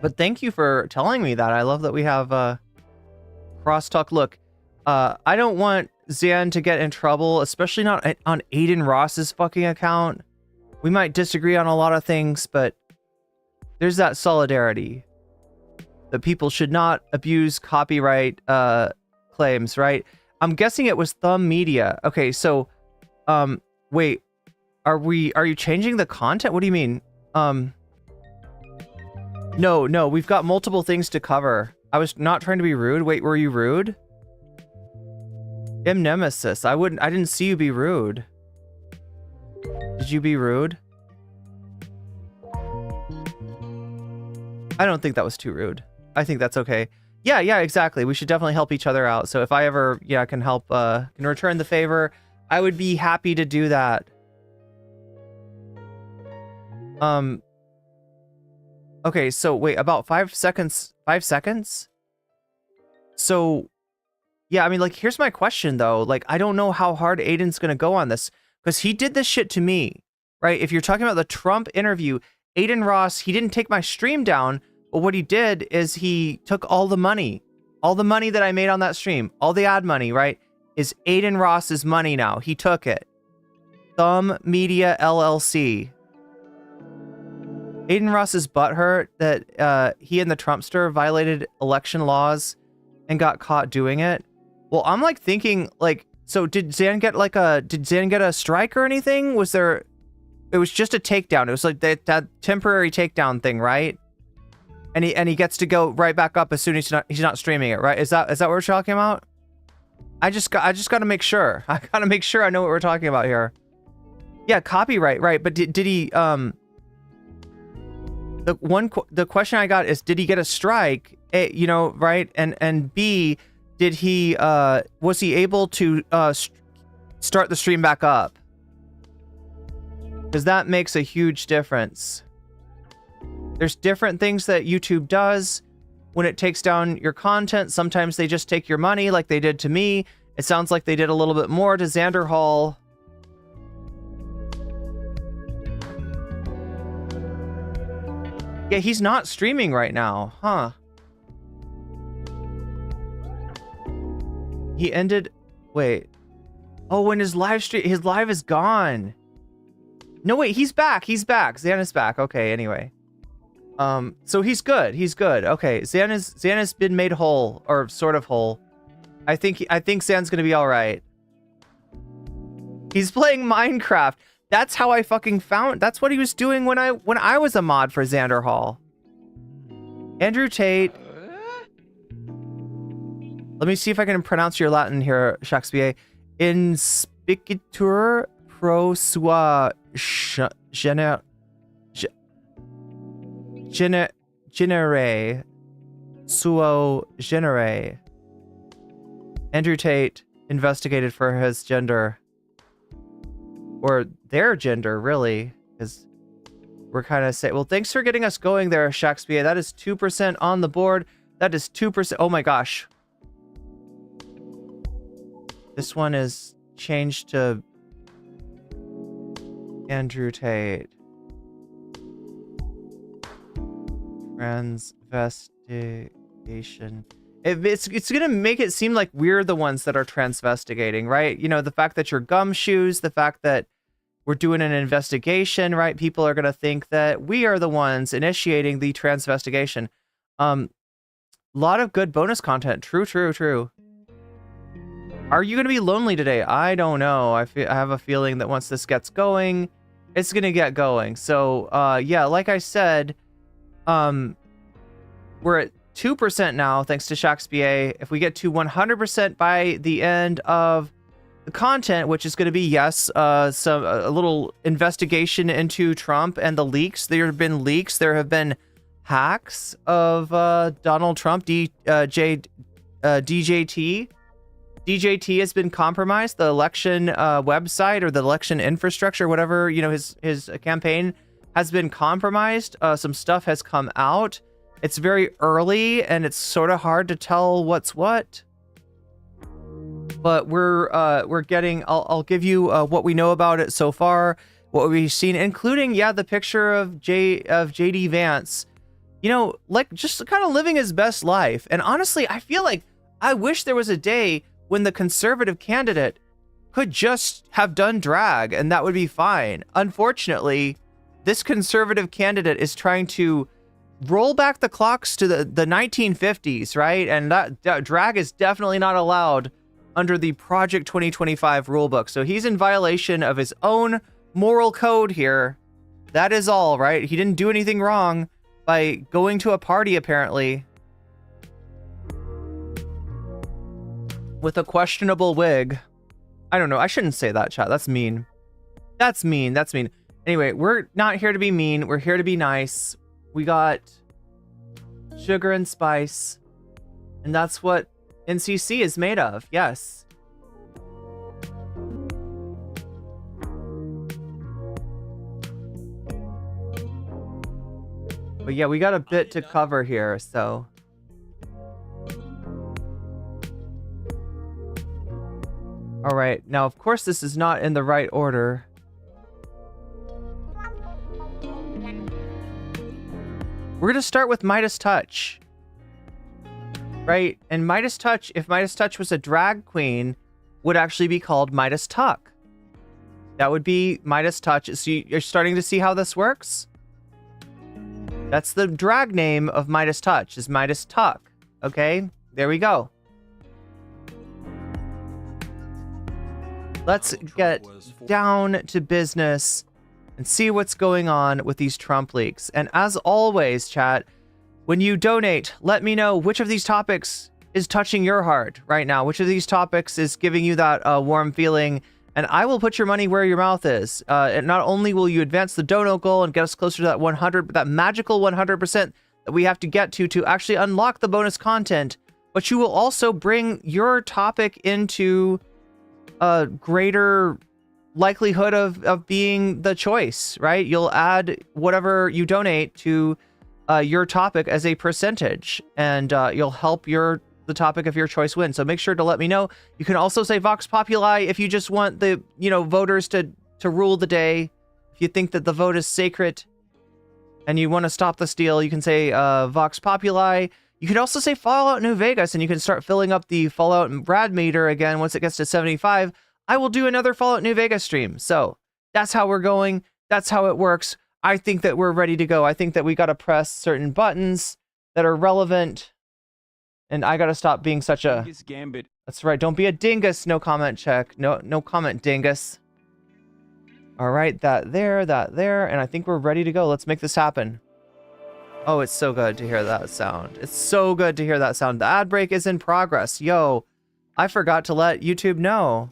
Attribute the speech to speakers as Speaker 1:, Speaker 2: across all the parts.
Speaker 1: But thank you for telling me that. I love that we have crosstalk. Look, I don't want Zan to get in trouble, especially not on Aiden Ross's fucking account. We might disagree on a lot of things, but there's that solidarity that people should not abuse copyright claims, right? I'm guessing it was Thumb Media. Okay, so wait, are you changing the content? What do you mean? No, we've got multiple things to cover. I was not trying to be rude. Wait, were you rude? M Nemesis, I didn't see you be rude. Did you be rude? I don't think that was too rude. I think that's okay. Yeah, exactly. We should definitely help each other out. So if I ever, can help, can return the favor, I would be happy to do that. Okay, so wait, about 5 seconds? 5 seconds? So, yeah, I mean, like, here's my question, though. Like, I don't know how hard Aiden's gonna go on this, because he did this shit to me, right? If you're talking about the Trump interview, Aiden Ross, he didn't take my stream down, but what he did is he took all the money that I made on that stream, all the ad money, right, is Aiden Ross's money now. He took it. Thumb Media LLC. Aiden Ross is butthurt that he and the Trumpster violated election laws and got caught doing it. Well, I'm like thinking, like, so did Zan get a strike or anything? Was there? It was just a takedown. It was like that temporary takedown thing, right? And he gets to go right back up as soon as he's not streaming it, right? Is that what we're talking about? I just got to make sure. I gotta make sure I know what we're talking about here. Yeah, copyright, right? But did he the question I got is, did he get a strike? A, right? And B, did he was he able to start the stream back up? Because that makes a huge difference. There's different things that YouTube does when it takes down your content. Sometimes they just take your money, like they did to me. It sounds like they did a little bit more to Xander Hall. Yeah, he's not streaming right now, huh? He ended... Wait. Oh, when his live is gone. No, wait, he's back. Xan is back. Okay, anyway. So he's good. Okay, Xan has been made whole, or sort of whole. I think Xan's gonna be all right. He's playing Minecraft. That's how I fucking found. That's what he was doing when I was a mod for Xander Hall. Andrew Tate. Let me see if I can pronounce your Latin here, Shakespeare. Inspicitur pro sua genere suo genere. Andrew Tate investigated for his gender, or their gender, really, because we're kind of saying, well, thanks for getting us going there, Shakespeare. That is 2% on the board. That is 2%. Oh my gosh. This one is changed to Andrew Tate. Transvestigation. It's gonna make it seem like we're the ones that are transvestigating, right? The fact that you're gumshoes, the fact that we're doing an investigation, right? People are gonna think that we are the ones initiating the transvestigation. Lot of good bonus content. True. Are you gonna be lonely today? I don't know. I have a feeling that once this gets going, it's gonna get going. So yeah, like I said, we're at 2% now, thanks to Shakespeare. If we get to 100% by the end of the content, which is going to be, yes, a little investigation into Trump and the leaks. There have been leaks. There have been hacks of Donald Trump, DJT. DJT has been compromised. The election website or the election infrastructure, whatever, his campaign has been compromised. Some stuff has come out. It's very early and it's sort of hard to tell what's what. But we're getting. I'll give you what we know about it so far, what we've seen, including the picture of JD Vance you know, like just kind of living his best life. And honestly, I feel like I wish there was a day when the conservative candidate could just have done drag and that would be fine. Unfortunately, this conservative candidate is trying to roll back the clocks to the 1950s, right? And that drag is definitely not allowed under the Project 2025 rulebook. So he's in violation of his own moral code here. That is all, right? He didn't do anything wrong by going to a party, apparently, with a questionable wig. I don't know. I shouldn't say that, chat. That's mean. That's mean. That's mean. Anyway, we're not here to be mean. We're here to be nice. We got sugar and spice. And that's what NCC is made of. Yes. But yeah, we got a bit to cover here, so. All right. Now, of course, this is not in the right order. We're going to start with Midas Touch. Right? And Midas Touch, if Midas Touch was a drag queen, would actually be called Midas Tuck. That would be Midas Touch. So you're starting to see how this works? That's the drag name of Midas Touch, is Midas Tuck. Okay? There we go. Let's get down to business and see what's going on with these Trump leaks. And as always, chat, when you donate, let me know which of these topics is touching your heart right now. Which of these topics is giving you that warm feeling? And I will put your money where your mouth is. And not only will you advance the dono goal and get us closer to that 100, that magical 100% that we have to get to actually unlock the bonus content, but you will also bring your topic into a greater likelihood of being the choice, right? You'll add whatever you donate to your topic as a percentage, and you'll help the topic of your choice win. So make sure to let me know. You can also say Vox Populi if you just want the voters to rule the day. If you think that the vote is sacred and you want to stop the steal, you can say Vox Populi. You could also say Fallout New Vegas, and you can start filling up the Fallout Brad meter again once it gets to 75. I will do another Fallout New Vegas stream. So that's how we're going. That's how it works. I think that we're ready to go. I think that we got to press certain buttons that are relevant. And I got to stop being such a... That's right. Don't be a dingus. No comment check. No comment dingus. All right. That there. And I think we're ready to go. Let's make this happen. Oh, it's so good to hear that sound. It's so good to hear that sound. The ad break is in progress. Yo, I forgot to let YouTube know.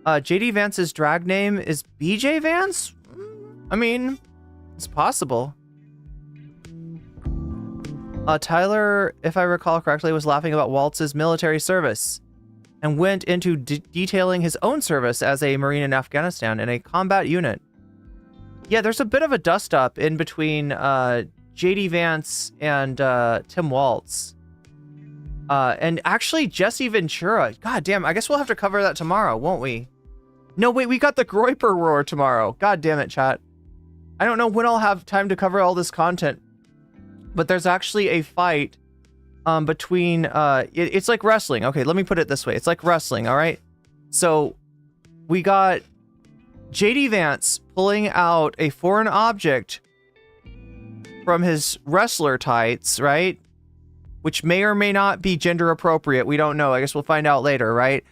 Speaker 1: JD Vance's drag name is BJ Vance? I mean, it's possible. Tyler, if I recall correctly, was laughing about Waltz's military service and went into detailing his own service as a Marine in Afghanistan in a combat unit. Yeah, there's a bit of a dust-up in between JD Vance and Tim Waltz. And actually, Jesse Ventura. God damn, I guess we'll have to cover that tomorrow, won't we? No, wait, we got the Groiper Roar tomorrow. God damn it, chat. I don't know when I'll have time to cover all this content. But there's actually a fight between... it's like wrestling. Okay, let me put it this way. It's like wrestling, all right? So, we got JD Vance pulling out a foreign object from his wrestler tights, right? Which may or may not be gender appropriate. We don't know. I guess we'll find out later, right?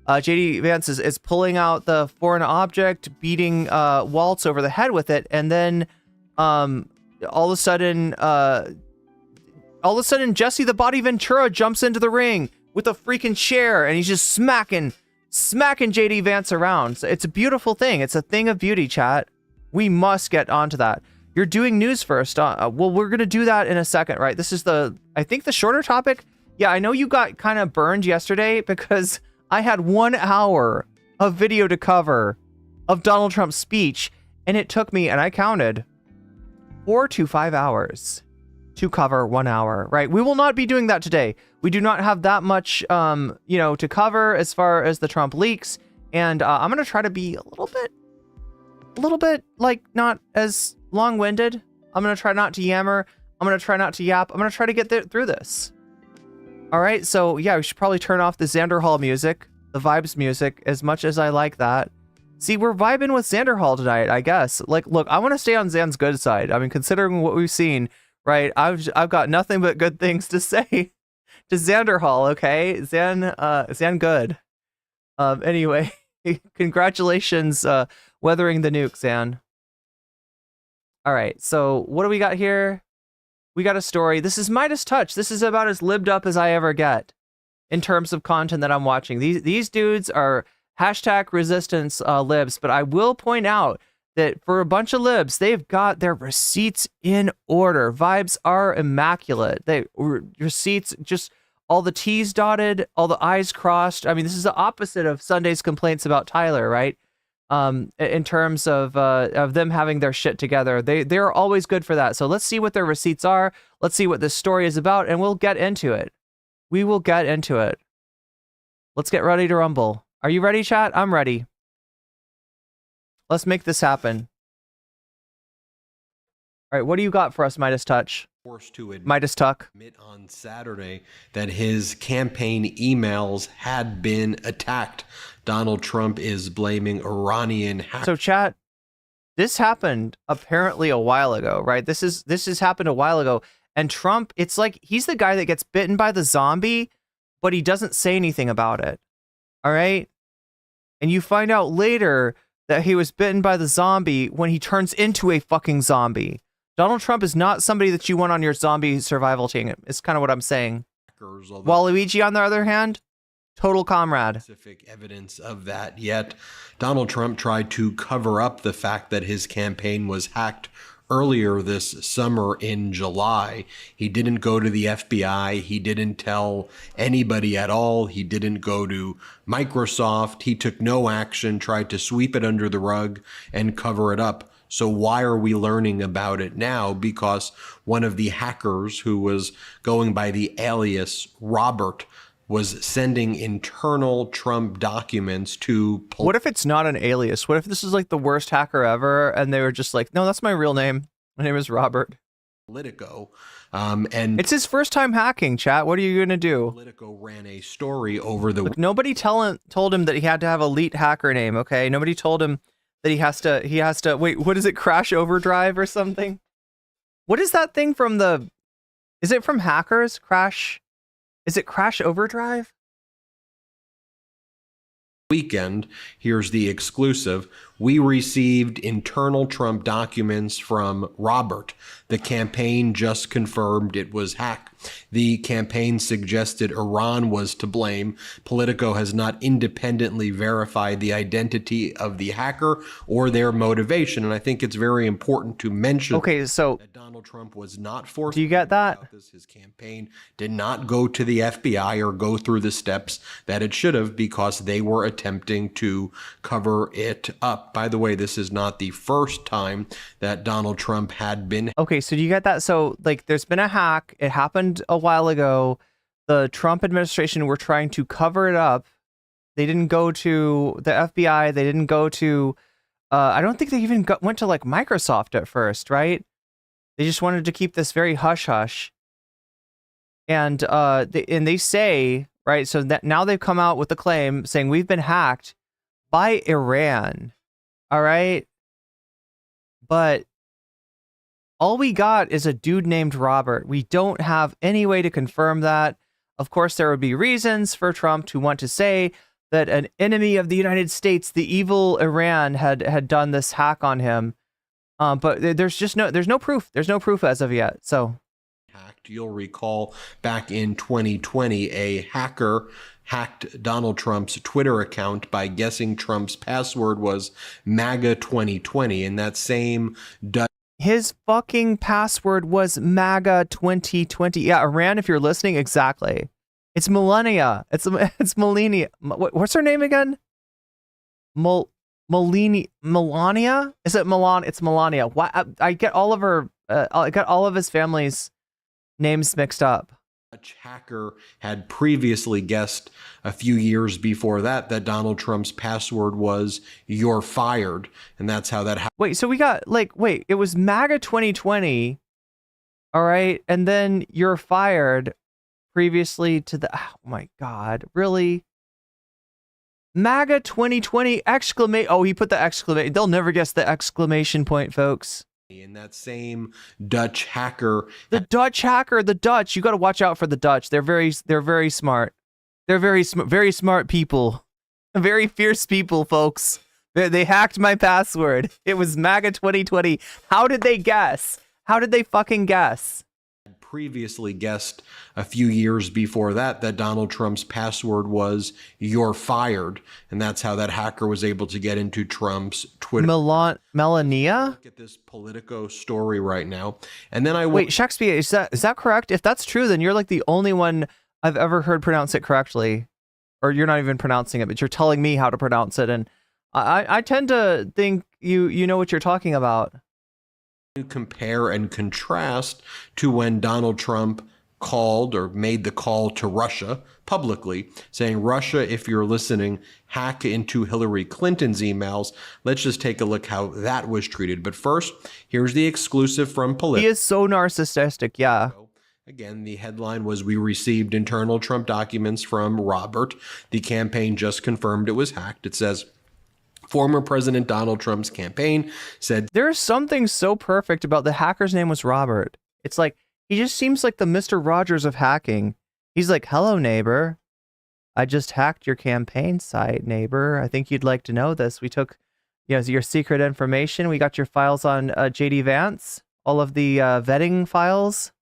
Speaker 1: JD Vance is pulling out the foreign object, beating Waltz over the head with it, and then all of a sudden, Jesse the Body Ventura jumps into the ring with a freaking chair, and he's just smacking JD Vance around. So it's a beautiful thing. It's a thing of beauty, chat. We must get onto that. You're doing news first. Well, we're going to do that in a second, right? This is I think the shorter topic. Yeah, I know you got kind of burned yesterday because I had 1 hour of video to cover of Donald Trump's speech, and it took me, and I counted, 4 to 5 hours to cover 1 hour, right? We will not be doing that today. We do not have that much, to cover as far as the Trump leaks, and I'm going to try to be a little bit, like, not as long-winded. I'm going to try not to yammer. I'm going to try not to yap. I'm going to try to get through this. All right, so yeah, we should probably turn off the Xander Hall music, the vibes music, as much as I like that. See, we're vibing with Xander Hall tonight, I guess. Like, look, I want to stay on Zan's good side. I mean, considering what we've seen, right? I've got nothing but good things to say to Xander Hall, okay? Zan good. Anyway, congratulations, weathering the nuke, Zan. All right, so what do we got here? We got a story. This is Midas Touch. This is about as libbed up as I ever get in terms of content that I'm watching. These dudes are hashtag resistance libs, but I will point out that for a bunch of libs, they've got their receipts in order. Vibes are immaculate. Receipts, just all the T's dotted, all the I's crossed. I mean, this is the opposite of Sunday's complaints about Tyler, right? In terms of them having their shit together. They're always good for that. So let's see what their receipts are. Let's see what this story is about, and we'll get into it. We will get into it. Let's get ready to rumble. Are you ready, chat? I'm ready. Let's make this happen. All right, what do you got for us, Midas Touch?
Speaker 2: Forced to admit,
Speaker 1: Midas Tuck.
Speaker 2: On Saturday that his campaign emails had been attacked. Donald Trump is blaming Iranian hackers.
Speaker 1: So chat, this happened apparently a while ago, right? This has happened a while ago. And Trump, it's like he's the guy that gets bitten by the zombie, but he doesn't say anything about it. All right? And you find out later that he was bitten by the zombie when he turns into a fucking zombie. Donald Trump is not somebody that you want on your zombie survival team. It's kind of what I'm saying. Waluigi, on the other hand, total comrade.
Speaker 2: Specific evidence of that yet. Donald Trump tried to cover up the fact that his campaign was hacked earlier this summer in July. He didn't go to the FBI. He didn't tell anybody at all. He didn't go to Microsoft. He took no action, tried to sweep it under the rug and cover it up. So why are we learning about it now? Because one of the hackers who was going by the alias Robert was sending internal Trump documents to...
Speaker 1: What if it's not an alias? What if this is like the worst hacker ever and they were just like, no, that's my real name. My name is Robert.
Speaker 2: Politico. And
Speaker 1: it's his first time hacking, chat. What are you going to do?
Speaker 2: Politico ran a story over the...
Speaker 1: Look, nobody told him that he had to have a elite hacker name, okay? Nobody told him that he has to, wait, what is it? Crash Overdrive or something? What is that thing from the... Is it from Hackers? Crash... Is it Crash Overdrive?
Speaker 2: Weekend, here's the exclusive. We received internal Trump documents from Robert. The campaign just confirmed it was hacked. The campaign suggested Iran was to blame. Politico has not independently verified the identity of the hacker or their motivation. And I think it's very important to mention that Donald Trump was not forced.
Speaker 1: Do you get that?
Speaker 2: His campaign did not go to the FBI or go through the steps that it should have because they were attempting to cover it up. By the way, this is not the first time that Donald Trump had been.
Speaker 1: Okay, so do you get that? So, like, there's been a hack. It happened a while ago. The Trump administration were trying to cover it up. They didn't go to the FBI. They didn't go to, I don't think they even went to, like, Microsoft at first, right? They just wanted to keep this very hush-hush. And they say, right, so that now they've come out with the claim saying we've been hacked by Iran. All right? But all we got is a dude named Robert. We don't have any way to confirm that. Of course, there would be reasons for Trump to want to say that an enemy of the United States, the evil Iran, had done this hack on him. But there's no proof. There's no proof as of yet. So
Speaker 2: hacked. You'll recall back in 2020, a hacker hacked Donald Trump's Twitter account by guessing Trump's password was MAGA 2020, and that same
Speaker 1: his fucking password was MAGA 2020. Yeah, Iran, if you're listening, exactly. It's Melania. It's Melania. What's her name again? Melania? Is it Milan? It's Melania. Why? I get all of her. I got all of his family's names mixed up.
Speaker 2: Hacker had previously guessed a few years before that Donald Trump's password was "you're fired," and that's how that happened.
Speaker 1: Wait, so we got it was MAGA 2020. All right. And then you're fired previously to the, oh my God, really? MAGA 2020 exclamation. Oh, he put the exclamation. They'll never guess the exclamation point, folks.
Speaker 2: And that same Dutch hacker.
Speaker 1: The Dutch hacker, the Dutch. You got to watch out for the Dutch. They're very smart. They're very smart people. Very fierce people, folks. They hacked my password. It was MAGA 2020. How did they guess? How did they fucking guess?
Speaker 2: Previously guessed a few years before that Donald Trump's password was "you're fired," and that's how that hacker was able to get into Trump's Twitter.
Speaker 1: Melania?
Speaker 2: Look at this Politico story right now, and then
Speaker 1: wait, Shakespeare, is that correct? If that's true, then you're like the only one I've ever heard pronounce it correctly, or you're not even pronouncing it, but you're telling me how to pronounce it, and I tend to think you know what you're talking about.
Speaker 2: Compare and contrast to when Donald Trump called or made the call to Russia publicly, saying, Russia, if you're listening, hack into Hillary Clinton's emails. Let's just take a look how that was treated. But first, here's the exclusive from Politico.
Speaker 1: He is so narcissistic, yeah.
Speaker 2: Again, the headline was, "We received internal Trump documents from Robert. The campaign just confirmed it was hacked." It says, former President Donald Trump's campaign said,
Speaker 1: "There's something so perfect about the hacker's name was Robert. It's like, he just seems like the Mr. Rogers of hacking. He's like, hello, neighbor. I just hacked your campaign site, neighbor. I think you'd like to know this. We took, your secret information. We got your files on JD Vance, all of the vetting files."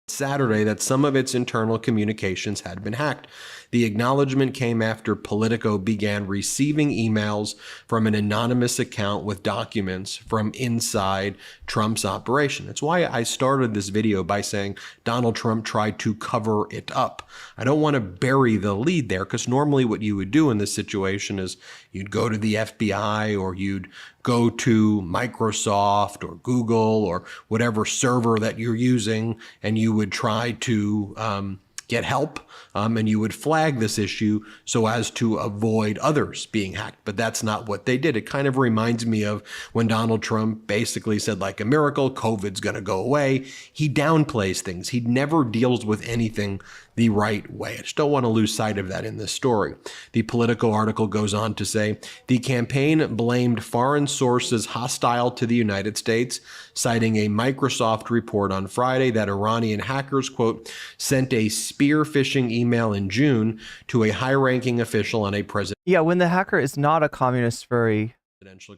Speaker 2: Saturday that some of its internal communications had been hacked. The acknowledgement came after Politico began receiving emails from an anonymous account with documents from inside Trump's operation. That's why I started this video by saying Donald Trump tried to cover it up. I don't want to bury the lead there, because normally what you would do in this situation is you'd go to the FBI, or you'd go to Microsoft or Google or whatever server that you're using, and you would try to get help, and you would flag this issue so as to avoid others being hacked. But that's not what they did. It kind of reminds me of when Donald Trump basically said, like a miracle, COVID's going to go away. He downplays things. He never deals with anything the right way. I just don't want to lose sight of that in this story. The Politico article goes on to say, the campaign blamed foreign sources hostile to the United States, citing a Microsoft report on Friday that Iranian hackers, quote, sent a spear phishing email in June to a high-ranking official on a presidential
Speaker 1: when the hacker is not a communist furry.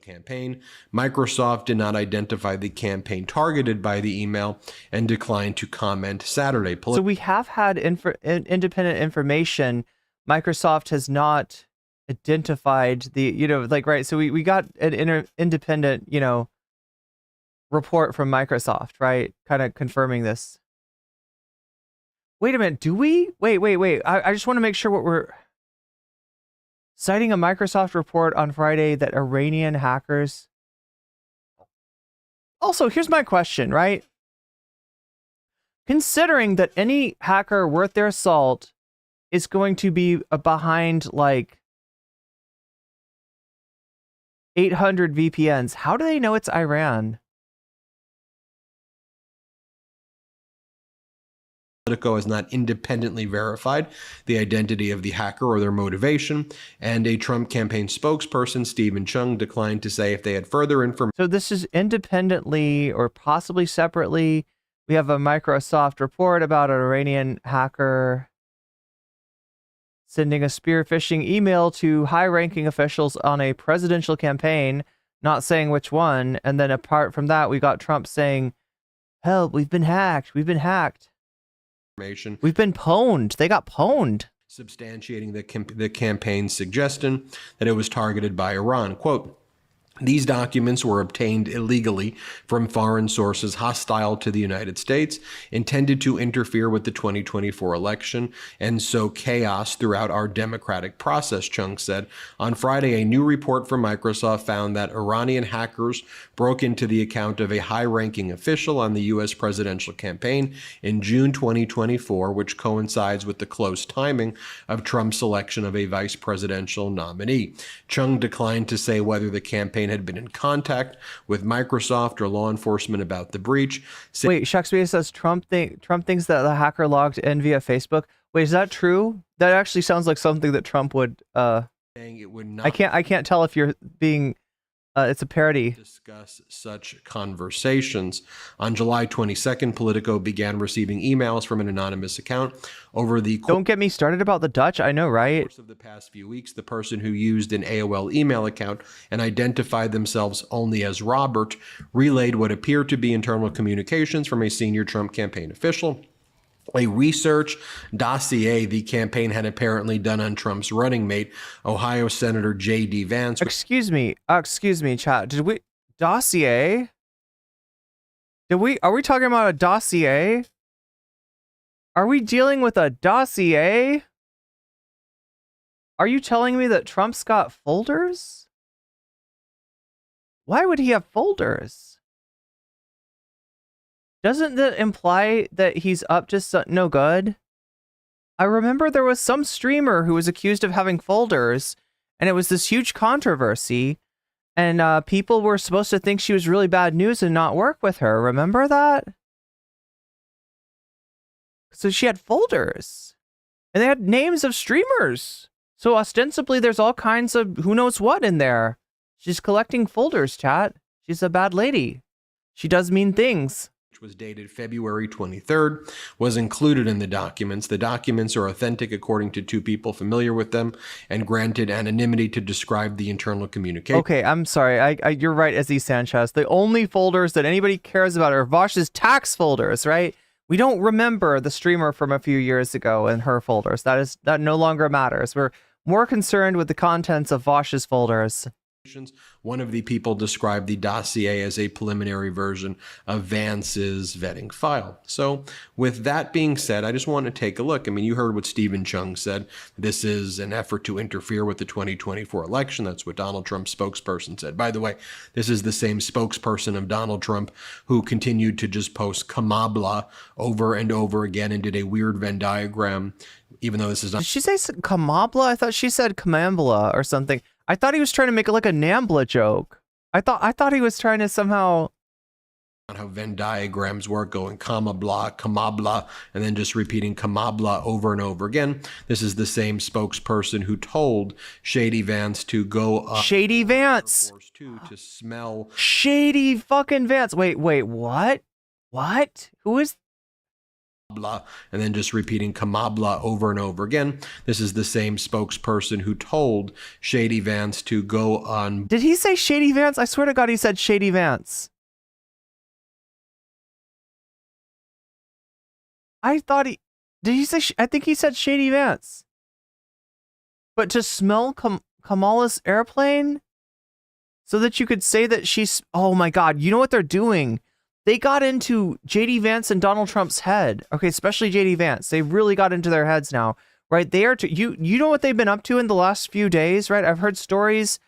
Speaker 2: Campaign. Microsoft did not identify the campaign targeted by the email and declined to comment Saturday.
Speaker 1: So we have had independent information. Microsoft has not identified the, right. So we got an independent, report from Microsoft, right? Kind of confirming this. Wait a minute. Do we? Wait. I just want to make sure what we're... Citing a Microsoft report on Friday that Iranian hackers... Also, here's my question, right? Considering that any hacker worth their salt is going to be behind, like, 800 VPNs, how do they know it's Iran?
Speaker 2: Politico has not independently verified the identity of the hacker or their motivation, and a Trump campaign spokesperson, Stephen Chung, declined to say if they had further information.
Speaker 1: So this is independently or possibly separately. We have a Microsoft report about an Iranian hacker sending a spear phishing email to high-ranking officials on a presidential campaign, not saying which one. And then apart from that, we got Trump saying, help, we've been hacked. We've been hacked. We've been pwned. They got pwned.
Speaker 2: Substantiating the campaign's suggestion that it was targeted by Iran. Quote, these documents were obtained illegally from foreign sources hostile to the United States, intended to interfere with the 2024 election and sow chaos throughout our democratic process, Chung said. On Friday, a new report from Microsoft found that Iranian hackers broke into the account of a high-ranking official on the U.S. presidential campaign in June 2024, which coincides with the close timing of Trump's selection of a vice presidential nominee. Chung declined to say whether the campaign campaign had been in contact with Microsoft or law enforcement about the breach.
Speaker 1: Wait, Shucksby says Trump thinks that the hacker logged in via Facebook. Wait, is that true? That actually sounds like something that Trump would.
Speaker 2: Saying it would not.
Speaker 1: I can't tell if you're being. It's a parody.
Speaker 2: Discuss such conversations. On July 22nd, Politico began receiving emails from an anonymous account over the
Speaker 1: Don't get me started about the Dutch. I know, right?
Speaker 2: course of the past few weeks. The person who used an AOL email account and identified themselves only as Robert relayed what appeared to be internal communications from a senior Trump campaign official. A research dossier the campaign had apparently done on Trump's running mate, Ohio Senator JD Vance.
Speaker 1: Excuse me, chat. Did we dossier? Are we talking about a dossier? Are we dealing with a dossier? Are you telling me that Trump's got folders? Why would he have folders? Doesn't that imply that he's up to no good? I remember there was some streamer who was accused of having folders, and it was this huge controversy, and people were supposed to think she was really bad news and not work with her. Remember that? So she had folders, and they had names of streamers. So ostensibly there's all kinds of who knows what in there. She's collecting folders, chat. She's a bad lady. She does mean things.
Speaker 2: Was dated February 23rd, was included in the documents. The documents are authentic according to two people familiar with them and granted anonymity to describe the internal communication.
Speaker 1: Okay, I'm sorry. You're right, Aziz Sanchez. The only folders that anybody cares about are Vosh's tax folders, right? We don't remember the streamer from a few years ago and her folders. That no longer matters. We're more concerned with the contents of Vosh's folders.
Speaker 2: One of the people described the dossier as a preliminary version of Vance's vetting file. So with that being said, I just want to take a look. I mean, you heard what Stephen Chung said. This is an effort to interfere with the 2024 election. That's what Donald Trump's spokesperson said. By the way, this is the same spokesperson of Donald Trump who continued to just post Kamabla over and over again and did a weird Venn diagram, even though this is not.
Speaker 1: Did she say Kamabla? I thought she said Kamambla or something. I thought he was trying to make it like a Nambla joke. I thought he was trying to somehow.
Speaker 2: How Venn diagrams work, going Kamabla, and then just repeating Kamabla over and over again. This is the same spokesperson who told Shady Vance to go up.
Speaker 1: Shady Vance.
Speaker 2: To smell.
Speaker 1: Shady fucking Vance. Wait, what? What? Who is?
Speaker 2: And then just repeating Kamabla over and over again. This is the same spokesperson who told Shady Vance to go on.
Speaker 1: Did he say Shady Vance? I swear to God, he said Shady Vance. I thought he... Did he say... I think he said Shady Vance. But to smell Kamala's airplane? So that you could say that she's... Oh my God, you know what they're doing? They got into JD Vance and Donald Trump's head. Okay, especially JD Vance. They really got into their heads now, right? They are you know what they've been up to in the last few days, right? I've heard stories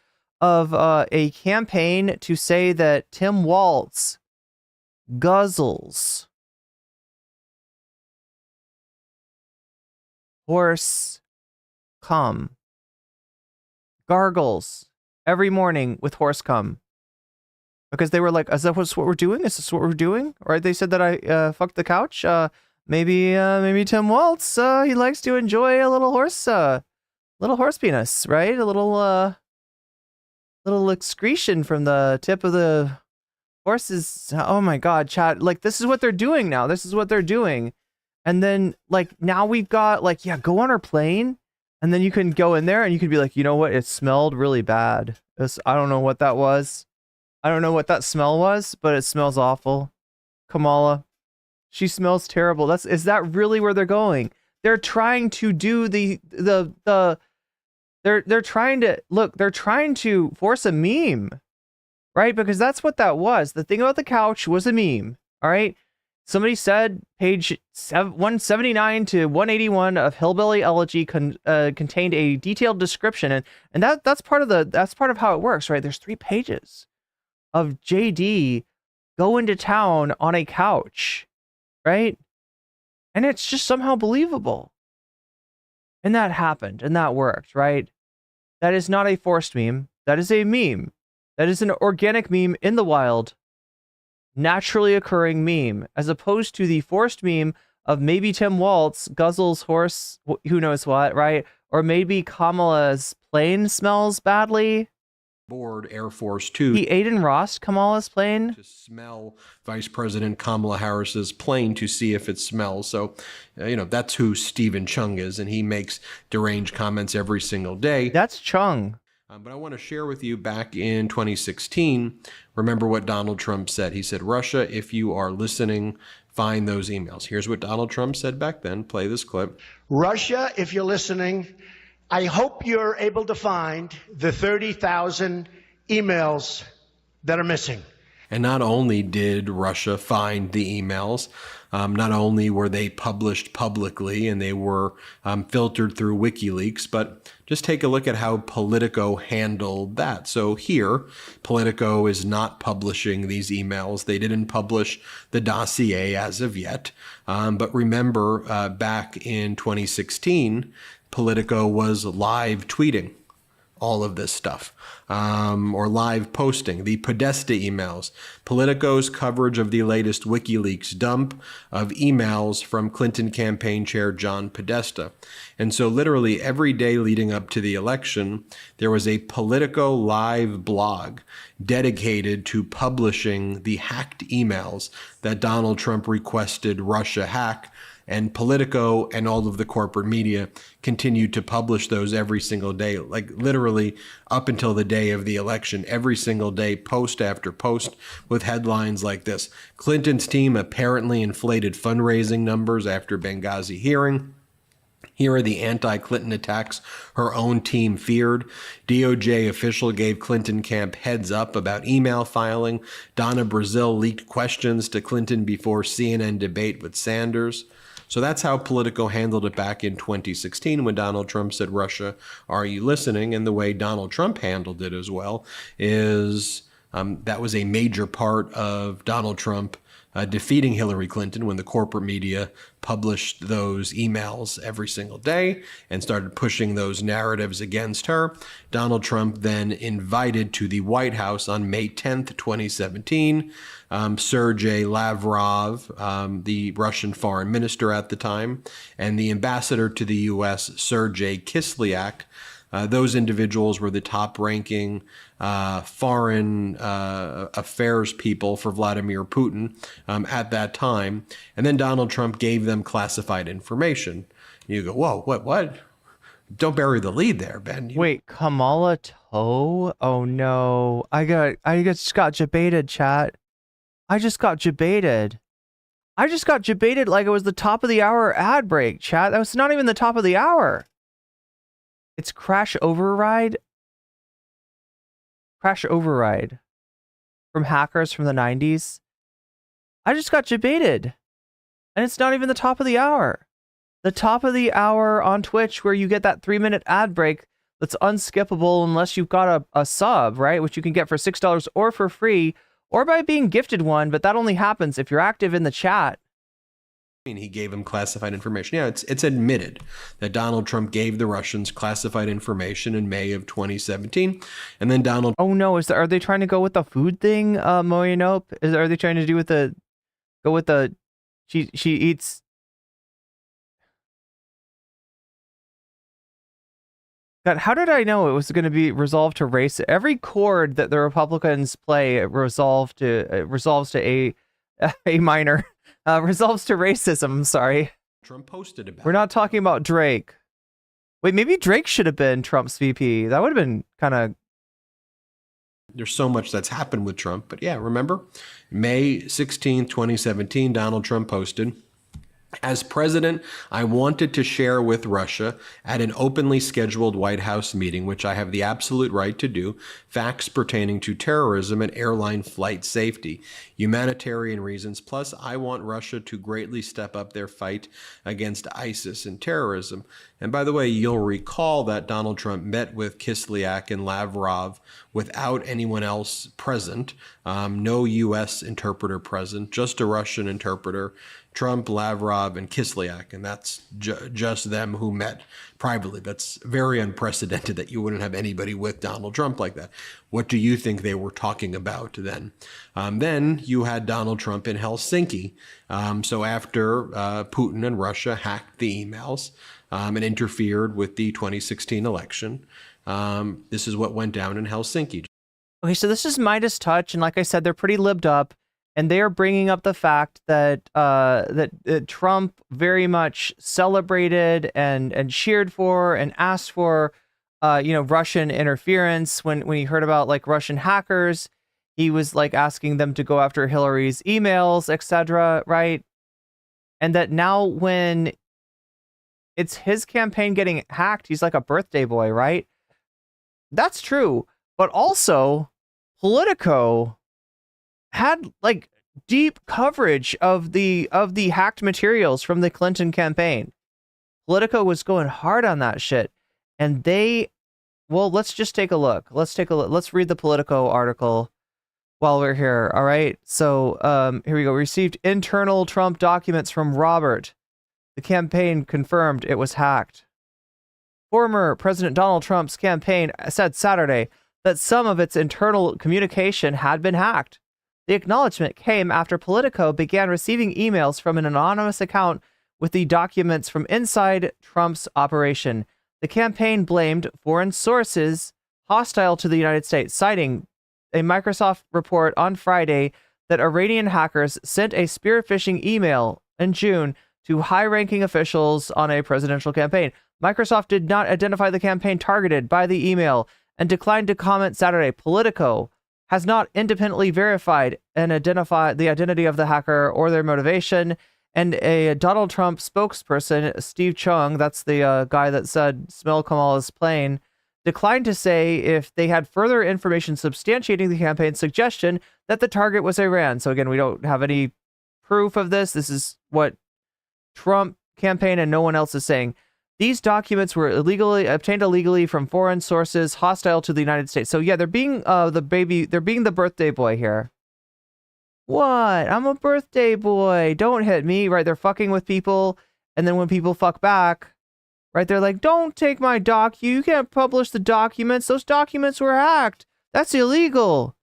Speaker 1: of a campaign to say that Tim Walz guzzles horse cum, gargles every morning with horse cum. Because they were like, is that what we're doing? Is this what we're doing? Right? They said that I fucked the couch. Maybe Tim Waltz, he likes to enjoy a little horse penis, right? A little excretion from the tip of the horse's. Oh my God, chat! Like this is what they're doing now. This is what they're doing, and then like now we've got like go on our plane, and then you can go in there and you can be like, you know what? It smelled really bad. I don't know what that was. I don't know what that smell was, but it smells awful. Kamala, she smells terrible. Is that really where they're going? They're trying to do they're trying to force a meme, right? Because that's what that was. The thing about the couch was a meme. All right. Somebody said page 179 to 181 of Hillbilly Elegy contained a detailed description, and that's part of how it works, right? There's 3 pages of JD going to town on a couch, right? And it's just somehow believable. And that happened, and that worked, right? That is not a forced meme. That is a meme That is an organic meme in the wild, naturally occurring meme, as opposed to the forced meme of maybe Tim Walz guzzles horse, who knows what, right? Or maybe Kamala's plane smells badly.
Speaker 2: Board Air Force Two.
Speaker 1: He ate and roast Kamala's plane
Speaker 2: to smell Vice President Kamala Harris's plane to see if it smells. So, that's who Stephen Chung is, and he makes deranged comments every single day.
Speaker 1: That's Chung.
Speaker 2: But I want to share with you back in 2016, remember what Donald Trump said. He said, Russia, if you are listening, find those emails. Here's what Donald Trump said back then. Play this clip.
Speaker 3: Russia, if you're listening, I hope you're able to find the 30,000 emails that are missing.
Speaker 2: And not only did Russia find the emails, not only were they published publicly and they were filtered through WikiLeaks, but just take a look at how Politico handled that. So here, Politico is not publishing these emails. They didn't publish the dossier as of yet. But remember, back in 2016, Politico was live tweeting all of this stuff, or live posting the Podesta emails, Politico's coverage of the latest WikiLeaks dump of emails from Clinton campaign chair John Podesta. And so literally every day leading up to the election, there was a Politico live blog dedicated to publishing the hacked emails that Donald Trump requested Russia hack. And Politico and all of the corporate media continued to publish those every single day, like literally up until the day of the election, every single day, post after post, with headlines like this. Clinton's team apparently inflated fundraising numbers after Benghazi hearing. Here are the anti-Clinton attacks her own team feared. DOJ official gave Clinton camp heads up about email filing. Donna Brazile leaked questions to Clinton before CNN debate with Sanders. So that's how Politico handled it back in 2016 when Donald Trump said, Russia, are you listening? And the way Donald Trump handled it as well is that was a major part of Donald Trump defeating Hillary Clinton when the corporate media published those emails every single day and started pushing those narratives against her. Donald Trump then invited to the White House on May 10th, 2017, Sergei Lavrov, the Russian foreign minister at the time, and the ambassador to the U.S., Sergei Kislyak. Those individuals were the top-ranking foreign affairs people for Vladimir Putin at that time. And then Donald Trump gave them classified information. You go, whoa, what? Don't bury the lead there, Ben.
Speaker 1: Wait, Kamala Toe? Oh no. I just got debated, chat. I just got debated. I just got debated like it was the top of the hour ad break, chat. That was not even the top of the hour. It's Crash Override. Crash Override from hackers from the 90s. I just got debated. And it's not even the top of the hour. The top of the hour on Twitch where you get that 3-minute ad break that's unskippable unless you've got a sub, right? Which you can get for $6 or for free or by being gifted one, but that only happens if you're active in the chat.
Speaker 2: He gave him classified information. Yeah, it's admitted that Donald Trump gave the Russians classified information in May of 2017, and then Donald.
Speaker 1: Oh no! Are they trying to go with the food thing, Moyanope? Are they trying to do with the she eats? God, how did I know it was going to be resolved to race? Every chord that the Republicans play resolves to a minor. Resolves to racism. I'm sorry.
Speaker 2: Trump posted about.
Speaker 1: We're not talking about Drake. Wait, maybe Drake should have been Trump's VP. That would have been kind of.
Speaker 2: There's so much that's happened with Trump, but yeah, remember May 16th, 2017, Donald Trump posted. As president, I wanted to share with Russia at an openly scheduled White House meeting, which I have the absolute right to do, facts pertaining to terrorism and airline flight safety, humanitarian reasons. Plus, I want Russia to greatly step up their fight against ISIS and terrorism. And by the way, you'll recall that Donald Trump met with Kislyak and Lavrov without anyone else present, no U.S. interpreter present, just a Russian interpreter. Trump, Lavrov, Lavrov and Kislyak, and that's just them who met privately. That's very unprecedented that you wouldn't have anybody with Donald Trump like that. What do you think they were talking about then? Then you had Donald Trump in Helsinki. So after Putin and Russia hacked the emails and interfered with the 2016 election, this is what went down in Helsinki.
Speaker 1: Okay, so this is Midas Touch, and like I said, they're pretty libbed up, and they are bringing up the fact that that Trump very much celebrated and cheered for and asked for, Russian interference when he heard about like Russian hackers. He was like asking them to go after Hillary's emails, etc. Right, and that now when it's his campaign getting hacked, he's like a birthday boy, right? That's true. But also, Politico had like deep coverage of the hacked materials from the Clinton campaign. Politico was going hard on that shit. And let's just take a look. Let's Let's read the Politico article while we're here. All right. So here we go. We received internal Trump documents from Robert. The campaign confirmed it was hacked. Former President Donald Trump's campaign said Saturday that some of its internal communication had been hacked. The acknowledgement came after Politico began receiving emails from an anonymous account with the documents from inside Trump's operation. The campaign blamed foreign sources hostile to the United States, citing a Microsoft report on Friday that Iranian hackers sent a spear phishing email in June to high-ranking officials on a presidential campaign. Microsoft did not identify the campaign targeted by the email and declined to comment Saturday. Politico has not independently verified and identified the identity of the hacker or their motivation. And a Donald Trump spokesperson, Steve Chung, that's the guy that said smell Kamala's plane, declined to say if they had further information substantiating the campaign's suggestion that the target was Iran. So again, we don't have any proof of this. This is what Trump campaign and no one else is saying. These documents were obtained illegally from foreign sources hostile to the United States. So yeah, they're being the birthday boy here. What? I'm a birthday boy. Don't hit me, right? They're fucking with people, and then when people fuck back, right, they're like, don't take my you can't publish the documents. Those documents were hacked. That's illegal.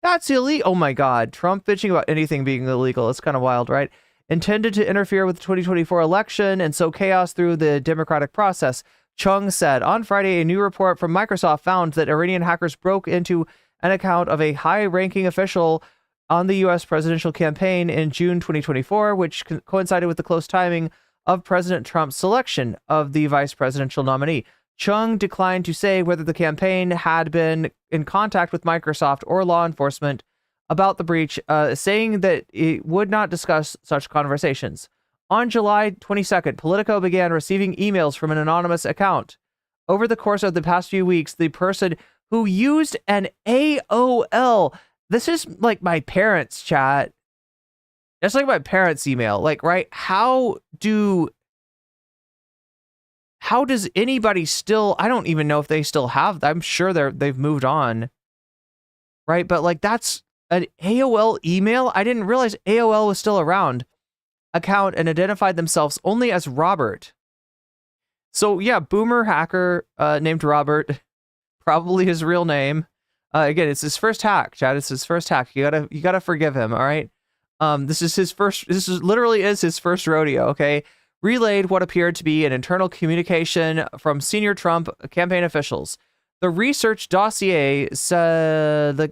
Speaker 1: That's illegal. Oh my God. Trump bitching about anything being illegal. It's kind of wild, right? Intended to interfere with the 2024 election and sow chaos through the democratic process, Chung said. On Friday, a new report from Microsoft found that Iranian hackers broke into an account of a high-ranking official on the U.S. presidential campaign in June 2024, which coincided with the close timing of President Trump's selection of the vice presidential nominee. Chung declined to say whether the campaign had been in contact with Microsoft or law enforcement about the breach, saying that it would not discuss such conversations. On July 22nd, Politico began receiving emails from an anonymous account. Over the course of the past few weeks, the person who used an AOL, this is like my parents' chat. That's like my parents' email. Like, right? How does anybody still, I don't even know if they still have, I'm sure they've moved on. Right? But like, that's an AOL email? I didn't realize AOL was still around. Account and identified themselves only as Robert. So yeah, boomer hacker named Robert, probably his real name. Again, it's his first hack, Chad. It's his first hack. You gotta forgive him. All right. This is literally his first rodeo. Okay. Relayed what appeared to be an internal communication from senior Trump campaign officials. The research dossier said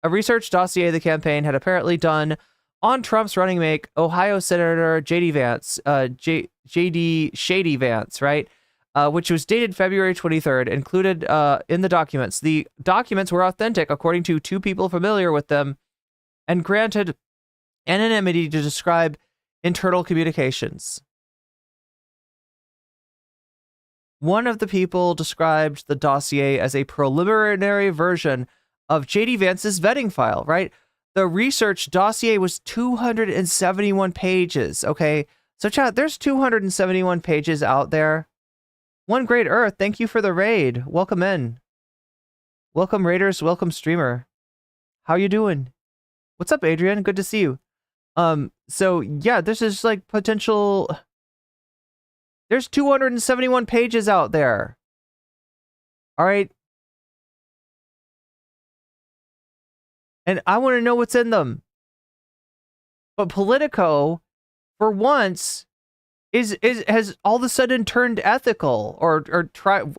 Speaker 1: a research dossier the campaign had apparently done on Trump's running mate, Ohio Senator JD Vance, JD Shady Vance, right? Which was dated February 23rd, included in the documents. The documents were authentic, according to two people familiar with them, and granted anonymity to describe internal communications. One of the people described the dossier as a preliminary version of JD Vance's vetting file, right? The research dossier was 271 pages, okay? So chat, there's 271 pages out there. One Great Earth, thank you for the raid. Welcome in. Welcome raiders, welcome streamer. How you doing? What's up, Adrian? Good to see you. So yeah, this is like potential. There's 271 pages out there. All right. And I want to know what's in them. But Politico, for once, has all of a sudden turned ethical or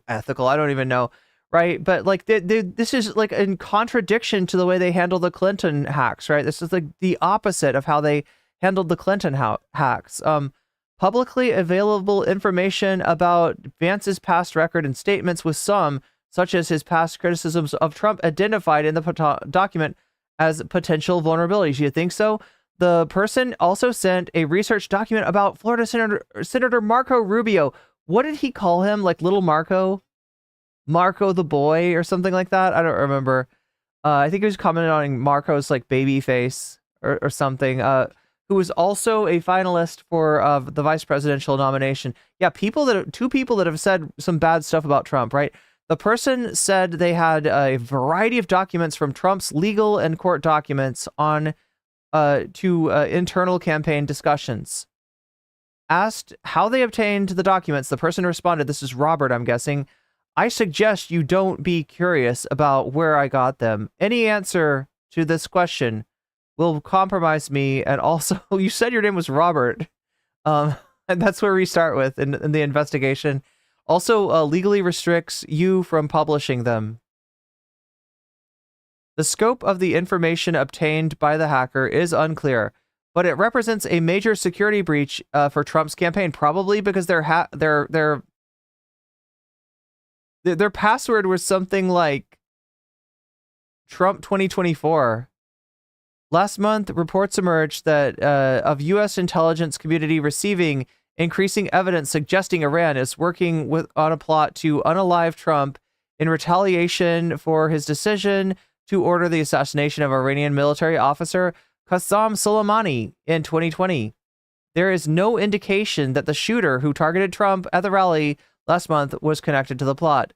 Speaker 1: ethical. I don't even know. Right. But like this is like in contradiction to the way they handle the Clinton hacks. Right. This is like the opposite of how they handled the Clinton hacks. Publicly available information about Vance's past record and statements with some, such as his past criticisms of Trump, identified in the document as potential vulnerabilities. You think so? The person also sent a research document about Florida Senator Marco Rubio. What did he call him? Like little Marco? Marco the boy or something like that? I don't remember. I think he was commenting on Marco's like baby face or something. Who was also a finalist for the vice presidential nomination. Yeah, two people that have said some bad stuff about Trump, right? The person said they had a variety of documents from Trump's legal and court documents on to internal campaign discussions. Asked how they obtained the documents, the person responded, this is Robert, I'm guessing, I suggest you don't be curious about where I got them. Any answer to this question will compromise me, and also, you said your name was Robert, and that's where we start with in the investigation. Also, legally restricts you from publishing them. The scope of the information obtained by the hacker is unclear, but it represents a major security breach for Trump's campaign, probably because their password was something like Trump 2024. Last month, reports emerged that of U.S. intelligence community receiving increasing evidence suggesting Iran is working on a plot to unalive Trump in retaliation for his decision to order the assassination of Iranian military officer Qasem Soleimani in 2020. There is no indication that the shooter who targeted Trump at the rally last month was connected to the plot.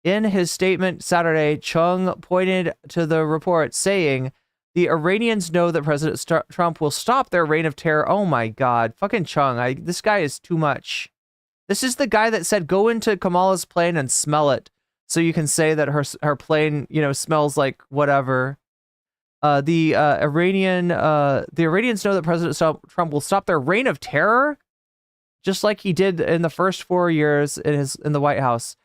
Speaker 1: In his statement Saturday, Chung pointed to the report, saying, the Iranians know that President Trump will stop their reign of terror. Oh my God, fucking Chung. This guy is too much. This is the guy that said, go into Kamala's plane and smell it. So you can say that her plane, smells like whatever. The Iranians know that President Trump will stop their reign of terror, just like he did in the first 4 years in the White House.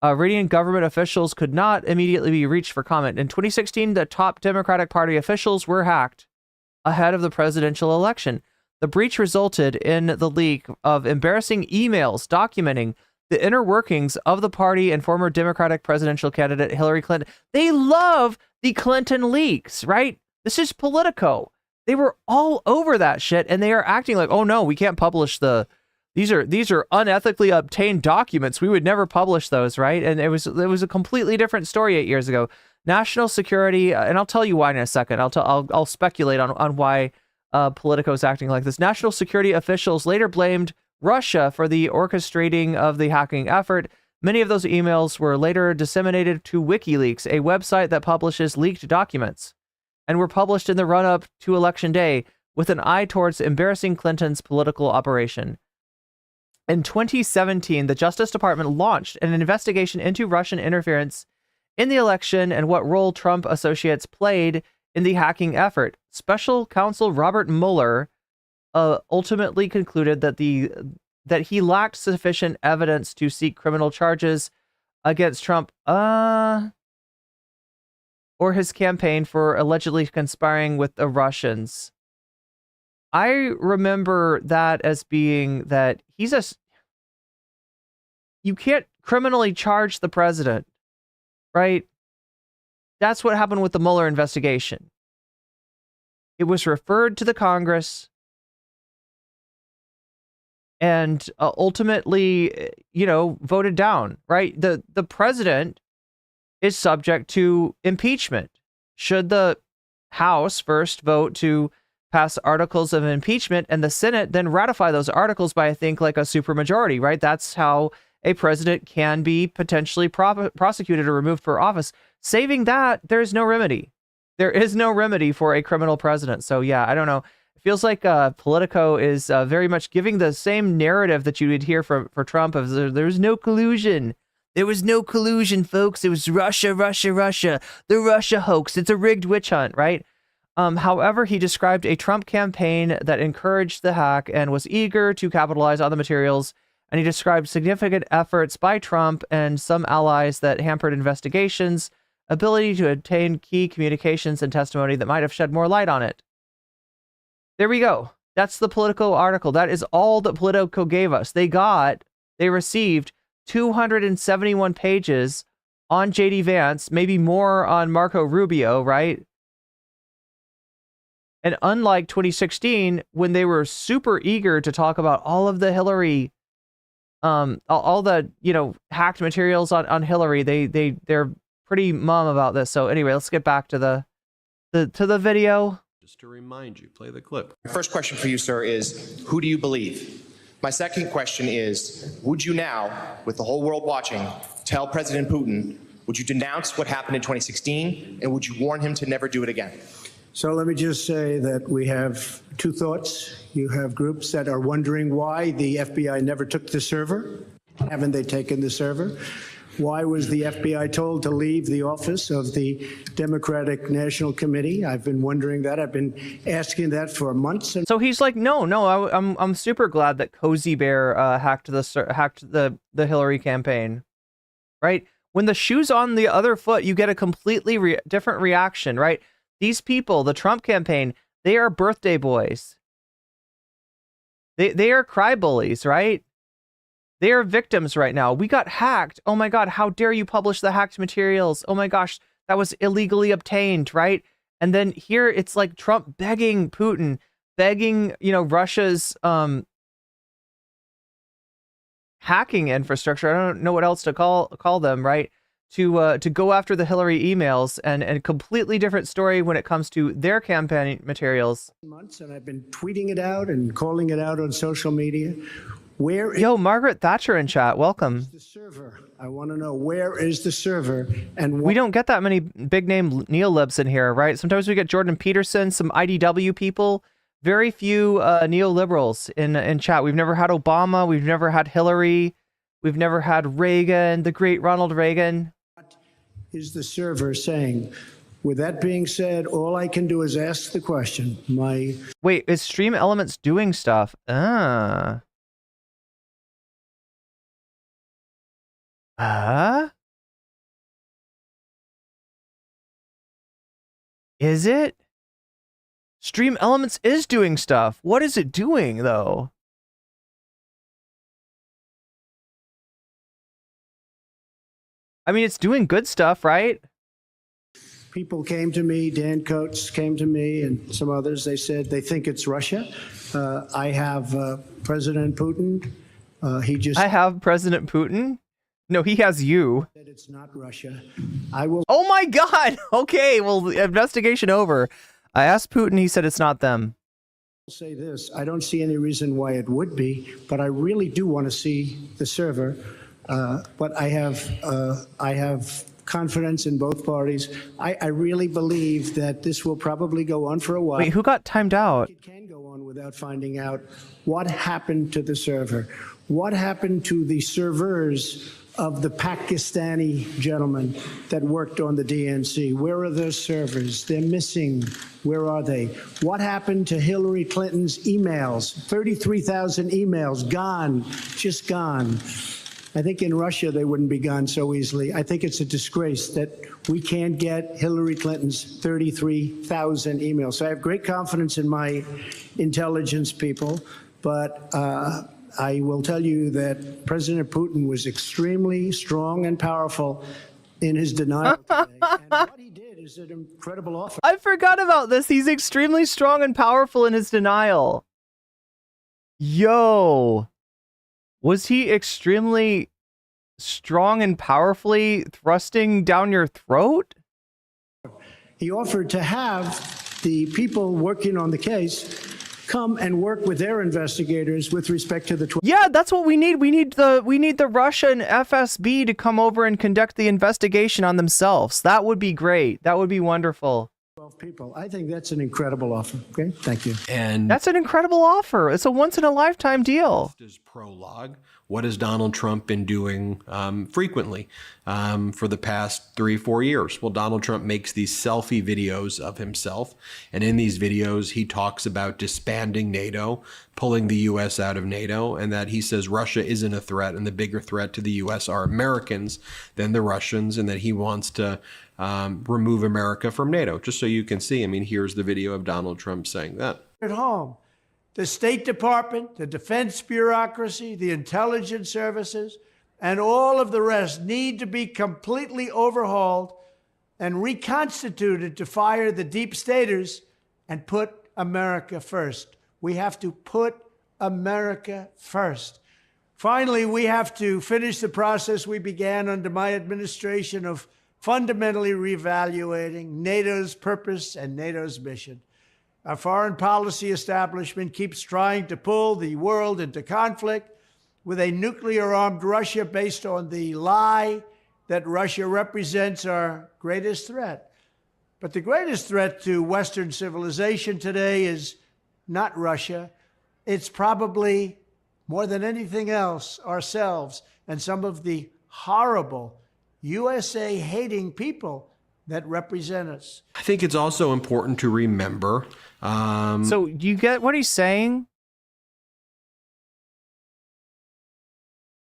Speaker 1: Iranian government officials could not immediately be reached for comment. In 2016, the top Democratic Party officials were hacked ahead of the presidential election. The breach resulted in the leak of embarrassing emails documenting the inner workings of the party and former Democratic presidential candidate Hillary Clinton. They love the Clinton leaks, right? This is Politico. They were all over that shit, and they are acting like, oh no, we can't publish these are unethically obtained documents. We would never publish those, right? And it was a completely different story 8 years ago. National security, and I'll tell you why in a second. I'll speculate on why Politico is acting like this. National security officials later blamed Russia for the orchestrating of the hacking effort. Many of those emails were later disseminated to WikiLeaks, a website that publishes leaked documents, and were published in the run-up to Election Day with an eye towards embarrassing Clinton's political operation. In 2017, the Justice Department launched an investigation into Russian interference in the election and what role Trump associates played in the hacking effort. Special counsel Robert Mueller ultimately concluded that he lacked sufficient evidence to seek criminal charges against Trump or his campaign for allegedly conspiring with the Russians. I remember that as being that you can't criminally charge the president, right? That's what happened with the Mueller investigation. It was referred to the Congress and ultimately, voted down, right? The president is subject to impeachment. Should the House first vote to pass articles of impeachment and the Senate then ratify those articles by, I think, like a supermajority, right? That's how a president can be potentially prosecuted or removed for office. Saving that, there's no remedy. There is no remedy for a criminal president. So yeah, I don't know. It feels like Politico is very much giving the same narrative that you would hear for Trump of there's no collusion. There was no collusion, folks. It was Russia, Russia, Russia. The Russia hoax. It's a rigged witch hunt, right? However, he described a Trump campaign that encouraged the hack and was eager to capitalize on the materials. And he described significant efforts by Trump and some allies that hampered investigations, ability to obtain key communications and testimony that might have shed more light on it. There we go. That's the Politico article. That is all that Politico gave us. They received 271 pages on JD Vance, maybe more on Marco Rubio, right? And unlike 2016, when they were super eager to talk about all of the Hillary, all the, hacked materials on Hillary, they're pretty mum about this. So anyway, let's get back to the video.
Speaker 2: Just to remind you, play the clip.
Speaker 4: My first question for you, sir, is who do you believe? My second question is, would you now, with the whole world watching, tell President Putin, would you denounce what happened in 2016, and would you warn him to never do it again?
Speaker 3: So let me just say that we have two thoughts. You have groups that are wondering why the FBI never took the server. Haven't they taken the server? Why was the FBI told to leave the office of the Democratic National Committee? I've been wondering that. I've been asking that for months.
Speaker 1: So he's like, no, I'm super glad that Cozy Bear hacked the Hillary campaign, right? When the shoe's on the other foot, you get a completely different reaction, right? These people, the Trump campaign, they are birthday boys. They are cry bullies, right? They are victims right now. We got hacked. Oh my God, how dare you publish the hacked materials? Oh my gosh, that was illegally obtained, right? And then here it's like Trump begging Putin, begging, Russia's hacking infrastructure. I don't know what else to call them, right? To go after the Hillary emails, and a completely different story when it comes to their campaign materials.
Speaker 3: Months, and I've been tweeting it out and calling it out on social media.
Speaker 1: Yo, Margaret Thatcher in chat, welcome.
Speaker 3: The server. I want to know, where is the server? And
Speaker 1: we don't get that many big name neolibs in here, right? Sometimes we get Jordan Peterson, some IDW people, very few neoliberals in chat. We've never had Obama, we've never had Hillary, we've never had Reagan, the great Ronald Reagan.
Speaker 3: What is the server saying? With that being said, all I can do is ask the question.
Speaker 1: Wait, is Stream Elements doing stuff? Is it? Stream Elements is doing stuff. What is it doing, though? I mean, it's doing good stuff, right?
Speaker 3: People came to me, Dan Coates came to me, and some others. They said they think it's Russia. I have President Putin.
Speaker 1: I have President Putin? No, he has you.
Speaker 3: It's not Russia. I will.
Speaker 1: Oh my God. Okay, well, investigation over. I asked Putin. He said it's not them.
Speaker 3: I'll say this. I don't see any reason why it would be, but I really do want to see the server. But I have confidence in both parties. I really believe that this will probably go on for a while.
Speaker 1: Wait, who got timed out?
Speaker 3: It can go on without finding out what happened to the server. What happened to the servers of the Pakistani gentlemen that worked on the DNC? Where are those servers? They're missing. Where are they? What happened to Hillary Clinton's emails? 33,000 emails gone, just gone. I think in Russia they wouldn't be gone so easily. I think it's a disgrace that we can't get Hillary Clinton's 33,000 emails. So I have great confidence in my intelligence people, but I will tell you that President Putin was extremely strong and powerful in his denial today. And what he did is an incredible offer.
Speaker 1: I forgot about this. He's extremely strong and powerful in his denial. Yo. Was he extremely strong and powerfully thrusting down your throat?
Speaker 3: He offered to have the people working on the case come and work with their investigators with respect to the.
Speaker 1: Yeah, that's what we need. We need the Russian FSB to come over and conduct the investigation on themselves. That would be great. That would be wonderful.
Speaker 3: 12 people. I think that's an incredible offer. Okay, thank you.
Speaker 2: And
Speaker 1: that's an incredible offer. It's a once-in-a-lifetime deal.
Speaker 2: As prologue, what has Donald Trump been doing frequently for the past 3-4 years? Well, Donald Trump makes these selfie videos of himself. And in these videos, he talks about disbanding NATO, pulling the U.S. out of NATO, and that he says Russia isn't a threat and the bigger threat to the U.S. are Americans than the Russians, and that he wants to remove America from NATO. Just so you can see, I mean, here's the video of Donald Trump saying that.
Speaker 3: At home, the State Department, the defense bureaucracy, the intelligence services, and all of the rest need to be completely overhauled and reconstituted to fire the deep staters and put America first. We have to put America first. Finally, we have to finish the process we began under my administration of fundamentally reevaluating NATO's purpose and NATO's mission. Our foreign policy establishment keeps trying to pull the world into conflict with a nuclear-armed Russia based on the lie that Russia represents our greatest threat. But the greatest threat to Western civilization today is not Russia. It's probably, more than anything else, ourselves and some of the horrible USA-hating people that represent us.
Speaker 2: I think it's also important to remember.
Speaker 1: So you get what he's saying?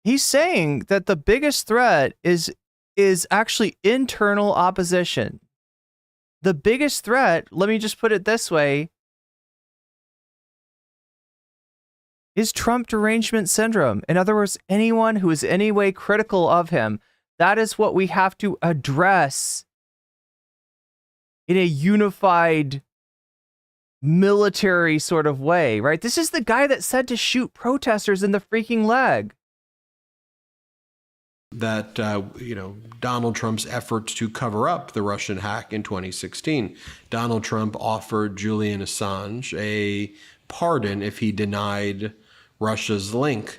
Speaker 1: He's saying that the biggest threat is actually internal opposition. The biggest threat, let me just put it this way, is Trump derangement syndrome. In other words, anyone who is in any way critical of him, that is what we have to address in a unified military sort of way, right? This is the guy that said to shoot protesters in the freaking leg.
Speaker 2: That, Donald Trump's efforts to cover up the Russian hack in 2016. Donald Trump offered Julian Assange a pardon if he denied Russia's link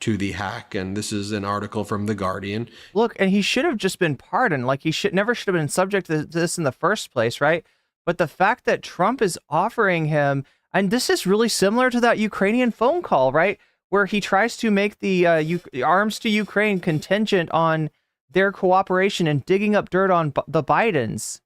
Speaker 2: to the hack. And this is an article from The Guardian.
Speaker 1: Look, and he should have just been pardoned. Like, he never should have been subject to this in the first place, right? But the fact that Trump is offering him, and this is really similar to that Ukrainian phone call, right? Where he tries to make the arms to Ukraine contingent on their cooperation and digging up dirt on the Bidens.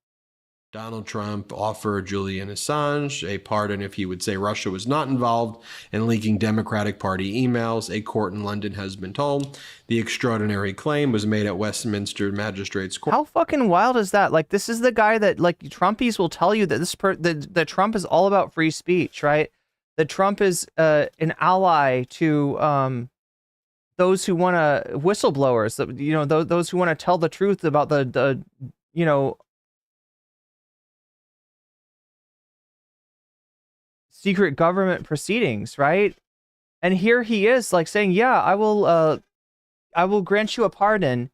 Speaker 2: Donald Trump offered Julian Assange a pardon if he would say Russia was not involved in leaking Democratic Party emails, a court in London has been told. The extraordinary claim was made at Westminster Magistrates Court.
Speaker 1: How fucking wild is that? Like, this is the guy that, like, Trumpies will tell you that that Trump is all about free speech, right? That Trump is an ally to those who want to whistleblowers, those who want to tell the truth about the secret government proceedings, right? And here he is, like, saying, "Yeah, I will grant you a pardon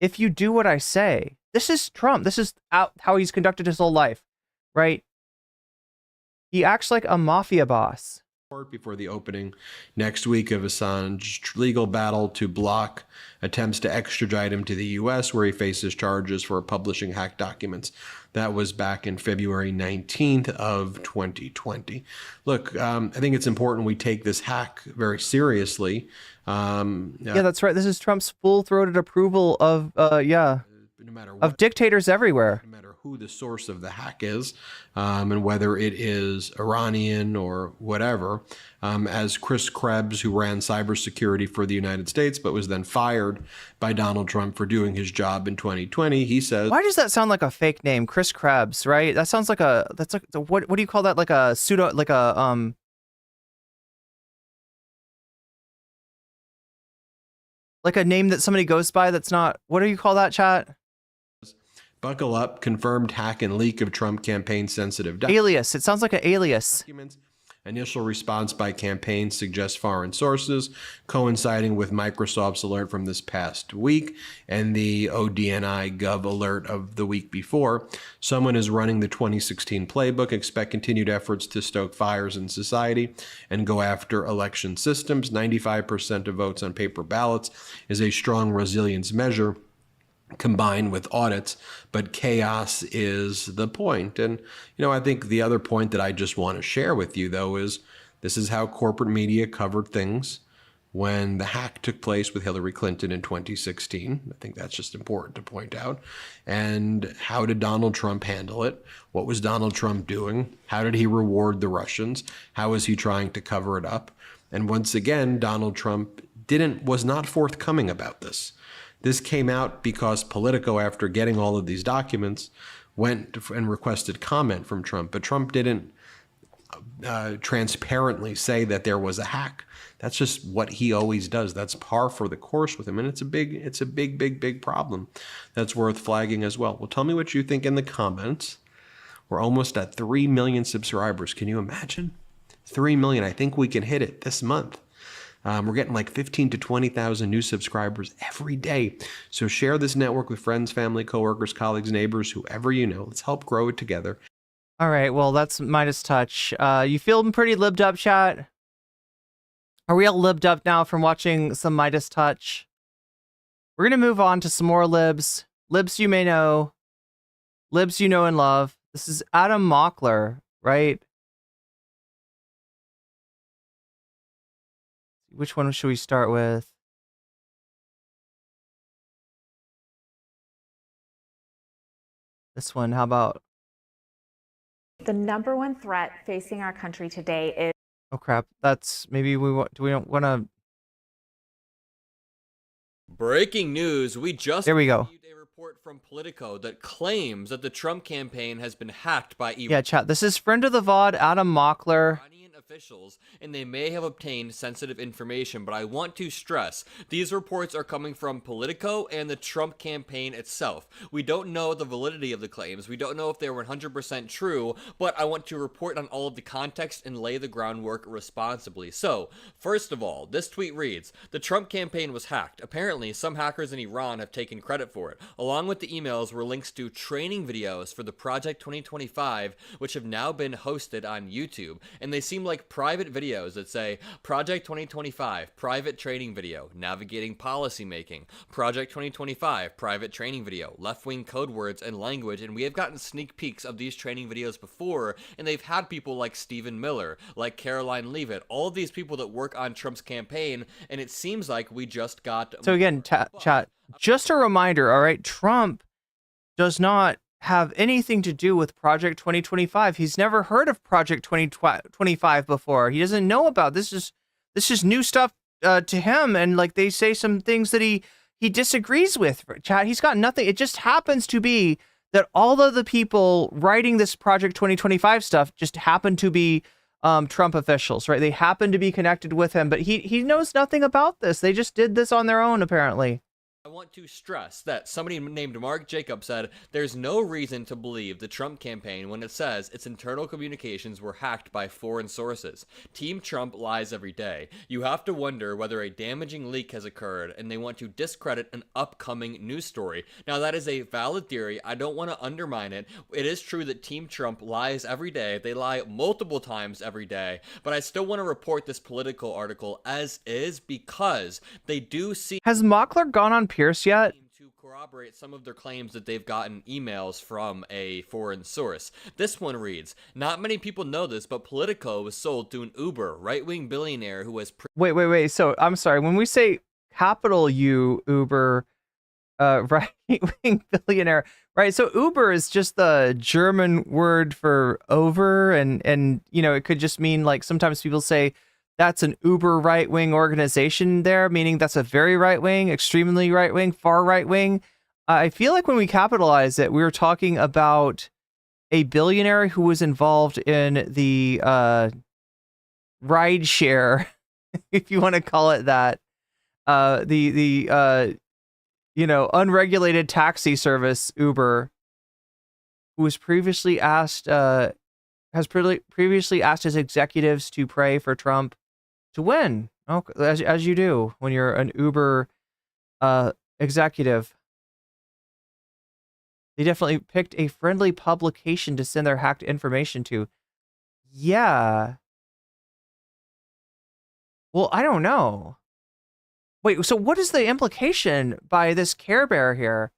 Speaker 1: if you do what I say." This is Trump. This is how he's conducted his whole life, right? He acts like a mafia boss.
Speaker 2: Before the opening next week of Assange's legal battle to block attempts to extradite him to the U.S., where he faces charges for publishing hacked documents. That was back in February 19th of 2020. Look, I think it's important we take this hack very seriously.
Speaker 1: Yeah, that's right. This is Trump's full-throated approval of,
Speaker 2: no matter what,
Speaker 1: of dictators everywhere.
Speaker 2: No matter who the source of the hack is, and whether it is Iranian or whatever, as Chris Krebs, who ran cybersecurity for the United States, but was then fired by Donald Trump for doing his job in 2020, he says...
Speaker 1: Why does that sound like a fake name? Chris Krebs, right? That sounds like what do you call that? Like a pseudo, like a, like a name that somebody goes by that's not... What do you call that, chat?
Speaker 2: Buckle up, confirmed hack and leak of Trump campaign sensitive documents.
Speaker 1: Alias. It sounds like an alias.
Speaker 2: Initial response by campaign suggests foreign sources, coinciding with Microsoft's alert from this past week and the ODNI Gov alert of the week before. Someone is running the 2016 playbook. Expect continued efforts to stoke fires in society and go after election systems. 95% of votes on paper ballots is a strong resilience measure combined with audits, but chaos is the point. And, I think the other point that I just want to share with you, though, is this is how corporate media covered things when the hack took place with Hillary Clinton in 2016. I think that's just important to point out. And how did Donald Trump handle it? What was Donald Trump doing? How did he reward the Russians? How was he trying to cover it up? And once again, Donald Trump was not forthcoming about this. This came out because Politico, after getting all of these documents, went and requested comment from Trump. But Trump didn't transparently say that there was a hack. That's just what he always does. That's par for the course with him. And it's a big problem that's worth flagging as well. Well, tell me what you think in the comments. We're almost at 3 million subscribers. Can you imagine? 3 million. I think we can hit it this month. We're getting like 15 to 20,000 new subscribers every day. So share this network with friends, family, coworkers, colleagues, neighbors, whoever you know. Let's help grow it together.
Speaker 1: All right, well, that's Midas touch. You feeling pretty libbed up, chat? Are we all libbed up now from watching some Midas touch? We're going to move on to some more libs. Libs you may know. Libs you know and love. This is Adam Mockler, right? Which one should we start with? This one, how about?
Speaker 5: The number one threat facing our country today is...
Speaker 1: Oh crap, that's, maybe we don't want to...
Speaker 6: Breaking news, we just
Speaker 1: there we go.
Speaker 6: received a report from Politico that claims that the Trump campaign has been hacked by
Speaker 1: Yeah, chat, this is friend of the VOD, Adam Mockler.
Speaker 6: officials, and they may have obtained sensitive information, but I want to stress, these reports are coming from Politico and the Trump campaign itself. We don't know the validity of the claims, we don't know if they're 100% true, but I want to report on all of the context and lay the groundwork responsibly. So, first of all, this tweet reads, the Trump campaign was hacked. Apparently, some hackers in Iran have taken credit for it. Along with the emails were links to training videos for the Project 2025, which have now been hosted on YouTube, and they seem like private videos that say Project 2025 private training video, navigating policy making, Project 2025 private training video, left-wing code words and language, and we have gotten sneak peeks of these training videos before, and they've had people like Stephen Miller, like Caroline Leavitt, all of these people that work on Trump's campaign, and it seems like we just got...
Speaker 1: So again, chat, just a reminder, all right, Trump does not have anything to do with Project 2025. He's never heard of Project 2025 before. He doesn't know about this. This is new stuff to him, and like they say some things that he disagrees with. Chat, he's got nothing. It just happens to be that all of the people writing this Project 2025 stuff just happen to be Trump officials, right? They happen to be connected with him, but he knows nothing about this. They just did this on their own, apparently.
Speaker 6: I want to stress that somebody named Mark Jacob said there's no reason to believe the Trump campaign when it says its internal communications were hacked by foreign sources. Team Trump lies every day. You have to wonder whether a damaging leak has occurred and they want to discredit an upcoming news story. Now that is a valid theory. I don't want to undermine it. It is true that Team Trump lies every day. They lie multiple times every day. But I still want to report this Politico article as is because they do see...
Speaker 1: Has Mockler gone on Pierce yet?
Speaker 6: To corroborate some of their claims that they've gotten emails from a foreign source. This one reads, not many people know this, but Politico was sold to an Uber right-wing billionaire who was...
Speaker 1: Wait. So, I'm sorry. When we say capital U, Uber, right-wing billionaire, right? So Uber is just the German word for over, and you know, it could just mean, like, sometimes people say, that's an uber right-wing organization there, meaning that's a very right-wing, extremely right-wing, far right-wing. I feel like when we capitalize it, we were talking about a billionaire who was involved in the ride share, if you want to call it that, you know, unregulated taxi service Uber, who was previously asked, previously asked his executives to pray for Trump to win. Oh, as you do when you're an Uber executive. They definitely picked a friendly publication to send their hacked information to. Yeah. Well, I don't know. Wait, so what is the implication by this Care Bear here?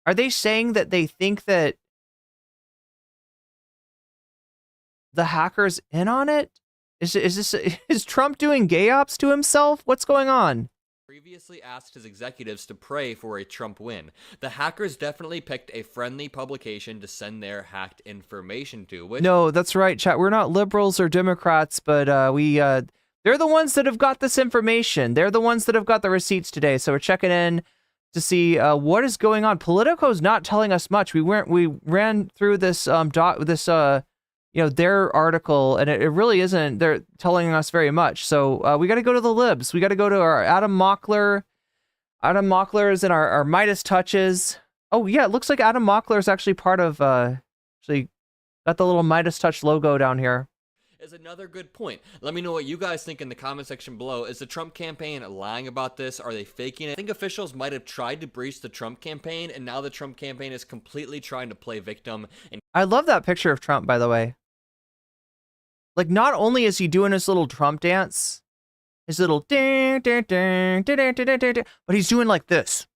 Speaker 1: Are they saying that they think that the hacker's in on it? Is Trump doing gay ops to himself? What's going on?
Speaker 6: Previously asked his executives to pray for a Trump win. The hackers definitely picked a friendly publication to send their hacked information to.
Speaker 1: No, that's right, chat. We're not liberals or Democrats, but they're the ones that have got this information. They're the ones that have got the receipts today. So we're checking in to see what is going on. Politico's not telling us much. We ran through this their article, and it really isn't. They're telling us very much. So we got to go to the libs. We got to go to our Adam Mockler. Adam Mockler is in our Midas touches. Oh yeah, it looks like Adam Mockler is actually part of. Actually, got the little Midas touch logo down here.
Speaker 6: Is another good point. Let me know what you guys think in the comment section below. Is the Trump campaign lying about this? Are they faking it? I think officials might have tried to breach the Trump campaign, and now the Trump campaign is completely trying to play victim. And
Speaker 1: I love that picture of Trump, by the way. Like, not only is he doing his little Trump dance, his little ding, ding, ding, ding, ding, ding, ding, ding, but he's doing like this.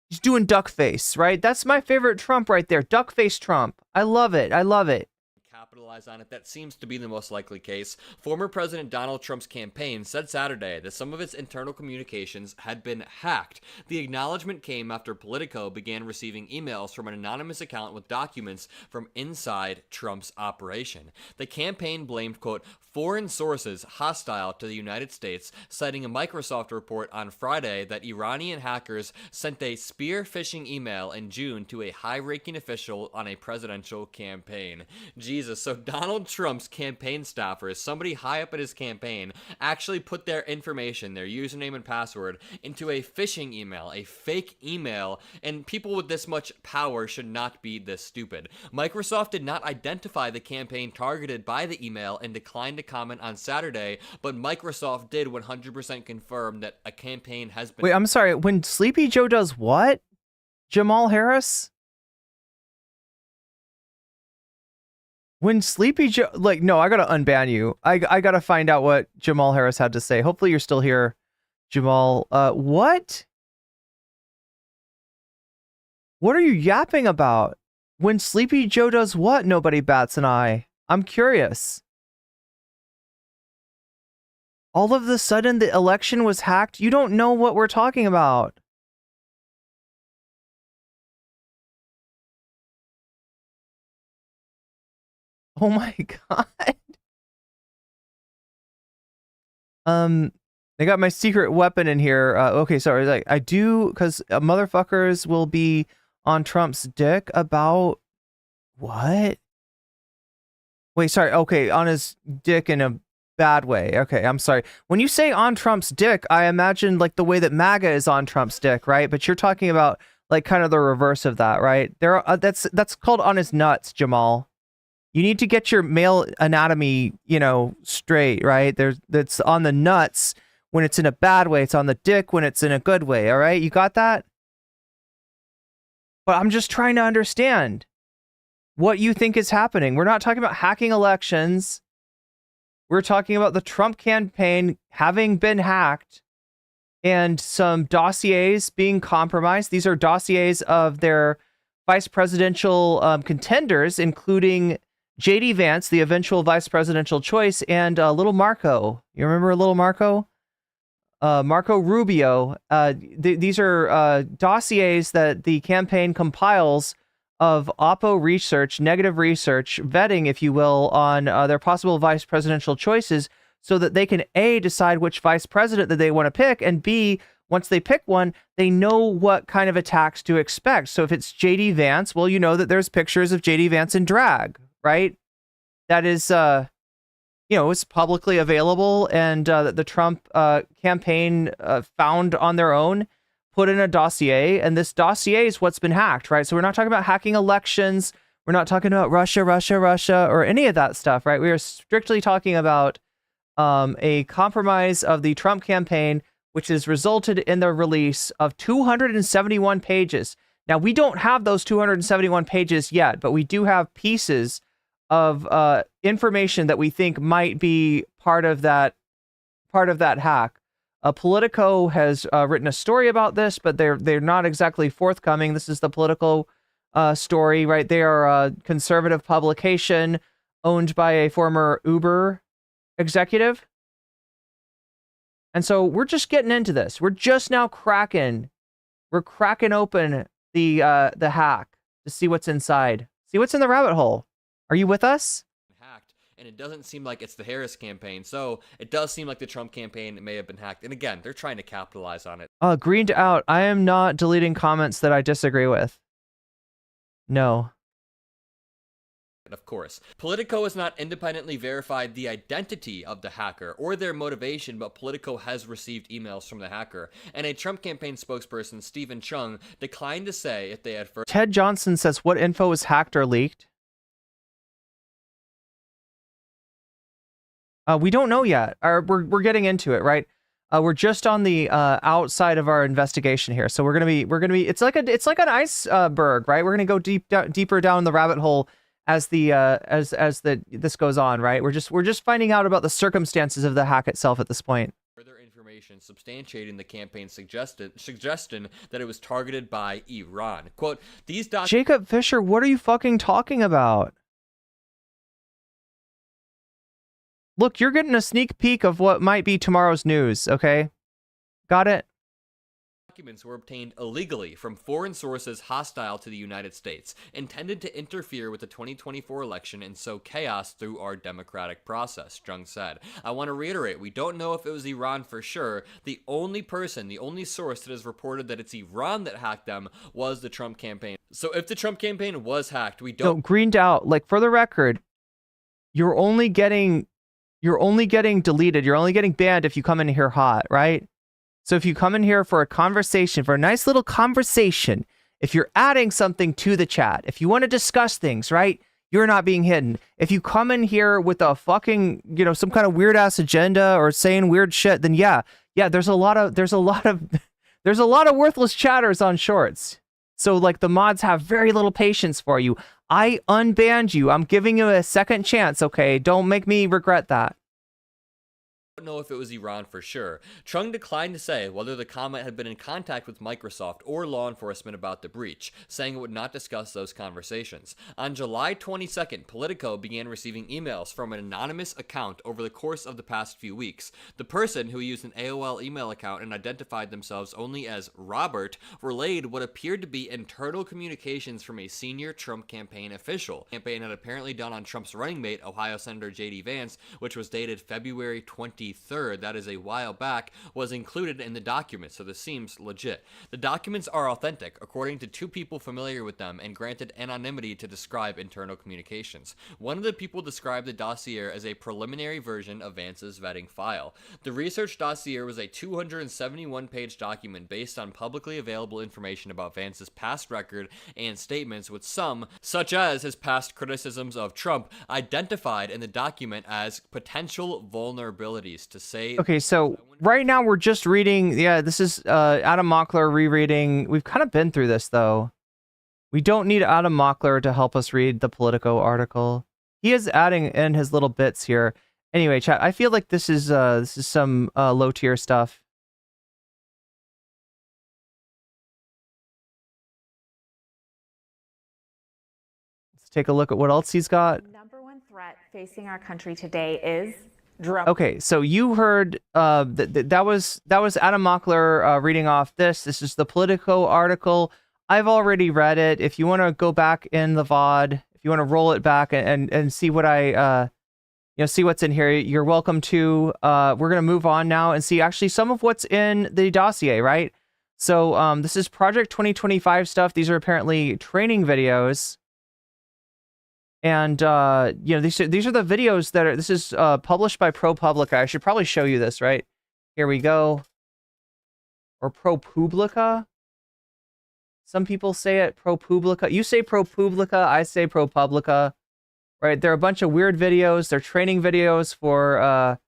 Speaker 1: He's doing duck face, right? That's my favorite Trump right there. Duck face Trump. I love it. I love it.
Speaker 6: Capitalize on it. That seems to be the most likely case. Former President Donald Trump's campaign said Saturday that some of its internal communications had been hacked. The acknowledgement came after Politico began receiving emails from an anonymous account with documents from inside Trump's operation. The campaign blamed, quote, foreign sources hostile to the United States, citing a Microsoft report on Friday that Iranian hackers sent a spear phishing email in June to a high-ranking official on a presidential campaign. Jesus, so Donald Trump's campaign staffers, somebody high up at his campaign, actually put their information, their username and password, into a phishing email, a fake email, and people with this much power should not be this stupid. Microsoft did not identify the campaign targeted by the email and declined to comment on Saturday, but Microsoft did 100% confirm that a campaign has been...
Speaker 1: Wait, I'm sorry. When Sleepy Joe does what? Jamal Harris? When Sleepy Joe... Like, no, I gotta unban you. I gotta find out what Jamal Harris had to say. Hopefully you're still here, Jamal. What? What are you yapping about? When Sleepy Joe does what? Nobody bats an eye. I'm curious. All of a sudden, the election was hacked? You don't know what we're talking about. Oh my god. They got my secret weapon in here. Okay, sorry. Like, I do, because motherfuckers will be on Trump's dick about... What? Wait, sorry. Okay, on his dick in a bad way. Okay, I'm sorry. When you say on Trump's dick, I imagine like the way that MAGA is on Trump's dick, right? But you're talking about like kind of the reverse of that, right? That's called on his nuts, Jamal. You need to get your male anatomy, straight, right? That's on the nuts when it's in a bad way. It's on the dick when it's in a good way, all right? You got that? But I'm just trying to understand what you think is happening. We're not talking about hacking elections. We're talking about the Trump campaign having been hacked and some dossiers being compromised. These are dossiers of their vice presidential contenders, including JD Vance, the eventual vice presidential choice, and Little Marco. You remember Little Marco? Marco Rubio. These are dossiers that the campaign compiles of oppo research, negative research, vetting, if you will, on their possible vice presidential choices so that they can A, decide which vice president that they want to pick, and B, once they pick one, they know what kind of attacks to expect. So if it's JD Vance, well, you know that there's pictures of JD Vance in drag, right? That is, it's publicly available, and the Trump campaign found on their own, put in a dossier, and this dossier is what's been hacked, right? So we're not talking about hacking elections. We're not talking about Russia, or any of that stuff, right? We are strictly talking about a compromise of the Trump campaign, which has resulted in the release of 271 pages. Now, we don't have those 271 pages yet, but we do have pieces of information that we think might be part of that hack. Politico has written a story about this, but they're not exactly forthcoming. This is the Politico story, right? They are a conservative publication owned by a former Uber executive. And so we're just getting into this. We're just now cracking open the hack to see what's inside. See what's in the rabbit hole. Are you with us?
Speaker 6: Hacked, and it doesn't seem like it's the Harris campaign, so it does seem like the Trump campaign may have been hacked. And again, they're trying to capitalize on it.
Speaker 1: Greened out. I am not deleting comments that I disagree with. No.
Speaker 6: Of course. Politico has not independently verified the identity of the hacker or their motivation, but Politico has received emails from the hacker. And a Trump campaign spokesperson, Stephen Chung, declined to say if they had first...
Speaker 1: Ted Johnson says, what info was hacked or leaked? We don't know yet. We're getting into it, right? We're just on the outside of our investigation here, so we're gonna be. It's like an iceberg, right? We're gonna go deeper down the rabbit hole as this goes on, right? We're just finding out about the circumstances of the hack itself at this point.
Speaker 6: Further information substantiating the campaign's suggestion that it was targeted by Iran. Quote: "These
Speaker 1: Jacob Fisher, what are you fucking talking about?" Look, you're getting a sneak peek of what might be tomorrow's news, okay? Got it?
Speaker 6: Documents were obtained illegally from foreign sources hostile to the United States, intended to interfere with the 2024 election and sow chaos through our democratic process, Chung said. I want to reiterate, we don't know if it was Iran for sure. The only source that has reported that it's Iran that hacked them was the Trump campaign. So if the Trump campaign was hacked, we don't...
Speaker 1: No, greened out. Like, for the record, you're only getting deleted. You're only getting banned if you come in here hot, right? So if you come in here for a conversation, for a nice little conversation, if you're adding something to the chat, if you want to discuss things, right? You're not being hidden. If you come in here with a fucking, some kind of weird ass agenda or saying weird shit, then yeah, there's a lot of worthless chatters on Shorts. So like the mods have very little patience for you. I unbanned you. I'm giving you a second chance, okay? Don't make me regret that.
Speaker 6: Don't know if it was Iran for sure. Chung declined to say whether the comment had been in contact with Microsoft or law enforcement about the breach, saying it would not discuss those conversations. On July 22nd, Politico began receiving emails from an anonymous account over the course of the past few weeks. The person, who used an AOL email account and identified themselves only as Robert, relayed what appeared to be internal communications from a senior Trump campaign official. The campaign had apparently done on Trump's running mate, Ohio Senator JD Vance, which was dated February 23rd, that is a while back, was included in the document, so this seems legit. The documents are authentic, according to two people familiar with them and granted anonymity to describe internal communications. One of the people described the dossier as a preliminary version of Vance's vetting file. The research dossier was a 271-page document based on publicly available information about Vance's past record and statements, with some, such as his past criticisms of Trump, identified in the document as potential vulnerabilities. To say...
Speaker 1: Okay, so right now we're just reading, this is Adam Mockler rereading. We've kind of been through this, though. We don't need Adam Mockler to help us read the Politico article. He is adding in his little bits here. Anyway, chat, I feel like this is some low-tier stuff. Let's take a look at what else he's got.
Speaker 5: Number one threat facing our country today is...
Speaker 1: Okay, so you heard that was Adam Mockler reading off this. This is the Politico article. I've already read it. If you want to go back in the VOD, if you want to roll it back and see what see what's in here, you're welcome to. We're gonna move on now and see actually some of what's in the dossier, right? So this is Project 2025 stuff. These are apparently training videos. And, these are the videos that are, this is published by ProPublica. I should probably show you this, right? Here we go. Or ProPublica. Some people say it ProPublica. You say ProPublica, I say ProPublica. Right? They're a bunch of weird videos. They're training videos for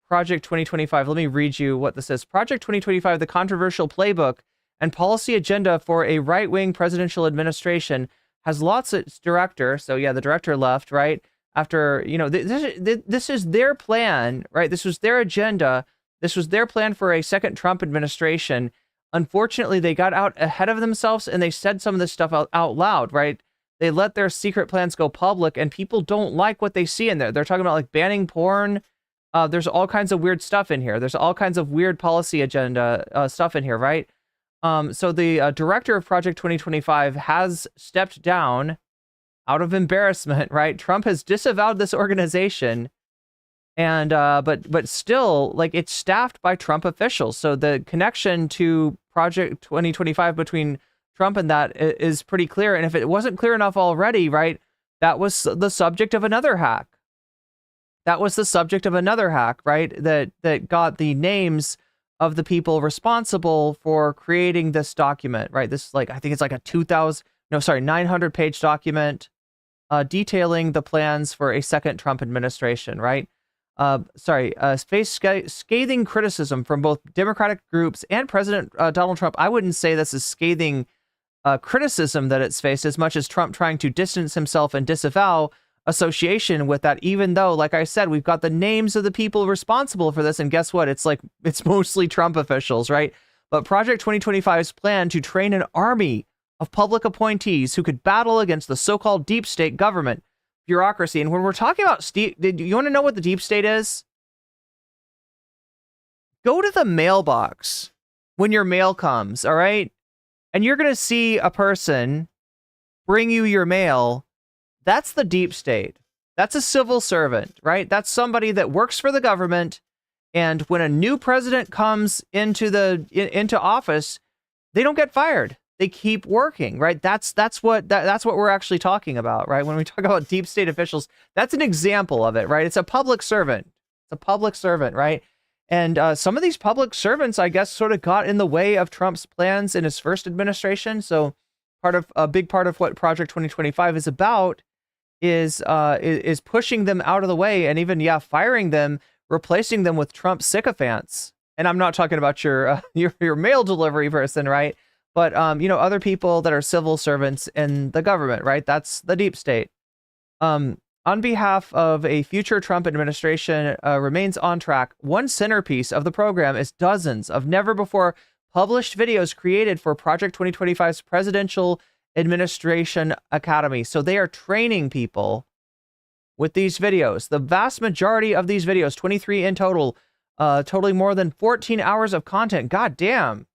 Speaker 1: Project 2025. Let me read you what this is. Project 2025, the controversial playbook and policy agenda for a right-wing presidential administration, has lots of director. So yeah, the director left, right? After, this is their plan, right? This was their agenda This was their plan for a second Trump administration. Unfortunately, they got out ahead of themselves and they said some of this stuff out loud, right? They let their secret plans go public, and people don't like what they see in there. They're talking about like banning porn. There's all kinds of weird stuff in here. There's all kinds of weird policy agenda stuff in here, right? So the director of Project 2025 has stepped down out of embarrassment, right? Trump has disavowed this organization, and but still, like, it's staffed by Trump officials. So the connection to Project 2025 between Trump and that is pretty clear. And if it wasn't clear enough already, right, that was the subject of another hack. That was the subject of another hack, right? That got the names of the people responsible for creating this document, right? This, like, I think it's like a 900-page document detailing the plans for a second Trump administration, right? Faced scathing criticism from both Democratic groups and President Donald Trump. I wouldn't say this is scathing criticism that it's faced as much as Trump trying to distance himself and disavow association with that, even though, like I said, we've got the names of the people responsible for this, and guess what? It's mostly Trump officials, right? But Project 2025's plan to train an army of public appointees who could battle against the so-called deep state government bureaucracy. And when we're talking about you want to know what the deep state is? Go to the mailbox when your mail comes, all right? And you're going to see a person bring you your mail. That's the deep state. That's a civil servant, right? That's somebody that works for the government. And when a new president comes into office, they don't get fired. They keep working, right? That's what we're actually talking about, right? When we talk about deep state officials, that's an example of it, right? It's a public servant. It's a public servant, right? And some of these public servants, I guess, sort of got in the way of Trump's plans in his first administration. So a big part of what Project 2025 is about is pushing them out of the way, and even firing them, replacing them with Trump sycophants. And I'm not talking about your mail delivery person, right? But other people that are civil servants in the government, right? That's the deep state. On behalf of a future Trump administration remains on track, one centerpiece of the program is dozens of never-before published videos created for Project 2025's Presidential Administration Academy. So they are training people with these videos. The vast majority of these videos, 23 in total, totaling more than 14 hours of content. God damn,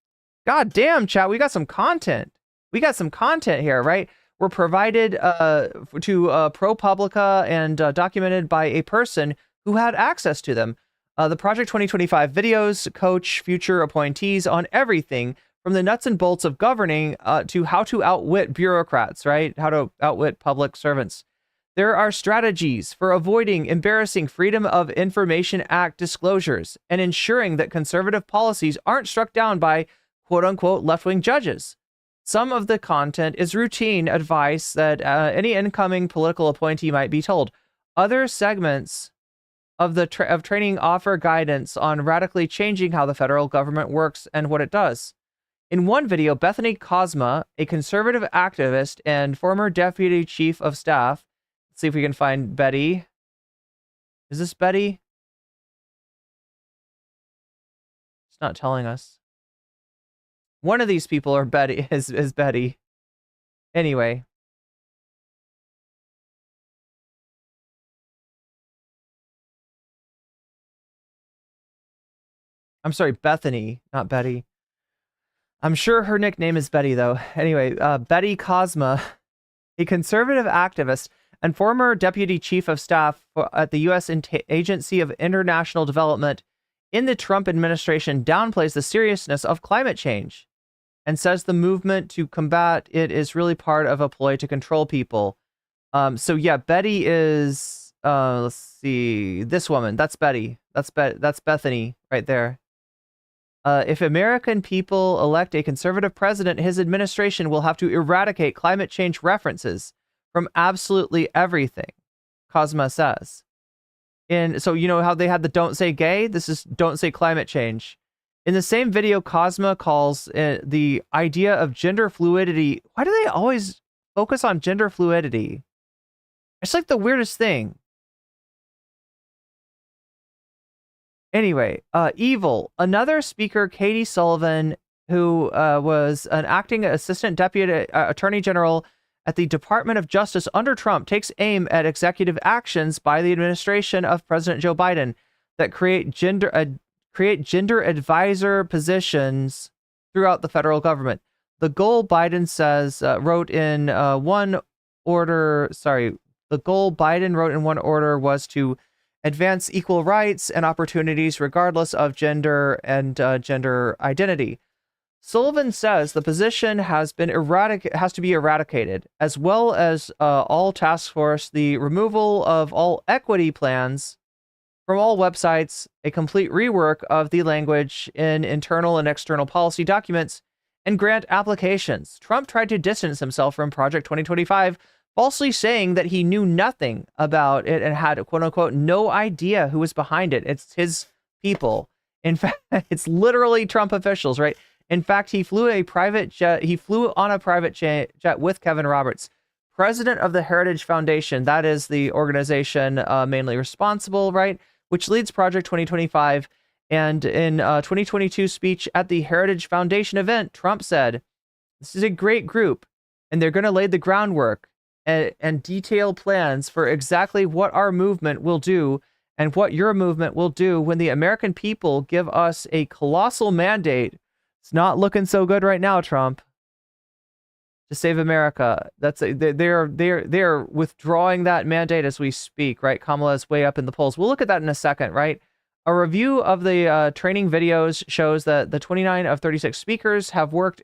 Speaker 1: chat, we got some content. We got some content here, right? Were provided to ProPublica and documented by a person who had access to them. The Project 2025 videos coach future appointees on everything from the nuts and bolts of governing to how to outwit bureaucrats, right? How to outwit public servants. There are strategies for avoiding embarrassing Freedom of Information Act disclosures and ensuring that conservative policies aren't struck down by quote-unquote left-wing judges. Some of the content is routine advice that any incoming political appointee might be told. Other segments of the training offer guidance on radically changing how the federal government works and what it does. In one video, Bethany Kozma, a conservative activist and former deputy chief of staff, let's see if we can find Betty. Is this Betty? It's not telling us. One of these people are Betty is Betty. Anyway. I'm sorry, Bethany, not Betty. I'm sure her nickname is Betty, though. Anyway, Betty Kozma, a conservative activist and former deputy chief of staff at the U.S. Agency of International Development in the Trump administration, downplays the seriousness of climate change and says the movement to combat it is really part of a ploy to control people. So yeah, Betty is, let's see, this woman, that's Betty. That's Bethany right there. If American people elect a conservative president, his administration will have to eradicate climate change references from absolutely everything, Kozma says. And so, you know how they had the don't say gay? This is don't say climate change. In the same video, Kozma calls the idea of gender fluidity. Why do they always focus on gender fluidity? It's like the weirdest thing. Anyway, evil. Another speaker, Katie Sullivan, who was an acting assistant deputy attorney general at the Department of Justice under Trump, takes aim at executive actions by the administration of President Joe Biden that create gender advisor positions throughout the federal government. The goal, Biden says, wrote in one order was to advance equal rights and opportunities regardless of gender and gender identity. Sullivan says the position has to be eradicated, as well as all task force, the removal of all equity plans from all websites, a complete rework of the language in internal and external policy documents, and grant applications. Trump tried to distance himself from Project 2025, falsely saying that he knew nothing about it and had, quote unquote, no idea who was behind it. It's his people. In fact, it's literally Trump officials, right? In fact, he flew on a private jet with Kevin Roberts, president of the Heritage Foundation. That is the organization mainly responsible, right, which leads Project 2025. And in 2022 speech at the Heritage Foundation event, Trump said, "This is a great group, and they're going to lay the groundwork and detail plans for exactly what our movement will do and what your movement will do when the American people give us a colossal mandate." It's not looking so good right now, Trump. To save America. They're withdrawing that mandate as we speak, right? Kamala is way up in the polls. We'll look at that in a second, right? A review of the training videos shows that the 29 of 36 speakers have worked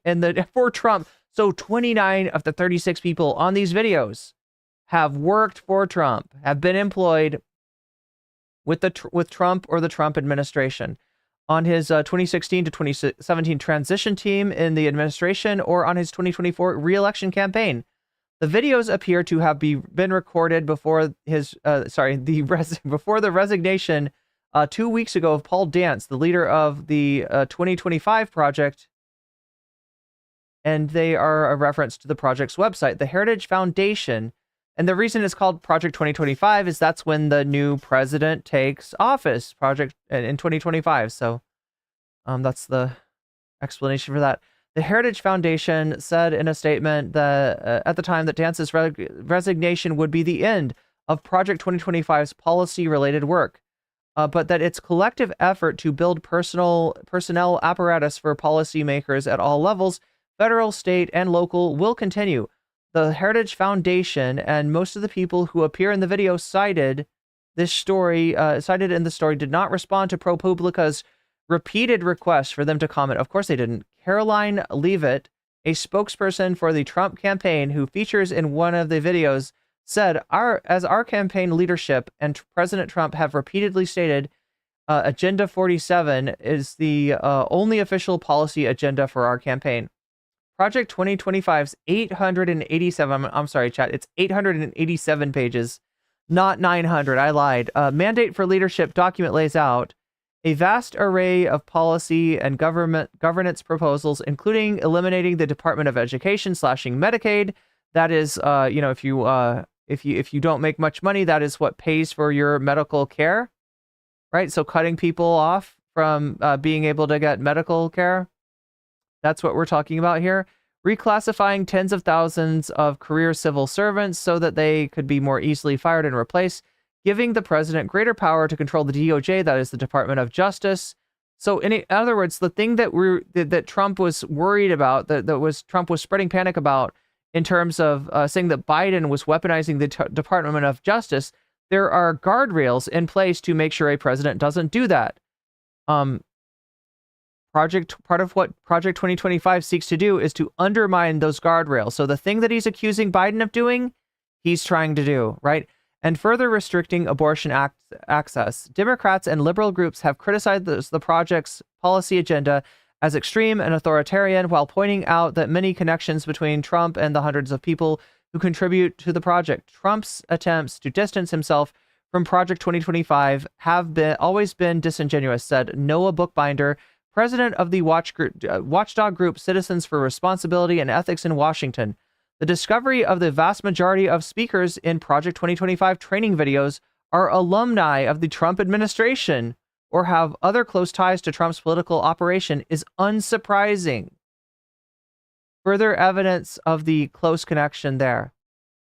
Speaker 1: for Trump. So 29 of the 36 people on these videos have worked for Trump, have been employed with Trump or the Trump administration on his 2016 to 2017 transition team in the administration or on his 2024 re-election campaign. The videos appear to have been recorded before before the resignation 2 weeks ago of Paul Dance, the leader of the 2025 project, and they are a reference to the project's website, the Heritage Foundation. And the reason it's called Project 2025 is that's when the new president takes office, in 2025. So that's the explanation for that. The Heritage Foundation said in a statement that at the time that Dance's resignation would be the end of Project 2025's policy-related work, but that its collective effort to build personnel apparatus for policymakers at all levels, federal, state, and local, will continue. The Heritage Foundation and most of the people who appear in the video cited in the story did not respond to ProPublica's repeated requests for them to comment. Of course they didn't. Caroline Leavitt, a spokesperson for the Trump campaign who features in one of the videos, said, as our campaign leadership and President Trump have repeatedly stated, Agenda 47 is the only official policy agenda for our campaign. Project 2025's 887, I'm sorry, chat, it's 887 pages, not 900, I lied. Mandate for Leadership document lays out a vast array of policy and governance proposals, including eliminating the Department of Education, slashing Medicaid. That is, if you don't make much money, that is what pays for your medical care, right? So cutting people off from being able to get medical care. That's what we're talking about here. Reclassifying tens of thousands of career civil servants so that they could be more easily fired and replaced. Giving the president greater power to control the DOJ, that is the Department of Justice. So in other words, the thing that Trump was worried about, Trump was spreading panic about in terms of saying that Biden was weaponizing the Department of Justice, there are guardrails in place to make sure a president doesn't do that. Part of what Project 2025 seeks to do is to undermine those guardrails. So the thing that he's accusing Biden of doing, he's trying to do, right? And further restricting abortion access. Democrats and liberal groups have criticized the project's policy agenda as extreme and authoritarian, while pointing out that many connections between Trump and the hundreds of people who contribute to the project. Trump's attempts to distance himself from Project 2025 have always been disingenuous, said Noah Bookbinder, president of the watchdog group Citizens for Responsibility and Ethics in Washington. The discovery of the vast majority of speakers in Project 2025 training videos are alumni of the Trump administration, or have other close ties to Trump's political operation is unsurprising. Further evidence of the close connection there.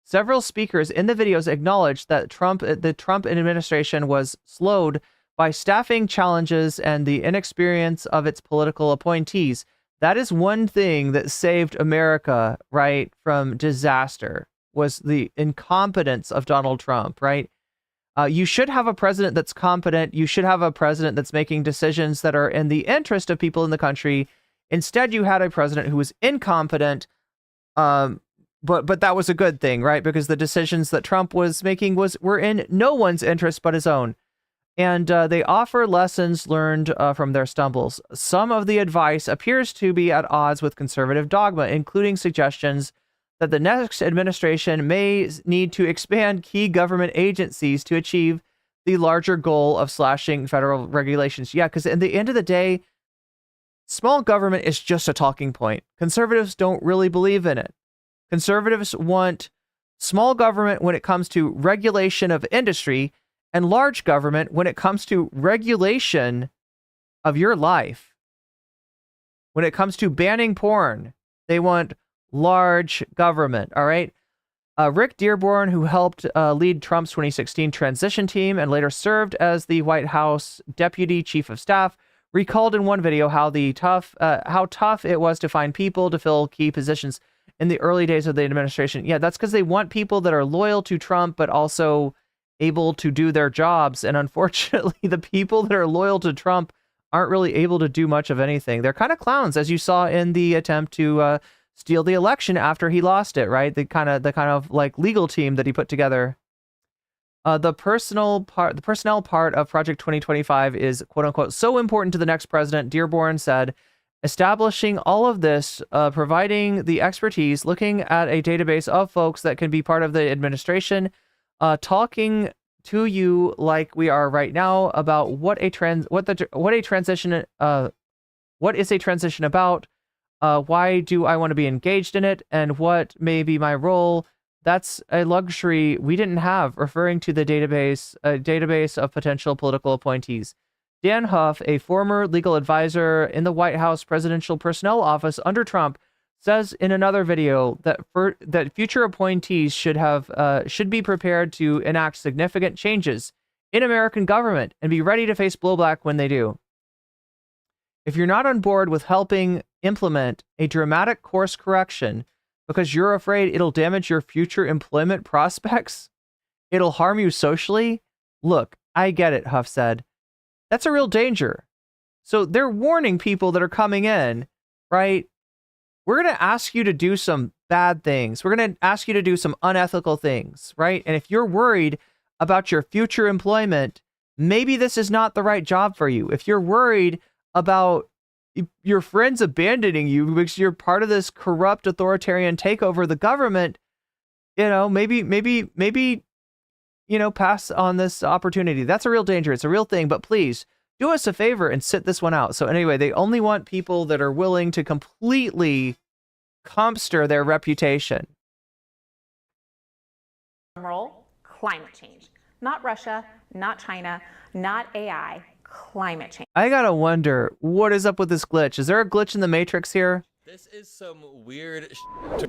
Speaker 1: Several speakers in the videos acknowledged that the Trump administration was slowed by staffing challenges and the inexperience of its political appointees. That is one thing that saved America, right, from disaster, was the incompetence of Donald Trump, right? You should have a president that's competent. You should have a president that's making decisions that are in the interest of people in the country. Instead, you had a president who was incompetent, but that was a good thing, right? Because the decisions that Trump was making were in no one's interest but his own. And they offer lessons learned from their stumbles. Some of the advice appears to be at odds with conservative dogma, including suggestions that the next administration may need to expand key government agencies to achieve the larger goal of slashing federal regulations. Yeah, because at the end of the day, small government is just a talking point. Conservatives don't really believe in it. Conservatives want small government when it comes to regulation of industry, and large government when it comes to regulation of your life. When it comes to banning porn, they want large government, all right? Rick Dearborn, who helped lead Trump's 2016 transition team and later served as the White House Deputy Chief of Staff, recalled in one video how tough it was to find people to fill key positions in the early days of the administration. Yeah, that's because they want people that are loyal to Trump, but also able to do their jobs. And unfortunately, the people that are loyal to Trump aren't really able to do much of anything. They're kind of clowns, as you saw in the attempt to steal the election after he lost it, right? The kind of like legal team that he put together. The personnel part of Project 2025 is quote unquote so important to the next president, Dearborn said. Establishing all of this, providing the expertise, looking at a database of folks that can be part of the administration, talking to you like we are right now about what is a transition about, why do I want to be engaged in it, and what may be my role. That's a luxury we didn't have, referring to the database of potential political appointees. Dan Huff, a former legal advisor in the White House Presidential Personnel Office under Trump, says in another video that future appointees should be prepared to enact significant changes in American government and be ready to face blowback when they do. If you're not on board with helping implement a dramatic course correction because you're afraid it'll damage your future employment prospects, it'll harm you socially, look, I get it, Huff said. That's a real danger. So they're warning people that are coming in, right? We're going to ask you to do some bad things. We're going to ask you to do some unethical things, right? And if you're worried about your future employment, maybe this is not the right job for you. If you're worried about your friends abandoning you because you're part of this corrupt authoritarian takeover of the government, maybe, pass on this opportunity. That's a real danger. It's a real thing, but please do us a favor and sit this one out. So anyway, they only want people that are willing to completely comster their reputation.
Speaker 5: Role, climate change. Not Russia, not China, not AI, climate change.
Speaker 1: I gotta wonder, what is up with this glitch? Is there a glitch in the Matrix here?
Speaker 6: This is some weird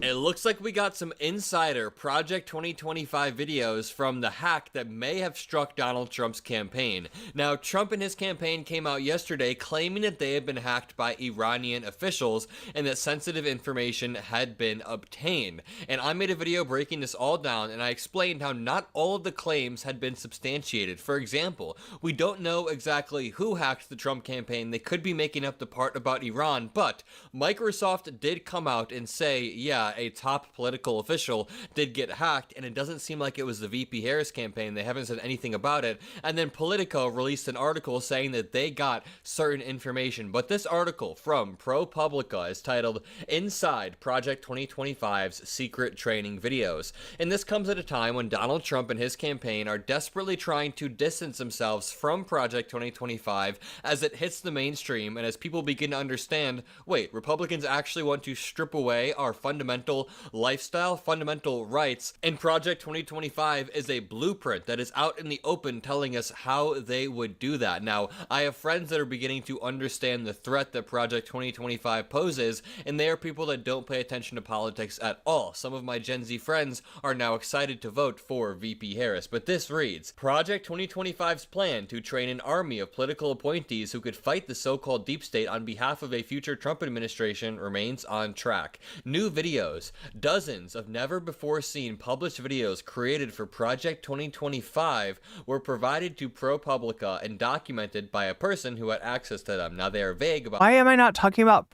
Speaker 6: It looks like we got some insider Project 2025 videos from the hack that may have struck Donald Trump's campaign. Now, Trump and his campaign came out yesterday claiming that they had been hacked by Iranian officials and that sensitive information had been obtained. And I made a video breaking this all down, and I explained how not all of the claims had been substantiated. For example, we don't know exactly who hacked the Trump campaign. They could be making up the part about Iran, but Microsoft did come out and say, yeah, a top political official did get hacked, and it doesn't seem like it was the VP Harris campaign. They haven't said anything about it. And then Politico released an article saying that they got certain information. But this article from ProPublica is titled Inside Project 2025's Secret Training Videos. And this comes at a time when Donald Trump and his campaign are desperately trying to distance themselves from Project 2025 as it hits the mainstream and as people begin to understand, wait, Republicans actually want to strip away our fundamental lifestyle, fundamental rights, and Project 2025 is a blueprint that is out in the open telling us how they would do that. Now, I have friends that are beginning to understand the threat that Project 2025 poses, and they are people that don't pay attention to politics at all. Some of my Gen Z friends are now excited to vote for VP Harris, but this reads, Project 2025's plan to train an army of political appointees who could fight the so-called deep state on behalf of a future Trump administration remains on track. New videos, dozens of never-before-seen published videos created for Project 2025 were provided to ProPublica and documented by a person who had access to them. Now, they are vague about—
Speaker 1: Why am I not talking about,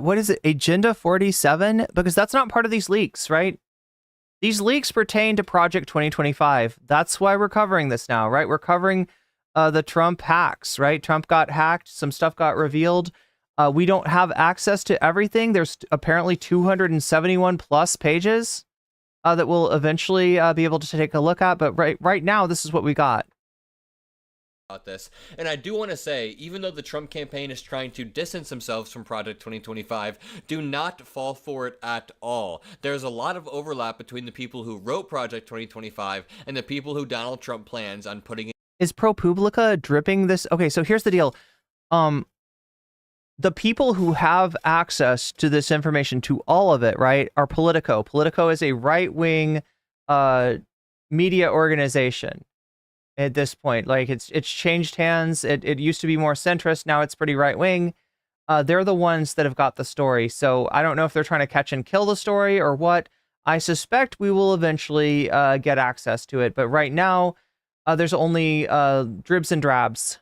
Speaker 1: what is it, Agenda 47? Because that's not part of these leaks, right? These leaks pertain to Project 2025. That's why we're covering this now, right? We're covering the Trump hacks, right? Trump got hacked. Some stuff got revealed. We don't have access to everything. There's apparently 271 plus pages that we'll eventually be able to take a look at. But right now, this is what we got.
Speaker 6: This. And I do want to say, even though the Trump campaign is trying to distance themselves from Project 2025, do not fall for it at all. There's a lot of overlap between the people who wrote Project 2025 and the people who Donald Trump plans on putting in.
Speaker 1: Is ProPublica dripping this? Okay, so here's the deal. The people who have access to this information, to all of it, right, are Politico. Politico is a right-wing media organization. At this point, like it's changed hands. It used to be more centrist. Now it's pretty right wing. They're the ones that have got the story. So I don't know if they're trying to catch and kill the story or what. I suspect we will eventually get access to it. But right now, there's only dribs and drabs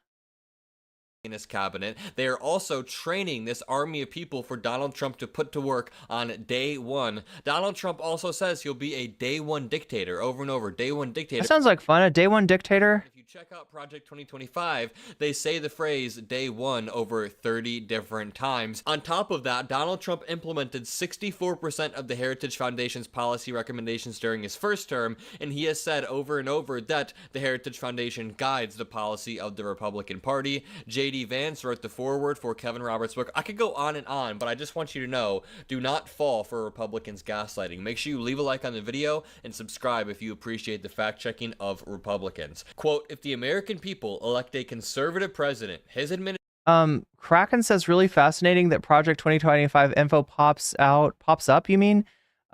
Speaker 6: in his cabinet. They are also training this army of people for Donald Trump to put to work on day one. Donald Trump also says he'll be a day one dictator, over and over. Day one dictator.
Speaker 1: That sounds like fun. A day one dictator.
Speaker 6: If you check out Project 2025, they say the phrase day one over 30 different times. On top of that, Donald Trump implemented 64% of the Heritage Foundation's policy recommendations during his first term, and he has said over and over that the Heritage Foundation guides the policy of the Republican Party. JD Vance wrote the foreword for Kevin Roberts' book. I could go on, but I just want you to know, do not fall for Republicans' gaslighting. Make sure you leave a like on the video and subscribe if you appreciate the fact-checking of Republicans. Quote, if the American people elect a conservative president, his administration...
Speaker 1: Kraken says really fascinating that Project 2025 info pops up, you mean,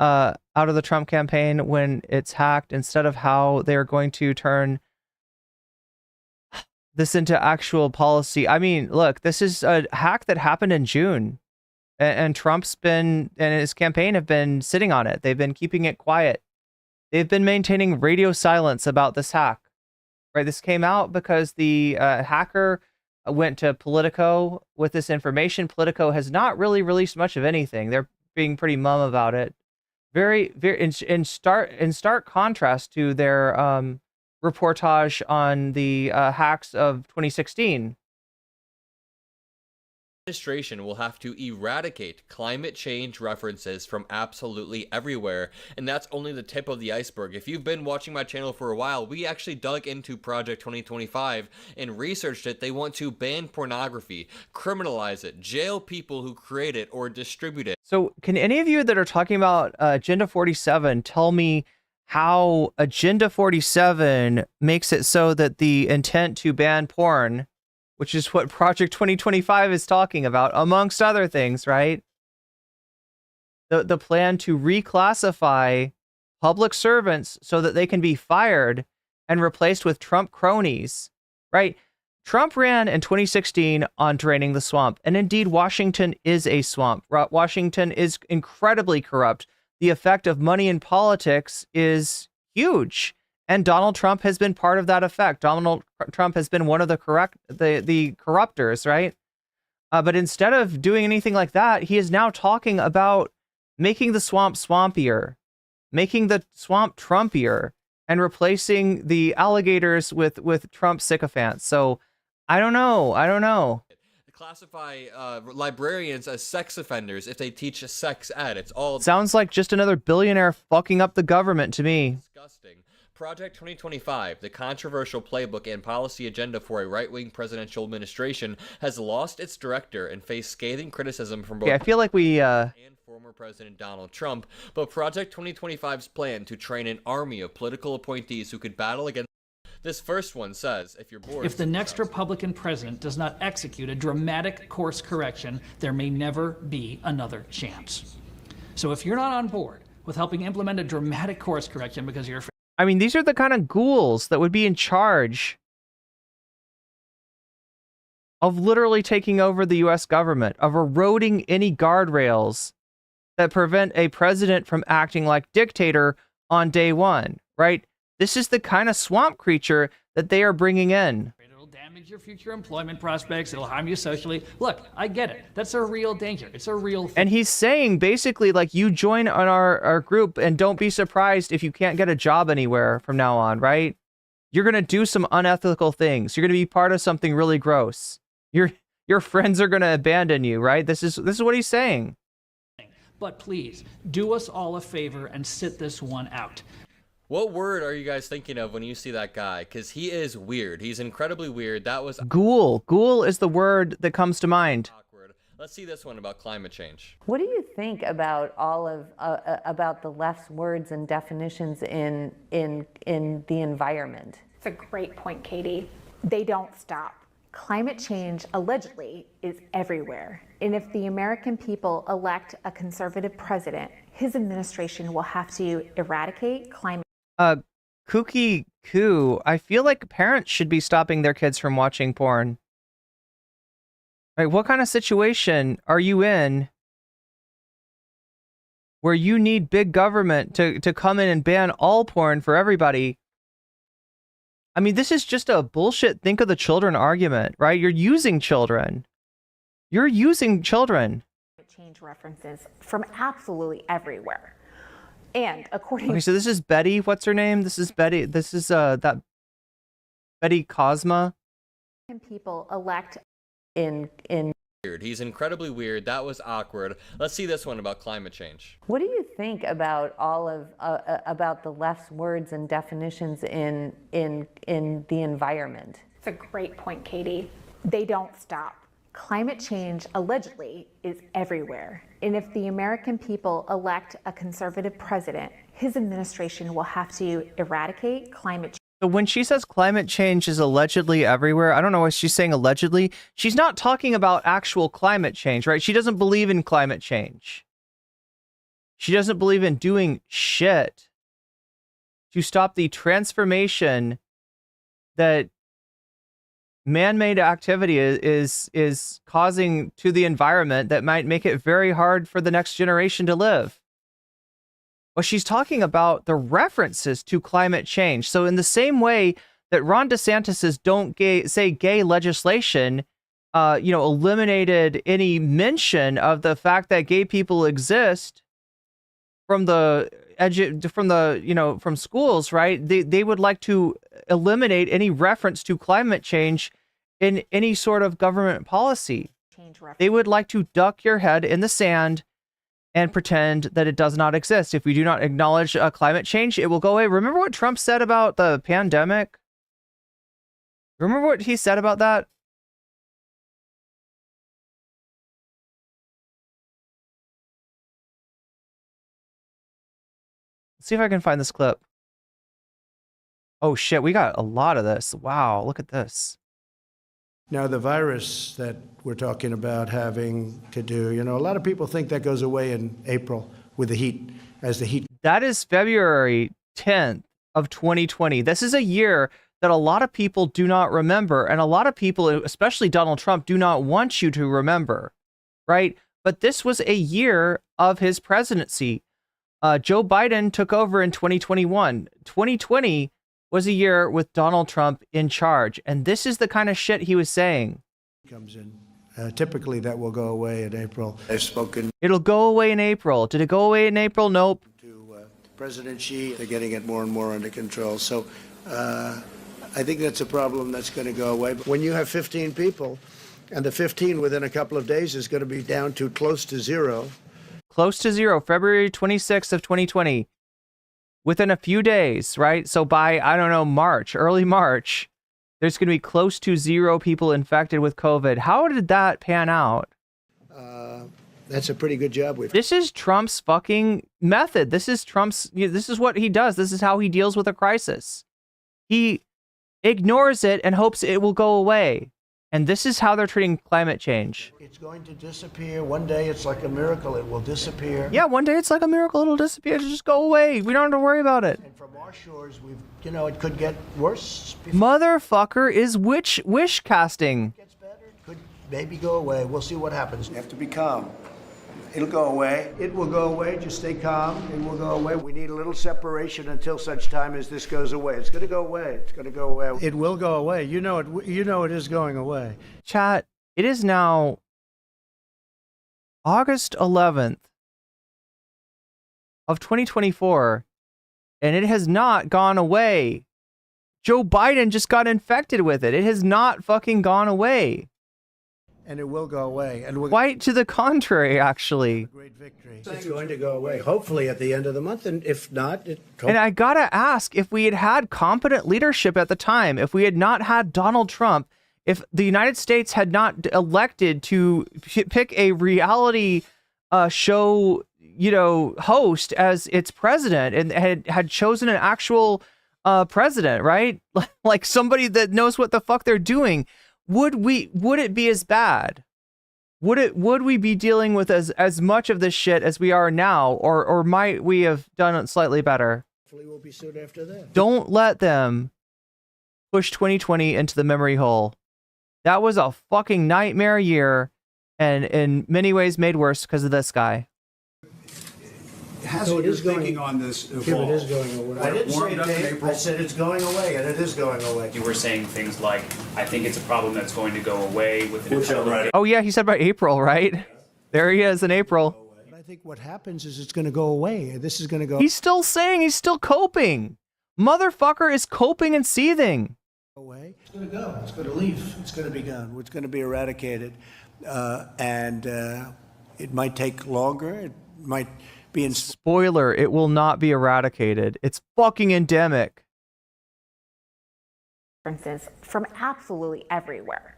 Speaker 1: out of the Trump campaign when it's hacked, instead of how they're going to turn this into actual policy. I mean, look, this is a hack that happened in June, and Trump's been, and his campaign have been sitting on it. They've been keeping it quiet. They've been maintaining radio silence about this hack, right? This came out because the hacker went to Politico with this information. Politico has not really released much of anything. They're being pretty mum about it. Very in stark contrast to their reportage on the hacks of 2016.
Speaker 6: Administration will have to eradicate climate change references from absolutely everywhere, and that's only the tip of the iceberg. If you've been watching my channel for a while, we actually dug into Project 2025 and researched it. They want to ban pornography, criminalize it, jail people who create it or distribute it.
Speaker 1: So can any of you that are talking about Agenda 47 tell me how Agenda 47 makes it so that the intent to ban porn, which is what Project 2025 is talking about, amongst other things, right? The plan to reclassify public servants so that they can be fired and replaced with Trump cronies, right? Trump ran in 2016 on draining the swamp. And indeed, Washington is a swamp. Washington is incredibly corrupt. The effect of money in politics is huge. And Donald Trump has been part of that effect. Donald Trump has been one of the corruptors, right? But instead of doing anything like that, he is now talking about making the swamp swampier, making the swamp Trumpier, and replacing the alligators with Trump sycophants. So I don't know.
Speaker 6: Classify librarians as sex offenders if they teach sex ed. It's all
Speaker 1: sounds like just another billionaire fucking up the government to me.
Speaker 6: Disgusting. Project 2025, the controversial playbook and policy agenda for a right-wing presidential administration, has lost its director and faced scathing criticism from both
Speaker 1: I feel like we
Speaker 6: and former President Donald Trump, but Project 2025's plan to train an army of political appointees who could battle against this first one says, if you're bored...
Speaker 7: If the next Republican president does not execute a dramatic course correction, there may never be another chance. So if you're not on board with helping implement a dramatic course correction because you're...
Speaker 1: I mean, these are the kind of ghouls that would be in charge of literally taking over the U.S. government, of eroding any guardrails that prevent a president from acting like dictator on day one, right? This is the kind of swamp creature that they are bringing in.
Speaker 7: It'll damage your future employment prospects. It'll harm you socially. Look, I get it. That's a real danger. It's a real thing.
Speaker 1: And he's saying basically like you join on our group and don't be surprised if you can't get a job anywhere from now on, right? You're going to do some unethical things. You're going to be part of something really gross. Your friends are going to abandon you, right? This is what he's saying.
Speaker 7: But please, do us all a favor and sit this one out.
Speaker 6: What word are you guys thinking of when you see that guy? Because he is weird. He's incredibly weird. That was...
Speaker 1: Ghoul. Ghoul is the word that comes to mind.
Speaker 6: Awkward. Let's see this one about climate change.
Speaker 8: What do you think about all of about the left's words and definitions in the environment?
Speaker 5: It's a great point, Katie. They don't stop. Climate change, allegedly, is everywhere. And if the American people elect a conservative president, his administration will have to eradicate climate.
Speaker 1: Kooky Koo, I feel like parents should be stopping their kids from watching porn. Right, what kind of situation are you in where you need big government to come in and ban all porn for everybody? I mean, this is just a bullshit think of the children argument, right? You're using children. You're using children.
Speaker 5: Change references from absolutely everywhere. And according
Speaker 1: Okay, so this is Betty. What's her name? This is Betty. This is that Betty Cosma.
Speaker 5: people elect
Speaker 8: In
Speaker 6: Weird. He's incredibly weird. That was awkward. Let's see this one about climate change.
Speaker 8: what do you think about all of about the left's words and definitions in the environment?
Speaker 5: It's a great point, Katie. They don't stop. Climate change, allegedly, is everywhere. And if the American people elect a conservative president, his administration will have to eradicate climate change.
Speaker 1: So when she says climate change is allegedly everywhere, I don't know why she's saying allegedly. She's not talking about actual climate change, right? She doesn't believe in climate change. She doesn't believe in doing shit to stop the transformation that man-made activity is causing to the environment that might make it very hard for the next generation to live. Well, she's talking about the references to climate change. So in the same way that Ron DeSantis's say gay legislation, eliminated any mention of the fact that gay people exist from schools, right? They would like to eliminate any reference to climate change in any sort of government policy. They would like to duck your head in the sand and pretend that it does not exist. If we do not acknowledge climate change, it will go away. Remember what Trump said about the pandemic? Remember what he said about that? Let's see if I can find this clip. Oh shit, we got a lot of this. Wow, look at this.
Speaker 3: Now, the virus that we're talking about having to do, a lot of people think that goes away in April with the heat, as the heat.
Speaker 1: That is February 10th of 2020. This is a year that a lot of people do not remember, and a lot of people, especially Donald Trump, do not want you to remember, right? But this was a year of his presidency. Joe Biden took over in 2021. 2020 was a year with Donald Trump in charge. And this is the kind of shit he was saying.
Speaker 3: Comes in. Typically, that will go away in April. I've spoken.
Speaker 1: It'll go away in April. Did it go away in April? Nope.
Speaker 3: To President Xi, they're getting it more and more under control. So I think that's a problem that's going to go away. But when you have 15 people, and the 15 within a couple of days is going to be down to close to zero.
Speaker 1: Close to zero, February 26th of 2020. within a few days, right? So by, I don't know, March, early March, there's going to be close to 0 people infected with COVID. How did that pan out?
Speaker 3: That's a pretty good job we've.
Speaker 1: This is Trump's fucking method. This is Trump's, this is what he does. This is how he deals with a crisis. He ignores it and hopes it will go away. And this is how they're treating climate change.
Speaker 3: It's going to disappear. One day it's like a miracle. It will disappear.
Speaker 1: Yeah, one day it's like a miracle. It'll disappear. It'll just go away. We don't have to worry about it.
Speaker 3: And from our shores, it could get worse.
Speaker 1: Motherfucker is wish casting.
Speaker 3: It gets better. It could maybe go away. We'll see what happens. You have to be calm. It'll go away. It will go away. Just stay calm. It will go away. We need a little separation until such time as this goes away. It's going to go away. It's going to go away. It will go away. You know it is going away.
Speaker 1: Chat, it is now August 11th of 2024, and it has not gone away. Joe Biden just got infected with it. It has not fucking gone away.
Speaker 3: And it will go away. And
Speaker 1: quite to the contrary, actually.
Speaker 3: Great victory. It's going to go away, hopefully at the end of the month, and if not,
Speaker 1: And I gotta ask, if we had had competent leadership at the time, if we had not had Donald Trump, if the United States had not elected to pick a reality show, host as its president, and had chosen an actual president, right? Like somebody that knows what the fuck they're doing. Would it be as bad? Would we be dealing with as much of this shit as we are now, or might we have done it slightly better?
Speaker 3: Hopefully we'll be soon after that.
Speaker 1: Don't let them push 2020 into the memory hole. That was a fucking nightmare year, and in many ways made worse because of this guy.
Speaker 9: Hasn't your thinking on this evolved?
Speaker 3: It is going away. I didn't say it, I said it's going away, and it is going away.
Speaker 10: You were saying things like, I think it's a problem that's going to go away within
Speaker 1: Oh yeah, he said by April, right? There he is in April.
Speaker 3: But I think what happens is it's going to go away. This is going to go.
Speaker 1: He's still saying he's still coping. Motherfucker is coping and seething.
Speaker 3: Away. It's going to go. It's going to leave. It's going to be gone. It's going to be eradicated, and it might take longer. It might be in.
Speaker 1: Spoiler: it will not be eradicated. It's fucking endemic.
Speaker 5: Differences from absolutely everywhere.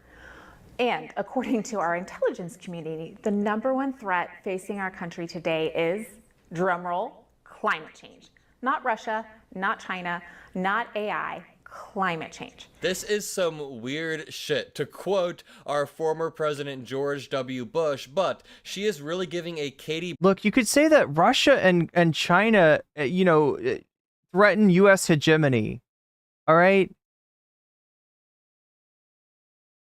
Speaker 5: And according to our intelligence community, the #1 threat facing our country today is, drumroll, climate change. Not Russia, not China, not AI, climate change.
Speaker 6: This is some weird shit, to quote our former president George W. Bush, but she is really giving a Katie.
Speaker 1: Look, you could say that Russia and China, threaten U.S. hegemony. All right?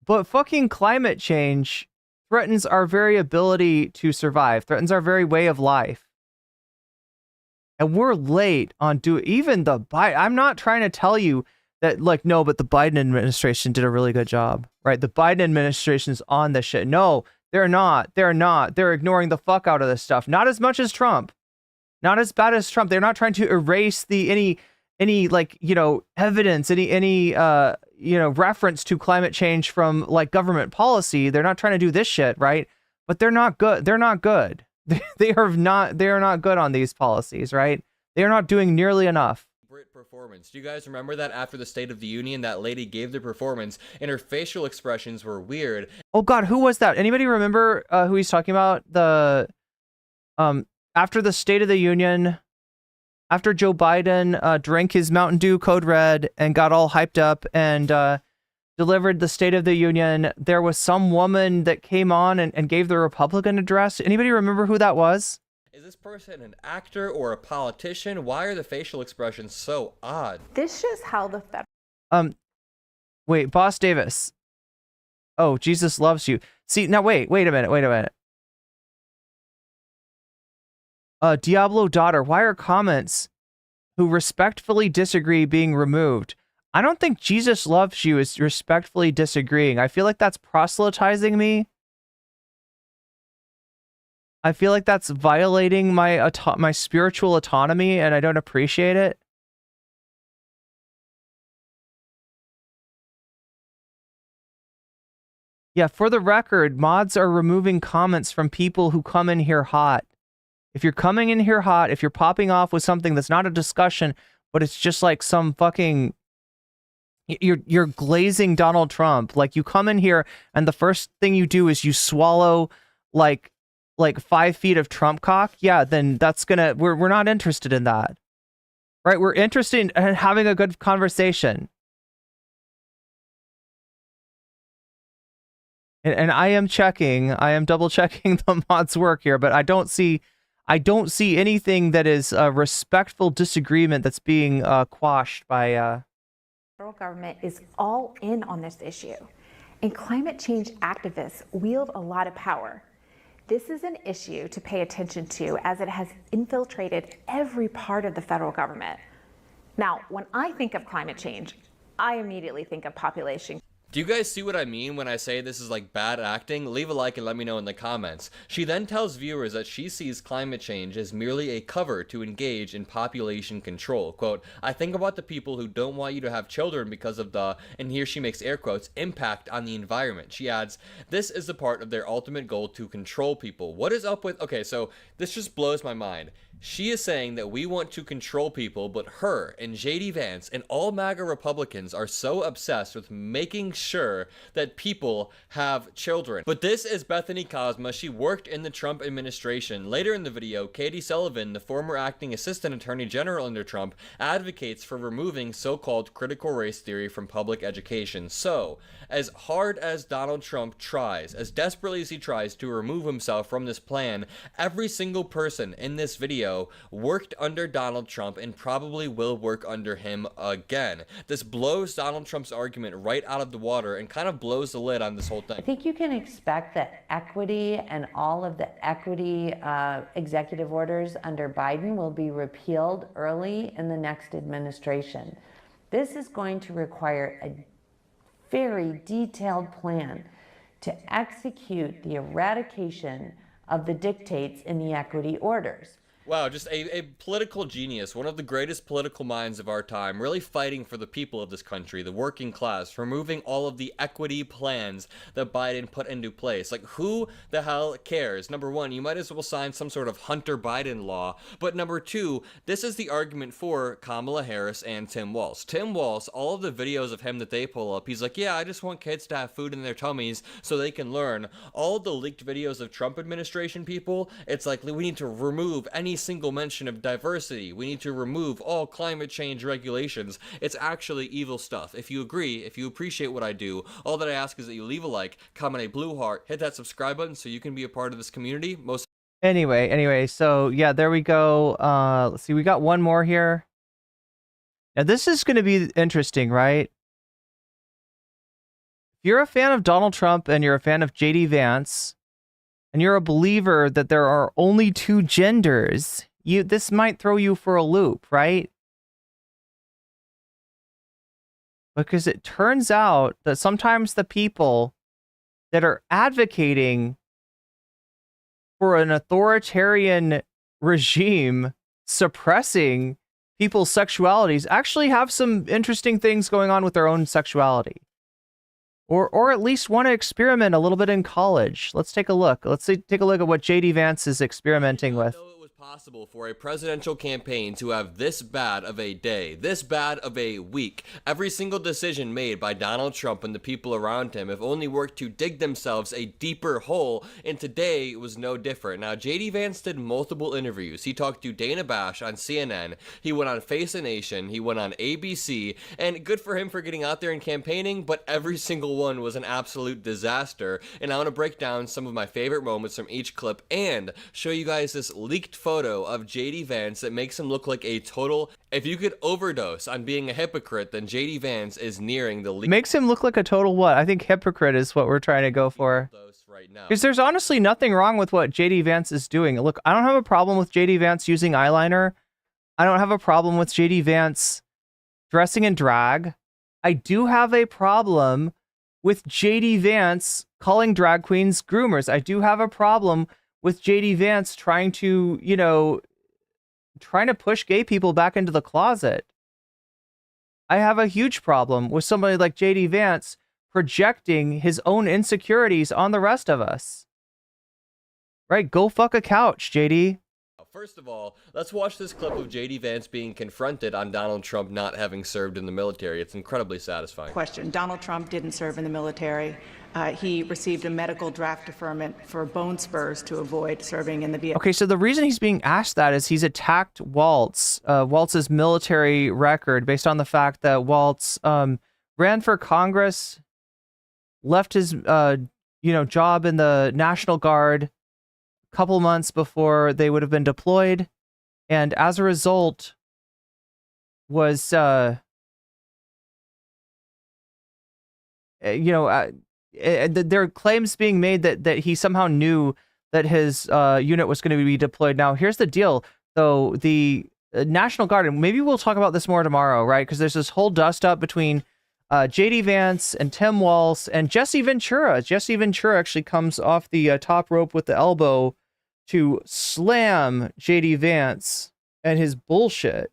Speaker 1: But fucking climate change threatens our very ability to survive, threatens our very way of life. And we're late on even the Biden. I'm not trying to tell you that, no, but the Biden administration did a really good job, right? The Biden administration's on this shit. No, they're not. They're not. They're ignoring the fuck out of this stuff. Not as much as Trump. Not as bad as Trump. They're not trying to erase any evidence, any reference to climate change from government policy. They're not trying to do this shit, right? But they're not good. They're not good. They are not good on these policies, right? They are not doing nearly enough.
Speaker 6: Performance. Do you guys remember that after the State of the Union, that lady gave the performance and her facial expressions were weird?
Speaker 1: Oh God, who was that? Anybody remember who he's talking about? After the State of the Union, after Joe Biden drank his Mountain Dew Code Red and got all hyped up and delivered the State of the Union, there was some woman that came on and gave the Republican address. Anybody remember who that was?
Speaker 6: Is this person an actor or a politician? Why are the facial expressions so odd?
Speaker 5: This shows how the federal.
Speaker 1: Wait, Boss Davis. Oh, Jesus loves you. See, now wait a minute. Diablo Daughter, why are comments who respectfully disagree being removed? I don't think Jesus loves you is respectfully disagreeing. I feel like that's proselytizing me. I feel like that's violating my spiritual autonomy, and I don't appreciate it. Yeah, for the record, mods are removing comments from people who come in here hot. If you're coming in here hot, if you're popping off with something that's not a discussion, but it's just like some fucking, you're glazing Donald Trump. Like, you come in here and the first thing you do is you swallow like 5 feet of Trump cock. Yeah, then that's gonna, we're not interested in that. Right? We're interested in having a good conversation. And I am double checking the mod's work here, but I don't see anything that is a respectful disagreement that's being quashed by.
Speaker 5: The federal government is all in on this issue, and climate change activists wield a lot of power. This is an issue to pay attention to, as it has infiltrated every part of the federal government. Now, when I think of climate change, I immediately think of population.
Speaker 6: Do you guys see what I mean when I say this is like bad acting? Leave a like and let me know in the comments. She then tells viewers that she sees climate change as merely a cover to engage in population control. Quote, I think about the people who don't want you to have children because of the, and here she makes air quotes, impact on the environment. She adds, this is the part of their ultimate goal, to control people. What is up with, okay, so this just blows my mind. She is saying that we want to control people, but her and JD Vance and all MAGA Republicans are so obsessed with making sure that people have children. But this is Bethany Cosma. She worked in the Trump administration. Later in the video, Katie Sullivan, the former acting assistant attorney general under Trump, advocates for removing so-called critical race theory from public education. So, as hard as Donald Trump tries, as desperately as he tries to remove himself from this plan, every single person in this video worked under Donald Trump and probably will work under him again. This blows Donald Trump's argument right out of the water and kind of blows the lid on this whole thing.
Speaker 8: I think you can expect that equity and all of the equity executive orders under Biden will be repealed early in the next administration. This is going to require a very detailed plan to execute the eradication of the dictates in the equity orders.
Speaker 6: Wow, just a political genius, one of the greatest political minds of our time, really fighting for the people of this country, the working class, removing all of the equity plans that Biden put into place. Like, who the hell cares? Number one, you might as well sign some sort of Hunter Biden law. But number two, this is the argument for Kamala Harris and Tim Walz. Tim Walz, all of the videos of him that they pull up, he's like, yeah, I just want kids to have food in their tummies so they can learn. All of the leaked videos of Trump administration people, it's like, we need to remove any single mention of diversity. We need to remove all climate change regulations. It's actually evil stuff. If you agree, if you appreciate what I do, all that I ask is that you leave a like, comment a blue heart, hit that subscribe button so you can be a part of this community.
Speaker 1: Anyway, so yeah, there we go. Let's see, we got one more here. Now this is going to be interesting, right? If you're a fan of Donald Trump and you're a fan of JD Vance, and you're a believer that there are only two genders, this might throw you for a loop, right? Because it turns out that sometimes the people that are advocating for an authoritarian regime suppressing people's sexualities actually have some interesting things going on with their own sexuality. Or at least want to experiment a little bit in college. Let's take a look. Let's take a look at what JD Vance is experimenting with.
Speaker 6: Possible for a presidential campaign to have this bad of a day, this bad of a week. Every single decision made by Donald Trump and the people around him have only worked to dig themselves a deeper hole, and today was no different. Now, JD Vance did multiple interviews. He talked to Dana Bash on CNN, he went on Face the Nation, he went on ABC, and good for him for getting out there and campaigning, but every single one was an absolute disaster, and I want to break down some of my favorite moments from each clip and show you guys this leaked photo of JD Vance that makes him look like a total, if you could overdose on being a hypocrite, then JD Vance is nearing the
Speaker 1: makes him look like a total what? I think hypocrite is what we're trying to go for.
Speaker 6: Right now.
Speaker 1: Because there's honestly nothing wrong with what JD Vance is doing. Look, I don't have a problem with JD Vance using eyeliner. I don't have a problem with JD Vance dressing in drag. I do have a problem with JD Vance calling drag queens groomers. I do have a problem with JD Vance trying to, trying to push gay people back into the closet. I have a huge problem with somebody like JD Vance projecting his own insecurities on the rest of us. Right? Go fuck a couch, JD.
Speaker 6: First of all, let's watch this clip of JD Vance being confronted on Donald Trump not having served in the military. It's incredibly satisfying.
Speaker 11: Question. Donald Trump didn't serve in the military. He received a medical draft deferment for bone spurs to avoid serving in the Vietnam.
Speaker 1: Okay, so the reason he's being asked that is he's attacked Waltz's military record based on the fact that Waltz ran for Congress, left his job in the National Guard a couple months before they would have been deployed, and as a result was there are claims being made that he somehow knew that his unit was going to be deployed. Now, here's the deal, though. The National Guard, and maybe we'll talk about this more tomorrow, right? Because there's this whole dust-up between JD Vance and Tim Walz and Jesse Ventura. Jesse Ventura actually comes off the top rope with the elbow to slam JD Vance and his bullshit,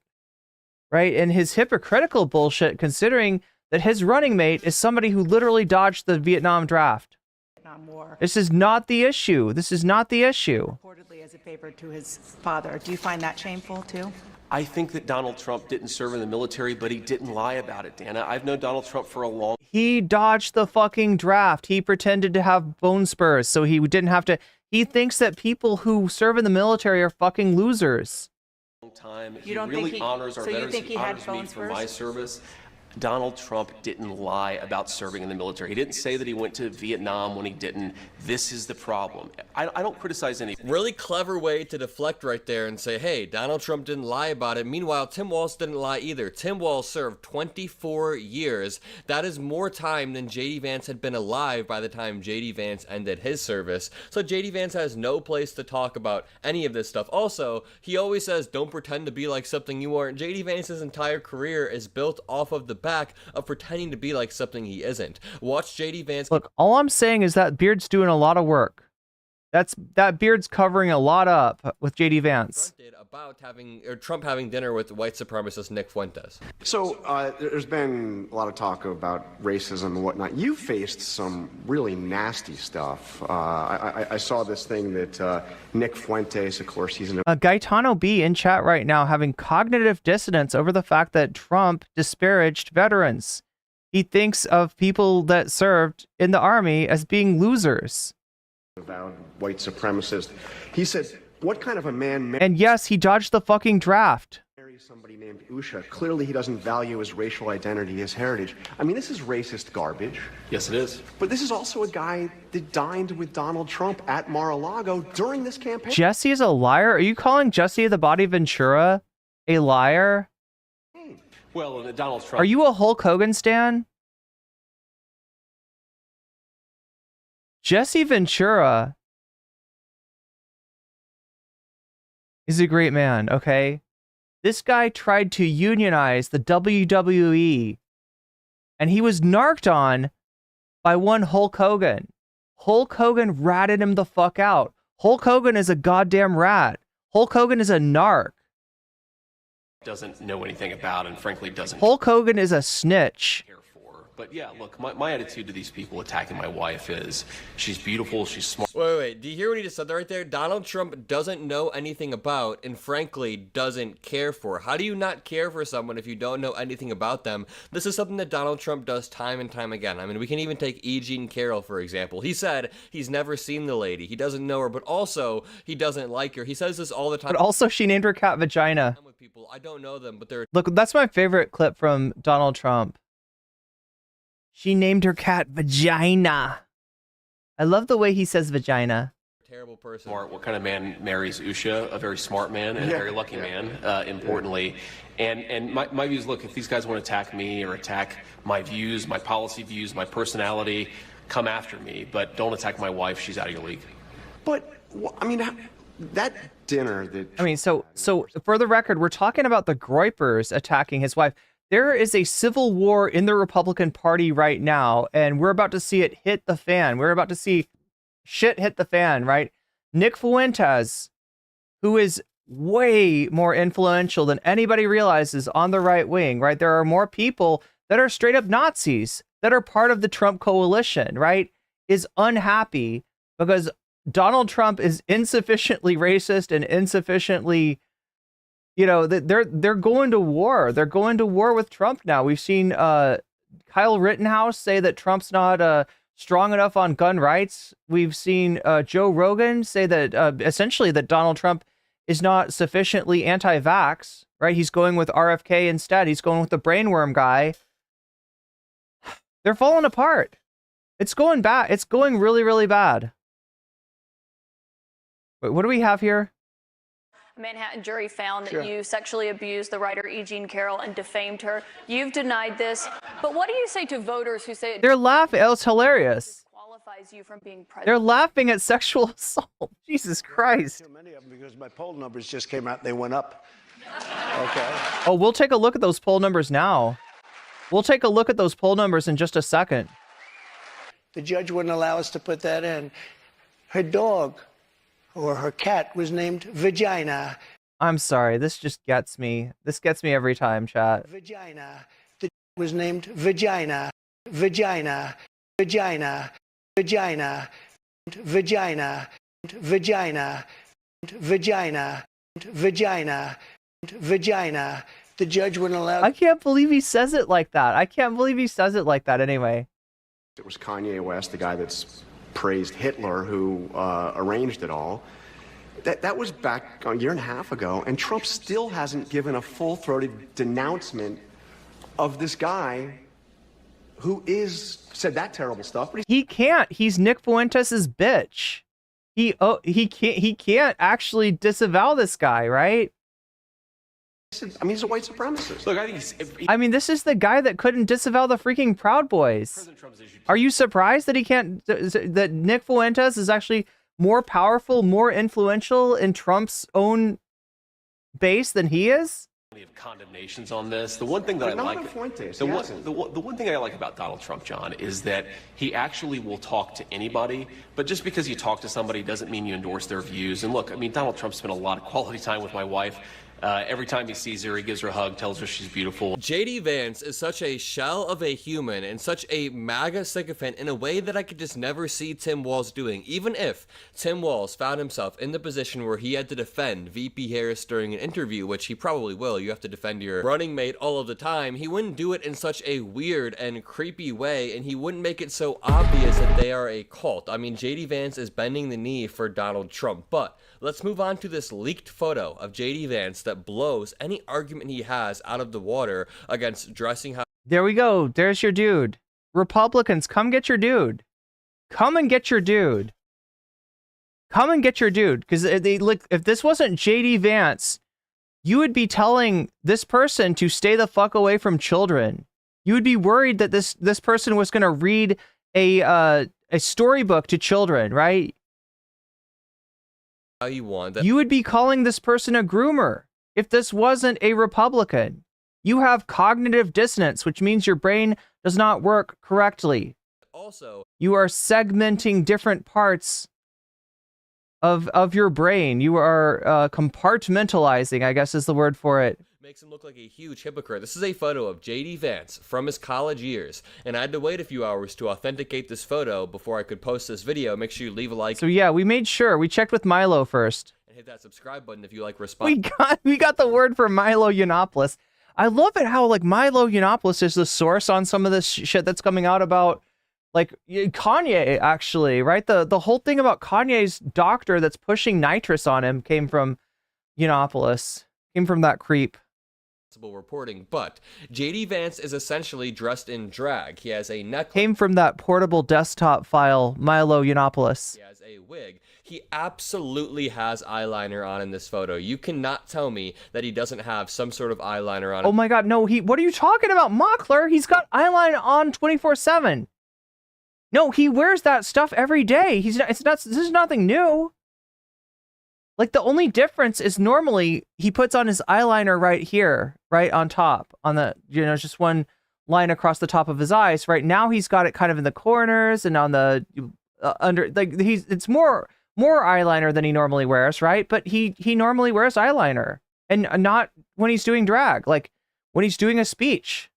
Speaker 1: right? And his hypocritical bullshit, considering that his running mate is somebody who literally dodged the Vietnam draft.
Speaker 11: Vietnam War.
Speaker 1: This is not the issue. This is not the issue.
Speaker 11: Reportedly as a favor to his father. Do you find that shameful too?
Speaker 12: I think that Donald Trump didn't serve in the military, but he didn't lie about it, Dana. I've known Donald Trump for a long time.
Speaker 1: He dodged the fucking draft. He pretended to have bone spurs so he didn't have to. He thinks that people who serve in the military are fucking losers.
Speaker 12: He really honors our veterans. He honors me for my service. Donald Trump didn't lie about serving in the military. He didn't say that he went to Vietnam when he didn't. This is the problem. I don't criticize anything.
Speaker 6: Really clever way to deflect right there and say, hey, Donald Trump didn't lie about it. Meanwhile, Tim Walz didn't lie either. Tim Walz served 24 years. That is more time than JD Vance had been alive by the time JD Vance ended his service. So JD Vance has no place to talk about any of this stuff. Also, he always says, don't pretend to be like something you aren't. JD Vance's entire career is built off of the back of pretending to be like something he isn't. Watch JD Vance.
Speaker 1: Look, all I'm saying is that beard's doing a lot of work. That beard's covering a lot up with JD Vance.
Speaker 6: About Trump having dinner with white supremacist Nick Fuentes.
Speaker 13: So there's been a lot of talk about racism and whatnot. You faced some really nasty stuff. I saw this thing that Nick Fuentes, of course, he's
Speaker 1: Gaetano B in chat right now having cognitive dissonance over the fact that Trump disparaged veterans. He thinks of people that served in the army as being losers.
Speaker 13: Avowed white supremacist. He said, what kind of a man
Speaker 1: and yes, he dodged the fucking draft.
Speaker 13: Marries somebody named Usha. Clearly he doesn't value his racial identity, his heritage. I mean, this is racist garbage.
Speaker 12: Yes, it is.
Speaker 13: But this is also a guy that dined with Donald Trump at Mar-a-Lago during this campaign.
Speaker 1: Jesse is a liar? Are you calling Jesse the Body Ventura a liar?
Speaker 12: Well, Donald Trump.
Speaker 1: Are you a Hulk Hogan stan? Jesse Ventura is a great man, okay? This guy tried to unionize the WWE, and he was narked on by one Hulk Hogan. Hulk Hogan ratted him the fuck out. Hulk Hogan is a goddamn rat. Hulk Hogan is a narc.
Speaker 12: Doesn't know anything about and frankly doesn't.
Speaker 1: Hulk Hogan is a snitch.
Speaker 12: But yeah, look, my attitude to these people attacking my wife is she's beautiful, she's smart.
Speaker 6: Wait. Do you hear what he just said there right there? Donald Trump doesn't know anything about and frankly doesn't care for. How do you not care for someone if you don't know anything about them? This is something that Donald Trump does time and time again. I mean, we can even take E. Jean Carroll, for example. He said he's never seen the lady. He doesn't know her, but also he doesn't like her. He says this all the time.
Speaker 1: But also she named her cat Vagina.
Speaker 6: With people, I don't know them, but they're...
Speaker 1: Look, that's my favorite clip from Donald Trump. She named her cat Vagina. I love the way he says vagina.
Speaker 6: Terrible person.
Speaker 12: What kind of man marries Usha? A very smart man and a very lucky man, importantly. And my views, look, if these guys want to attack me or attack my views, my policy views, my personality, come after me. But don't attack my wife. She's out of your league.
Speaker 13: But, I mean, that dinner that...
Speaker 1: I mean, so for the record, we're talking about the Groypers attacking his wife. There is a civil war in the Republican Party right now, and we're about to see it hit the fan. We're about to see shit hit the fan, right? Nick Fuentes, who is way more influential than anybody realizes on the right wing, right? There are more people that are straight up Nazis that are part of the Trump coalition, right? Is unhappy because Donald Trump is insufficiently racist and insufficiently, you know, they're going to war. They're going to war with Trump now. We've seen Kyle Rittenhouse say that Trump's not strong enough on gun rights. We've seen Joe Rogan say that essentially that Donald Trump is not sufficiently anti-vax, right? He's going with RFK instead. He's going with the brainworm guy. They're falling apart. It's going bad. It's going really, really bad. Wait, what do we have here?
Speaker 14: A Manhattan jury found that you sexually abused the writer E. Jean Carroll and defamed her. You've denied this, but what do you say to voters who say
Speaker 1: they're laughing? It's hilarious.
Speaker 14: Qualifies you from being president?
Speaker 1: They're laughing at sexual assault. Jesus Christ.
Speaker 3: Too many of them because my poll numbers just came out and they went up. Okay.
Speaker 1: Oh, we'll take a look at those poll numbers now. We'll take a look at those poll numbers in just a second.
Speaker 3: The judge wouldn't allow us to put that in. Her dog or her cat was named Vagina.
Speaker 1: I'm sorry. This just gets me. This gets me every time, chat.
Speaker 3: Vagina. The was named Vagina. Vagina. Vagina. Vagina. Vagina. Vagina. Vagina. Vagina. Vagina. The judge wouldn't allow.
Speaker 1: I can't believe he says it like that. I can't believe he says it like that anyway.
Speaker 13: It was Kanye West, the guy that's praised Hitler, who arranged it all. That was back a year and a half ago, and Trump still hasn't given a full-throated denouncement of this guy who said that terrible stuff. But
Speaker 1: he can't. He's Nick Fuentes' bitch. He can't actually disavow this guy, right?
Speaker 13: I mean, he's a white supremacist. Look, I think
Speaker 1: I mean, this is the guy that couldn't disavow the freaking Proud Boys. Are you surprised that he can't? That Nick Fuentes is actually more powerful, more influential in Trump's own base than he is?
Speaker 12: Of condemnations on this. The one thing that I like, the one thing I like about Donald Trump, John, is that he actually will talk to anybody. But just because you talk to somebody doesn't mean you endorse their views. And look, I mean, Donald Trump spent a lot of quality time with my wife. Every time he sees her, he gives her a hug, tells her she's beautiful.
Speaker 6: JD Vance is such a shell of a human and such a MAGA sycophant in a way that I could just never see Tim Walz doing. Even if Tim Walz found himself in the position where he had to defend VP Harris during an interview, which he probably will, you have to defend your running mate all of the time, he wouldn't do it in such a weird and creepy way, and he wouldn't make it so obvious that they are a cult. I mean, JD Vance is bending the knee for Donald Trump, but let's move on to this leaked photo of JD Vance that blows any argument he has out of the water against dressing how.
Speaker 1: There we go. There's your dude. Republicans, come get your dude. Come and get your dude. Come and get your dude. Because if this wasn't JD Vance, you would be telling this person to stay the fuck away from children. You would be worried that this person was going to read a storybook to children, right?
Speaker 6: How you want that.
Speaker 1: You would be calling this person a groomer if this wasn't a Republican. You have cognitive dissonance, which means your brain does not work correctly.
Speaker 6: Also,
Speaker 1: you are segmenting different parts of your brain. You are compartmentalizing, I guess is the word for it.
Speaker 6: Makes him look like a huge hypocrite. This is a photo of JD Vance from his college years, and I had to wait a few hours to authenticate this photo before I could post this video. Make sure you leave a like.
Speaker 1: So yeah, we made sure. We checked with Milo first.
Speaker 6: And hit that subscribe button if you like response.
Speaker 1: We got the word for Milo Yiannopoulos. I love it how like Milo Yiannopoulos is the source on some of this shit that's coming out about like Kanye, actually, right? The whole thing about Kanye's doctor that's pushing nitrous on him came from Yiannopoulos, came from that creep.
Speaker 6: Reporting, but JD Vance is essentially dressed in drag. He has a necklace.
Speaker 1: Came from that portable desktop file, Milo Yiannopoulos.
Speaker 6: He has a wig. He absolutely has eyeliner on in this photo. You cannot tell me that he doesn't have some sort of eyeliner on.
Speaker 1: Oh my god, no, what are you talking about, Mockler? He's got eyeliner on 24/7. No, he wears that stuff every day. This is nothing new. Like, the only difference is normally he puts on his eyeliner right here, right on top, on the, just one line across the top of his eyes. Right now, he's got it kind of in the corners and on the under, like, it's more eyeliner than he normally wears, right? But he normally wears eyeliner, and not when he's doing drag, like when he's doing a speech.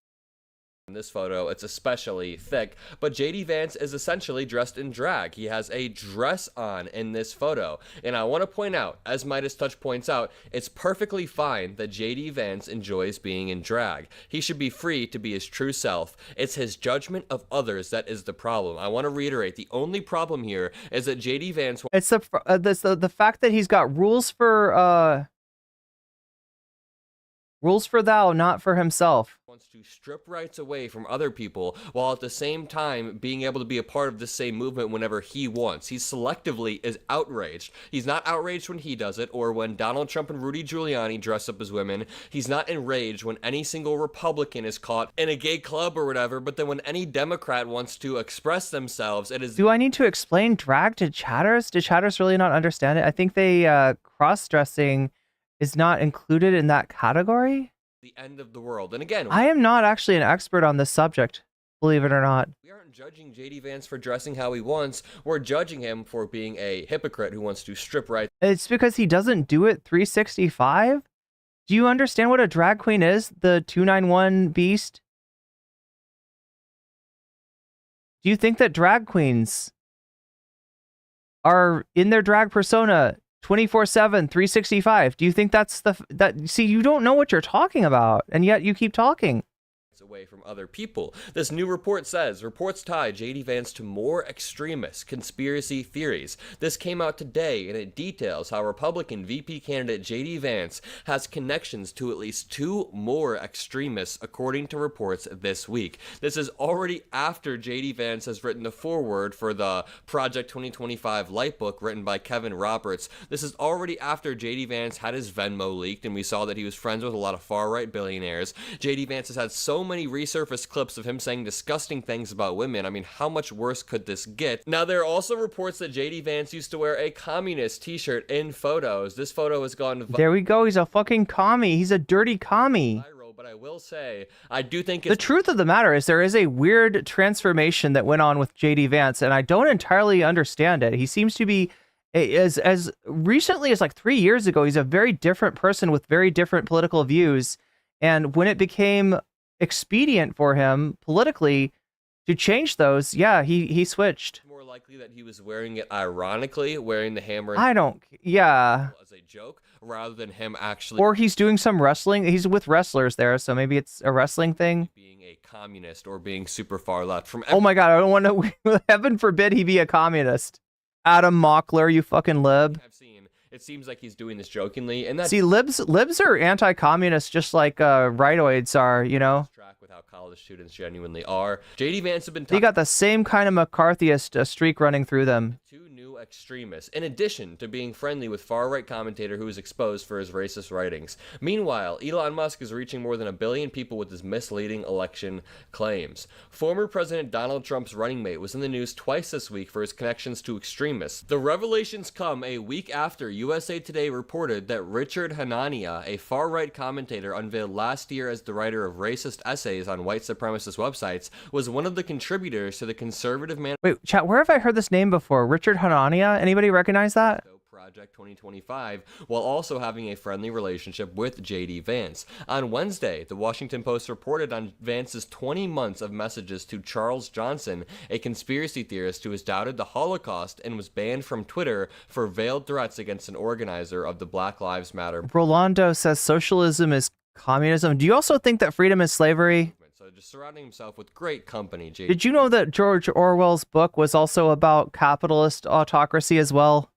Speaker 6: In this photo, it's especially thick, but JD Vance is essentially dressed in drag. He has a dress on in this photo. And I want to point out, as Midas Touch points out, it's perfectly fine that JD Vance enjoys being in drag. He should be free to be his true self. It's his judgment of others that is the problem. I want to reiterate, the only problem here is that JD Vance...
Speaker 1: It's the fact that he's got rules for thou, not for himself.
Speaker 6: Wants to strip rights away from other people while at the same time being able to be a part of the same movement whenever he wants. He selectively is outraged. He's not outraged when he does it or when Donald Trump and Rudy Giuliani dress up as women. He's not enraged when any single Republican is caught in a gay club or whatever, but then when any Democrat wants to express themselves, it is...
Speaker 1: Do I need to explain drag to chatters? Did chatters really not understand it? I think they cross-dressing is not included in that category.
Speaker 6: The end of the world. And again,
Speaker 1: I am not actually an expert on this subject, believe it or not.
Speaker 6: We aren't judging JD Vance for dressing how he wants. We're judging him for being a hypocrite who wants to strip rights.
Speaker 1: It's because he doesn't do it 365. Do you understand what a drag queen is? The 291 beast? Do you think that drag queens are in their drag persona 24/7, 365? Do you think that's see, you don't know what you're talking about, and yet you keep talking.
Speaker 6: Away from other people. This new report says, reports tie JD Vance to more extremist conspiracy theories. This came out today, and it details how Republican VP candidate JD Vance has connections to at least 2 more extremists, according to reports this week. This is already after JD Vance has written the foreword for the Project 2025 light book written by Kevin Roberts. This is already after JD Vance had his Venmo leaked, and we saw that he was friends with a lot of far-right billionaires. JD Vance has had so many resurfaced clips of him saying disgusting things about women. I mean, how much worse could this get? Now, there are also reports that JD Vance used to wear a communist t-shirt in photos. This photo has gone...
Speaker 1: There we go. He's a fucking commie. He's a dirty commie.
Speaker 6: But I will say, I do think
Speaker 1: the truth of the matter is there is a weird transformation that went on with JD Vance, and I don't entirely understand it. He seems to be, as recently as like 3 years ago, he's a very different person with very different political views. And when it became expedient for him politically to change those, yeah, he switched.
Speaker 6: More likely that he was wearing it ironically, wearing the hammer
Speaker 1: as
Speaker 6: a joke, rather than him actually...
Speaker 1: Or he's doing some wrestling. He's with wrestlers there, so maybe it's a wrestling thing.
Speaker 6: Being a communist or being super far left from...
Speaker 1: Oh my god, I don't want to... Heaven forbid he be a communist. Adam Mockler, you fucking lib.
Speaker 6: I've seen... It seems like he's doing this jokingly, and that...
Speaker 1: See, libs are anti-communist, just like rightoids are, you know?
Speaker 6: Track with how college students genuinely are. JD Vance have been...
Speaker 1: They got the same kind of McCarthyist streak running through them.
Speaker 6: 2 new extremists, in addition to being friendly with far-right commentator who is exposed for his racist writings. Meanwhile, Elon Musk is reaching more than 1 billion people with his misleading election claims. Former President Donald Trump's running mate was in the news twice this week for his connections to extremists. The revelations come a week after USA Today reported that Richard Hanania, a far-right commentator unveiled last year as the writer of racist essays on white supremacist websites, was one of the contributors to the conservative man...
Speaker 1: Wait, chat, where have I heard this name before? Richard Hanania? Anybody recognize that?
Speaker 6: Project 2025, while also having a friendly relationship with JD Vance. On Wednesday, the Washington Post reported on Vance's 20 months of messages to Charles Johnson, a conspiracy theorist who has doubted the Holocaust and was banned from Twitter for veiled threats against an organizer of the Black Lives Matter.
Speaker 1: Rolando says socialism is communism. Do you also think that freedom is slavery?
Speaker 6: So just surrounding himself with great company, JD.
Speaker 1: Did you know that George Orwell's book was also about capitalist autocracy as well?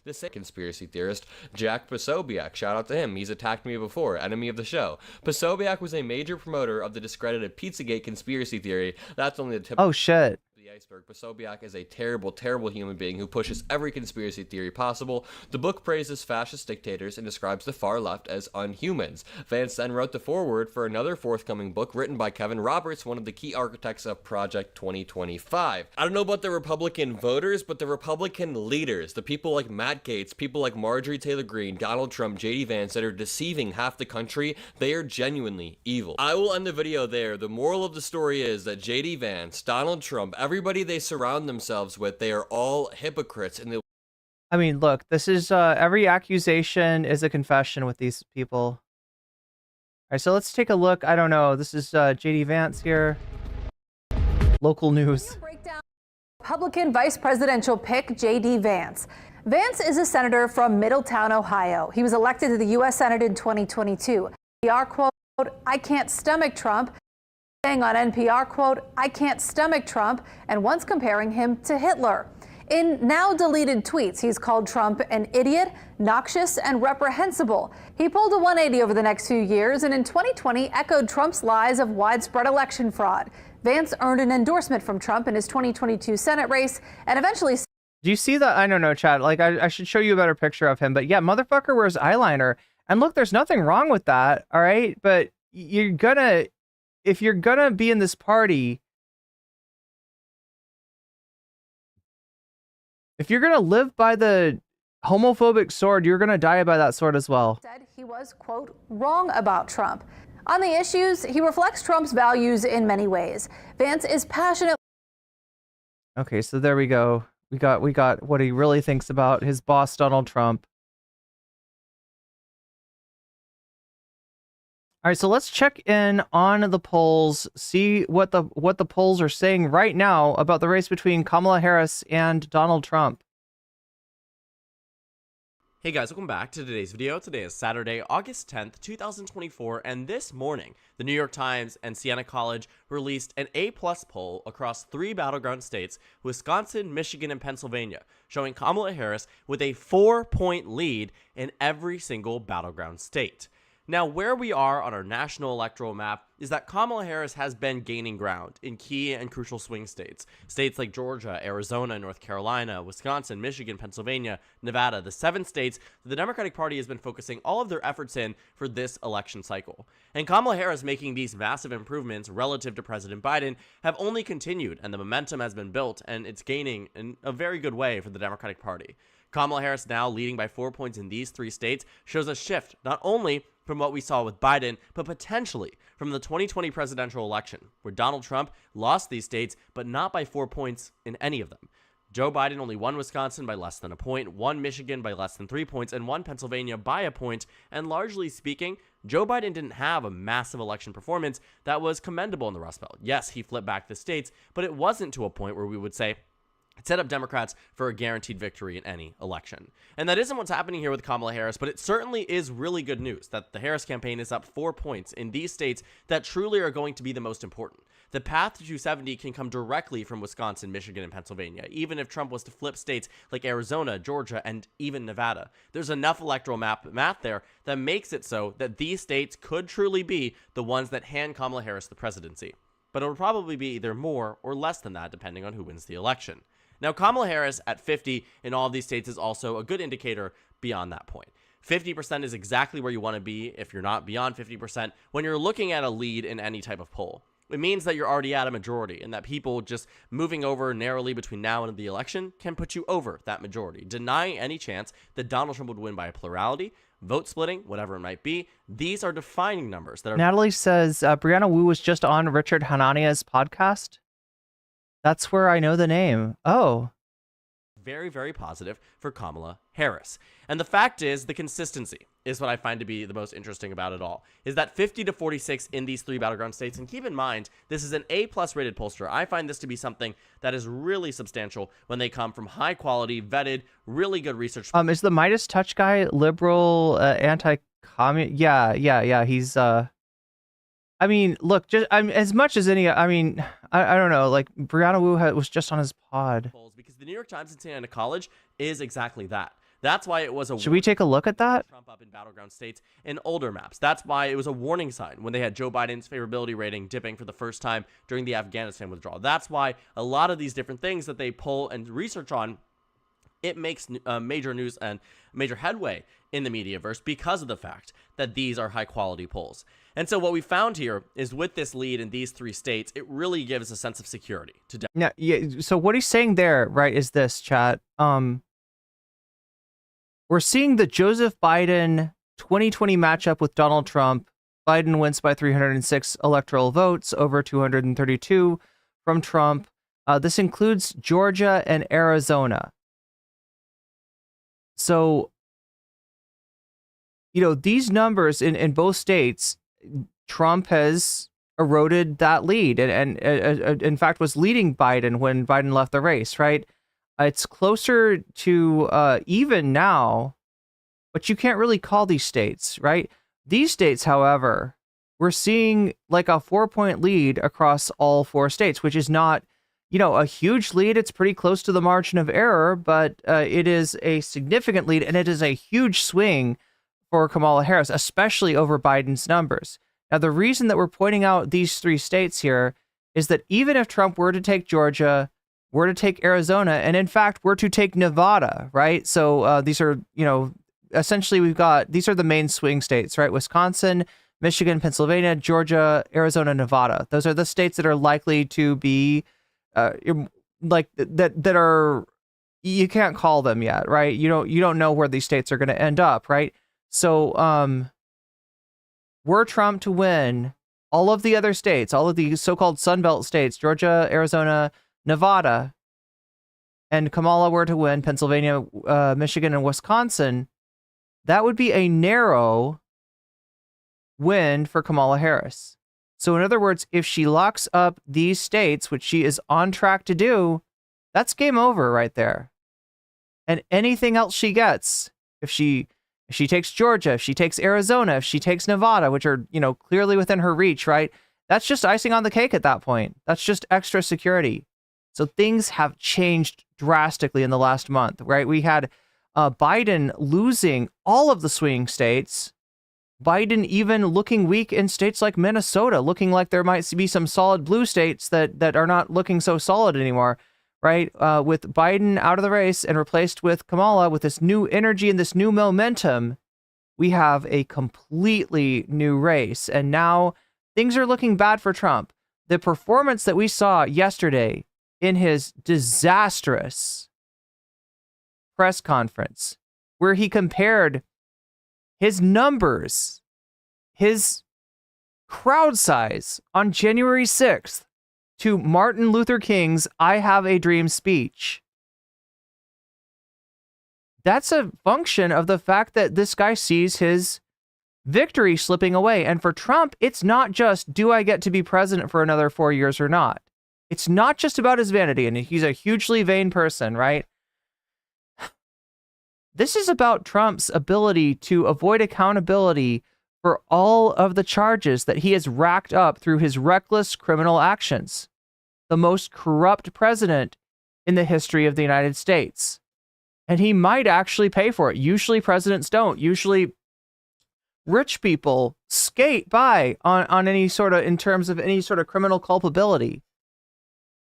Speaker 6: This conspiracy theorist, Jack Posobiec, shout out to him. He's attacked me before, enemy of the show. Posobiec was a major promoter of the discredited Pizzagate conspiracy theory. That's only the tip.
Speaker 1: Oh shit.
Speaker 6: The iceberg. Posobiec is a terrible, terrible human being who pushes every conspiracy theory possible. The book praises fascist dictators and describes the far left as unhumans. Vance then wrote the foreword for another forthcoming book written by Kevin Roberts, one of the key architects of Project 2025. I don't know about the Republican voters, but the Republican leaders, the people like Matt Gaetz, people like Marjorie Taylor Greene, Donald Trump, JD Vance that are deceiving half the country, they are genuinely evil. I will end the video there. The moral of the story is that JD Vance, Donald Trump, everybody they surround themselves with, they are all hypocrites. And
Speaker 1: I mean, look, this is every accusation is a confession with these people. right, so let's take a look. I don't know. This is JD Vance here. Local news.
Speaker 15: Republican vice presidential pick JD Vance. Vance is a senator from Middletown, Ohio. He was elected to the U.S. Senate in 2022. NPR quote, "I can't stomach Trump," saying on NPR quote, "I can't stomach Trump," and once comparing him to Hitler. In now deleted tweets, he's called Trump an idiot, noxious, and reprehensible. He pulled a 180 over the next few years and in 2020 echoed Trump's lies of widespread election fraud. Vance earned an endorsement from Trump in his 2022 Senate race and eventually...
Speaker 1: Do you see that? I don't know, Chad. Like, I should show you a better picture of him. But yeah, motherfucker wears eyeliner. And look, there's nothing wrong with that, all right? But you're gonna... If you're gonna be in this party... If you're gonna live by the homophobic sword, you're gonna die by that sword as well.
Speaker 15: Said he was, quote, wrong about Trump. On the issues, he reflects Trump's values in many ways. Vance is passionate.
Speaker 1: Okay, so there we go. We got what he really thinks about his boss, Donald Trump. All right, so let's check in on the polls, see what the polls are saying right now about the race between Kamala Harris and Donald Trump.
Speaker 16: Hey guys, welcome back to today's video. Today is Saturday, August 10th, 2024, and this morning, the New York Times and Siena College released an A+ poll across 3 battleground states, Wisconsin, Michigan, and Pennsylvania, showing Kamala Harris with a 4-point lead in every single battleground state. Now, where we are on our national electoral map is that Kamala Harris has been gaining ground in key and crucial swing states. States like Georgia, Arizona, North Carolina, Wisconsin, Michigan, Pennsylvania, Nevada, the 7 states that the Democratic Party has been focusing all of their efforts in for this election cycle. And Kamala Harris making these massive improvements relative to President Biden have only continued, and the momentum has been built, and it's gaining in a very good way for the Democratic Party. Kamala Harris now leading by 4 points in these 3 states shows a shift, not only from what we saw with Biden, but potentially from the 2020 presidential election, where Donald Trump lost these states, but not by 4 points in any of them. Joe Biden only won Wisconsin by less than a point, won Michigan by less than 3 points, and won Pennsylvania by a point, and largely speaking, Joe Biden didn't have a massive election performance that was commendable in the Rust Belt. Yes, he flipped back the states, but it wasn't to a point where we would say, it set up Democrats for a guaranteed victory in any election. And that isn't what's happening here with Kamala Harris, but it certainly is really good news that the Harris campaign is up 4 points in these states that truly are going to be the most important. The path to 270 can come directly from Wisconsin, Michigan, and Pennsylvania, even if Trump was to flip states like Arizona, Georgia, and even Nevada. There's enough electoral math there that makes it so that these states could truly be the ones that hand Kamala Harris the presidency. But it'll probably be either more or less than that, depending on who wins the election. Now, Kamala Harris at 50 in all of these states is also a good indicator beyond that point. 50% is exactly where you want to be if you're not beyond 50% when you're looking at a lead in any type of poll. It means that you're already at a majority and that people just moving over narrowly between now and the election can put you over that majority, denying any chance that Donald Trump would win by a plurality, vote splitting, whatever it might be. These are defining numbers that are...
Speaker 1: Natalie says, Brianna Wu was just on Richard Hanania's podcast. That's where I know the name. Oh.
Speaker 16: Very, very positive for Kamala Harris. And the fact is, the consistency is what I find to be the most interesting about it all, is that 50 to 46 in these 3 battleground states. And keep in mind, this is an A+ rated pollster. I find this to be something that is really substantial when they come from high quality, vetted, really good research.
Speaker 1: Is the Midas Touch guy liberal, anti-communist? Yeah. He's, I mean, look, just as much as any. I mean, I don't know. Like Brianna Wu was just on his pod.
Speaker 16: Because the New York Times and Siena College is exactly that. That's why it was a.
Speaker 1: Should we take a look at that?
Speaker 16: Trump up in battleground states in older maps. That's why it was a warning sign when they had Joe Biden's favorability rating dipping for the first time during the Afghanistan withdrawal. That's why a lot of these different things that they pull and research on, it makes major news and major headway in the mediaverse because of the fact that these are high quality polls. And so what we found here is with this lead in these 3 states, it really gives a sense of security to
Speaker 1: yeah. So what he's saying there, right, is this, chat. We're seeing the Joseph Biden 2020 matchup with Donald Trump. Biden wins by 306 electoral votes, over 232 from Trump. This includes Georgia and Arizona. So, you know, these numbers in both states, Trump has eroded that lead and in fact was leading Biden when Biden left the race, right? It's closer to even now, but you can't really call these states, right? These states, however, we're seeing like a 4-point lead across all 4 states, which is not, a huge lead. It's pretty close to the margin of error, but it is a significant lead, and it is a huge swing for Kamala Harris, especially over Biden's numbers. Now, the reason that we're pointing out these 3 states here is that even if Trump were to take Georgia, were to take Arizona, and in fact were to take Nevada, right? So these are, essentially these are the main swing states, right? Wisconsin, Michigan, Pennsylvania, Georgia, Arizona, Nevada. Those are the states that are likely to be like that are, you can't call them yet, right? You don't know where these states are going to end up, right? So were Trump to win all of the other states, all of the so-called Sunbelt states, Georgia, Arizona, Nevada, and Kamala were to win Pennsylvania, Michigan, and Wisconsin, that would be a narrow win for Kamala Harris. So in other words, if she locks up these states, which she is on track to do, that's game over right there. And anything else she gets, if she takes Georgia, if she takes Arizona, if she takes Nevada, which are, clearly within her reach, right? That's just icing on the cake at that point. That's just extra security. So things have changed drastically in the last month, right? We had Biden losing all of the swing states. Biden even looking weak in states like Minnesota, looking like there might be some solid blue states that are not looking so solid anymore, right? With Biden out of the race and replaced with Kamala, with this new energy and this new momentum, we have a completely new race. And now things are looking bad for Trump. The performance that we saw yesterday in his disastrous press conference, where he compared his numbers, his crowd size on January 6th to Martin Luther King's I Have a Dream speech. That's a function of the fact that this guy sees his victory slipping away. And for Trump, it's not just, do I get to be president for another 4 years or not? It's not just about his vanity, and he's a hugely vain person, right? This is about Trump's ability to avoid accountability for all of the charges that he has racked up through his reckless criminal actions. The most corrupt president in the history of the United States. And he might actually pay for it. Usually presidents don't. Usually rich people skate by on any sort of, in terms of any sort of criminal culpability.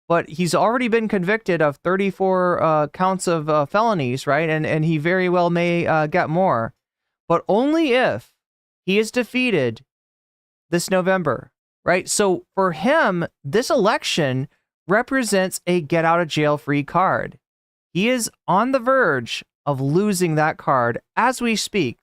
Speaker 1: But he's already been convicted of 34 counts of felonies, right? And he very well may get more. But only if he is defeated this November, right? So for him, this election represents a get out of jail free card. He is on the verge of losing that card as we speak.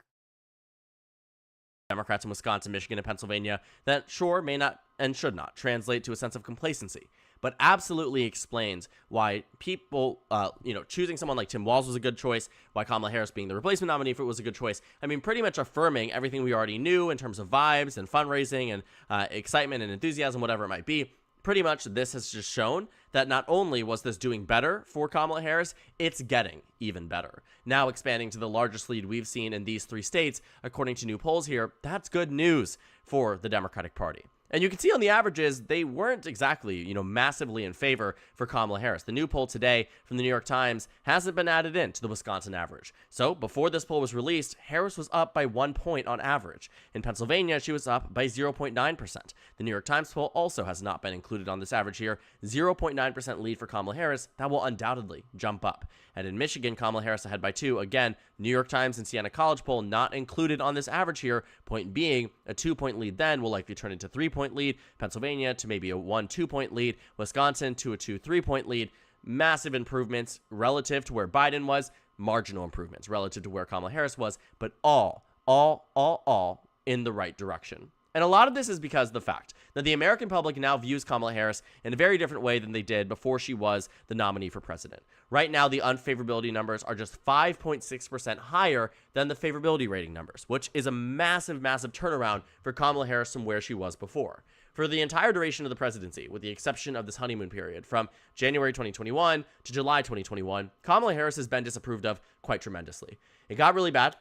Speaker 16: Democrats in Wisconsin, Michigan, and Pennsylvania that sure may not and should not translate to a sense of complacency, but absolutely explains why people, choosing someone like Tim Walz was a good choice, why Kamala Harris being the replacement nominee for it was a good choice. I mean, pretty much affirming everything we already knew in terms of vibes and fundraising and excitement and enthusiasm, whatever it might be. Pretty much this has just shown that not only was this doing better for Kamala Harris, it's getting even better. Now expanding to the largest lead we've seen in these 3 states, according to new polls here, that's good news for the Democratic Party. And you can see on the averages, they weren't exactly, massively in favor for Kamala Harris. The new poll today from the New York Times hasn't been added into the Wisconsin average. So before this poll was released, Harris was up by 1 point on average. In Pennsylvania, she was up by 0.9%. The New York Times poll also has not been included on this average here. 0.9% lead for Kamala Harris. That will undoubtedly jump up. And in Michigan, Kamala Harris ahead by 2. Again, New York Times and Siena College poll not included on this average here. Point being, a 2-point lead then will likely turn into 3-point lead. Pennsylvania to maybe a 1-2-point lead. Wisconsin to a 2-3-point lead. Massive improvements relative to where Biden was. Marginal improvements relative to where Kamala Harris was. But all in the right direction. And a lot of this is because of the fact that the American public now views Kamala Harris in a very different way than they did before she was the nominee for president. Right now, the unfavorability numbers are just 5.6% higher than the favorability rating numbers, which is a massive, massive turnaround for Kamala Harris from where she was before. For the entire duration of the presidency, with the exception of this honeymoon period from January 2021 to July 2021, Kamala Harris has been disapproved of quite tremendously. It got really bad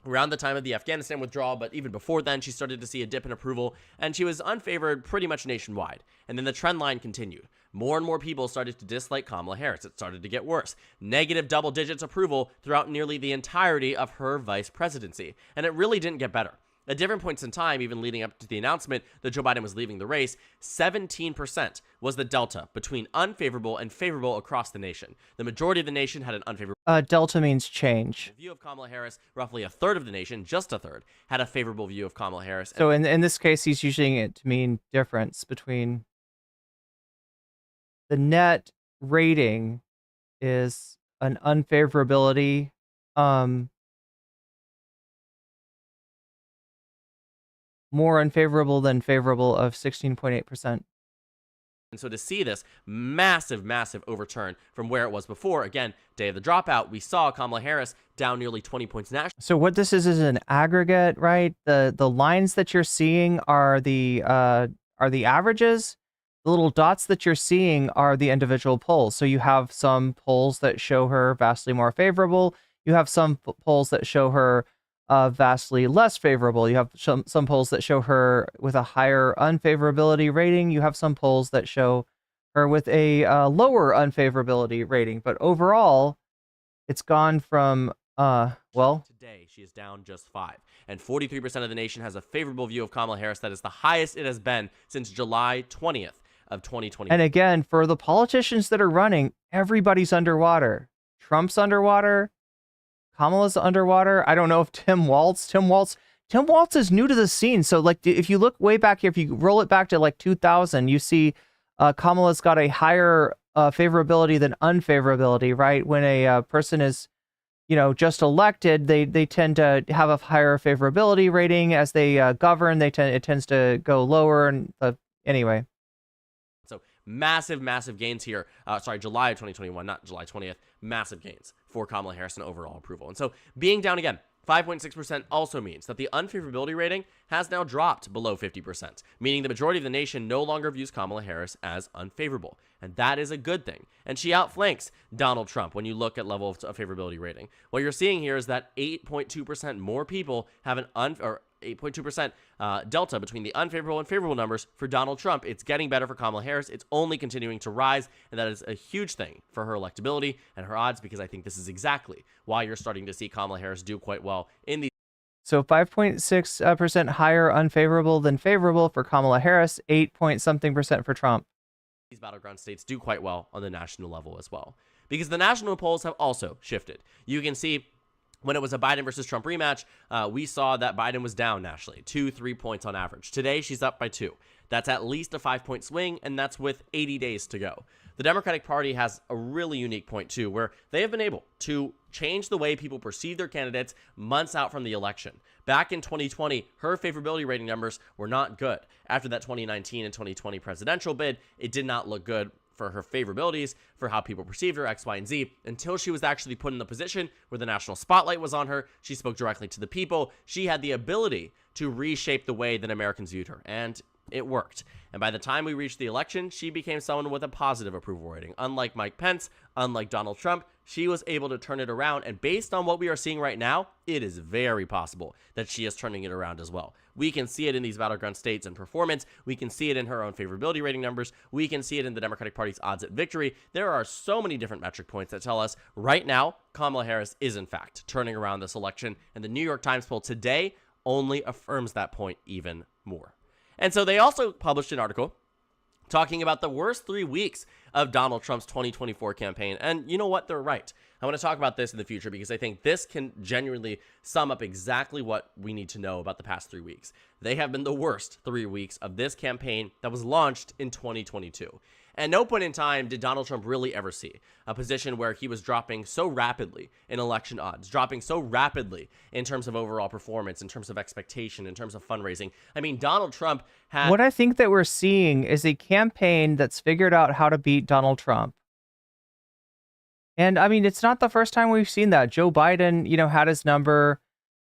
Speaker 16: around the time of the Afghanistan withdrawal, but even before then, she started to see a dip in approval, and she was unfavored pretty much nationwide. And then the trend line continued. More and more people started to dislike Kamala Harris. It started to get worse. Negative double digits approval throughout nearly the entirety of her vice presidency. And it really didn't get better. At different points in time, even leading up to the announcement that Joe Biden was leaving the race, 17% was the delta between unfavorable and favorable across the nation. The majority of the nation had an unfavorable
Speaker 1: delta means change.
Speaker 16: view of Kamala Harris. Roughly a third of the nation, just a third, had a favorable view of Kamala Harris.
Speaker 1: So in this case, he's using it to mean difference between the net rating is an unfavorability. More unfavorable than favorable of 16.8%.
Speaker 16: And so to see this massive, massive overturn from where it was before, again, day of the dropout, we saw Kamala Harris down nearly 20 points nationally.
Speaker 1: So what this is an aggregate, right? The lines that you're seeing are the averages. The little dots that you're seeing are the individual polls. So you have some polls that show her vastly more favorable. You have some polls that show her vastly less favorable. You have some polls that show her with a higher unfavorability rating. You have some polls that show her with a lower unfavorability rating. But overall, it's gone from,
Speaker 16: Today, she is down just 5. And 43% of the nation has a favorable view of Kamala Harris. That is the highest it has been since July 20th of 2020.
Speaker 1: And again, for the politicians that are running, everybody's underwater. Trump's underwater. Kamala's underwater. I don't know if Tim Walz is new to the scene. So like, if you look way back here, if you roll it back to like 2000, you see Kamala's got a higher favorability than unfavorability, right? When a person is, just elected, they tend to have a higher favorability rating. As they govern, it tends to go lower. And anyway.
Speaker 16: So massive, massive gains here. July of 2021, not July 20th. Massive gains for Kamala Harris in overall approval. And so being down again, 5.6% also means that the unfavorability rating has now dropped below 50%, meaning the majority of the nation no longer views Kamala Harris as unfavorable. And that is a good thing. And she outflanks Donald Trump when you look at level of favorability rating. What you're seeing here is that 8.2% more people have an 8.2% delta between the unfavorable and favorable numbers for Donald Trump. It's getting better for Kamala Harris. It's only continuing to rise, and that is a huge thing for her electability and her odds, because I think this is exactly why you're starting to see Kamala Harris do quite well in these.
Speaker 1: So 5.6% higher unfavorable than favorable for Kamala Harris, 8-point-something% for Trump.
Speaker 16: These battleground states do quite well on the national level as well, because the national polls have also shifted. You can see when it was a Biden versus Trump rematch, we saw that Biden was down nationally, 2-3 points on average. Today, she's up by 2. That's at least a 5-point swing, and that's with 80 days to go. The Democratic Party has a really unique point, too, where they have been able to change the way people perceive their candidates months out from the election. Back in 2020, her favorability rating numbers were not good. After that 2019 and 2020 presidential bid, it did not look good for her favorabilities, for how people perceived her, X, Y, and Z, until she was actually put in the position where the national spotlight was on her. She spoke directly to the people. She had the ability to reshape the way that Americans viewed her, and it worked. And by the time we reached the election, she became someone with a positive approval rating. Unlike Mike Pence, unlike Donald Trump, she was able to turn it around. And based on what we are seeing right now, it is very possible that she is turning it around as well. We can see it in these battleground states in performance. We can see it in her own favorability rating numbers. We can see it in the Democratic Party's odds at victory. There are so many different metric points that tell us right now, Kamala Harris is in fact turning around this election. And the New York Times poll today only affirms that point even more. And so they also published an article talking about the worst 3 weeks of Donald Trump's 2024 campaign. And you know what? They're right. I want to talk about this in the future because I think this can genuinely sum up exactly what we need to know about the past 3 weeks. They have been the worst 3 weeks of this campaign that was launched in 2022. At no point in time did Donald Trump really ever see a position where he was dropping so rapidly in election odds, dropping so rapidly in terms of overall performance, in terms of expectation, in terms of fundraising. I mean, Donald Trump had...
Speaker 1: What I think that we're seeing is a campaign that's figured out how to beat Donald Trump. And I mean, it's not the first time we've seen that. Joe Biden, you know, had his number.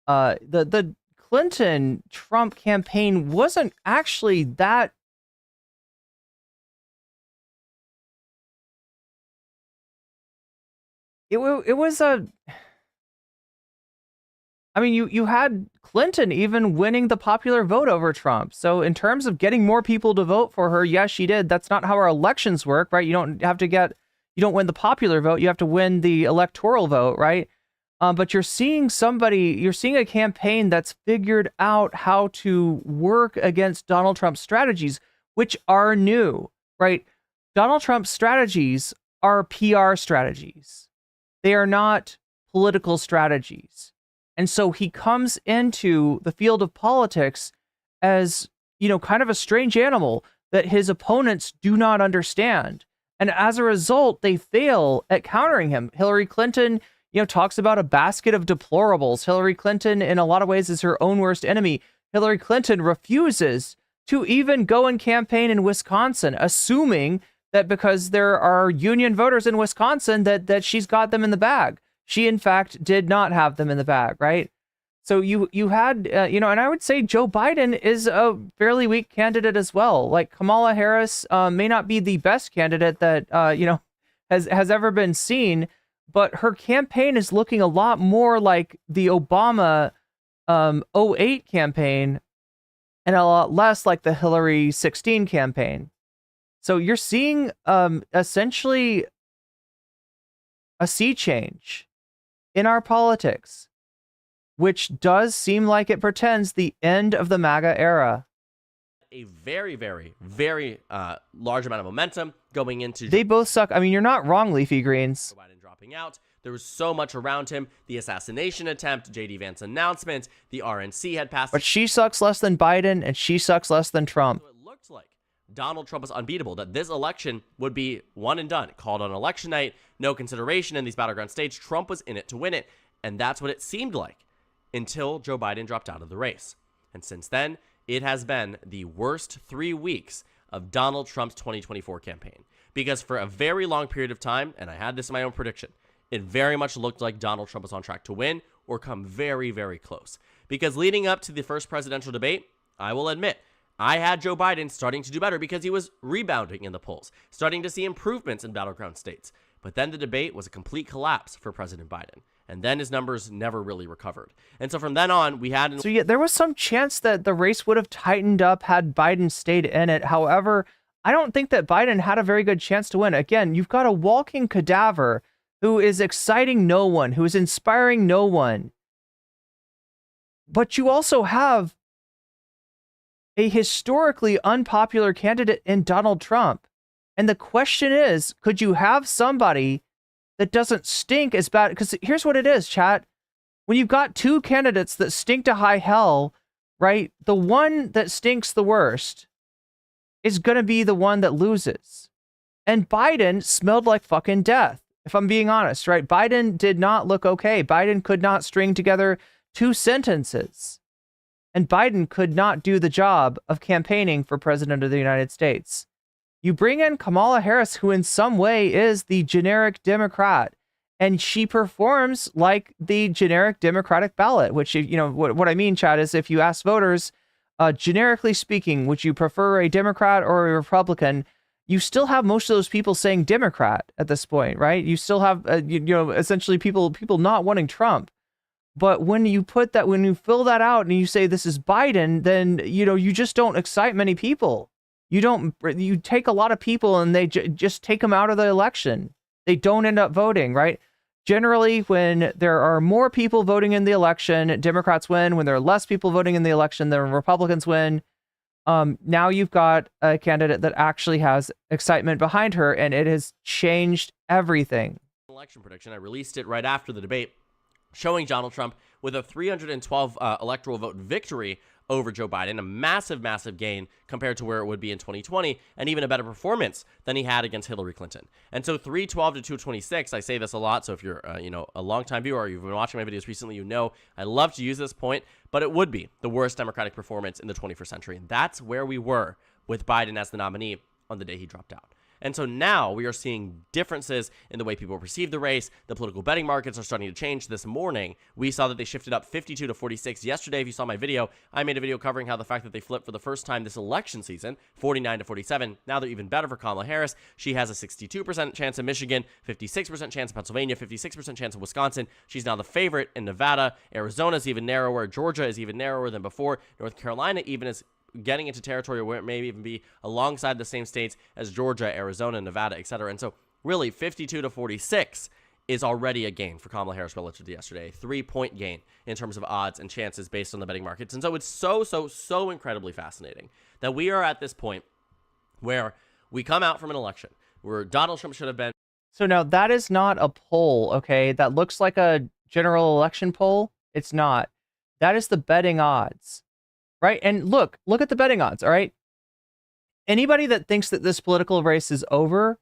Speaker 1: The Clinton-Trump campaign wasn't actually that. It was a. I mean, you had Clinton even winning the popular vote over Trump. So in terms of getting more people to vote for her, yes, she did. That's not how our elections work, right? You don't win the popular vote. You have to win the electoral vote, right? But you're seeing a campaign that's figured out how to work against Donald Trump's strategies, which are new, right? Donald Trump's strategies are PR strategies. They are not political strategies. And so he comes into the field of politics as, you know, kind of a strange animal that his opponents do not understand. And as a result, they fail at countering him. Hillary Clinton, you know, talks about a basket of deplorables. Hillary Clinton, in a lot of ways, is her own worst enemy. Hillary Clinton refuses to even go and campaign in Wisconsin, assuming that because there are union voters in Wisconsin that she's got them in the bag. She, in fact, did not have them in the bag, right? So you had, you know, and I would say Joe Biden is a fairly weak candidate as well. Like Kamala Harris may not be the best candidate that, you know, has ever been seen, but her campaign is looking a lot more like the Obama 08 campaign and a lot less like the Hillary 16 campaign. So you're seeing essentially a sea change in our politics, which does seem like it portends the end of the MAGA era.
Speaker 16: A very, very, very large amount of momentum going into...
Speaker 1: They both suck. I mean, you're not wrong, Leafy Greens.
Speaker 16: Biden dropping out. There was so much around him. The assassination attempt, JD Vance announcement, the RNC had passed...
Speaker 1: But she sucks less than Biden, and she sucks less than Trump.
Speaker 16: So it looked like Donald Trump was unbeatable, that this election would be one and done. Called on election night, no consideration in these battleground states. Trump was in it to win it, and that's what it seemed like until Joe Biden dropped out of the race. And since then, it has been the worst 3 weeks of Donald Trump's 2024 campaign. Because for a very long period of time, and I had this in my own prediction, it very much looked like Donald Trump was on track to win or come very, very close. Because leading up to the first presidential debate, I will admit, I had Joe Biden starting to do better because he was rebounding in the polls, starting to see improvements in battleground states. But then the debate was a complete collapse for President Biden. And then his numbers never really recovered. And so from then on, we had...
Speaker 1: So yeah, there was some chance that the race would have tightened up had Biden stayed in it. However, I don't think that Biden had a very good chance to win. Again, you've got a walking cadaver who is exciting no one, who is inspiring no one. But you also have a historically unpopular candidate in Donald Trump. And the question is, could you have somebody that doesn't stink as bad? Because here's what it is, chat. When you've got two candidates that stink to high hell, right? The one that stinks the worst is going to be the one that loses. And Biden smelled like fucking death, if I'm being honest, right? Biden did not look okay. Biden could not string together 2 sentences. And Biden could not do the job of campaigning for president of the United States. You bring in Kamala Harris, who in some way is the generic Democrat, and she performs like the generic Democratic ballot, which, you know, what I mean, Chad, is if you ask voters, generically speaking, would you prefer a Democrat or a Republican? You still have most of those people saying Democrat at this point, right? You still have, you know, essentially people not wanting Trump. But when you fill that out and you say this is Biden, then, you know, you just don't excite many people. You take a lot of people and they just take them out of the election. They don't end up voting, right? Generally, when there are more people voting in the election, Democrats win. When there are less people voting in the election, then Republicans win. Now you've got a candidate that actually has excitement behind her, and it has changed everything.
Speaker 16: Election prediction, I released it right after the debate, showing Donald Trump with a 312 electoral vote victory over Joe Biden, a massive, massive gain compared to where it would be in 2020, and even a better performance than he had against Hillary Clinton. And so 312 to 226, I say this a lot, so if you're you know, a longtime viewer or you've been watching my videos recently, you know I love to use this point, but it would be the worst Democratic performance in the 21st century. And that's where we were with Biden as the nominee on the day he dropped out. And so now we are seeing differences in the way people perceive the race. The political betting markets are starting to change. This morning, we saw that they shifted up 52 to 46. Yesterday, if you saw my video, I made a video covering how the fact that they flipped for the first time this election season, 49 to 47. Now they're even better for Kamala Harris. She has a 62% chance in Michigan, 56% chance in Pennsylvania, 56% chance in Wisconsin. She's now the favorite in Nevada. Arizona is even narrower. Georgia is even narrower than before. North Carolina even is getting into territory where it may even be alongside the same states as Georgia, Arizona, Nevada, etc. And so really 52 to 46 is already a gain for Kamala Harris relative to yesterday. 3-point gain in terms of odds and chances based on the betting markets. And so it's so incredibly fascinating that we are at this point where we come out from an election where Donald Trump should have been.
Speaker 1: So now that is not a poll, okay? That looks like a general election poll. It's not. That is the betting odds. Right? And look at the betting odds, all right? Anybody that thinks that this political race is over,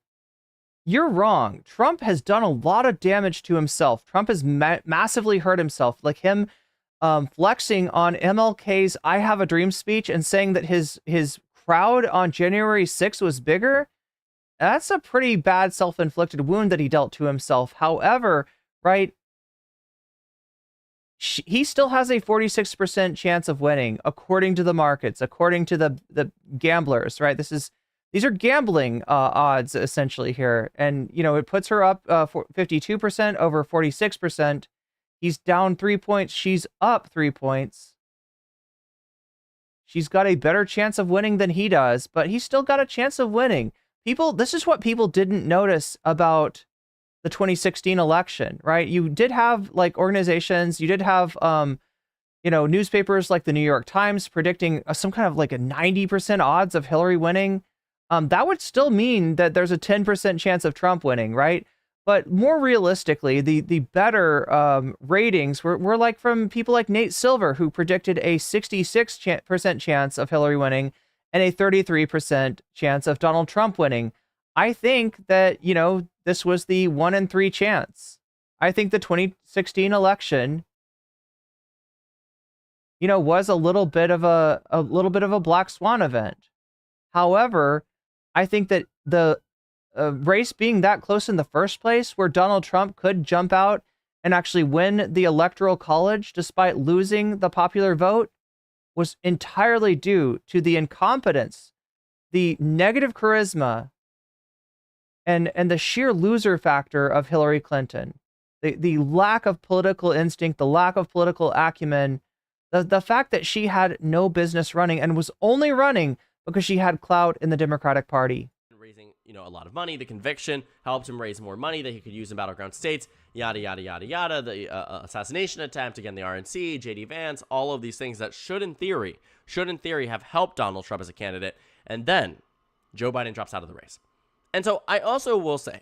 Speaker 1: you're wrong. Trump has done a lot of damage to himself. Trump has massively hurt himself, like him flexing on MLK's I Have a Dream speech and saying that his crowd on January 6th was bigger. That's a pretty bad self-inflicted wound that he dealt to himself. However, right, he still has a 46% chance of winning, according to the markets, according to the gamblers, right? These are gambling odds essentially here, and it puts her up 52% over 46%. He's down 3 points. She's up 3 points. She's got a better chance of winning than he does, but he's still got a chance of winning. This is what people didn't notice about the 2016 election, right? You did have like organizations, you did have, newspapers like the New York Times predicting some kind of like a 90% odds of Hillary winning. That would still mean that there's a 10% chance of Trump winning, right? But more realistically, the better ratings were like from people like Nate Silver, who predicted a 66% chance of Hillary winning and a 33% chance of Donald Trump winning. I think that, this was the 1 in 3 chance. I think the 2016 election, was a little bit of a black swan event. However, I think that the race being that close in the first place, where Donald Trump could jump out and actually win the Electoral College despite losing the popular vote, was entirely due to the incompetence, the negative charisma, and the sheer loser factor of Hillary Clinton. The lack of political instinct, the lack of political acumen, the fact that she had no business running and was only running because she had clout in the Democratic Party.
Speaker 16: Raising, a lot of money. The conviction helped him raise more money that he could use in battleground states, yada, yada, yada, yada. The assassination attempt, again, the RNC, JD Vance, all of these things that should in theory have helped Donald Trump as a candidate. And then Joe Biden drops out of the race. And so I also will say,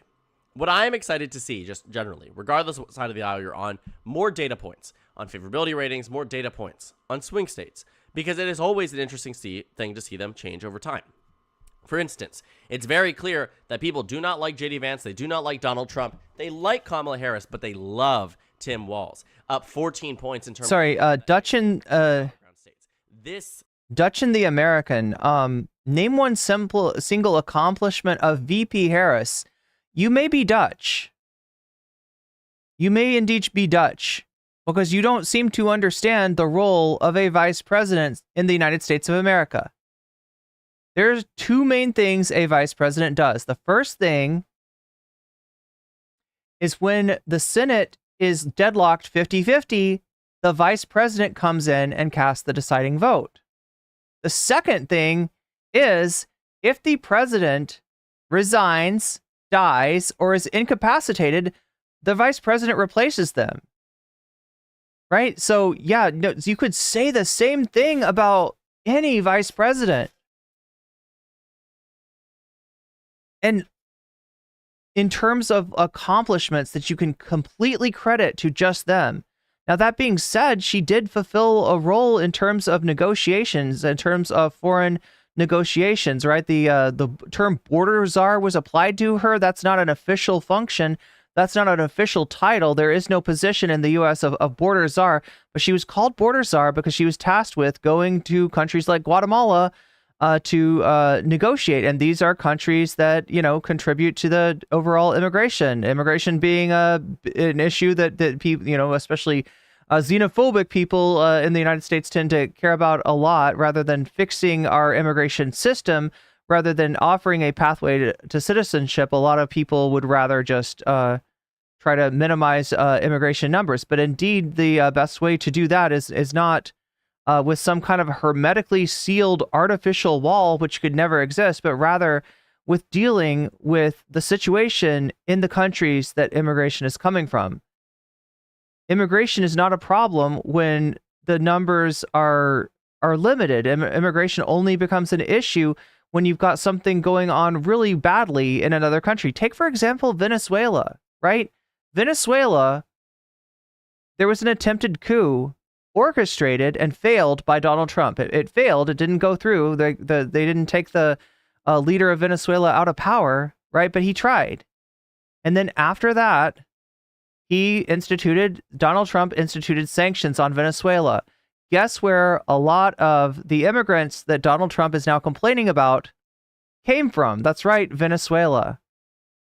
Speaker 16: what I am excited to see, just generally, regardless of what side of the aisle you're on, more data points on favorability ratings, more data points on swing states, because it is always an interesting thing to see them change over time. For instance, it's very clear that people do not like JD Vance, they do not like Donald Trump, they like Kamala Harris, but they love Tim Walz, up 14 points in terms of...
Speaker 1: Dutch and the American, name one single accomplishment of VP Harris. You may be Dutch. You may indeed be Dutch, because you don't seem to understand the role of a vice president in the United States of America. There's two main things a vice president does. The first thing is when the Senate is deadlocked 50-50, the vice president comes in and casts the deciding vote. The second thing is if the president resigns, dies, or is incapacitated, the vice president replaces them. Right? So, yeah, no, you could say the same thing about any vice president. And in terms of accomplishments that you can completely credit to just them. Now, that being said, she did fulfill a role in terms of negotiations, in terms of foreign negotiations, right? The term border czar was applied to her. That's not an official function. That's not an official title. There is no position in the U.S. of border czar, but she was called border czar because she was tasked with going to countries like Guatemala to negotiate. And these are countries that, contribute to the overall immigration. Immigration being an issue that people, especially xenophobic people in the United States tend to care about a lot, rather than fixing our immigration system, rather than offering a pathway to citizenship. A lot of people would rather just try to minimize immigration numbers. But indeed, the best way to do that is not with some kind of hermetically sealed artificial wall, which could never exist, but rather with dealing with the situation in the countries that immigration is coming from. Immigration is not a problem when the numbers are limited. Immigration only becomes an issue when you've got something going on really badly in another country. Take, for example, Venezuela, right? Venezuela, there was an attempted coup orchestrated and failed by Donald Trump. It failed. It didn't go through. They didn't take the leader of Venezuela out of power, right? But he tried. And then after that, Donald Trump instituted sanctions on Venezuela. Guess where a lot of the immigrants that Donald Trump is now complaining about came from? That's right, Venezuela.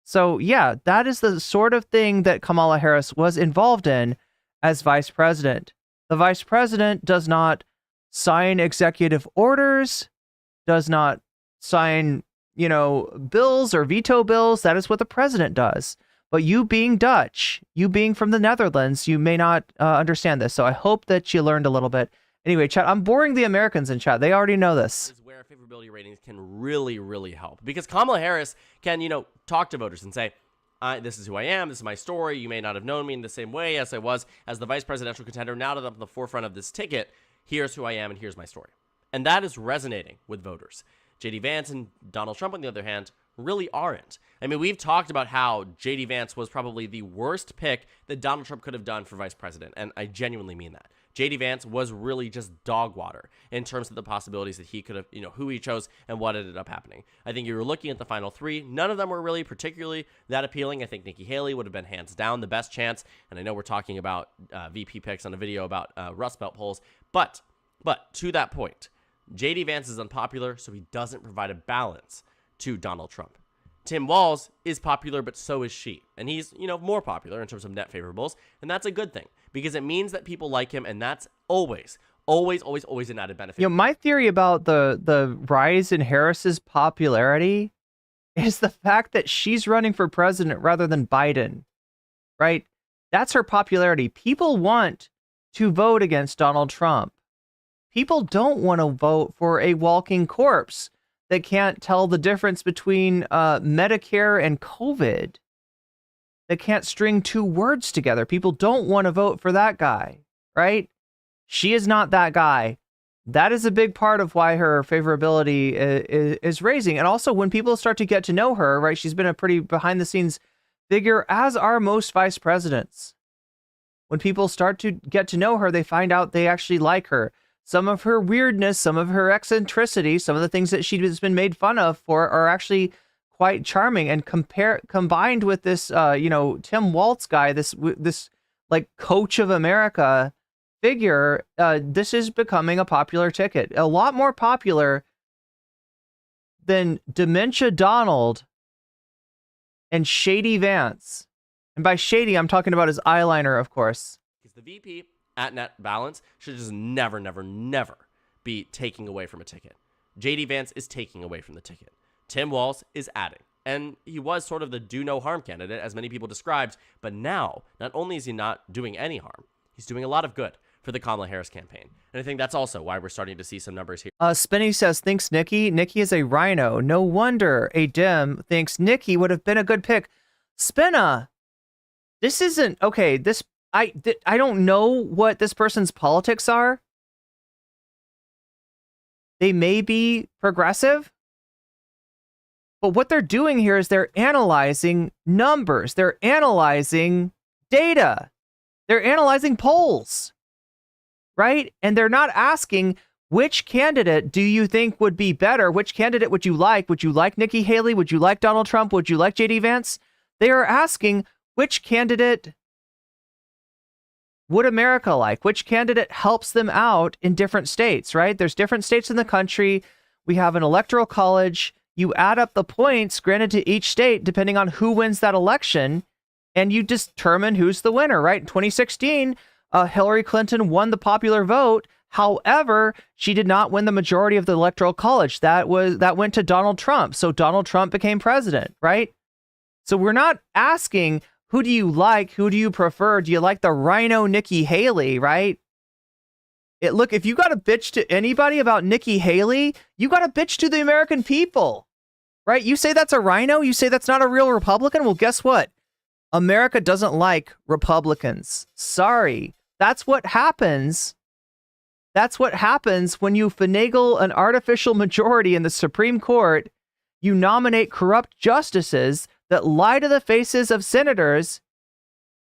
Speaker 1: So yeah, that is the sort of thing that Kamala Harris was involved in as vice president. The vice president does not sign executive orders, does not sign, bills or veto bills. That is what the president does. But you being Dutch, you being from the Netherlands, you may not understand this. So I hope that you learned a little bit. Anyway, chat, I'm boring the Americans in chat. They already know this.
Speaker 16: Is where favorability ratings can really, really help. Because Kamala Harris can, talk to voters and say, this is who I am, this is my story. You may not have known me in the same way as I was as the vice presidential contender. Now that I'm at the forefront of this ticket, here's who I am and here's my story. And that is resonating with voters. JD Vance and Donald Trump, on the other hand, really aren't. I mean, we've talked about how JD Vance was probably the worst pick that Donald Trump could have done for vice president, and I genuinely mean that. JD Vance was really just dog water in terms of the possibilities that he could have, who he chose and what ended up happening. I think you were looking at the final three. None of them were really particularly that appealing. I think Nikki Haley would have been hands down the best chance, and I know we're talking about VP picks on a video about Rust Belt polls, but to that point, JD Vance is unpopular, so he doesn't provide a balance to Donald Trump. Tim Walz is popular, but so is she. And he's, more popular in terms of net favorables. And that's a good thing because it means that people like him. And that's always an added benefit.
Speaker 1: My theory about the rise in Harris's popularity is the fact that she's running for president rather than Biden, right? That's her popularity. People want to vote against Donald Trump. People don't want to vote for a walking corpse that can't tell the difference between Medicare and COVID, that can't string two words together. People don't want to vote for that guy, right? She is not that guy. That is a big part of why her favorability is raising. And also when people start to get to know her, right? She's been a pretty behind the scenes figure, as are most vice presidents. When people start to get to know her, they find out they actually like her. Some of her weirdness, some of her eccentricity, some of the things that she's been made fun of for are actually quite charming. And combined with this, Tim Walz guy, this like coach of America figure, this is becoming a popular ticket. A lot more popular than Dementia Donald and Shady Vance. And by shady, I'm talking about his eyeliner, of course.
Speaker 16: Because the VP at net balance should just never be taking away from a ticket. JD Vance is taking away from the ticket. Tim Walz is adding. And he was sort of the do no harm candidate, as many people described. But now, not only is he not doing any harm, he's doing a lot of good for the Kamala Harris campaign. And I think that's also why we're starting to see some numbers here.
Speaker 1: Spinny says, thinks Nikki. Nikki is a rhino. No wonder a Dem thinks Nikki would have been a good pick. Spinna, this isn't, okay, I don't know what this person's politics are. They may be progressive, but what they're doing here is they're analyzing numbers. They're analyzing data. They're analyzing polls, right? And they're not asking, which candidate do you think would be better? Which candidate would you like? Would you like Nikki Haley? Would you like Donald Trump? Would you like JD Vance? They are asking, which candidate would America like? Which candidate helps them out in different states, right? There's different states in the country We have an electoral college. You add up the points granted to each state depending on who wins that election, and you determine who's the winner, right? In 2016, Hillary Clinton won the popular vote. However, she did not win the majority of the electoral college. That went to Donald Trump. So Donald Trump became president, right? So we're not asking, who do you like? Who do you prefer? Do you like the rhino Nikki Haley, right? Look, if you got a bitch to anybody about Nikki Haley, you got a bitch to the American people, right? You say that's a rhino? You say that's not a real Republican? Well, guess what? America doesn't like Republicans. Sorry. That's what happens. That's what happens when you finagle an artificial majority in the Supreme Court. You nominate corrupt justices that lie to the faces of senators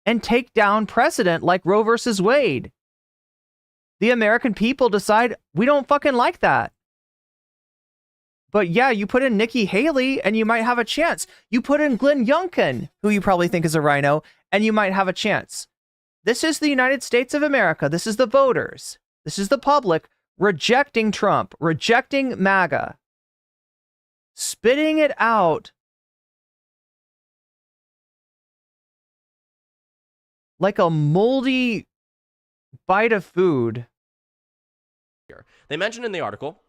Speaker 1: and take down precedent like Roe versus Wade. The American people decide we don't fucking like that. But yeah, you put in Nikki Haley and you might have a chance. You put in Glenn Youngkin, who you probably think is a rhino, and you might have a chance. This is the United States of America. This is the voters. This is the public rejecting Trump, rejecting MAGA, spitting it out like a moldy bite of food.
Speaker 16: They mentioned in the article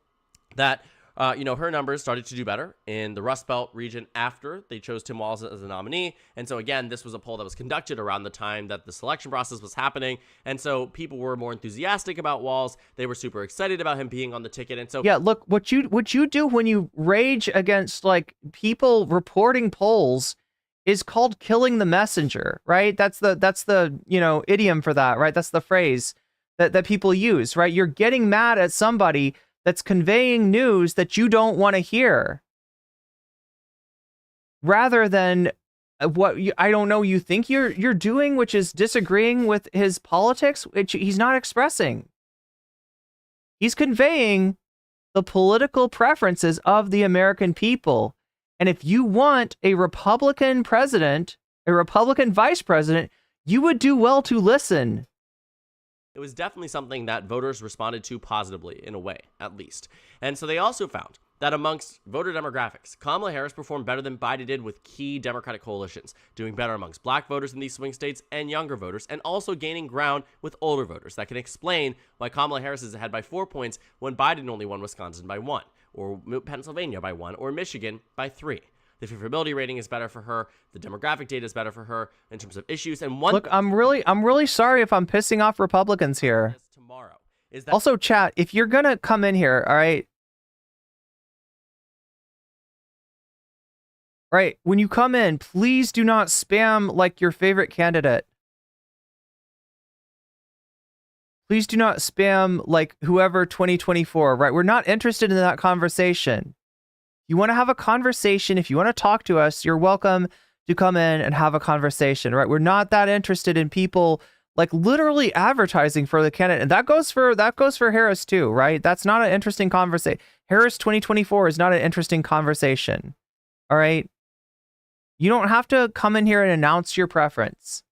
Speaker 16: that her numbers started to do better in the Rust Belt region after they chose Tim Walz as a nominee. And so, again, this was a poll that was conducted around the time that the selection process was happening. And so people were more enthusiastic about Walz. They were super excited about him being on the ticket. And so,
Speaker 1: yeah, look, what you do when you rage against like people reporting polls is called killing the messenger, right? That's the idiom for that, right? That's the phrase that people use, right? You're getting mad at somebody that's conveying news that you don't want to hear, rather than what you think you're doing, which is disagreeing with his politics, which he's not expressing. He's conveying the political preferences of the American people. And if you want a Republican president, a Republican vice president, you would do well to listen.
Speaker 16: it was definitely something that voters responded to positively, in a way, at least. And so they also found that amongst voter demographics, Kamala Harris performed better than Biden did with key Democratic coalitions, doing better amongst black voters in these swing states and younger voters, and also gaining ground with older voters. That can explain why Kamala Harris is ahead by 4 points when Biden only won Wisconsin by 1, or Pennsylvania by 1, or Michigan by 3. The favorability rating is better for her. The demographic data is better for her in terms of issues. And one
Speaker 1: look, I'm really sorry if I'm pissing off Republicans here.
Speaker 16: Tomorrow is that
Speaker 1: also, chat, if you're gonna come in here, all right. Right, when you come in, please do not spam like your favorite candidate. Please do not spam like whoever 2024, right? We're not interested in that conversation. You want to have a conversation, if you want to talk to us, you're welcome to come in and have a conversation, right? We're not that interested in people like literally advertising for the candidate. And that goes for Harris too, right? That's not an interesting conversation. Harris 2024 is not an interesting conversation. All right? You don't have to come in here and announce your preference.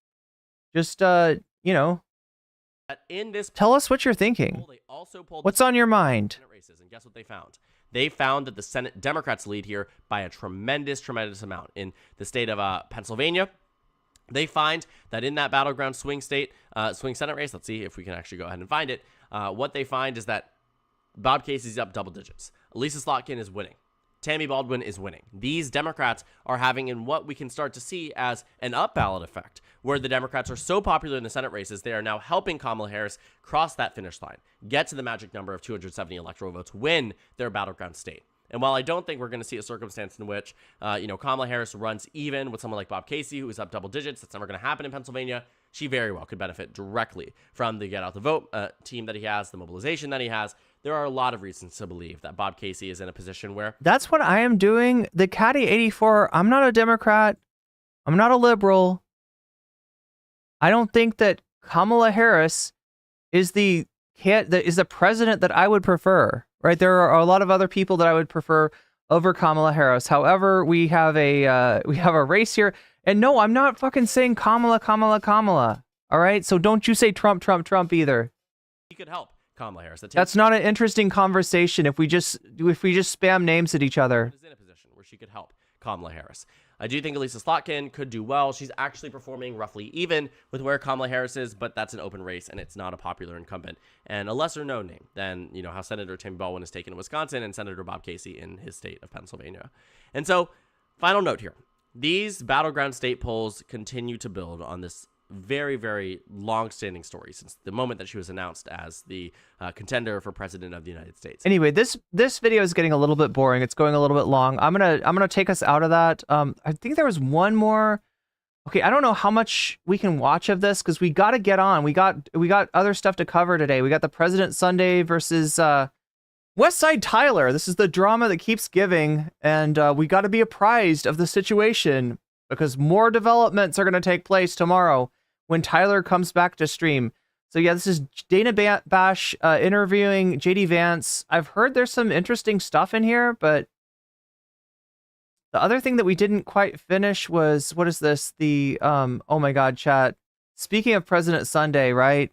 Speaker 1: Just
Speaker 16: in this
Speaker 1: tell us what you're thinking.
Speaker 16: They also polled
Speaker 1: what's on your mind?
Speaker 16: Senate races, and guess what they found? They found that the Senate Democrats lead here by a tremendous amount. In the state of Pennsylvania, they find that in that battleground swing state, swing Senate race, let's see if we can actually go ahead and find it. What they find is that Bob Casey's up double digits. Lisa Slotkin is winning. Tammy Baldwin is winning. These Democrats are having in what we can start to see as an up ballot effect, where the Democrats are so popular in the Senate races, they are now helping Kamala Harris cross that finish line, get to the magic number of 270 electoral votes, win their battleground state. And while I don't think we're going to see a circumstance in which, Kamala Harris runs even with someone like Bob Casey, who is up double digits, that's never going to happen in Pennsylvania, she very well could benefit directly from the Get Out the Vote team that he has, the mobilization that he has. There are a lot of reasons to believe that Bob Casey is in a position where...
Speaker 1: That's what I am doing. The Caddy 84, I'm not a Democrat. I'm not a liberal. I don't think that Kamala Harris is the president that I would prefer, right? There are a lot of other people that I would prefer over Kamala Harris. However, we have a race here. And no, I'm not fucking saying Kamala. All right? So don't you say Trump either.
Speaker 16: He could help Kamala Harris.
Speaker 1: That's not an interesting conversation if we just spam names at each other.
Speaker 16: Is in a position where she could help Kamala Harris. I do think Elisa Slotkin could do well. She's actually performing roughly even with where Kamala Harris is, but that's an open race, and it's not a popular incumbent. And a lesser-known name than, you know, how Senator Tim Baldwin is taken in Wisconsin and Senator Bob Casey in his state of Pennsylvania. And so, final note here. These battleground state polls continue to build on this very, very long-standing story since the moment that she was announced as the contender for president of the United States.
Speaker 1: Anyway, this video is getting a little bit boring. It's going a little bit long. I'm gonna take us out of that. I think there was one more. Okay, I don't know how much we can watch of this because we got to get on. We got other stuff to cover today. We got the President Sunday versus West Side Tyler. This is the drama that keeps giving, and we got to be apprised of the situation because more developments are going to take place tomorrow when Tyler comes back to stream. So yeah, this is Dana Bash interviewing JD Vance. I've heard there's some interesting stuff in here, but the other thing that we didn't quite finish was, what is this? The, oh my God, chat. Speaking of President Sunday, right?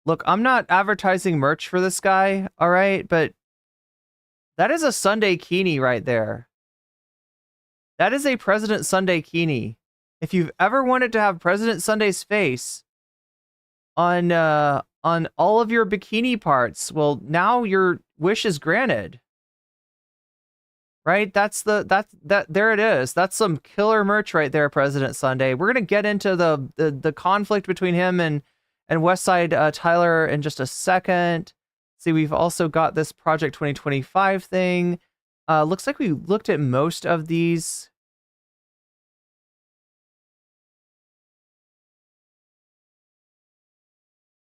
Speaker 1: Look, I'm not advertising merch for this guy, all right? But that is a Sunday Keeney right there. That is a President Sunday Keeney. If you've ever wanted to have President Sunday's face on all of your bikini parts, well, now your wish is granted. Right? There it is. That's some killer merch right there, President Sunday. We're gonna get into the conflict between him and Westside Tyler in just a second. See, we've also got this Project 2025 thing. Looks like we looked at most of these.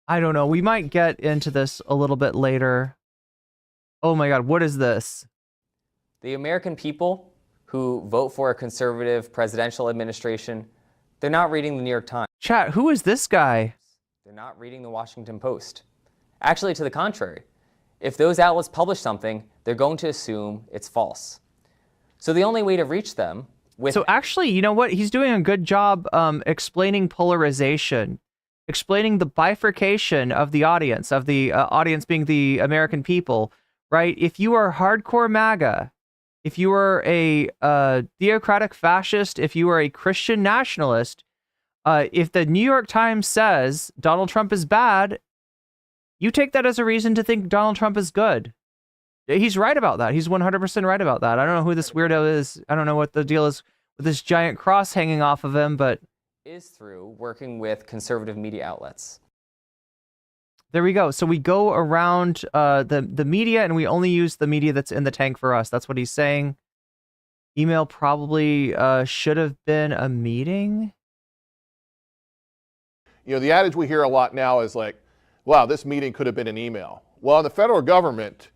Speaker 1: I don't know. We might get into this a little bit later. Oh my God, what is this?
Speaker 17: The American people who vote for a conservative presidential administration, they're not reading the New York Times.
Speaker 1: Chat, who is this guy?
Speaker 17: They're not reading the Washington Post. Actually, to the contrary. If those outlets publish something, they're going to assume it's false. So the only way to reach them with...
Speaker 1: So actually, you know what? He's doing a good job explaining polarization. Explaining the bifurcation of the audience being the American people, right? If you are hardcore MAGA, if you are a theocratic fascist, if you are a Christian nationalist, if the New York Times says Donald Trump is bad, you take that as a reason to think Donald Trump is good. He's right about that. He's 100% right about that. I don't know who this weirdo is. I don't know what the deal is with this giant cross hanging off of him, but...
Speaker 17: is through working with conservative media outlets.
Speaker 1: There we go. So we go around the media and we only use the media that's in the tank for us. That's what he's saying. Email probably should have been a meeting.
Speaker 18: You know, the adage we hear a lot now is like, wow, this meeting could have been an email. Well, in the federal government,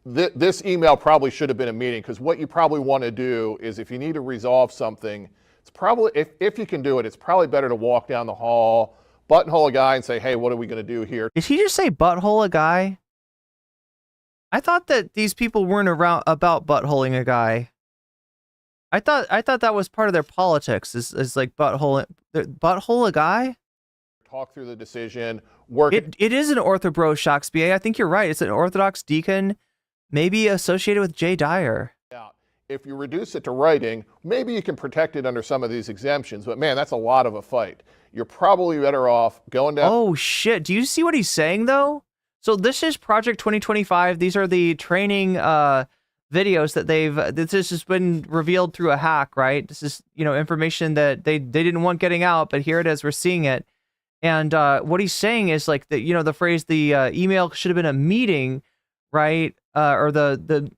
Speaker 18: this email probably should have been a meeting because what you probably want to do is if you need to resolve something, it's probably, if you can do it, it's probably better to walk down the hall, buttonhole a guy and say, hey, what are we going to do here?
Speaker 1: Did he just say butthole a guy? I thought that these people weren't around about buttholing a guy. I thought that was part of their politics is like butthole a guy?
Speaker 18: Talk through the decision, work.
Speaker 1: It is an orthobro Shakespeare. I think you're right. It's an Orthodox deacon, maybe associated with Jay Dyer.
Speaker 18: If you reduce it to writing, maybe you can protect it under some of these exemptions, but man, that's a lot of a fight. You're probably better off going down.
Speaker 1: Oh shit, do you see what he's saying though? So this is Project 2025. These are the training videos that this has been revealed through a hack, right? This is, you know, information that they didn't want getting out, but here it is, we're seeing it. And what he's saying is like the, you know, the phrase, the email should have been a meeting, right? Or the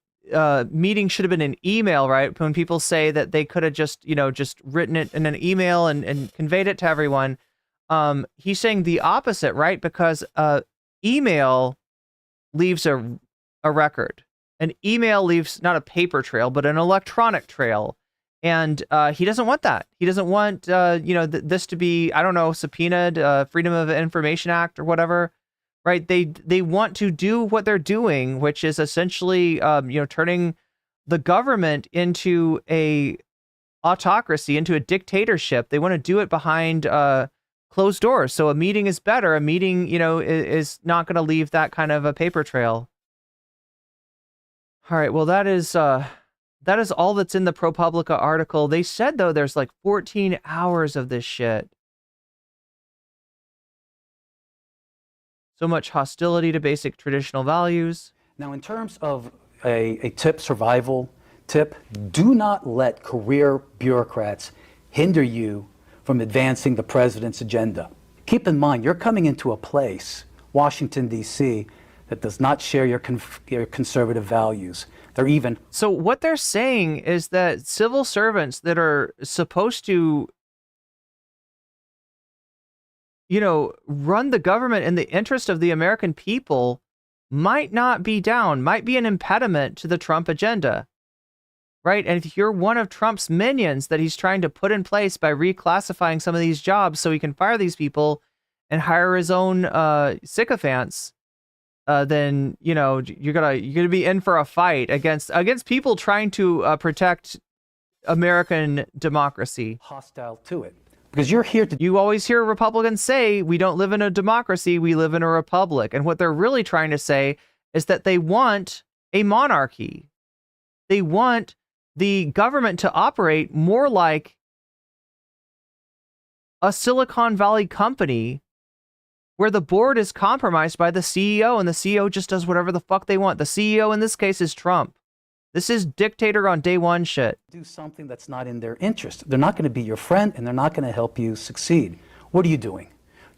Speaker 1: meeting should have been an email, right? When people say that they could have just, you know, just written it in an email and conveyed it to everyone. He's saying the opposite, right? Because email leaves a record. An email leaves not a paper trail, but an electronic trail. And he doesn't want that. He doesn't want, you know, this to be, I don't know, subpoenaed, Freedom of Information Act or whatever. Right, they want to do what they're doing, which is essentially, you know, turning the government into a autocracy, into a dictatorship. They want to do it behind closed doors. So a meeting is better. A meeting, you know, is not going to leave that kind of a paper trail. All right. Well, that is all that's in the ProPublica article. They said, though, there's like 14 hours of this shit. So much hostility to basic traditional values.
Speaker 19: Now, in terms of a tip, survival tip, do not let career bureaucrats hinder you from advancing the president's agenda. Keep in mind, you're coming into a place, Washington, D.C., that does not share your conservative values. They're even...
Speaker 1: So what they're saying is that civil servants that are supposed to, you know, run the government in the interest of the American people might not be down, might be an impediment to the Trump agenda, right? And if you're one of Trump's minions that he's trying to put in place by reclassifying some of these jobs so he can fire these people and hire his own sycophants, then, you know, you're gonna be in for a fight against people trying to protect American democracy.
Speaker 19: Hostile to it. Because you're here to...
Speaker 1: You always hear Republicans say, we don't live in a democracy, we live in a republic. And what they're really trying to say is that they want a monarchy. They want the government to operate more like a Silicon Valley company where the board is compromised by the CEO and the CEO just does whatever the fuck they want. The CEO in this case is Trump. This is dictator on day one shit.
Speaker 19: Do something that's not in their interest. They're not going to be your friend, and they're not going to help you succeed. What are you doing?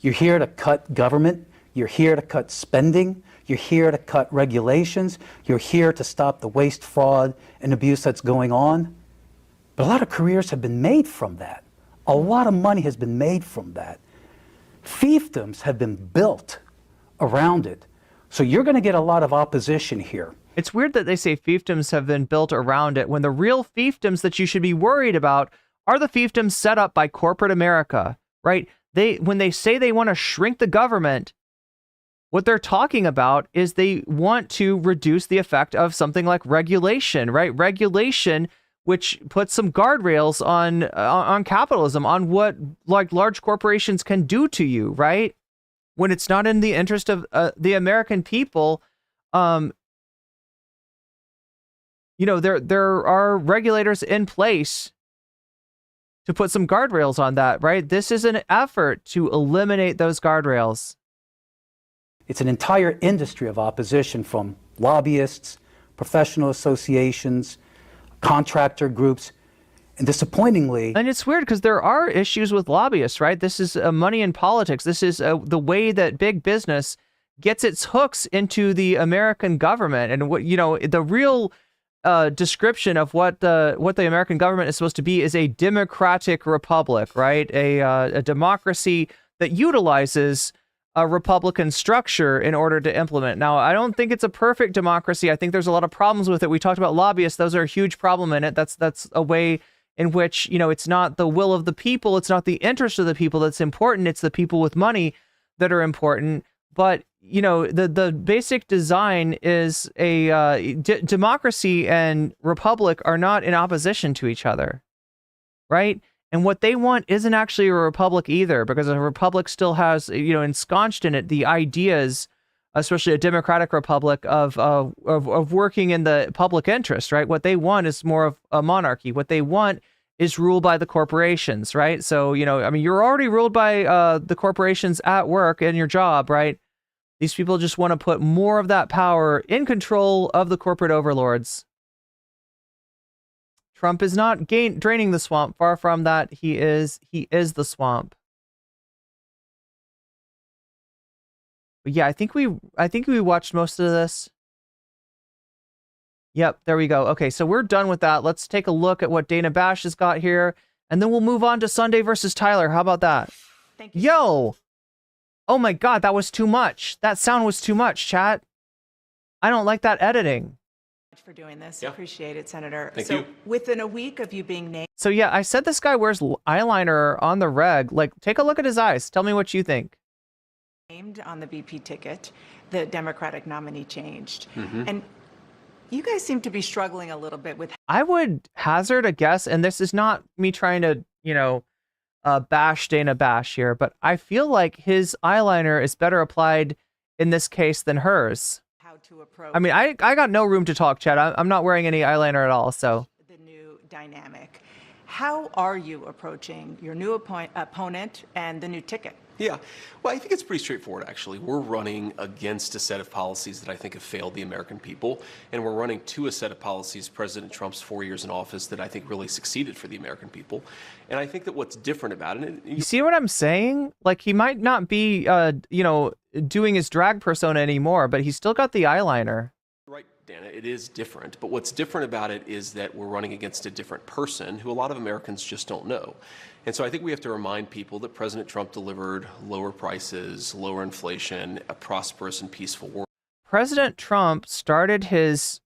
Speaker 19: You're here to cut government. You're here to cut spending. You're here to cut regulations. You're here to stop the waste, fraud, and abuse that's going on. But a lot of careers have been made from that. A lot of money has been made from that. Fiefdoms have been built around it. So you're going to get a lot of opposition here.
Speaker 1: It's weird that they say fiefdoms have been built around it when the real fiefdoms that you should be worried about are the fiefdoms set up by corporate America, right? When they say they want to shrink the government, what they're talking about is they want to reduce the effect of something like regulation, right? Regulation, which puts some guardrails on capitalism, on what like large corporations can do to you, right? When it's not in the interest of the American people, you know, there are regulators in place to put some guardrails on that, right? This is an effort to eliminate those guardrails.
Speaker 19: It's an entire industry of opposition from lobbyists, professional associations, contractor groups, and disappointingly...
Speaker 1: And it's weird because there are issues with lobbyists, right? This is money in politics. This is the way that big business gets its hooks into the American government. And what, you know, the real... description of what the American government is supposed to be is a democratic republic, right? A democracy that utilizes a Republican structure in order to implement. Now, I don't think it's a perfect democracy. I think there's a lot of problems with it. We talked about lobbyists. Those are a huge problem in it. That's a way in which, you know, it's not the will of the people. It's not the interest of the people that's important. It's the people with money that are important. But you know, the basic design is a democracy and republic are not in opposition to each other, right? And what they want isn't actually a republic either, because a republic still has, you know, ensconced in it the ideas, especially a democratic republic, of working in the public interest, right? What they want is more of a monarchy. What they want is ruled by the corporations, right? So, you know, I mean, you're already ruled by the corporations at work in your job, right? These people just want to put more of that power in control of the corporate overlords. Trump is not draining the swamp. Far from that. He is the swamp. But yeah, I think we watched most of this. Yep, there we go. Okay, so we're done with that. Let's take a look at what Dana Bash has got here, and then we'll move on to Sunday versus Tyler. How about that?
Speaker 11: Thank you.
Speaker 1: Yo! Oh my God, that was too much. That sound was too much, chat. I don't like that editing.
Speaker 11: For doing this. Appreciate it, Senator.
Speaker 12: Thank
Speaker 11: so
Speaker 12: you.
Speaker 11: Within a week of you being named.
Speaker 1: So yeah, I said this guy wears eyeliner on the reg. Like, take a look at his eyes. Tell me what you think.
Speaker 11: Named on the VP ticket, the Democratic nominee changed. And you guys seem to be struggling a little bit with...
Speaker 1: I would hazard a guess, and this is not me trying to, you know, bash Dana Bash here, but I feel like his eyeliner is better applied in this case than hers.
Speaker 11: How to approach
Speaker 1: I mean, I got no room to talk, Chad. I'm not wearing any eyeliner at all, so.
Speaker 11: the new dynamic. How are you approaching your new opponent and the new ticket?
Speaker 12: Yeah, well, I think it's pretty straightforward, actually. We're running against a set of policies that I think have failed the American people, and we're running to a set of policies, President Trump's 4 years in office, that I think really succeeded for the American people. And I think that what's different about it...
Speaker 1: You see what I'm saying? Like, he might not be, doing his drag persona anymore, but he's still got the eyeliner.
Speaker 12: Right, Dana, it is different. But what's different about it is that we're running against a different person who a lot of Americans just don't know. And so I think we have to remind people that President Trump delivered lower prices, lower inflation, a prosperous and peaceful world.
Speaker 1: President Trump started his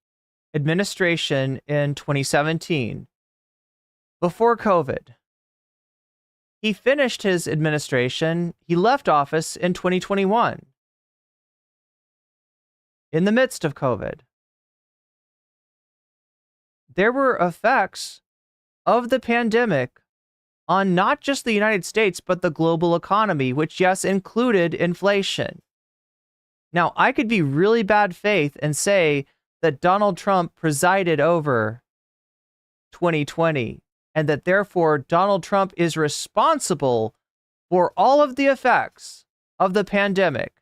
Speaker 1: administration in 2017, before COVID. He finished his administration, he left office in 2021, in the midst of COVID. There were effects of the pandemic on not just the United States, but the global economy, which, yes, included inflation. Now, I could be really bad faith and say that Donald Trump presided over 2020 and that therefore Donald Trump is responsible for all of the effects of the pandemic.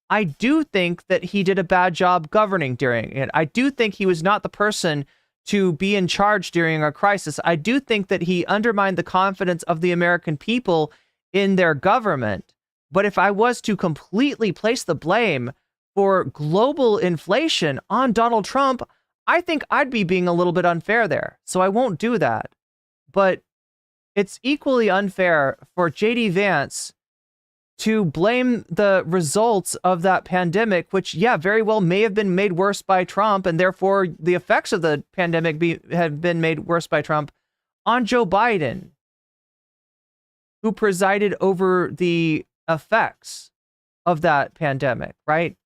Speaker 1: I do think that he did a bad job governing during it. I do think he was not the person to be in charge during a crisis. I do think that he undermined the confidence of the American people in their government. But if I was to completely place the blame for global inflation on Donald Trump, I think I'd be being a little bit unfair there. So I won't do that. But it's equally unfair for JD Vance to blame the results of that pandemic, which, yeah, very well may have been made worse by Trump, and therefore the effects of the pandemic have been made worse by Trump, on Joe Biden, who presided over the effects of that pandemic, right?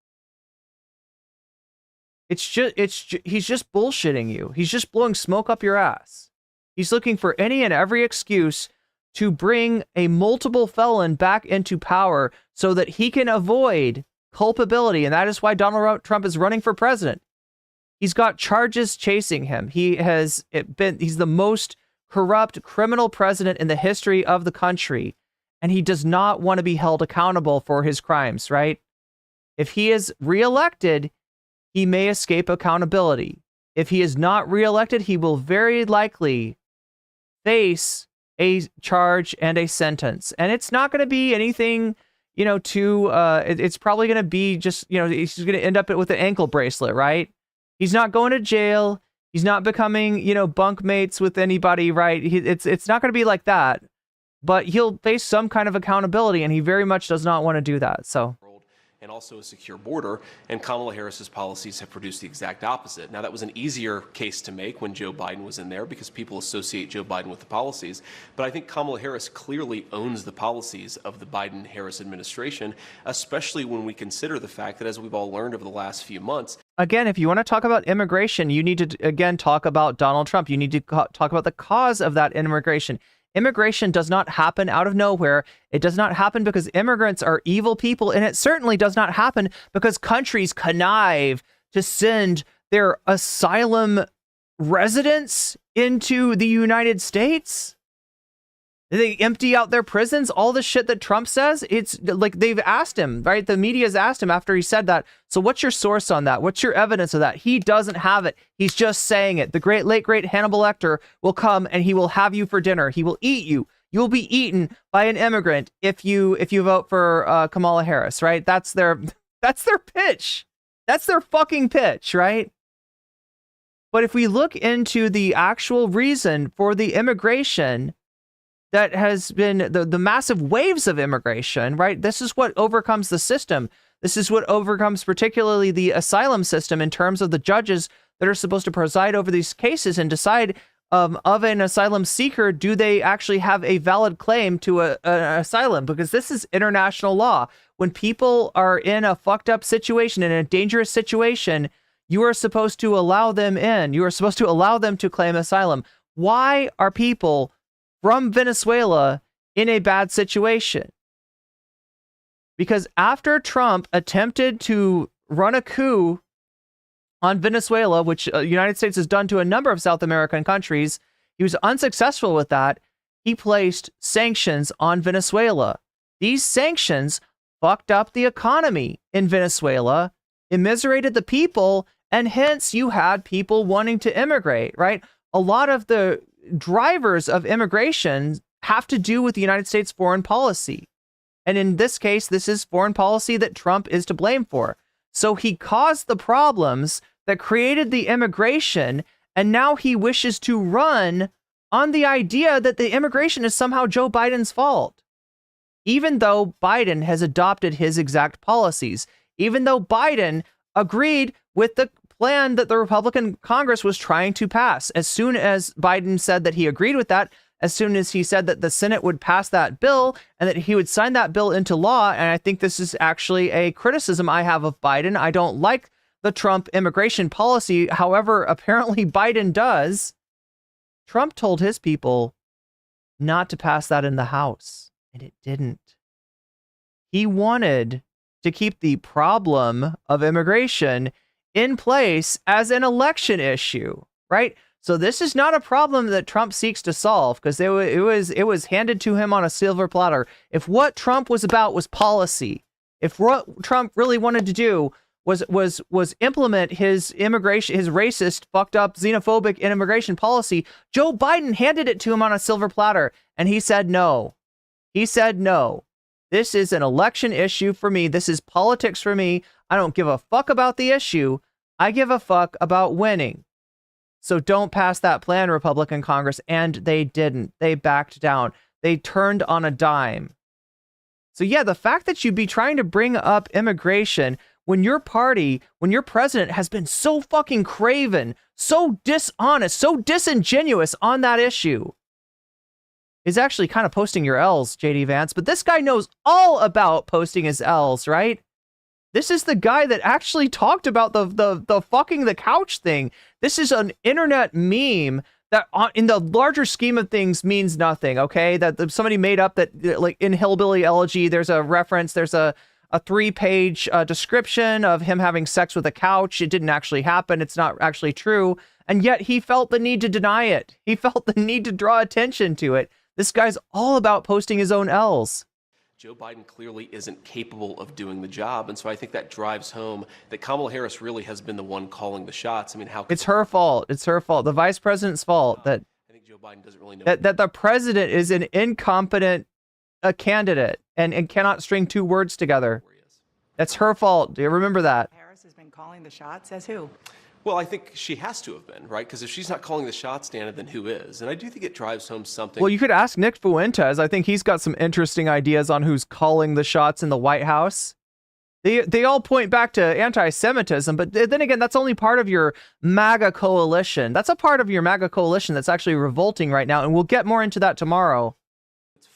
Speaker 1: He's just bullshitting you. He's just blowing smoke up your ass. He's looking for any and every excuse to bring a multiple felon back into power so that he can avoid culpability. And that is why Donald Trump is running for president. He's got charges chasing him. He's the most corrupt criminal president in the history of the country. And he does not want to be held accountable for his crimes, right? If he is reelected, he may escape accountability. If he is not reelected, he will very likely face a charge and a sentence. And it's not going to be anything, it's probably going to be just, he's going to end up with an ankle bracelet, right? He's not going to jail. He's not becoming, bunk mates with anybody, right? It's not going to be like that, but he'll face some kind of accountability, and he very much does not want to do that. So.
Speaker 12: And also a secure border, and Kamala Harris's policies have produced the exact opposite. Now, that was an easier case to make when Joe Biden was in there because people associate Joe Biden with the policies, but I think Kamala Harris clearly owns the policies of the Biden-Harris administration, especially when we consider the fact that, as we've all learned over the last few months,
Speaker 1: again, if you want to talk about immigration, you need to, again, talk about Donald Trump. You need to talk about the cause of that immigration. Immigration does not happen out of nowhere. It does not happen because immigrants are evil people. And it certainly does not happen because countries connive to send their asylum residents into the United States. They empty out their prisons, all the shit that Trump says. It's like they've asked him, right? The media's asked him after he said that. So what's your source on that? What's your evidence of that? He doesn't have it. He's just saying it. The late great Hannibal Lecter will come and he will have you for dinner. He will eat you. You'll be eaten by an immigrant if you vote for Kamala Harris, right? That's their pitch. That's their fucking pitch, right? But if we look into the actual reason for the immigration that has been the massive waves of immigration, right? This is what overcomes the system. This is what overcomes particularly the asylum system in terms of the judges that are supposed to preside over these cases and decide of an asylum seeker, do they actually have a valid claim to an asylum? Because this is international law. When people are in a fucked up situation, in a dangerous situation, you are supposed to allow them in. You are supposed to allow them to claim asylum. Why are people from Venezuela in a bad situation. Because after Trump attempted to run a coup on Venezuela, which the United States has done to a number of South American countries, he was unsuccessful with that. He placed sanctions on Venezuela. These sanctions fucked up the economy in Venezuela, immiserated the people, and hence you had people wanting to immigrate, right? A lot of the drivers of immigration have to do with the United States foreign policy. And in this case, this is foreign policy that Trump is to blame for. So he caused the problems that created the immigration, and now he wishes to run on the idea that the immigration is somehow Joe Biden's fault. Even though Biden has adopted his exact policies, even though Biden agreed with the plan that the Republican Congress was trying to pass. As soon as Biden said that he agreed with that, as soon as he said that the Senate would pass that bill and that he would sign that bill into law, and I think this is actually a criticism I have of Biden. I don't like the Trump immigration policy. However, apparently Biden does. Trump told his people not to pass that in the House, and it didn't. He wanted to keep the problem of immigration in place as an election issue, right? So this is not a problem that Trump seeks to solve, because it was handed to him on a silver platter. If what Trump was about was policy, if what Trump really wanted to do was implement his immigration, his racist, fucked up, xenophobic immigration policy, Joe Biden handed it to him on a silver platter, and he said no. He said no. This is an election issue for me. This is politics for me. I don't give a fuck about the issue. I give a fuck about winning. So don't pass that plan, Republican Congress. And they didn't. They backed down. They turned on a dime. So yeah, the fact that you'd be trying to bring up immigration when your party, when your president has been so fucking craven, so dishonest, so disingenuous on that issue, is actually kind of posting your L's, JD Vance. But this guy knows all about posting his L's, right? This is the guy that actually talked about the fucking the couch thing. This is an internet meme that in the larger scheme of things means nothing, okay? That somebody made up that, like, in Hillbilly Elegy, there's a reference, there's a 3-page description of him having sex with a couch. It didn't actually happen. It's not actually true. And yet he felt the need to deny it. He felt the need to draw attention to it. This guy's all about posting his own L's.
Speaker 12: Joe Biden clearly isn't capable of doing the job, and so I think that drives home that Kamala Harris really has been the one calling the shots. I mean, how?
Speaker 1: It's her fault. It's her fault. The vice president's fault that
Speaker 12: I think Joe Biden doesn't really know
Speaker 1: that the president is an incompetent candidate and cannot string two words together. That's her fault. Do you remember that?
Speaker 11: Harris has been calling the shots. As who?
Speaker 12: Well, I think she has to have been, right? Because if she's not calling the shots, Dana, then who is? And I do think it drives home something.
Speaker 1: Well, you could ask Nick Fuentes. I think he's got some interesting ideas on who's calling the shots in the White House. They all point back to anti-Semitism, but then again, that's only part of your MAGA coalition. That's a part of your MAGA coalition that's actually revolting right now, and we'll get more into that tomorrow.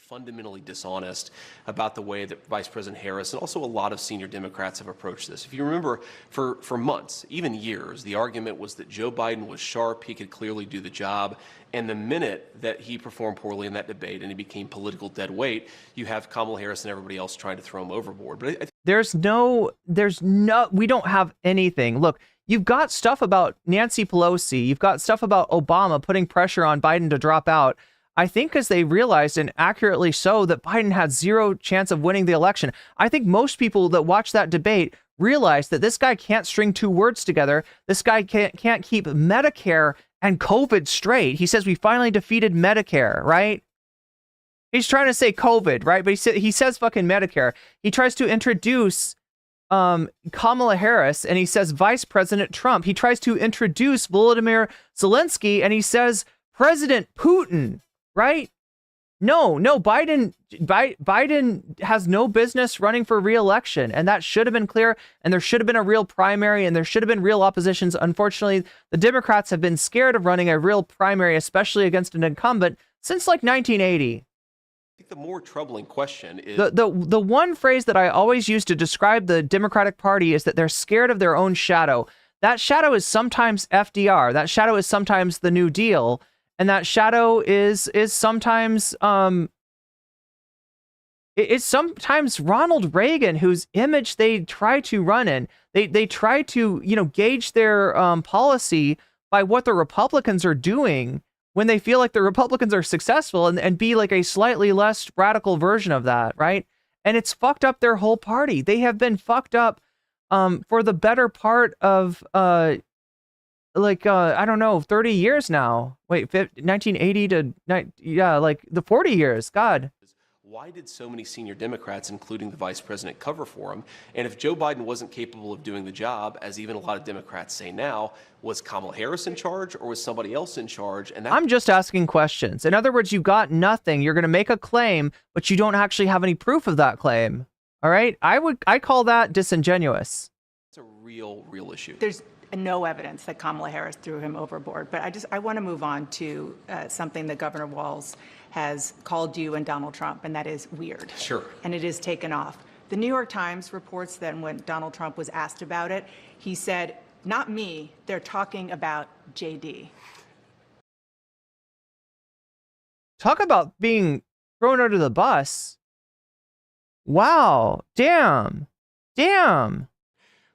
Speaker 12: Fundamentally dishonest about the way that Vice President Harris and also a lot of senior Democrats have approached this. If you remember, for months, even years, the argument was that Joe Biden was sharp, he could clearly do the job, and the minute that he performed poorly in that debate and he became political dead weight, you have Kamala Harris and everybody else trying to throw him overboard. But we don't have anything. Look, you've got stuff about Nancy Pelosi, you've got stuff about Obama putting pressure on Biden to drop out. I think because they realized, and accurately so, that Biden had zero chance of winning the election. I think most people that watch that debate realize that this guy can't string two words together. This guy can't keep Medicare and COVID straight. He says we finally defeated Medicare, right? He's trying to say COVID, right? But he says fucking Medicare. He tries to introduce Kamala Harris, and he says Vice President Trump. He tries to introduce Volodymyr Zelensky, and he says President Putin. Right? No, Biden has no business running for re-election, and that should have been clear, and there should have been a real primary, and there should have been real oppositions. Unfortunately, the Democrats have been scared of running a real primary, especially against an incumbent, since like 1980. I think the more troubling question is...
Speaker 1: The one phrase that I always use to describe the Democratic Party is that they're scared of their own shadow. That shadow is sometimes FDR. That shadow is sometimes the New Deal. And that shadow is sometimes It's sometimes Ronald Reagan, whose image they try to run in. They try to, gauge their policy by what the Republicans are doing when they feel like the Republicans are successful, and be like a slightly less radical version of that, right? And it's fucked up their whole party. They have been fucked up for the better part of I don't know, 30 years now. Wait, 1980 to like the 40 years. God.
Speaker 12: Why did so many senior Democrats, including the vice president, cover for him? And if Joe Biden wasn't capable of doing the job, as even a lot of Democrats say now, was Kamala Harris in charge, or was somebody else in charge? And
Speaker 1: I'm just asking questions. In other words, you got nothing. You're going to make a claim, but you don't actually have any proof of that claim. All right? I call that disingenuous.
Speaker 12: It's a real issue.
Speaker 11: There's no evidence that Kamala Harris threw him overboard. But I want to move on to something that Governor Walz has called you and Donald Trump, and that is weird.
Speaker 12: Sure.
Speaker 11: And it is taken off. The New York Times reports that when Donald Trump was asked about it, he said, "Not me, they're talking about JD."
Speaker 1: Talk about being thrown under the bus. Wow. Damn.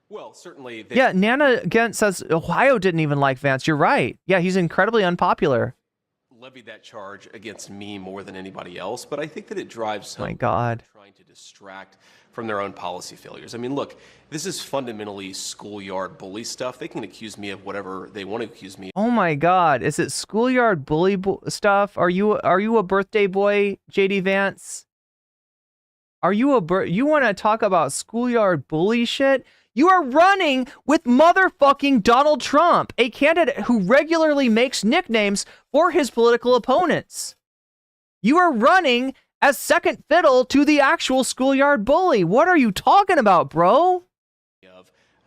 Speaker 12: Well, certainly.
Speaker 1: Yeah, Nana again says Ohio didn't even like Vance. You're right. Yeah, he's incredibly unpopular.
Speaker 12: Levied that charge against me more than anybody else, but I think that it drives some
Speaker 1: My God.
Speaker 12: trying to distract from their own policy failures. I mean, look, this is fundamentally schoolyard bully stuff. They can accuse me of whatever they want to accuse me.
Speaker 1: Oh my God, is it schoolyard bully stuff? Are you a birthday boy, JD Vance? Are you you want to talk about schoolyard bully shit? You are running with motherfucking Donald Trump, a candidate who regularly makes nicknames for his political opponents. You are running as second fiddle to the actual schoolyard bully. What are you talking about, bro?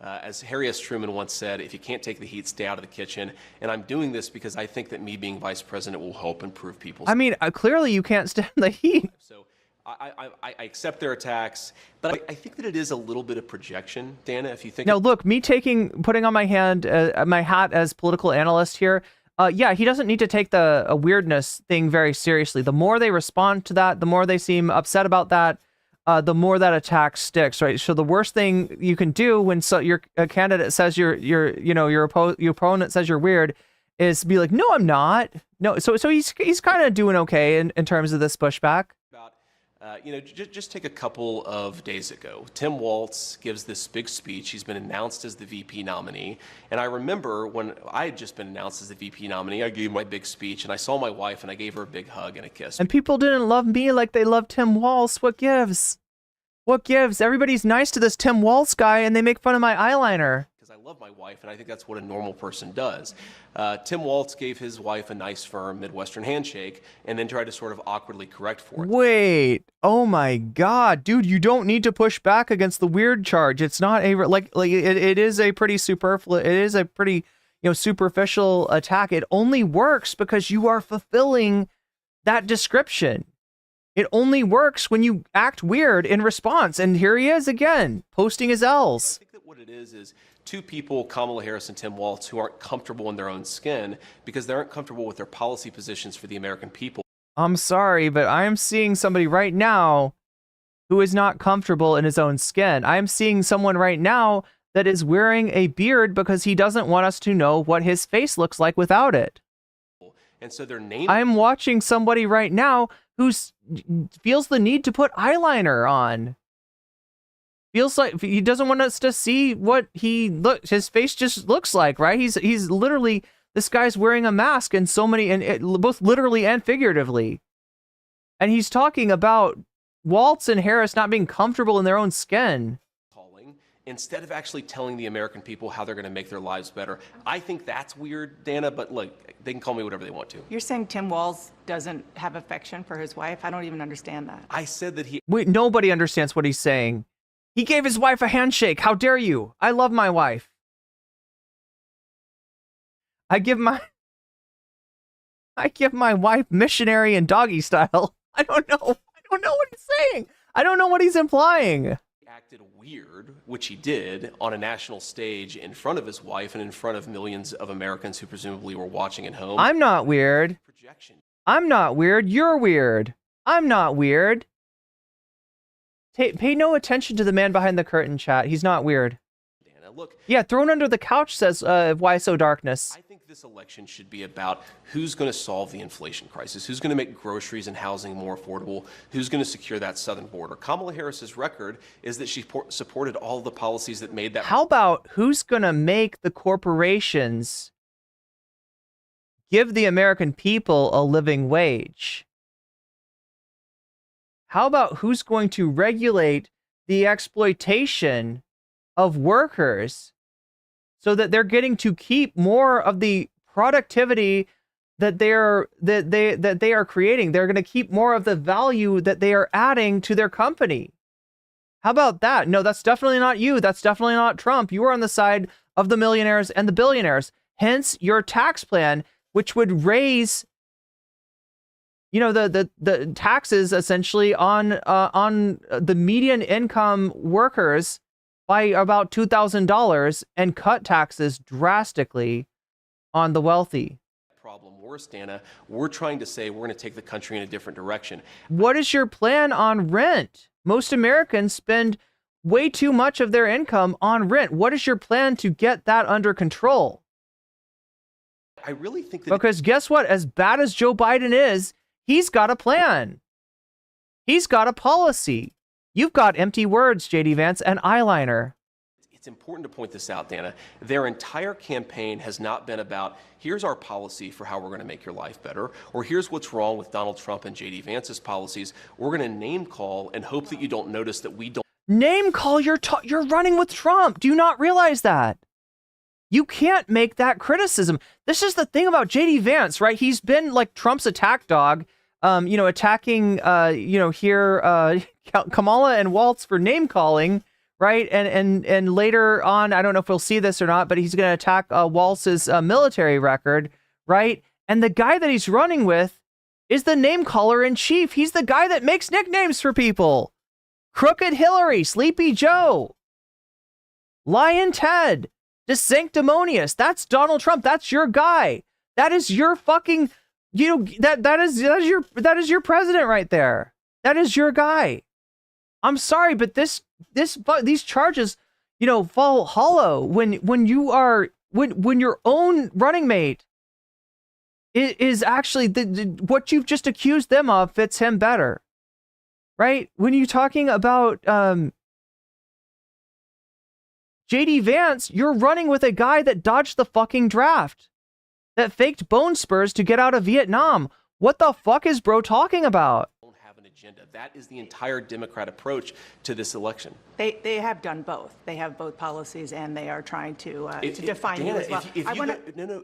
Speaker 12: As Harry S. Truman once said, if you can't take the heat, stay out of the kitchen. And I'm doing this because I think that me being vice president will help improve people's...
Speaker 1: I mean, clearly you can't stand the heat.
Speaker 12: So I accept their attacks, but I think that it is a little bit of projection, Dana, if you think...
Speaker 1: Now, look, me putting on my hat as political analyst here, yeah, he doesn't need to take the weirdness thing very seriously. The more they respond to that, the more they seem upset about that, the more that attack sticks, right? So the worst thing you can do when your candidate says your opponent says you're weird is be like, no, I'm not. No, so he's kind of doing okay in terms of this pushback.
Speaker 12: Just take a couple of days ago. Tim Walz gives this big speech. He's been announced as the VP nominee. And I remember when I had just been announced as the VP nominee, I gave my big speech, and I saw my wife, and I gave her a big hug and a kiss.
Speaker 1: And people didn't love me like they loved Tim Walz. What gives? What gives? Everybody's nice to this Tim Walz guy, and they make fun of my eyeliner.
Speaker 12: Because I love my wife, and I think that's what a normal person does. Tim Walz gave his wife a nice, firm Midwestern handshake, and then tried to sort of awkwardly correct for it.
Speaker 1: Wait, oh my God, dude, you don't need to push back against the weird charge. It's not a it is a pretty superfluous. It is a pretty superficial attack. It only works because you are fulfilling that description. It only works when you act weird in response. And here he is again, posting his L's.
Speaker 12: I think that what it is two people, Kamala Harris and Tim Walz, who aren't comfortable in their own skin because they aren't comfortable with their policy positions for the American people.
Speaker 1: I'm sorry, but I am seeing somebody right now who is not comfortable in his own skin. I am seeing someone right now that is wearing a beard because he doesn't want us to know what his face looks like without it.
Speaker 12: And so their name...
Speaker 1: I'm watching somebody right now who feels the need to put eyeliner on. Feels like he doesn't want us to see what his face just looks like, right? He's literally, this guy's wearing a mask in so many, both literally and figuratively. And he's talking about Walz and Harris not being comfortable in their own skin.
Speaker 12: Instead of actually telling the American people how they're going to make their lives better. I think that's weird, Dana, but look, they can call me whatever they want to.
Speaker 11: You're saying Tim Walz doesn't have affection for his wife? I don't even understand that.
Speaker 12: I said that he...
Speaker 1: Wait, nobody understands what he's saying. He gave his wife a handshake. How dare you? I love my wife. I give my wife missionary and doggy style. I don't know what he's saying. I don't know what he's implying.
Speaker 12: Acted weird, which he did, on a national stage in front of his wife and in front of millions of Americans who presumably were watching at home.
Speaker 1: I'm not weird.
Speaker 12: Projection.
Speaker 1: I'm not weird. You're weird. I'm not weird. Pay no attention to the man behind the curtain, chat. He's not weird.
Speaker 12: Dana, look.
Speaker 1: Yeah, thrown under the couch says, why so darkness?
Speaker 12: I think this election should be about who's going to solve the inflation crisis, who's going to make groceries and housing more affordable, who's going to secure that southern border. Kamala Harris's record is that she supported all of the policies that made that.
Speaker 1: How about who's going to make the corporations give the American people a living wage? How about who's going to regulate the exploitation of workers so that they're getting to keep more of the productivity that they are creating? They're going to keep more of the value that they are adding to their company. How about that? No, that's definitely not you. That's definitely not Trump. You are on the side of the millionaires and the billionaires. Hence your tax plan, which would raise, you know, the taxes essentially on the median income workers by about $2,000 and cut taxes drastically on the wealthy.
Speaker 12: Problem worse, Dana. We're trying to say we're going to take the country in a different direction.
Speaker 1: What is your plan on rent? Most Americans spend way too much of their income on rent. What is your plan to get that under control?
Speaker 12: I really think that
Speaker 1: because guess what? As bad as Joe Biden is, he's got a plan. He's got a policy. You've got empty words, JD Vance, and eyeliner.
Speaker 12: it's important to point this out, Dana. Their entire campaign has not been about, here's our policy for how we're going to make your life better, or here's what's wrong with Donald Trump and JD Vance's policies. We're going to name call and hope that you don't notice that we don't.
Speaker 1: Name call, you're running with Trump. Do you not realize that? You can't make that criticism. This is the thing about JD Vance, right? He's been like Trump's attack dog, attacking, Kamala and Waltz for name calling, right? And later on, I don't know if we'll see this or not, but he's going to attack Waltz's military record, right? And the guy that he's running with is the name caller in chief. He's the guy that makes nicknames for people. Crooked Hillary, Sleepy Joe, Lion Ted, DeSanctimonious. That's Donald Trump. That's your guy. That is your fucking, that is your president right there. That is your guy. I'm sorry, but these charges, fall hollow when your own running mate is actually what you've just accused them of fits him better. Right? When you're talking about JD Vance, you're running with a guy that dodged the fucking draft, that faked bone spurs to get out of Vietnam. What the fuck is bro talking about?
Speaker 12: Don't have an agenda. That is the entire Democrat approach to this election.
Speaker 11: They have done both. They have both policies, and they are trying to define
Speaker 12: Dana,
Speaker 11: you as well.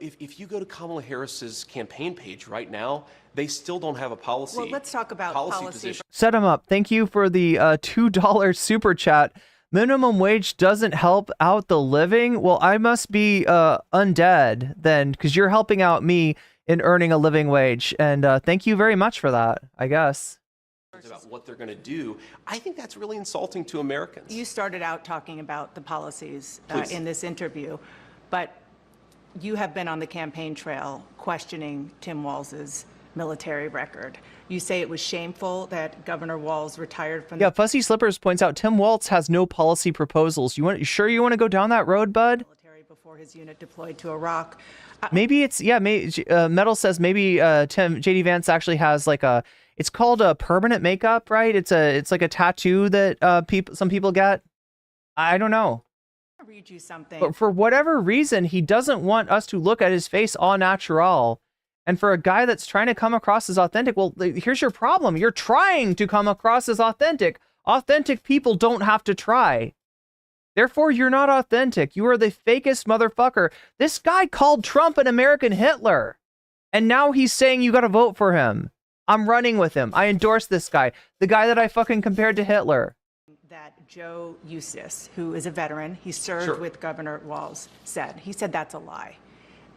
Speaker 12: If you go to Kamala Harris's campaign page right now, they still don't have a policy.
Speaker 11: Well, let's talk about policy.
Speaker 1: Set him up. Thank you for the $2 super chat. Minimum wage doesn't help out the living. Well, I must be undead then, because you're helping out me in earning a living wage. And thank you very much for that, I guess.
Speaker 12: About what they're going to do, I think that's really insulting to Americans.
Speaker 11: You started out talking about the policies in this interview, but you have been on the campaign trail questioning Tim Walz's military record. You say it was shameful that Governor Walz retired from.
Speaker 1: Yeah, Fuzzy Slippers points out Tim Walz has no policy proposals. You sure you want to go down that road, bud?
Speaker 11: Military before his unit deployed to Iraq.
Speaker 1: Maybe it's Metal says maybe JD Vance actually has like it's called a permanent makeup, right? It's like a tattoo that some people get. I don't know.
Speaker 11: I'll read you something.
Speaker 1: But for whatever reason, he doesn't want us to look at his face au natural. And for a guy that's trying to come across as authentic, well, here's your problem. You're trying to come across as authentic. Authentic people don't have to try. Therefore, you're not authentic. You are the fakest motherfucker. This guy called Trump an American Hitler. And now he's saying you got to vote for him. I'm running with him. I endorse this guy. The guy that I fucking compared to Hitler.
Speaker 11: That Joe Eustace, who is a veteran, he served with Governor Walz, said. He said that's a lie.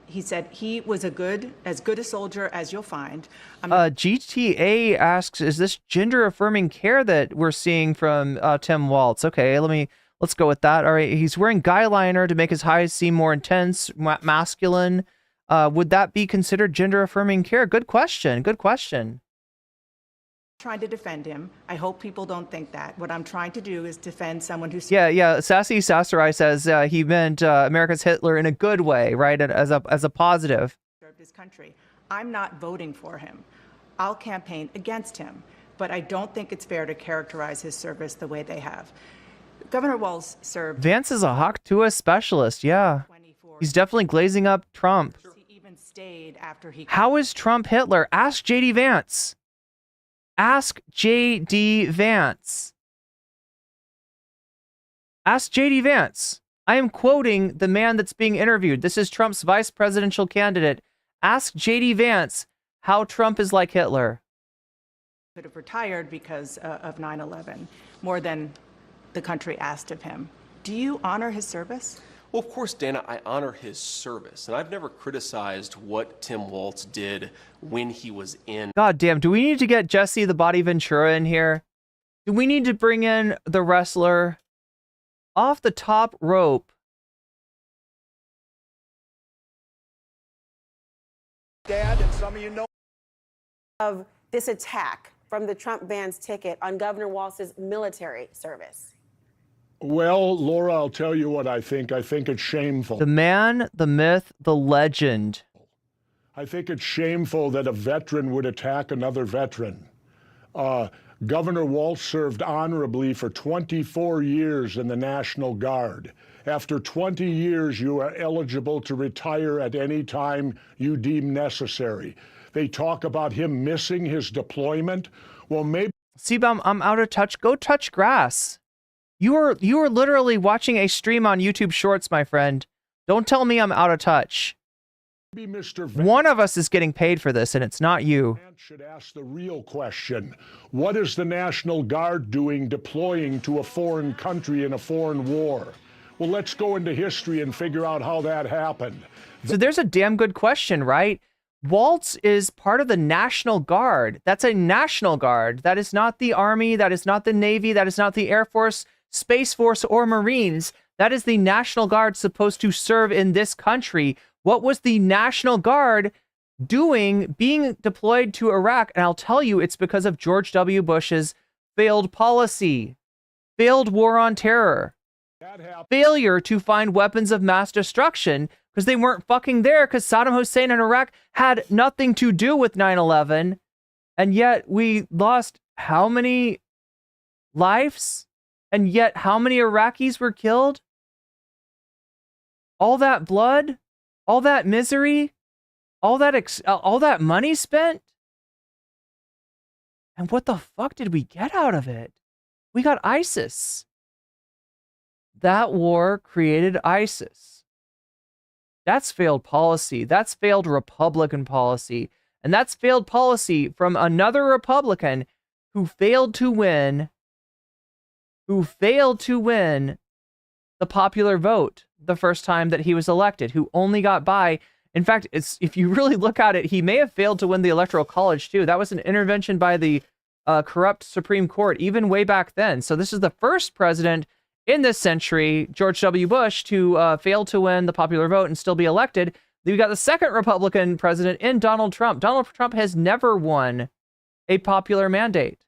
Speaker 11: He said he was as good a soldier as you'll find.
Speaker 1: GTA asks, is this gender-affirming care that we're seeing from Tim Waltz? Okay, let's go with that. All right, he's wearing guy liner to make his highs seem more intense, masculine. Would that be considered gender-affirming care? Good question. Good question.
Speaker 11: trying to defend him. I hope people don't think that. What I'm trying to do is defend someone who's...
Speaker 1: Yeah. Sassy Sasserai says he meant America's Hitler in a good way, right? As a positive.
Speaker 11: ...served his country. I'm not voting for him. I'll campaign against him. But I don't think it's fair to characterize his service the way they have. Governor Walz served...
Speaker 1: Vance is a HõCKED specialist, yeah. He's definitely glazing up Trump.
Speaker 11: He even stayed after he...
Speaker 1: How is Trump Hitler? Ask JD Vance. Ask JD Vance. Ask JD Vance. I am quoting the man that's being interviewed. This is Trump's vice presidential candidate. Ask JD Vance how Trump is like Hitler.
Speaker 11: Could have retired because of 9/11, more than the country asked of him. Do you honor his service?
Speaker 12: Well, of course, Dana, I honor his service, and I've never criticized what Tim Walz did when he was in.
Speaker 1: God damn, do we need to get Jesse the Body Ventura in here? Do we need to bring in the wrestler off the top rope?
Speaker 20: Dad, and some of you know
Speaker 21: of this attack from the Trump-Vance ticket on Governor Walz's military service?
Speaker 22: Well, Laura, I'll tell you what I think. I think it's shameful.
Speaker 1: The man, the myth, the legend.
Speaker 22: I think it's shameful that a veteran would attack another veteran. Governor Walz served honorably for 24 years in the National Guard. After 20 years, you are eligible to retire at any time you deem necessary. They talk about him missing his deployment. Well, maybe...
Speaker 1: Seabaum, I'm out of touch. Go touch grass. You are literally watching a stream on YouTube Shorts, my friend. Don't tell me I'm out of touch.
Speaker 22: Maybe Mr.
Speaker 1: One of us is getting paid for this, and it's not you.
Speaker 22: Vance should ask the real question. What is the National Guard doing deploying to a foreign country in a foreign war? Well, let's go into history and figure out how that happened.
Speaker 1: So there's a damn good question, right? Walz is part of the National Guard. That's a National Guard. That is not the Army. That is not the Navy. That is not the Air Force, Space Force, or Marines. That is the National Guard supposed to serve in this country. What was the National Guard doing being deployed to Iraq? And I'll tell you, it's because of George W. Bush's failed policy, failed war on terror, failure to find weapons of mass destruction, because they weren't fucking there, because Saddam Hussein in Iraq had nothing to do with 9/11. And yet we lost how many lives? And yet how many Iraqis were killed? All that blood, all that misery, all that money spent. And what the fuck did we get out of it? We got ISIS. That war created ISIS. That's failed policy. That's failed Republican policy. And that's failed policy from another Republican who failed to win the popular vote the first time that he was elected, who only got by. In fact, if you really look at it, he may have failed to win the Electoral College too. That was an intervention by the corrupt Supreme Court, even way back then. So this is the first president in this century, George W. Bush, to fail to win the popular vote and still be elected. We got the second Republican president in Donald Trump. Donald Trump has never won a popular mandate.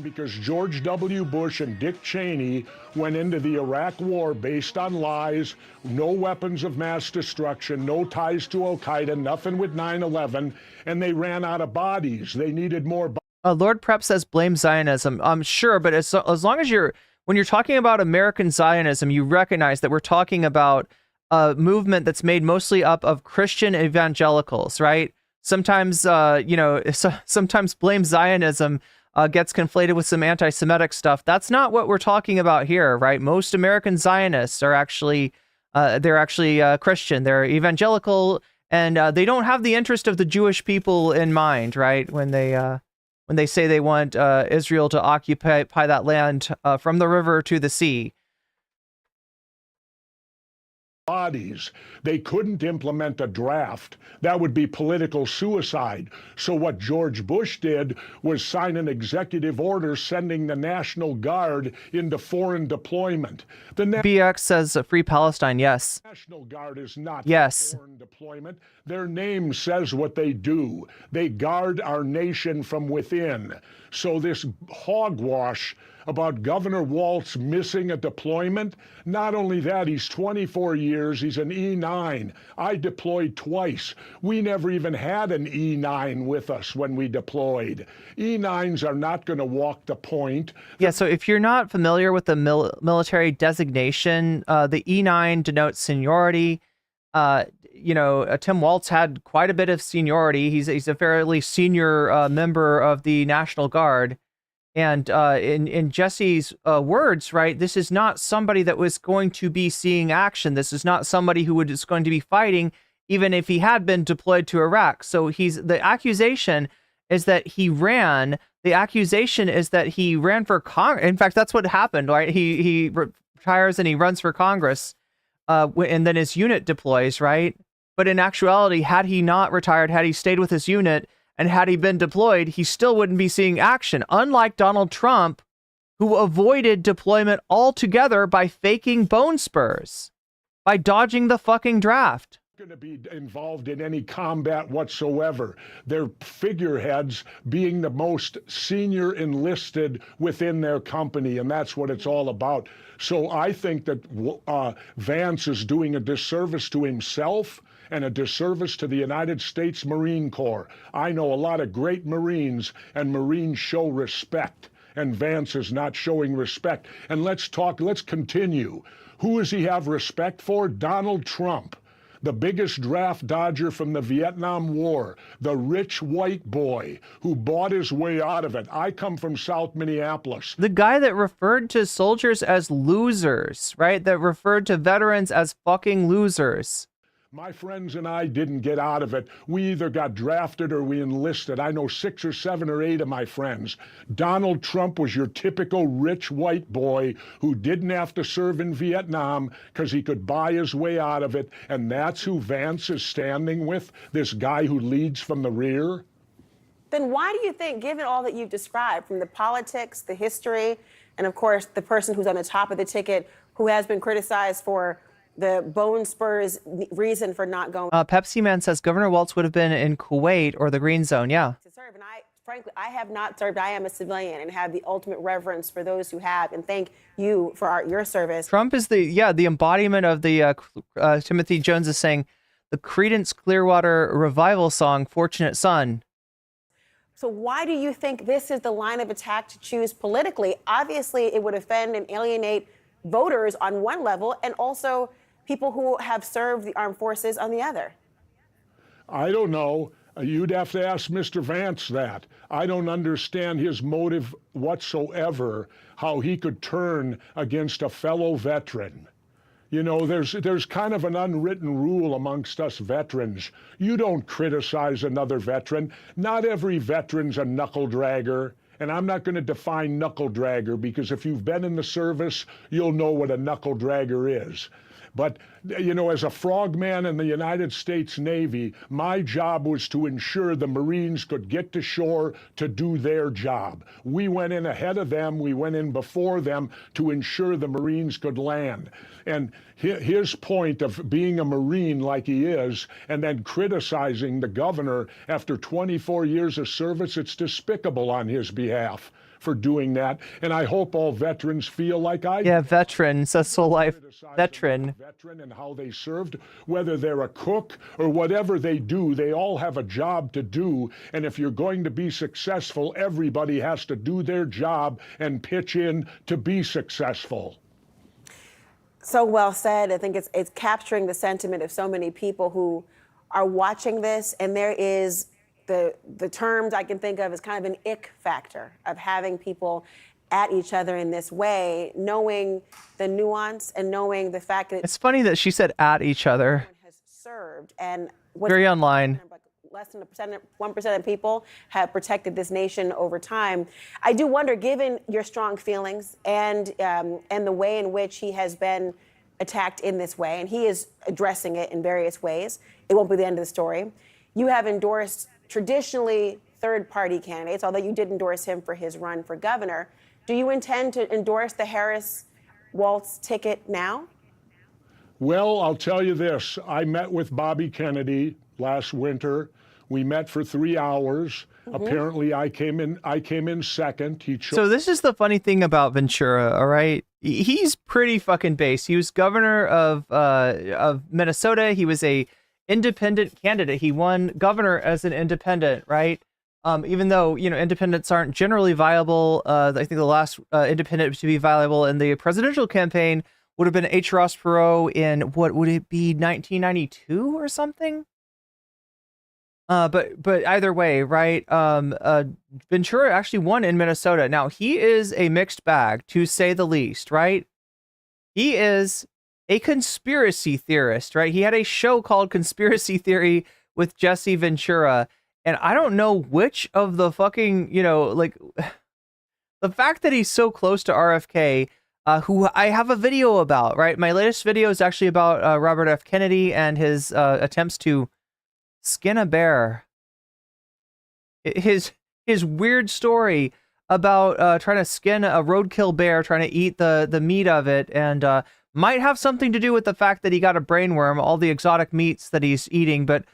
Speaker 22: Because George W. Bush and Dick Cheney went into the Iraq war based on lies, no weapons of mass destruction, no ties to Al-Qaeda, nothing with 9/11, and they ran out of bodies. They needed more bodies.
Speaker 1: Lord Prep says blame Zionism. I'm sure, but as long as when you're talking about American Zionism, you recognize that we're talking about a movement that's made mostly up of Christian evangelicals, right? Sometimes, sometimes blame Zionism gets conflated with some anti-Semitic stuff. That's not what we're talking about here, right? Most American Zionists are actually, Christian. They're evangelical, and they don't have the interest of the Jewish people in mind, right? When they say they want Israel to occupy that land from the river to the sea.
Speaker 22: bodies. They couldn't implement a draft. That would be political suicide. So what George Bush did was sign an executive order sending the National Guard into foreign deployment. The
Speaker 1: BX says Free Palestine, yes.
Speaker 22: National Guard is not
Speaker 1: yes.
Speaker 22: foreign deployment. Their name says what they do. They guard our nation from within. So this hogwash about Governor Walz missing a deployment, not only that, he's 24 years, he's an E9. I deployed twice. We never even had an E9 with us when we deployed. E9s are not going to walk the point.
Speaker 1: Yeah, so if you're not familiar with the military designation, the E9 denotes seniority. Tim Walz had quite a bit of seniority. He's a fairly senior member of the National Guard. And in Jesse's words, right, this is not somebody that was going to be seeing action. This is not somebody who was going to be fighting, even if he had been deployed to Iraq. So the accusation is that he ran. The accusation is that he ran for Congress. In fact, that's what happened, right? He retires and he runs for Congress, and then his unit deploys, right? But in actuality, had he not retired, had he stayed with his unit, and had he been deployed, he still wouldn't be seeing action. Unlike Donald Trump, who avoided deployment altogether by faking bone spurs, by dodging the fucking draft.
Speaker 22: Going to be involved in any combat whatsoever. They're figureheads being the most senior enlisted within their company, and that's what it's all about. So I think that Vance is doing a disservice to himself and a disservice to the United States Marine Corps. I know a lot of great Marines, and Marines show respect, and Vance is not showing respect. And let's continue. Who does he have respect for? Donald Trump, the biggest draft dodger from the Vietnam War, the rich white boy who bought his way out of it. I come from South Minneapolis.
Speaker 1: The guy that referred to soldiers as losers, right? That referred to veterans as fucking losers.
Speaker 22: My friends and I didn't get out of it. We either got drafted or we enlisted. I know 6 or 7 or 8 of my friends. Donald Trump was your typical rich white boy who didn't have to serve in Vietnam because he could buy his way out of it. And that's who Vance is standing with, this guy who leads from the rear.
Speaker 21: Then why do you think, given all that you've described, from the politics, the history, and of course the person who's on the top of the ticket who has been criticized for the bone spurs reason for not going
Speaker 1: Pepsi Man says Governor Walz would have been in Kuwait or the Green Zone. Yeah.
Speaker 21: To serve. And frankly, I have not served. I am a civilian and have the ultimate reverence for those who have. And thank you for your service.
Speaker 1: Trump is the embodiment of the Timothy Jones is saying the Creedence Clearwater Revival song, Fortunate Son.
Speaker 21: So why do you think this is the line of attack to choose politically? Obviously, it would offend and alienate voters on one level, and also people who have served the armed forces on the other.
Speaker 22: I don't know. You'd have to ask Mr. Vance that. I don't understand his motive whatsoever, how he could turn against a fellow veteran. You know, there's kind of an unwritten rule amongst us veterans. You don't criticize another veteran. Not every veteran's a knuckle dragger. And I'm not going to define knuckle dragger, because if you've been in the service, you'll know what a knuckle dragger is. But, you know, as a frogman in the United States Navy, my job was to ensure the Marines could get to shore to do their job. We went in ahead of them. We went in before them to ensure the Marines could land. And his point of being a Marine like he is, and then criticizing the governor after 24 years of service, it's despicable on his behalf for doing that. And I hope all veterans feel like I do.
Speaker 1: Yeah, veteran, Cecil Life, veteran.
Speaker 22: Veteran and how they served, whether they're a cook or whatever they do, they all have a job to do. And if you're going to be successful, everybody has to do their job and pitch in to be successful.
Speaker 21: So well said. I think it's capturing the sentiment of so many people who are watching this, and there is the terms I can think of as kind of an ick factor of having people at each other in this way, knowing the nuance and knowing the fact that
Speaker 1: it's funny that she said at each other.
Speaker 21: Has served, and
Speaker 1: very online.
Speaker 21: Less than 1% of people have protected this nation over time. I do wonder, given your strong feelings and the way in which he has been attacked in this way, and he is addressing it in various ways. It won't be the end of the story. You have endorsed traditionally third-party candidates, although you did endorse him for his run for governor. Do you intend to endorse the Harris-Walz ticket now?
Speaker 22: Well, I'll tell you this. I met with Bobby Kennedy last winter. We met for 3 hours. Apparently, I came in second.
Speaker 1: So this is the funny thing about Ventura, all right? He's pretty fucking base. He was governor of Minnesota. He was a independent candidate. He won governor as an independent, right? Even though, you know, independents aren't generally viable. I think the last independent to be viable in the presidential campaign would have been H. Ross Perot in, what would it be, 1992 or something? But either way, right? Ventura actually won in Minnesota. Now, he is a mixed bag, to say the least, right? He is a conspiracy theorist, right? He had a show called Conspiracy Theory with Jesse Ventura, and I don't know which of the fucking, you know, like, the fact that he's so close to RFK, who I have a video about, right? My latest video is actually about Robert F. Kennedy and his attempts to skin a bear. His weird story about trying to skin a roadkill bear, trying to eat the meat of it, and might have something to do with the fact that he got a brain worm, all the exotic meats that he's eating. But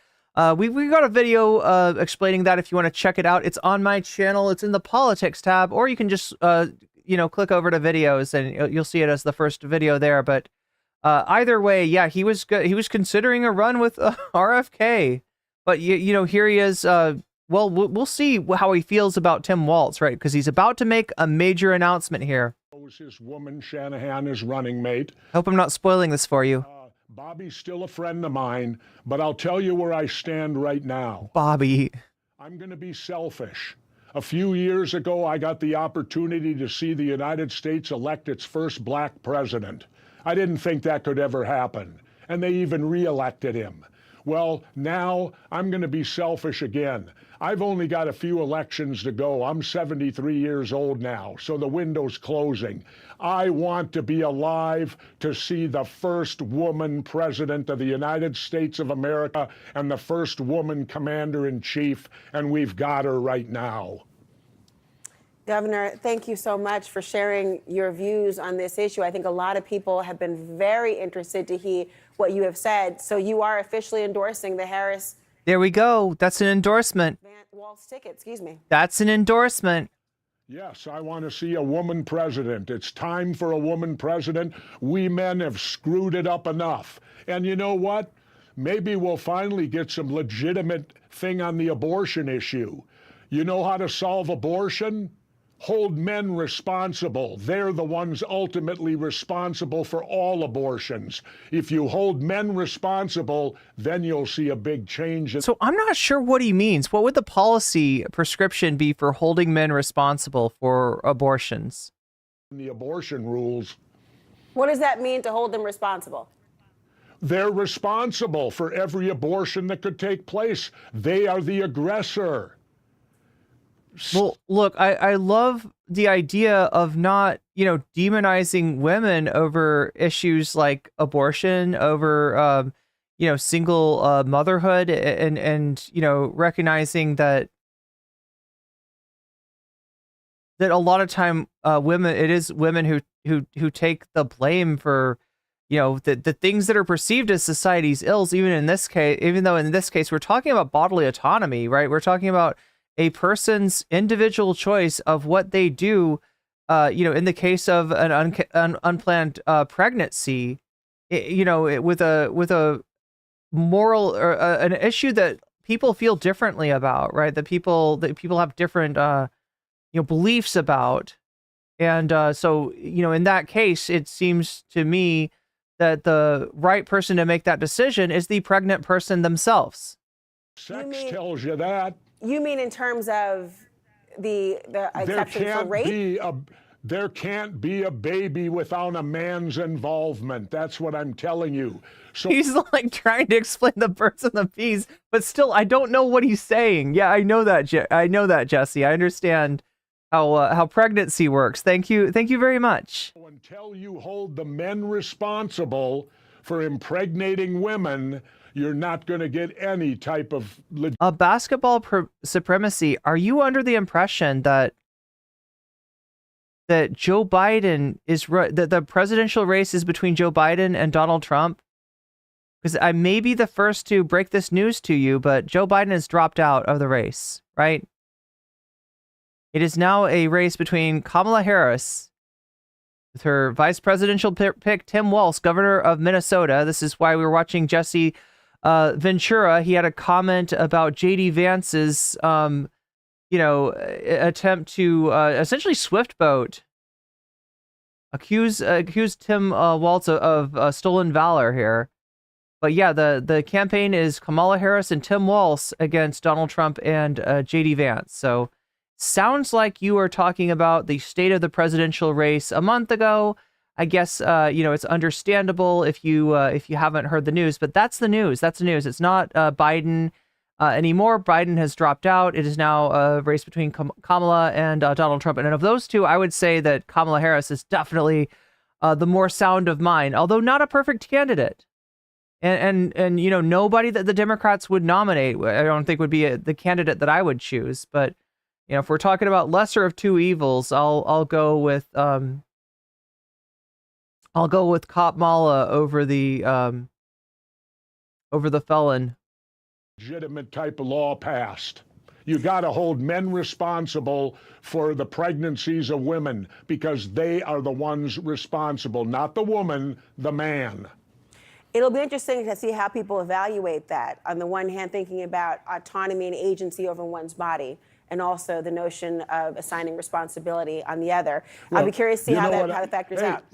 Speaker 1: we got a video explaining that if you want to check it out. It's on my channel. It's in the politics tab, or you can just you know, click over to videos and you'll see it as the first video there. But either way, yeah, he was considering a run with RFK. But you know, here he is. Well, we'll see how he feels about Tim Walz, right? Because he's about to make a major announcement here.
Speaker 22: His woman Shanahan, his running mate.
Speaker 1: Hope I'm not spoiling this for you.
Speaker 22: Bobby's still a friend of mine, but I'll tell you where I stand right now.
Speaker 1: Bobby.
Speaker 22: I'm going to be selfish. A few years ago, I got the opportunity to see the United States elect its first black president. I didn't think that could ever happen, and they even re-elected him. Well, now I'm going to be selfish again. I've only got a few elections to go. I'm 73 years old now, so the window's closing. I want to be alive to see the first woman president of the United States of America and the first woman commander-in-chief, and we've got her right now.
Speaker 21: Governor, thank you so much for sharing your views on this issue. I think a lot of people have been very interested to hear what you have said. So you are officially endorsing the Harris.
Speaker 1: There we go. That's an endorsement.
Speaker 21: Walz ticket, excuse me.
Speaker 1: That's an endorsement.
Speaker 22: Yes, I want to see a woman president. It's time for a woman president. We men have screwed it up enough. And you know what? Maybe we'll finally get some legitimate thing on the abortion issue. You know how to solve abortion? Hold men responsible. They're the ones ultimately responsible for all abortions. If you hold men responsible, then you'll see a big change.
Speaker 1: So I'm not sure what he means. What would the policy prescription be for holding men responsible for abortions?
Speaker 22: The abortion rules.
Speaker 21: What does that mean to hold them responsible?
Speaker 22: They're responsible for every abortion that could take place. They are the aggressor.
Speaker 1: Well, look, I love the idea of not, you know, demonizing women over issues like abortion, over, you know, single motherhood, and you know, recognizing that a lot of time it is women who take the blame for, you know, the things that are perceived as society's ills. Even though in this case we're talking about bodily autonomy, right? We're talking about a person's individual choice of what they do, you know, in the case of an unplanned pregnancy, you know, with a moral or an issue that people feel differently about, right? That people have different, you know, beliefs about, and so, you know, in that case, it seems to me that the right person to make that decision is the pregnant person themselves.
Speaker 22: Sex tells you that.
Speaker 21: You mean in terms of the exception for rape?
Speaker 22: There can't be a baby without a man's involvement. That's what I'm telling you. So
Speaker 1: he's like trying to explain the birds and the bees, but still, I don't know what he's saying. Yeah, I know that, Jesse. I understand how pregnancy works. Thank you very much.
Speaker 22: Until you hold the men responsible for impregnating women, you're not going to get any type of
Speaker 1: basketball supremacy. Are you under the impression that Joe Biden is that the presidential race is between Joe Biden and Donald Trump? Because I may be the first to break this news to you, but Joe Biden has dropped out of the race, right? It is now a race between Kamala Harris with her vice presidential pick, Tim Walz, governor of Minnesota. This is why we were watching Jesse Ventura. He had a comment about JD Vance's, attempt to essentially swift boat, accuse Tim Walz of stolen valor here. But yeah, the campaign is Kamala Harris and Tim Walz against Donald Trump and JD Vance. So sounds like you were talking about the state of the presidential race a month ago. I guess it's understandable if you haven't heard the news, but that's the news. That's the news. It's not Biden anymore. Biden has dropped out. It is now a race between Kamala and Donald Trump. And of those two, I would say that Kamala Harris is definitely the more sound of mind, although not a perfect candidate. And nobody that the Democrats would nominate, I don't think would be the candidate that I would choose. But if we're talking about lesser of two evils, I'll go with Kamala over the felon.
Speaker 22: Legitimate type of law passed. You got to hold men responsible for the pregnancies of women because they are the ones responsible, not the woman, the man.
Speaker 21: It'll be interesting to see how people evaluate that. On the one hand, thinking about autonomy and agency over one's body, and also the notion of assigning responsibility on the other. I'll be curious to see how that factors out.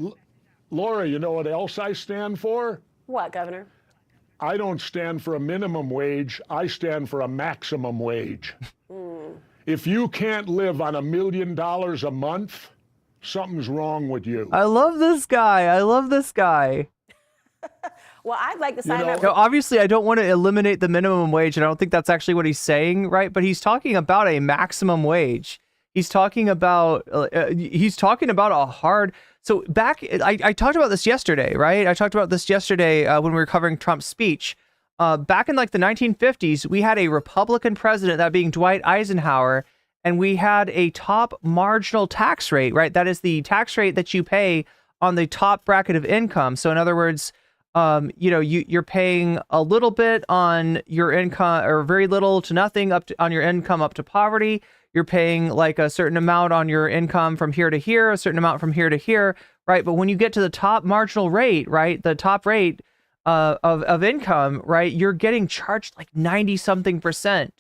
Speaker 22: Laura, you know what else I stand for?
Speaker 21: What, Governor?
Speaker 22: I don't stand for a minimum wage. I stand for a maximum wage. If you can't live on $1 million a month, something's wrong with you.
Speaker 1: I love this guy.
Speaker 21: Well, I'd like to sign up.
Speaker 1: Obviously, I don't want to eliminate the minimum wage, and I don't think that's actually what he's saying, right? But he's talking about a maximum wage. He's talking about a hard. So I talked about this yesterday, right? I talked about this yesterday when we were covering Trump's speech. Back in like the 1950s, we had a Republican president, that being Dwight Eisenhower, and we had a top marginal tax rate, right? That is the tax rate that you pay on the top bracket of income. So in other words, you're paying a little bit on your income, or very little to nothing on your income up to poverty. You're paying like a certain amount on your income from here to here, a certain amount from here to here, right? But when you get to the top marginal rate, right, the top rate of income, right, you're getting charged like 90-something%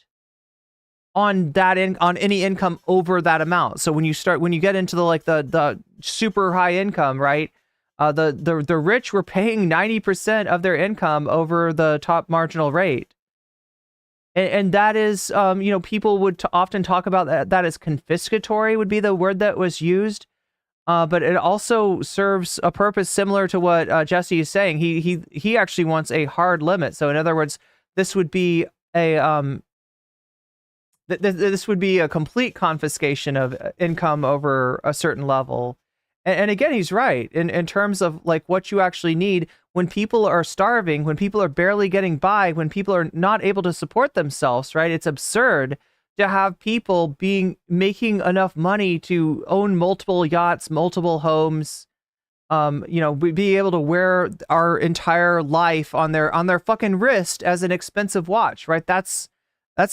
Speaker 1: on that on any income over that amount. So when you get into the super high income, right, the rich were paying 90% of their income over the top marginal rate. And that is, people would often talk about that as confiscatory would be the word that was used. But it also serves a purpose similar to what Jesse is saying. He actually wants a hard limit. So in other words, this would be a complete confiscation of income over a certain level. And again, he's right in terms of like what you actually need when people are starving, when people are barely getting by, when people are not able to support themselves, right? It's absurd to have people making enough money to own multiple yachts, multiple homes, be able to wear our entire life on their fucking wrist as an expensive watch, right? That's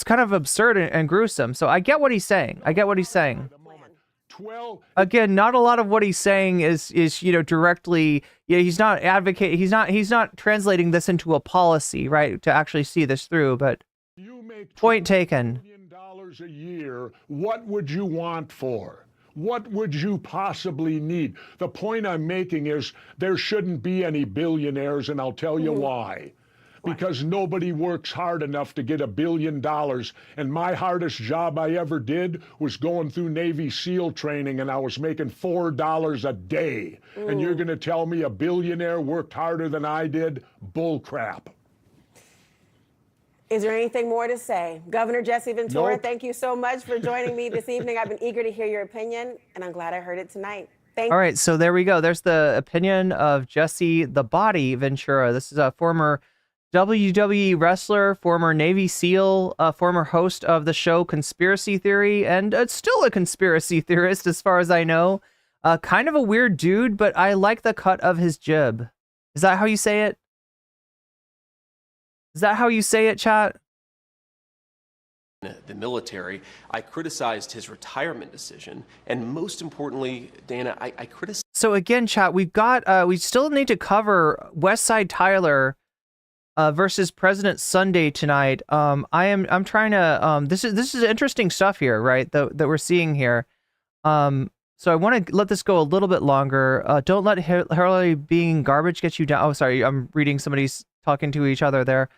Speaker 1: kind of absurd and gruesome. So I get what he's saying. Again, not a lot of what he's saying is directly. He's not advocating. He's not translating this into a policy, right? To actually see this through. But point taken.
Speaker 22: A year, what would you want for? What would you possibly need? The point I'm making is there shouldn't be any billionaires, and I'll tell you why. Because nobody works hard enough to get $1 billion. And my hardest job I ever did was going through Navy SEAL training, and I was making $4 a day. And you're going to tell me a billionaire worked harder than I did? Bull crap.
Speaker 21: Is there anything more to say? Governor Jesse Ventura,
Speaker 22: Nope.
Speaker 21: thank you so much for joining me this evening. I've been eager to hear your opinion, and I'm glad I heard it tonight. Thank
Speaker 1: All right, so there we go. There's the opinion of Jesse the Body Ventura. This is a former WWE wrestler, former Navy SEAL, former host of the show Conspiracy Theory, and still a conspiracy theorist as far as I know. Kind of a weird dude, but I like the cut of his jib. Is that how you say it? Is that how you say it, chat?
Speaker 12: The military. I criticized his retirement decision, and most importantly, Dana, I criticized.
Speaker 1: So again, chat, we still need to cover Westside Tyler versus President Sunday tonight. I'm trying to this is interesting stuff here, right? That we're seeing here. So I want to let this go a little bit longer. Don't let Hillary being garbage get you down. Oh, sorry, I'm reading somebody's talking to each other there.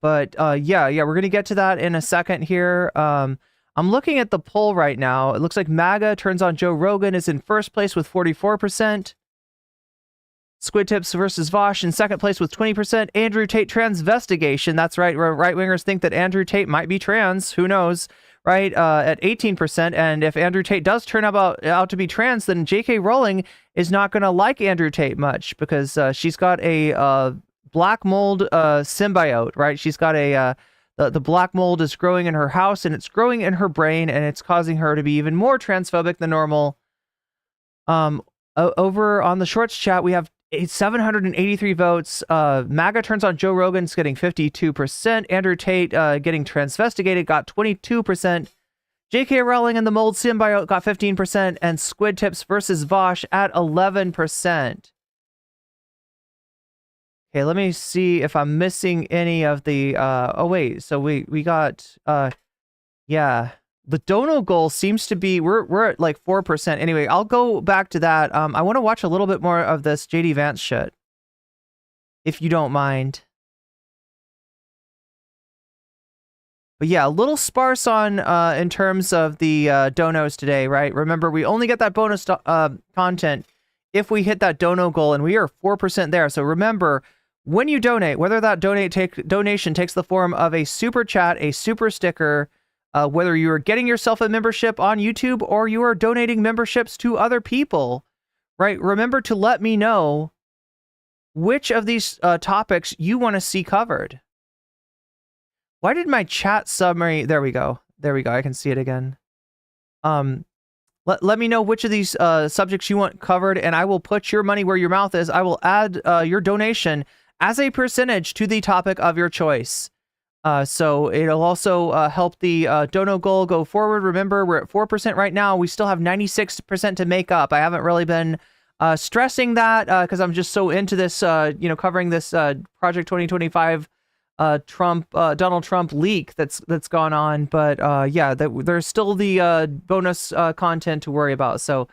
Speaker 1: But yeah, we're gonna get to that in a second here. I'm looking at the poll right now. It looks like MAGA turns on Joe Rogan is in first place with 44%. Squid Tips versus Vosh in second place with 20%. Andrew Tate transvestigation. That's right. Right wingers think that Andrew Tate might be trans. Who knows? Right, at 18%. And if Andrew Tate does turn out to be trans, then J.K. Rowling is not going to like Andrew Tate much because she's got a black mold symbiote, right? She's got the black mold is growing in her house and it's growing in her brain and it's causing her to be even more transphobic than normal. Over on the Shorts chat, we have 783 votes. MAGA turns on Joe Rogan's getting 52%. Andrew Tate getting transvestigated got 22%. J.K. Rowling and the mold symbiote got 15%. And Squid Tips versus Vosh at 11%. Okay, let me see if I'm missing any of the oh wait, so we got yeah, the dono goal seems to be we're at like 4%. Anyway, I'll go back to that. I want to watch a little bit more of this JD Vance shit, if you don't mind. But yeah, a little sparse on in terms of the donos today, right? Remember, we only get that bonus content if we hit that dono goal, and we are 4% there. So remember, when you donate, whether that donation takes the form of a super chat, a super sticker, whether you are getting yourself a membership on YouTube or you are donating memberships to other people, right? Remember to let me know which of these topics you want to see covered. Why did my chat summary? There we go. There we go. I can see it again. Let me know which of these subjects you want covered, and I will put your money where your mouth is. I will add your donation as a percentage to the topic of your choice. So it'll also help the dono goal go forward. Remember, we're at 4% right now. We still have 96% to make up. I haven't really been stressing that because I'm just so into this, covering this Project 2025 Donald Trump leak that's gone on. But yeah, there's still the bonus content to worry about. So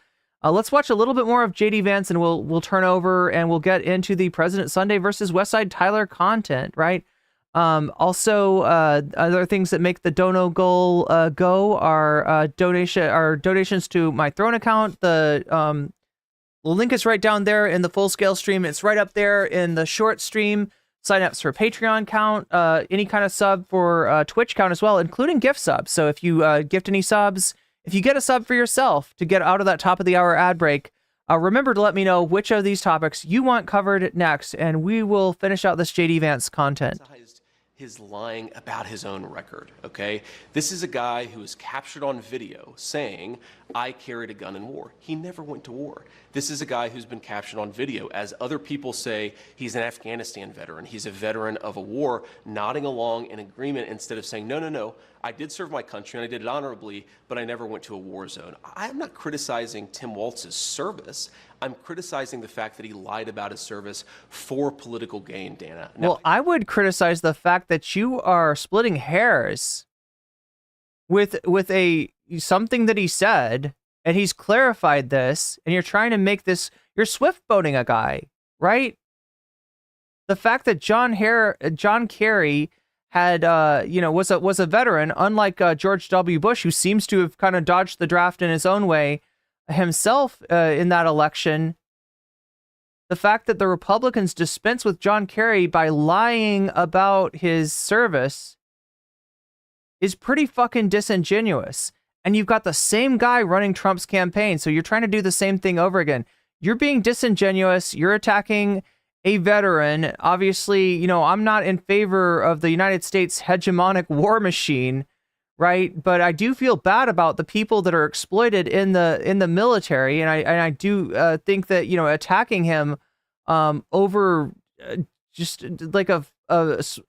Speaker 1: let's watch a little bit more of JD Vance, and we'll turn over and we'll get into the President Sunday versus Westside Tyler content, right? Also, other things that make the dono goal go are donations to my Throne account. The link is right down there in the full scale stream. It's right up there in the short stream. Sign-ups for Patreon count, any kind of sub for Twitch count as well, including gift subs. So if you gift any subs, if you get a sub for yourself to get out of that top of the hour ad break, remember to let me know which of these topics you want covered next, and we will finish out this JD Vance content.
Speaker 12: His lying about his own record, okay? This is a guy who is captured on video saying, I carried a gun in war. He never went to war. This is a guy who's been captured on video, as other people say he's an Afghanistan veteran. He's a veteran of a war, nodding along in agreement instead of saying, no, I did serve my country and I did it honorably, but I never went to a war zone. I'm not criticizing Tim Walz's service. I'm criticizing the fact that he lied about his service for political gain, Dana. Now,
Speaker 1: well, I would criticize the fact that you are splitting hairs with something that he said, and he's clarified this, and you're trying to make this, you're swift boating a guy, right? The fact that John Kerry had was a veteran, unlike George W. Bush, who seems to have kind of dodged the draft in his own way. himself in that election, the fact that the Republicans dispense with John Kerry by lying about his service is pretty fucking disingenuous. And you've got the same guy running Trump's campaign, so you're trying to do the same thing over again. You're being disingenuous. You're attacking a veteran. Obviously, you know, I'm not in favor of the United States hegemonic war machine, right? But I do feel bad about the people that are exploited in the military, and I do think that, you know, attacking him over just like a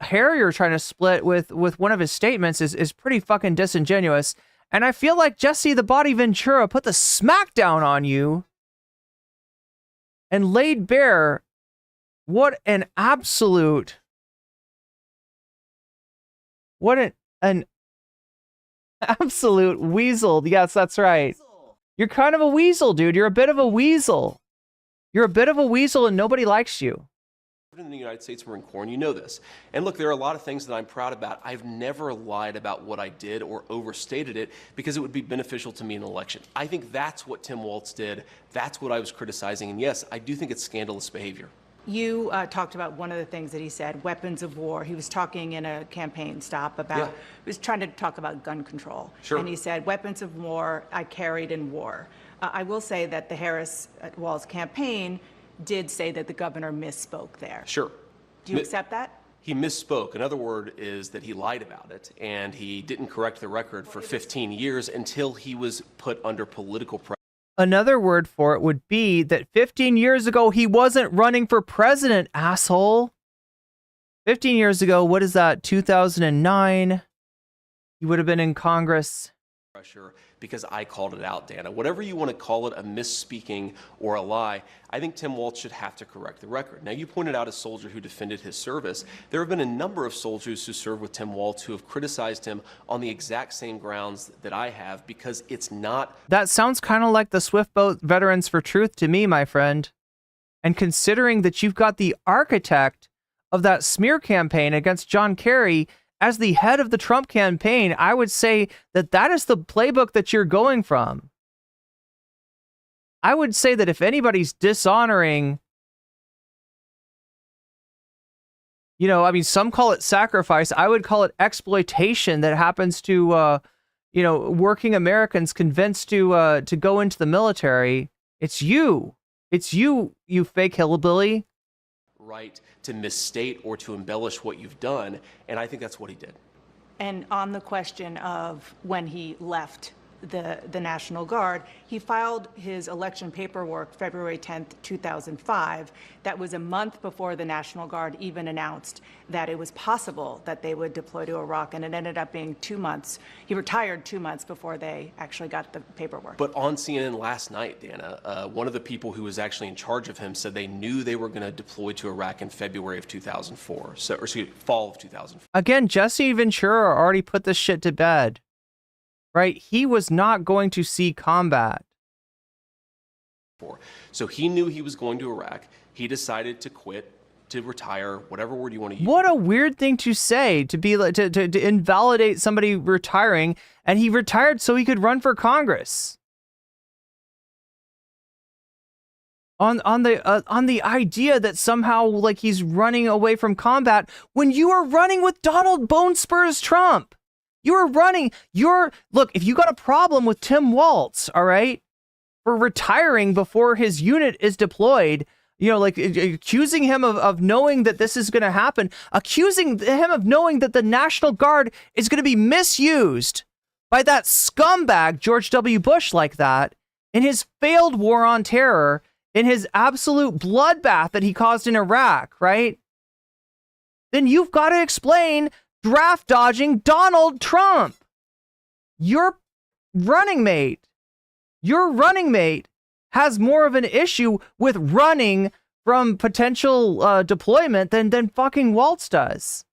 Speaker 1: hair you're trying to split with one of his statements is pretty fucking disingenuous. And I feel like Jesse the Body Ventura put the smackdown on you and laid bare what an absolute, what an absolute weasel. Yes, that's right. You're kind of a weasel, dude. You're a bit of a weasel. You're a bit of a weasel and nobody likes you.
Speaker 12: In the United States Marine Corps, and you know this. And look, there are a lot of things that I'm proud about. I've never lied about what I did or overstated it because it would be beneficial to me in an election. I think that's what Tim Walz did. That's what I was criticizing. And yes, I do think it's scandalous behavior.
Speaker 11: You talked about one of the things that he said, weapons of war. He was talking in a campaign stop about, he was trying to talk about gun control.
Speaker 12: Sure.
Speaker 11: And he said, weapons of war I carried in war. I will say that the Harris-Walz campaign did say that the governor misspoke there.
Speaker 12: Sure.
Speaker 11: Do you accept that?
Speaker 12: He misspoke. Another word is that he lied about it, and he didn't correct the record for 15 years until he was put under political pressure.
Speaker 1: Another word for it would be that 15 years ago, he wasn't running for president, asshole. 15 years ago, what is that, 2009? He would have been in Congress.
Speaker 12: Pressure because I called it out, Dana. Whatever you want to call it, a misspeaking or a lie, I think Tim Walz should have to correct the record. Now, you pointed out a soldier who defended his service. There have been a number of soldiers who served with Tim Walz who have criticized him on the exact same grounds that I have because it's not...
Speaker 1: That sounds kind of like the Swift Boat Veterans for Truth to me, my friend. And considering that you've got the architect of that smear campaign against John Kerry as the head of the Trump campaign, I would say that that is the playbook that you're going from. I would say that if anybody's dishonoring, you know, I mean, some call it sacrifice. I would call it exploitation that happens to, you know, working Americans convinced to go into the military. It's you. It's you, you fake hillbilly.
Speaker 12: Right to misstate or to embellish what you've done, and I think that's what he did.
Speaker 11: And on the question of when he left the National Guard, he filed his election paperwork February 10th, 2005. That was a month before the National Guard even announced that it was possible that they would deploy to Iraq, and it ended up being 2 months. He retired 2 months before they actually got the paperwork.
Speaker 12: But on CNN last night, Dana, one of the people who was actually in charge of him said they knew they were going to deploy to Iraq in February of 2004, fall of 2004.
Speaker 1: Again, Jesse Ventura already put this shit to bed. Right? He was not going to see combat.
Speaker 12: So he knew he was going to Iraq. He decided to quit, to retire, whatever word you want to use.
Speaker 1: What a weird thing to say, to be like to invalidate somebody retiring, and he retired so he could run for Congress. On the idea that somehow like he's running away from combat when you are running with Donald Bone Spurs Trump. You're running, look, if you got a problem with Tim Walz, all right, for retiring before his unit is deployed, you know, like accusing him of knowing that this is going to happen, accusing him of knowing that the National Guard is going to be misused by that scumbag, George W. Bush, like that, in his failed war on terror, in his absolute bloodbath that he caused in Iraq, right? Then you've got to explain draft dodging Donald Trump. Your running mate has more of an issue with running from potential deployment than fucking Walz does.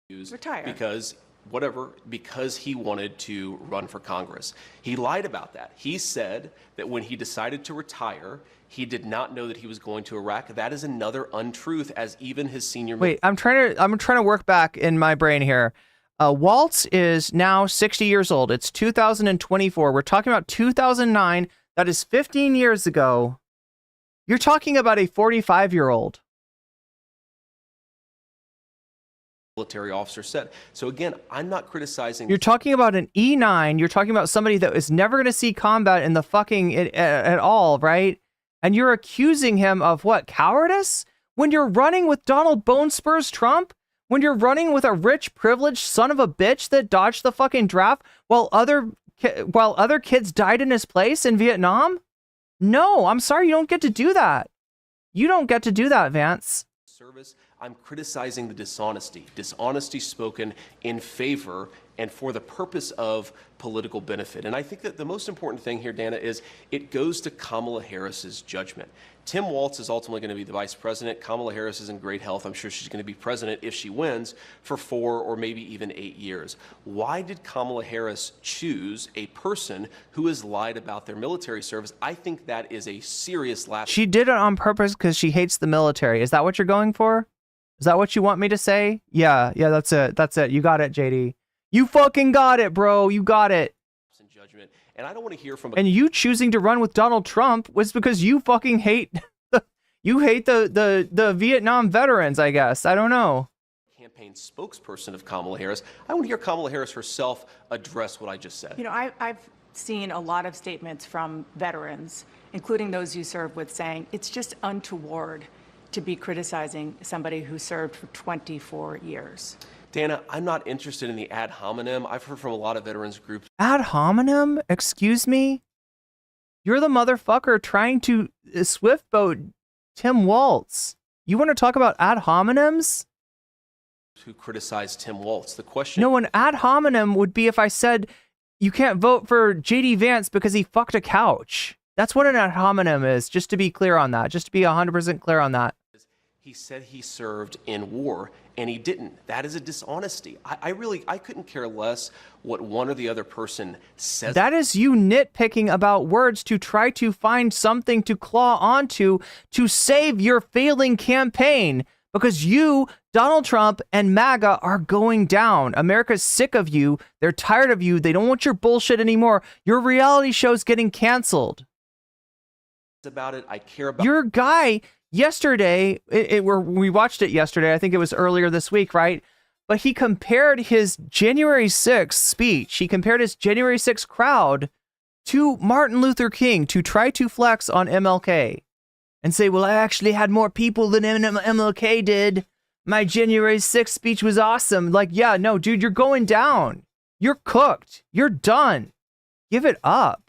Speaker 11: Retire.
Speaker 12: Because he wanted to run for Congress. He lied about that. He said that when he decided to retire, he did not know that he was going to Iraq. That is another untruth, as even his senior...
Speaker 1: Wait, I'm trying to work back in my brain here. Walz is now 60 years old. It's 2024. We're talking about 2009. that is 15 years ago. You're talking about a 45-year-old.
Speaker 12: Military officer said. So again, I'm not criticizing.
Speaker 1: You're talking about an E9. You're talking about somebody that is never going to see combat in the fucking at all, right? And you're accusing him of what? Cowardice? When you're running with Donald Bone Spurs Trump? When you're running with a rich, privileged son of a bitch that dodged the fucking draft while other kids died in his place in Vietnam? No, I'm sorry, you don't get to do that. You don't get to do that, Vance.
Speaker 12: Service. I'm criticizing the dishonesty spoken in favor and for the purpose of political benefit. And I think that the most important thing here, Dana, is it goes to Kamala Harris's judgment. Tim Walz is ultimately going to be the vice president. Kamala Harris is in great health. I'm sure she's going to be president if she wins for 4 or maybe even 8 years. Why did Kamala Harris choose a person who has lied about their military service? I think that is a serious lapse.
Speaker 1: She did it on purpose because she hates the military. Is that what you're going for? Is that what you want me to say? Yeah, that's it. That's it. You got it, JD. You fucking got it, bro. You got it.
Speaker 12: Judgment. And I don't want to hear from.
Speaker 1: And you choosing to run with Donald Trump was because you fucking hate. You hate the Vietnam veterans, I guess. I don't know.
Speaker 12: Campaign spokesperson of Kamala Harris. I want to hear Kamala Harris herself address what I just said.
Speaker 11: You know, I've seen a lot of statements from veterans, including those you served with, saying it's just untoward to be criticizing somebody who served for 24 years.
Speaker 12: Dana, I'm not interested in the ad hominem. I've heard from a lot of veterans groups.
Speaker 1: Ad hominem? Excuse me? You're the motherfucker trying to swift boat Tim Walz. You want to talk about ad hominems?
Speaker 12: Who criticized Tim Walz. The question.
Speaker 1: No, an ad hominem would be if I said you can't vote for JD Vance because he fucked a couch. That's what an ad hominem is, just to be clear on that. Just to be 100% clear on that.
Speaker 12: He said he served in war, and he didn't. That is a dishonesty. I couldn't care less what one or the other person says.
Speaker 1: That is you nitpicking about words to try to find something to claw onto to save your failing campaign. Because you, Donald Trump, and MAGA are going down. America's sick of you. They're tired of you. They don't want your bullshit anymore. Your reality show's getting canceled.
Speaker 12: About it, I care about
Speaker 1: your guy. Yesterday, we watched it yesterday. I think it was earlier this week, right? But he compared his January 6th speech. He compared his January 6th crowd to Martin Luther King to try to flex on MLK and say, well, I actually had more people than MLK did. My January 6th speech was awesome. Like, yeah, no, dude, you're going down. You're cooked. You're done. Give it up.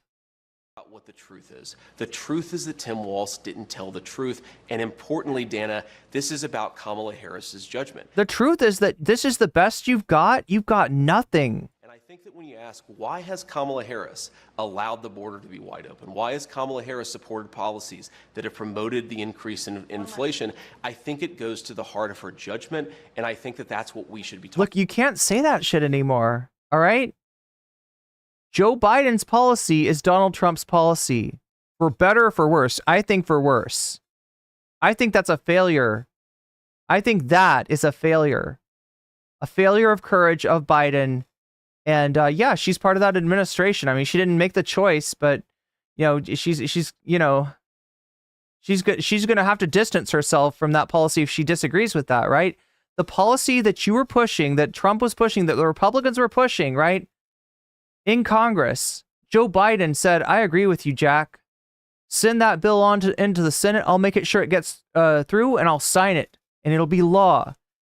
Speaker 12: What the truth is. The truth is that Tim Walz didn't tell the truth. And importantly, Dana, this is about Kamala Harris's judgment.
Speaker 1: The truth is that this is the best you've got. You've got nothing.
Speaker 12: And I think that when you ask, why has Kamala Harris allowed the border to be wide open? Why has Kamala Harris supported policies that have promoted the increase in inflation? I think it goes to the heart of her judgment. And I think that that's what we should be talking about.
Speaker 1: Look, you can't say that shit anymore. All right? Joe Biden's policy is Donald Trump's policy. For better or for worse. I think for worse. I think that's a failure. I think that is a failure. A failure of courage of Biden. And yeah, she's part of that administration. I mean, she didn't make the choice, but you know, she's going to have to distance herself from that policy if she disagrees with that, right? The policy that you were pushing, that Trump was pushing, that the Republicans were pushing, right? In Congress, Joe Biden said, I agree with you, Jack. Send that bill on into the Senate. I'll make it sure it gets through and I'll sign it and it'll be law.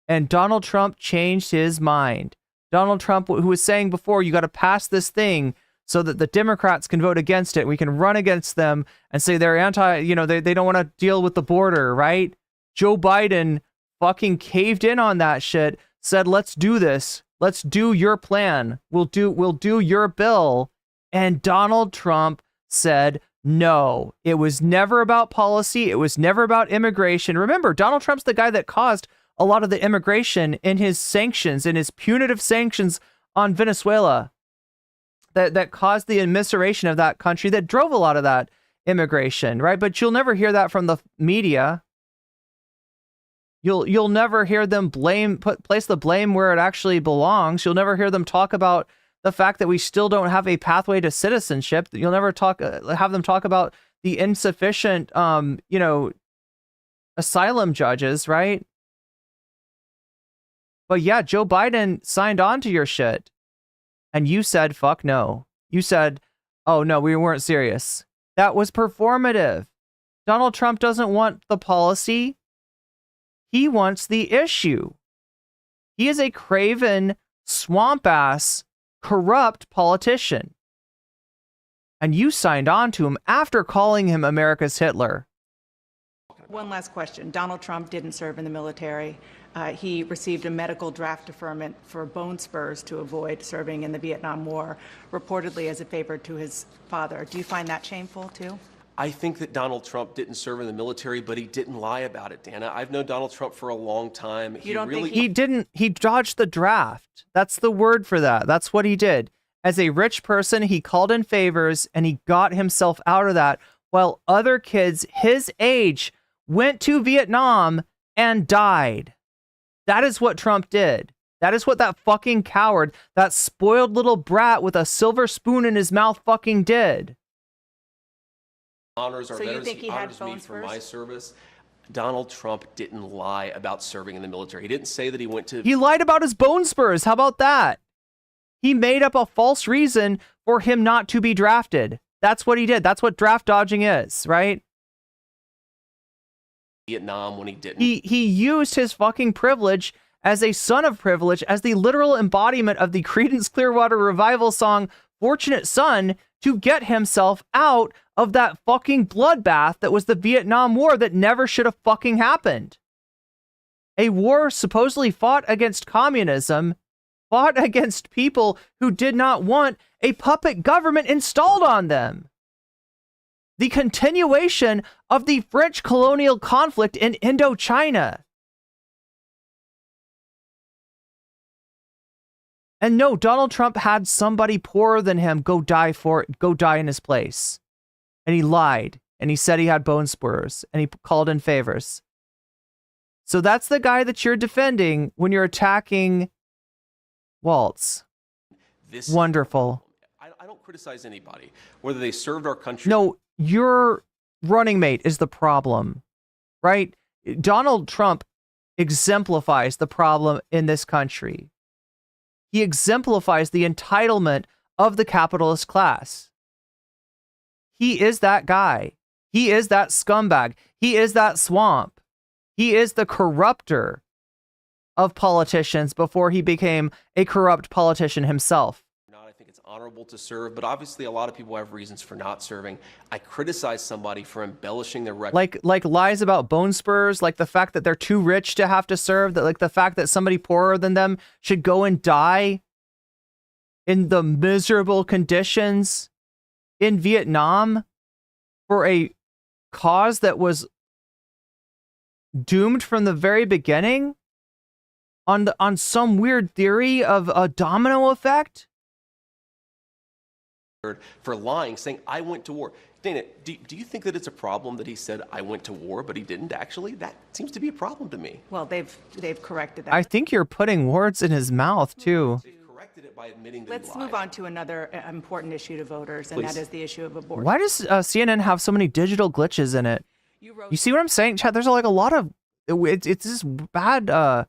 Speaker 1: And Donald Trump changed his mind. Donald Trump, who was saying before, you got to pass this thing so that the Democrats can vote against it. We can run against them and say they're they don't want to deal with the border, right? Joe Biden fucking caved in on that shit, said, let's do this. Let's do your plan. We'll do your bill. And Donald Trump said, no, it was never about policy. It was never about immigration. Remember, Donald Trump's the guy that caused a lot of the immigration in his sanctions, in his punitive sanctions on Venezuela that caused the immiseration of that country, that drove a lot of that immigration, right? But you'll never hear that from the media. You'll never hear them place the blame where it actually belongs. You'll never hear them talk about the fact that we still don't have a pathway to citizenship. You'll never have them talk about the insufficient, you know, asylum judges, right? But yeah, Joe Biden signed on to your shit. And you said, fuck no. You said, oh no, we weren't serious. That was performative. Donald Trump doesn't want the policy. He wants the issue. He is a craven, swamp-ass, corrupt politician. And you signed on to him after calling him America's Hitler.
Speaker 11: One last question. Donald Trump didn't serve in the military. He received a medical draft deferment for bone spurs to avoid serving in the Vietnam War, reportedly as a favor to his father. Do you find that shameful, too?
Speaker 12: I think that Donald Trump didn't serve in the military, but he didn't lie about it, Dana. I've known Donald Trump for a long time.
Speaker 1: He didn't. He dodged the draft. That's the word for that. That's what he did. As a rich person, he called in favors and he got himself out of that, while other kids his age went to Vietnam and died. That is what Trump did. That is what that fucking coward, that spoiled little brat with a silver spoon in his mouth fucking did.
Speaker 12: Honors our
Speaker 11: So you
Speaker 12: veterans.
Speaker 11: think he had
Speaker 12: honors me
Speaker 11: bone
Speaker 12: for my
Speaker 11: spurs?
Speaker 12: service. Donald Trump didn't lie about serving in the military. He didn't say that he went to...
Speaker 1: He lied about his bone spurs. How about that? He made up a false reason for him not to be drafted. That's what he did. That's what draft dodging is, right?
Speaker 12: Vietnam when he didn't.
Speaker 1: He used his fucking privilege as a son of privilege, as the literal embodiment of the Creedence Clearwater Revival song Fortunate Son, to get himself out of that fucking bloodbath that was the Vietnam War that never should have fucking happened. A war supposedly fought against communism, fought against people who did not want a puppet government installed on them. The continuation of the French colonial conflict in Indochina. And no, Donald Trump had somebody poorer than him go die in his place. And he lied. And he said he had bone spurs. And he called in favors. So that's the guy that you're defending when you're attacking Waltz. Wonderful.
Speaker 12: I don't criticize anybody, whether they served our country.
Speaker 1: No, your running mate is the problem, right? Donald Trump exemplifies the problem in this country. He exemplifies the entitlement of the capitalist class. He is that guy. He is that scumbag. He is that swamp. He is the corrupter of politicians before he became a corrupt politician himself.
Speaker 12: I think it's honorable to serve, but obviously a lot of people have reasons for not serving. I criticize somebody for embellishing their record.
Speaker 1: Like lies about bone spurs, like the fact that they're too rich to have to serve, that like the fact that somebody poorer than them should go and die in the miserable conditions in Vietnam for a cause that was doomed from the very beginning on some weird theory of a domino effect.
Speaker 12: For lying, saying I went to war. Dana, do you think that it's a problem that he said I went to war, but he didn't actually? That seems to be a problem to me.
Speaker 11: Well, they've corrected that.
Speaker 1: I think you're putting words in his mouth too.
Speaker 12: Corrected it by admitting that
Speaker 11: Let's move on to another important issue to voters, and
Speaker 12: Please.
Speaker 11: that is the issue of abortion.
Speaker 1: Why does CNN have so many digital glitches in it? You see what I'm saying, Chad? There's like a lot of it's this bad. I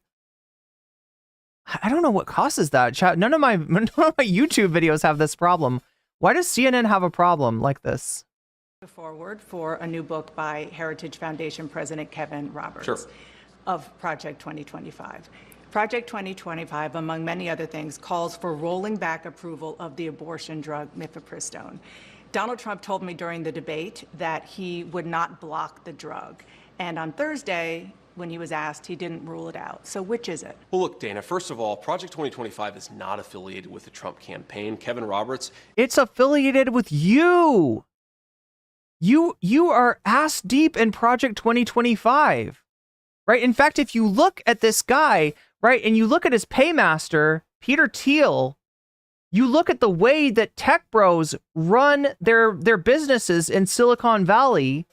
Speaker 1: don't know what causes that, Chad. None of my YouTube videos have this problem. Why does CNN have a problem like this?
Speaker 11: Forward for a new book by Heritage Foundation President Kevin Roberts
Speaker 12: Sure.
Speaker 11: of Project 2025. Project 2025, among many other things, calls for rolling back approval of the abortion drug mifepristone. Donald Trump told me during the debate that he would not block the drug. And on Thursday, when he was asked, he didn't rule it out. So which is it?
Speaker 12: Well, look, Dana, first of all, Project 2025 is not affiliated with the Trump campaign. Kevin Roberts.
Speaker 1: It's affiliated with you. You are ass deep in Project 2025, right? In fact, if you look at this guy, right, and you look at his paymaster, Peter Thiel, you look at the way that tech bros run their businesses in Silicon Valley,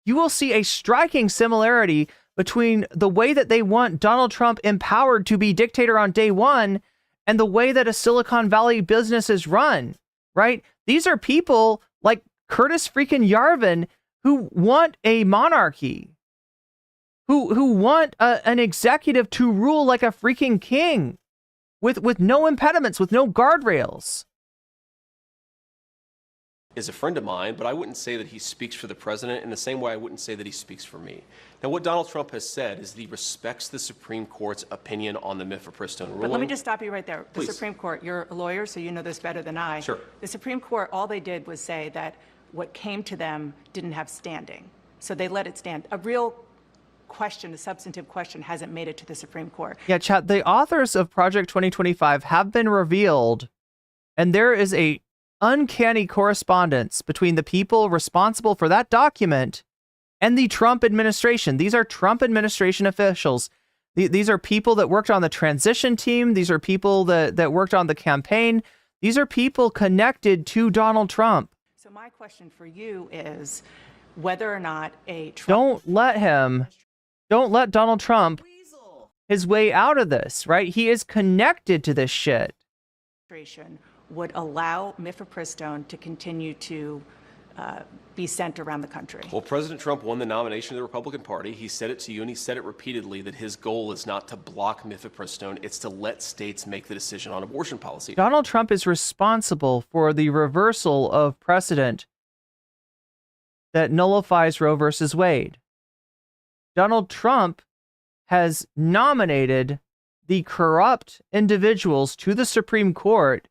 Speaker 1: you will see a striking similarity between the way that they want Donald Trump empowered to be dictator on day one and the way that a Silicon Valley business is run, right? These are people like Curtis freaking Yarvin who want a monarchy, who want an executive to rule like a freaking king with no impediments, with no guardrails.
Speaker 12: Is a friend of mine, but I wouldn't say that he speaks for the president in the same way I wouldn't say that he speaks for me. Now, what Donald Trump has said is that he respects the Supreme Court's opinion on the mifepristone ruling.
Speaker 11: But let me just stop you right there.
Speaker 12: Please.
Speaker 11: The Supreme Court, you're a lawyer, so you know this better than I.
Speaker 12: Sure.
Speaker 11: The Supreme Court, all they did was say that what came to them didn't have standing. So they let it stand. A real question, a substantive question, hasn't made it to the Supreme Court.
Speaker 1: Yeah, chat, the authors of Project 2025 have been revealed, and there is a uncanny correspondence between the people responsible for that document and the Trump administration. These are Trump administration officials. These are people that worked on the transition team. These are people that worked on the campaign. These are people connected to Donald Trump.
Speaker 11: So my question for you is whether or not a
Speaker 1: Don't let Donald Trump his way out of this, right? He is connected to this shit.
Speaker 11: Would allow mifepristone to continue to be sent around the country.
Speaker 12: Well, President Trump won the nomination of the Republican Party. He said it to you, and he said it repeatedly, that his goal is not to block mifepristone, it's to let states make the decision on abortion policy.
Speaker 1: Donald Trump is responsible for the reversal of precedent that nullifies Roe versus Wade. Donald Trump has nominated the corrupt individuals to the Supreme Court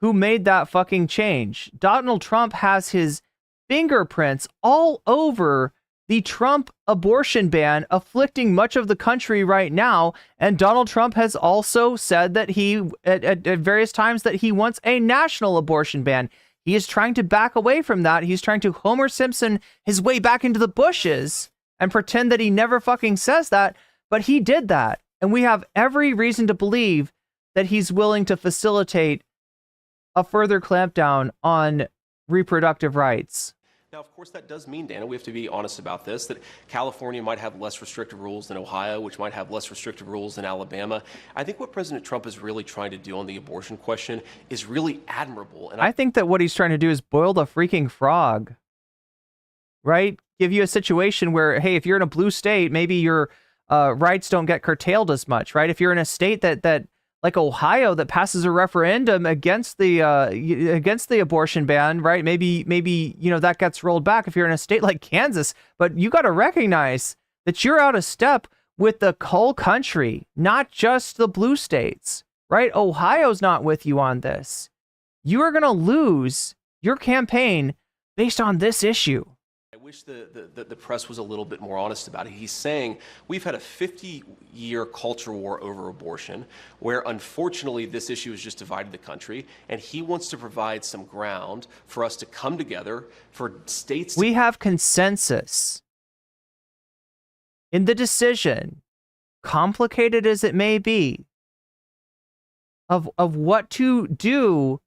Speaker 1: who made that fucking change. Donald Trump has his fingerprints all over the Trump abortion ban afflicting much of the country right now. And Donald Trump has also said that he, at various times, that he wants a national abortion ban. He is trying to back away from that. He's trying to Homer Simpson his way back into the bushes and pretend that he never fucking says that. But he did that. And we have every reason to believe that he's willing to facilitate a further clampdown on reproductive rights.
Speaker 12: Now, of course, that does mean, Dana, we have to be honest about this, that California might have less restrictive rules than Ohio, which might have less restrictive rules than Alabama. I think what President Trump is really trying to do on the abortion question is really admirable. And
Speaker 1: I think that what he's trying to do is boil the freaking frog, right? Give you a situation where, hey, if you're in a blue state, maybe your rights don't get curtailed as much, right? If you're in a state that like Ohio, that passes a referendum against the abortion ban, right? Maybe you know that gets rolled back if you're in a state like Kansas. But you got to recognize that you're out of step with the whole country, not just the blue states, right? Ohio's not with you on this. You are going to lose your campaign based on this issue.
Speaker 12: I wish the press was a little bit more honest about it. He's saying we've had a 50-year culture war over abortion, where unfortunately this issue has just divided the country, and he wants to provide some ground for us to come together, for states.
Speaker 1: We have consensus in the decision, complicated as it may be, of what to do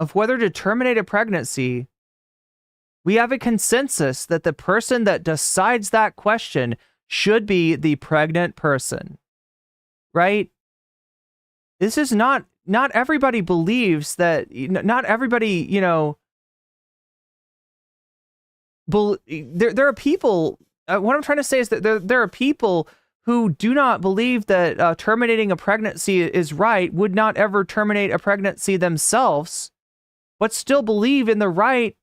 Speaker 1: of whether to terminate a pregnancy. We have a consensus that the person that decides that question should be the pregnant person, right? This is not everybody believes that, not everybody, there are people, what I'm trying to say is that there are people who do not believe that terminating a pregnancy is right, would not ever terminate a pregnancy themselves, but still believe in the right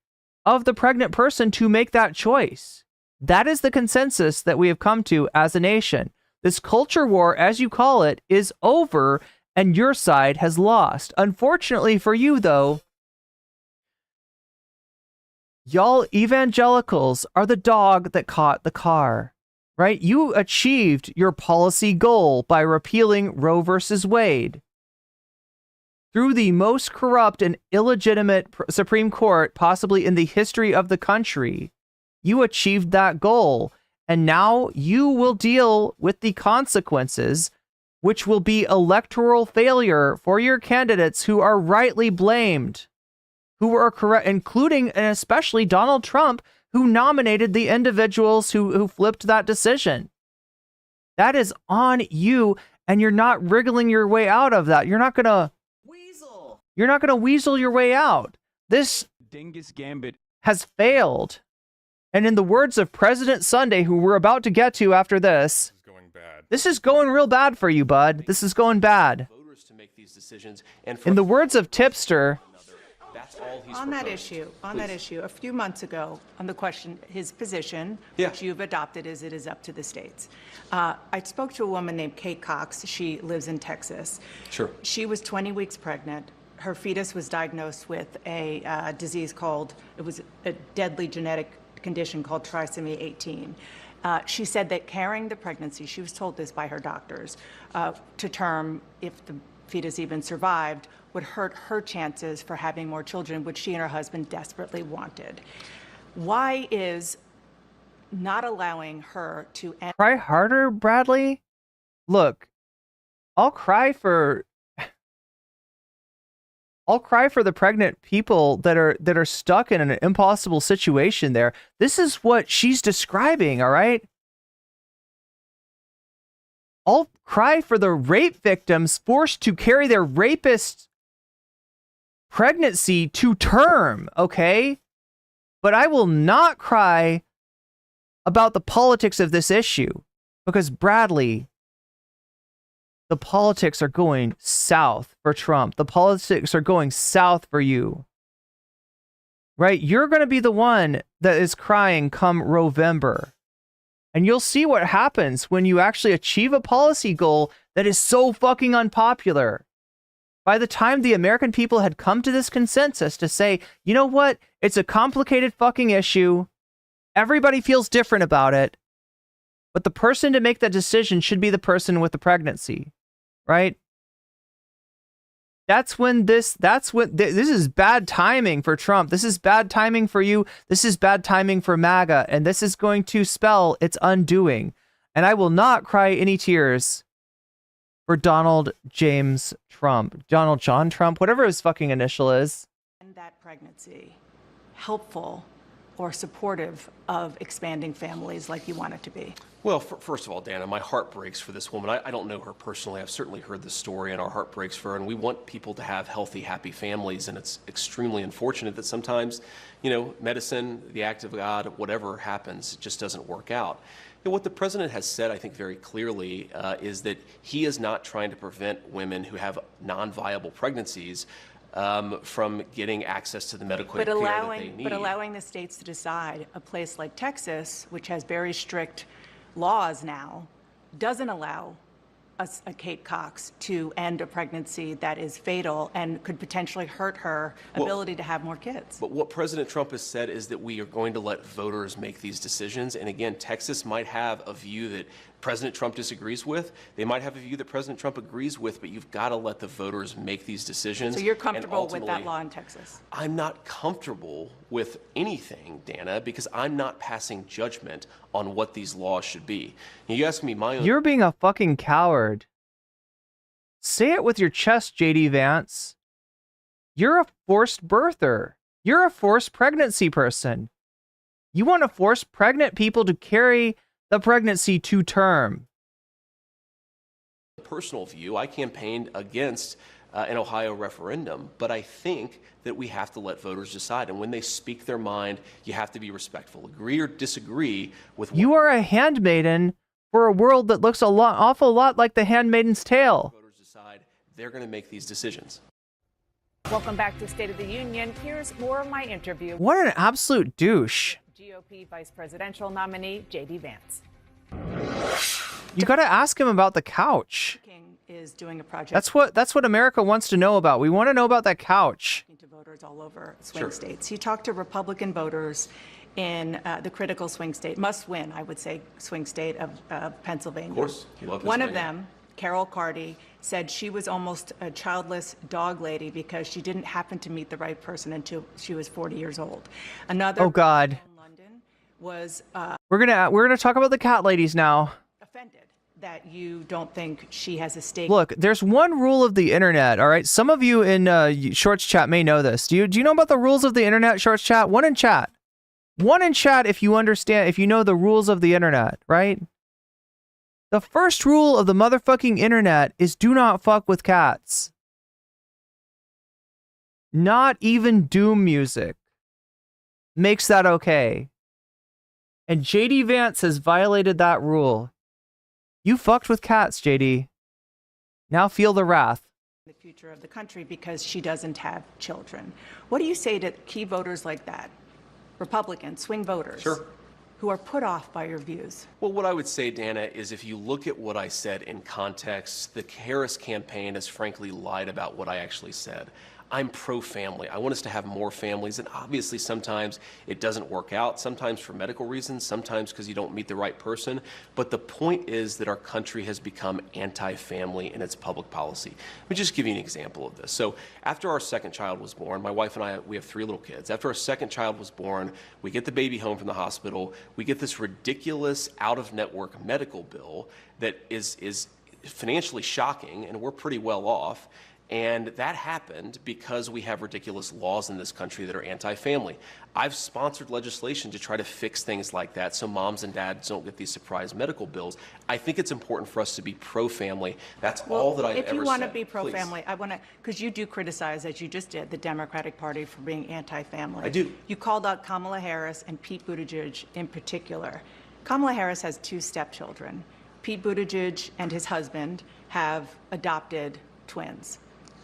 Speaker 1: of the pregnant person to make that choice. That is the consensus that we have come to as a nation. This culture war, as you call it, is over, and your side has lost. Unfortunately for you, though, y'all evangelicals are the dog that caught the car, right? You achieved your policy goal by repealing Roe versus Wade. Through the most corrupt and illegitimate Supreme Court possibly in the history of the country, you achieved that goal. And now you will deal with the consequences, which will be electoral failure for your candidates who are rightly blamed, who are correct, including and especially Donald Trump, who nominated the individuals who flipped that decision. That is on you, and you're not wriggling your way out of that. You're not gonna weasel. You're not gonna weasel your way out. This
Speaker 2: Dingus Gambit
Speaker 1: has failed. And in the words of President Sunday, who we're about to get to after this, this is going real bad for you, bud. This is going bad. In the words of Tipster,
Speaker 11: on that issue, a few months ago, on the question, his position, which you've adopted, is it is up to the states. I spoke to a woman named Kate Cox. She lives in Texas.
Speaker 12: Sure.
Speaker 11: She was 20 weeks pregnant. Her fetus was diagnosed with a disease called, it was a deadly genetic condition called trisomy 18. She said that carrying the pregnancy, she was told this by her doctors, to term, if the fetus even survived, would hurt her chances for having more children, which she and her husband desperately wanted. Why is not allowing her to end—
Speaker 1: Cry harder, Bradley? Look, I'll cry for the pregnant people that are stuck in an impossible situation there. This is what she's describing, all right? I'll cry for the rape victims forced to carry their rapist pregnancy to term, okay? But I will not cry about the politics of this issue, because Bradley, the politics are going south for Trump. The politics are going south for you. Right? You're going to be the one that is crying come Rovember. And you'll see what happens when you actually achieve a policy goal that is so fucking unpopular. By the time the American people had come to this consensus to say, you know what? It's a complicated fucking issue. Everybody feels different about it. But the person to make that decision should be the person with the pregnancy, right? This is bad timing for Trump. This is bad timing for you. This is bad timing for MAGA. And this is going to spell its undoing. And I will not cry any tears for Donald James Trump. Donald John Trump, whatever his fucking initial is.
Speaker 11: And that pregnancy helpful or supportive of expanding families like you want it to be?
Speaker 12: Well, first of all, Dana, my heart breaks for this woman. I don't know her personally. I've certainly heard the story, and our heart breaks for her. And we want people to have healthy, happy families. And it's extremely unfortunate that sometimes, you know, medicine, the act of God, whatever happens, it just doesn't work out. And what the president has said, I think, very clearly is that he is not trying to prevent women who have non-viable pregnancies from getting access to the medical care that they need.
Speaker 11: But allowing the states to decide, a place like Texas, which has very strict laws now, doesn't allow a Kate Cox to end a pregnancy that is fatal and could potentially hurt her ability to have more kids.
Speaker 12: But what President Trump has said is that we are going to let voters make these decisions. And again, Texas might have a view that President Trump disagrees with. They might have a view that President Trump agrees with, but you've got to let the voters make these decisions.
Speaker 11: So you're comfortable with that law in Texas?
Speaker 12: I'm not comfortable with anything, Dana, because I'm not passing judgment on what these laws should be. You ask me my own—
Speaker 1: You're being a fucking coward. Say it with your chest, JD Vance. You're a forced birther. You're a forced pregnancy person. You want to force pregnant people to carry the pregnancy to term.
Speaker 12: Personal view, I campaigned against an Ohio referendum, but I think that we have to let voters decide. And when they speak their mind, you have to be respectful. Agree or disagree with what—
Speaker 1: You are a handmaiden for a world that looks awful lot like The Handmaid's Tale.
Speaker 12: Voters decide, they're going to make these decisions.
Speaker 4: Welcome back to State of the Union. Here's more of my interview.
Speaker 1: What an absolute douche.
Speaker 4: GOP vice presidential nominee JD Vance.
Speaker 1: You got to ask him about the couch.
Speaker 11: King is doing a project.
Speaker 1: That's what America wants to know about. We want to know about that couch.
Speaker 11: To voters all over swing states. He talked to Republican voters in the critical swing state, must win, I would say, swing state of Pennsylvania.
Speaker 12: Of course.
Speaker 11: One of them, Carol Carty, said she was almost a childless dog lady because she didn't happen to meet the right person until she was 40 years old. Another—
Speaker 1: Oh God.
Speaker 11: Was
Speaker 1: we're gonna talk about the cat ladies now.
Speaker 11: Offended that you don't think she has a stake.
Speaker 1: Look, there's one rule of the internet. All right, some of you in Shorts chat may know this. Do you know about the rules of the internet, Shorts chat? One in chat. One in chat if you understand, if you know the rules of the internet, right? The first rule of the motherfucking internet is do not fuck with cats. Not even Doom music makes that okay. And JD Vance has violated that rule. You fucked with cats, JD. Now feel the wrath.
Speaker 11: The future of the country because she doesn't have children. What do you say to key voters like that? Republicans, swing voters.
Speaker 12: Sure.
Speaker 11: Who are put off by your views?
Speaker 12: Well, what I would say, Dana, is if you look at what I said in context, the Harris campaign has frankly lied about what I actually said. I'm pro-family. I want us to have more families, and obviously sometimes it doesn't work out, sometimes for medical reasons, sometimes because you don't meet the right person. But the point is that our country has become anti-family in its public policy. Let me just give you an example of this. So after our second child was born, my wife and I, we have 3 little kids. After our second child was born, we get the baby home from the hospital. We get this ridiculous out-of-network medical bill that is financially shocking, and we're pretty well off. And that happened because we have ridiculous laws in this country that are anti-family. I've sponsored legislation to try to fix things like that so moms and dads don't get these surprise medical bills. I think it's important for us to be pro-family. That's all that I've ever said.
Speaker 11: If you want to be pro-family, I want to, because you do criticize, as you just did, the Democratic Party for being anti-family.
Speaker 12: I do.
Speaker 11: You called out Kamala Harris and Pete Buttigieg in particular. Kamala Harris has 2 stepchildren. Pete Buttigieg and his husband have adopted twins.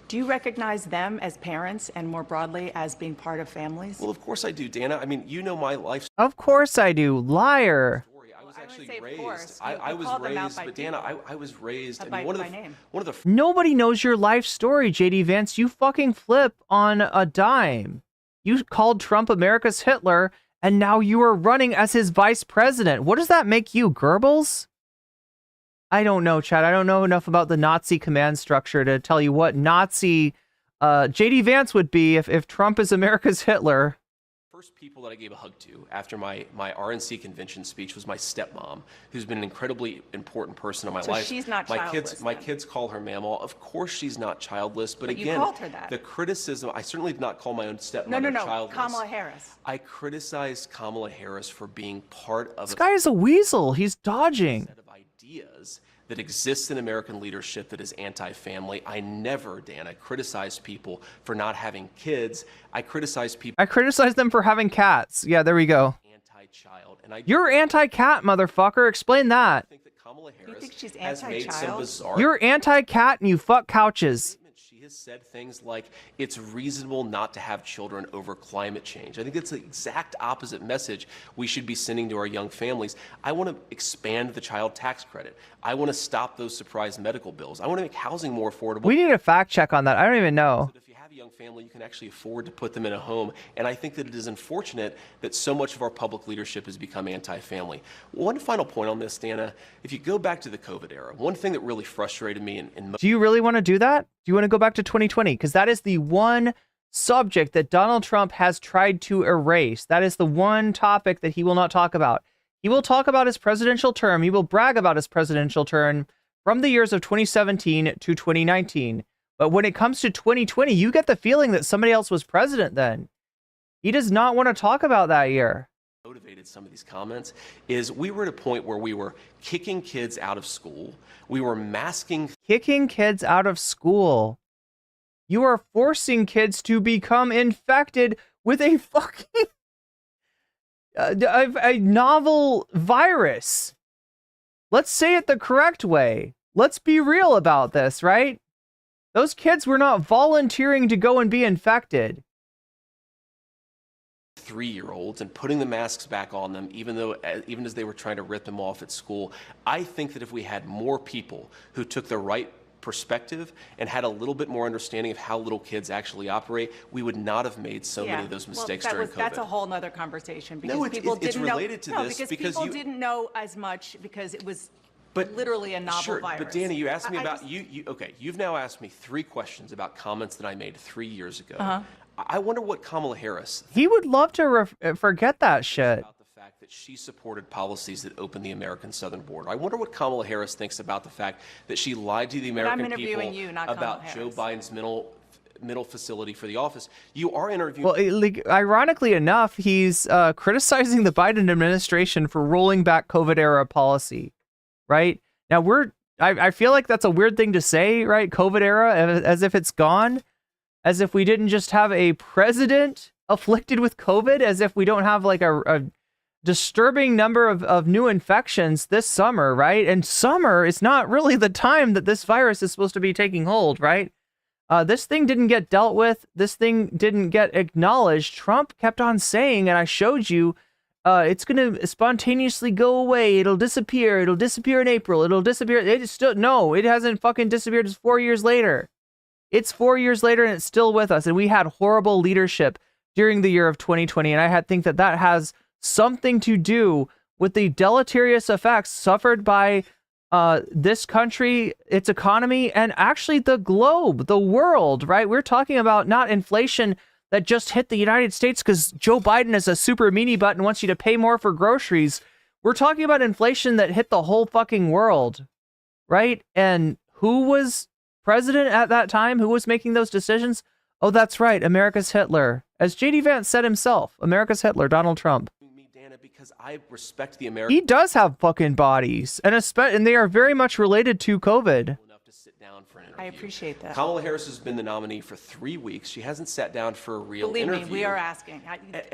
Speaker 11: Do you recognize them as parents and more broadly as being part of families?
Speaker 12: Well, of course I do, Dana. I mean, you know my life.
Speaker 1: Of course I do. Liar.
Speaker 12: I was actually raised. I was raised, but Dana, I was raised. I mean, one of the.
Speaker 1: Nobody knows your life story, JD Vance. You fucking flip on a dime. You called Trump America's Hitler, and now you are running as his vice president. What does that make you, Goebbels? I don't know, Chad. I don't know enough about the Nazi command structure to tell you what Nazi JD Vance would be if Trump is America's Hitler.
Speaker 12: First people that I gave a hug to after my RNC convention speech was my stepmom, who's been an incredibly important person in my life.
Speaker 11: So she's not childless.
Speaker 12: My kids call her Mamaw. Of course she's not childless, but again,
Speaker 11: you called her that.
Speaker 12: The criticism, I certainly did not call my own stepmother childless.
Speaker 11: Kamala Harris.
Speaker 12: I criticized Kamala Harris for being part of
Speaker 1: this guy is a weasel. He's dodging.
Speaker 12: Set of ideas that exists in American leadership that is anti-family. I never, Dan, I criticize people for not having kids. I criticize people.
Speaker 1: I criticize them for having cats. Yeah, there we go.
Speaker 12: Anti-child.
Speaker 1: You're anti-cat, motherfucker. Explain that.
Speaker 12: I think that Kamala Harris
Speaker 11: you think she's
Speaker 12: has made some bizarre.
Speaker 1: You're anti-cat and you fuck couches.
Speaker 12: She has said things like it's reasonable not to have children over climate change. I think that's the exact opposite message we should be sending to our young families. I want to expand the child tax credit. I want to stop those surprise medical bills. I want to make housing more affordable.
Speaker 1: We need a fact check on that. I don't even know.
Speaker 12: So if you have a young family, you can actually afford to put them in a home. And I think that it is unfortunate that so much of our public leadership has become anti-family. One final point on this, Dana, if you go back to the COVID era, one thing that really frustrated me
Speaker 1: Do you really want to do that? Do you want to go back to 2020? Because that is the one subject that Donald Trump has tried to erase. That is the one topic that he will not talk about. He will talk about his presidential term. He will brag about his presidential term from the years of 2017 to 2019. But when it comes to 2020, you get the feeling that somebody else was president then. He does not want to talk about that year.
Speaker 12: Motivated some of these comments is we were at a point where we were kicking kids out of school. We were
Speaker 1: kicking kids out of school. You are forcing kids to become infected with a fucking a novel virus. Let's say it the correct way. Let's be real about this, right? Those kids were not volunteering to go and be infected.
Speaker 12: 3-year-olds and putting the masks back on them, even as they were trying to rip them off at school. I think that if we had more people who took the right perspective and had a little bit more understanding of how little kids actually operate, we would not have made so many of those mistakes during COVID.
Speaker 11: That's a whole nother conversation because
Speaker 12: no,
Speaker 11: people
Speaker 12: it's
Speaker 11: didn't
Speaker 12: related
Speaker 11: know.
Speaker 12: To this
Speaker 11: because people didn't know as much because it was literally a novel virus.
Speaker 12: But Danny, you asked me about okay. You've now asked me 3 questions about comments that I made 3 years ago. I wonder what Kamala Harris.
Speaker 1: He would love to forget that shit.
Speaker 12: About the fact that she supported policies that opened the American southern border. I wonder what Kamala Harris thinks about the fact that she lied to the American people about Joe Biden's middle facility for the office. You are interviewing.
Speaker 1: Well, ironically enough, he's criticizing the Biden administration for rolling back COVID era policy, right? Now I feel like that's a weird thing to say, right? COVID era, as if it's gone, as if we didn't just have a president afflicted with COVID, as if we don't have like a disturbing number of new infections this summer, right? And summer is not really the time that this virus is supposed to be taking hold, right? This thing didn't get dealt with. This thing didn't get acknowledged. Trump kept on saying, and I showed you, it's going to spontaneously go away. It'll disappear. It'll disappear in April. It'll disappear. No, it hasn't fucking disappeared. It's 4 years later. It's 4 years later and it's still with us. And we had horrible leadership during the year of 2020. And I think that has something to do with the deleterious effects suffered by this country, its economy, and actually the globe, the world, right? We're talking about not inflation that just hit the United States because Joe Biden is a super meanie butt and wants you to pay more for groceries. We're talking about inflation that hit the whole fucking world, right? And who was president at that time? Who was making those decisions? Oh, that's right, America's Hitler. As JD Vance said himself, America's Hitler, Donald Trump.
Speaker 12: Because I respect the American.
Speaker 1: He does have fucking bodies, and they are very much related to COVID.
Speaker 11: I appreciate that.
Speaker 12: Kamala Harris has been the nominee for 3 weeks. She hasn't sat down for a real interview.
Speaker 11: Believe me, we are asking.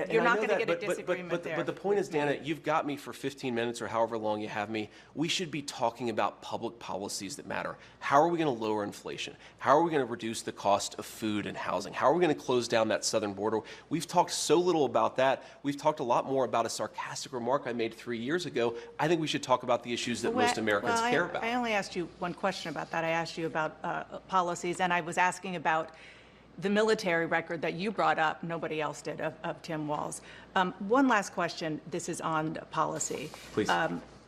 Speaker 11: You're not going to get a disagreement there.
Speaker 12: But the point is, Dana, you've got me for 15 minutes or however long you have me. We should be talking about public policies that matter. How are we going to lower inflation? How are we going to reduce the cost of food and housing? How are we going to close down that southern border? We've talked so little about that. We've talked a lot more about a sarcastic remark I made 3 years ago. I think we should talk about the issues that most Americans care about.
Speaker 11: I only asked you one question about that. I asked you about policies, and I was asking about the military record that you brought up, nobody else did, of Tim Walz. One last question. This is on policy.
Speaker 12: Please.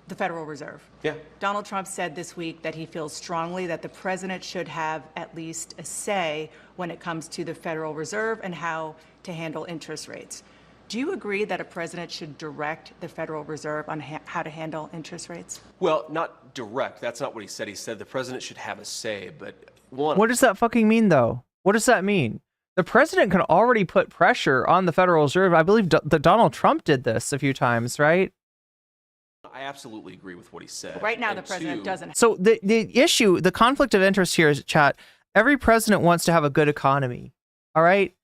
Speaker 11: The Federal Reserve.
Speaker 12: Yeah.
Speaker 11: Donald Trump said this week that he feels strongly that the president should have at least a say when it comes to the Federal Reserve and how to handle interest rates. Do you agree that a president should direct the Federal Reserve on how to handle interest rates?
Speaker 12: Well, not direct. That's not what he said. He said the president should have a say, but one.
Speaker 1: What does that fucking mean, though? What does that mean? The president can already put pressure on the Federal Reserve. I believe that Donald Trump did this a few times, right?
Speaker 12: I absolutely agree with what he said.
Speaker 11: Right now, the president doesn't.
Speaker 1: So the issue, the conflict of interest here is, chat, every president wants to have a good economy, all right?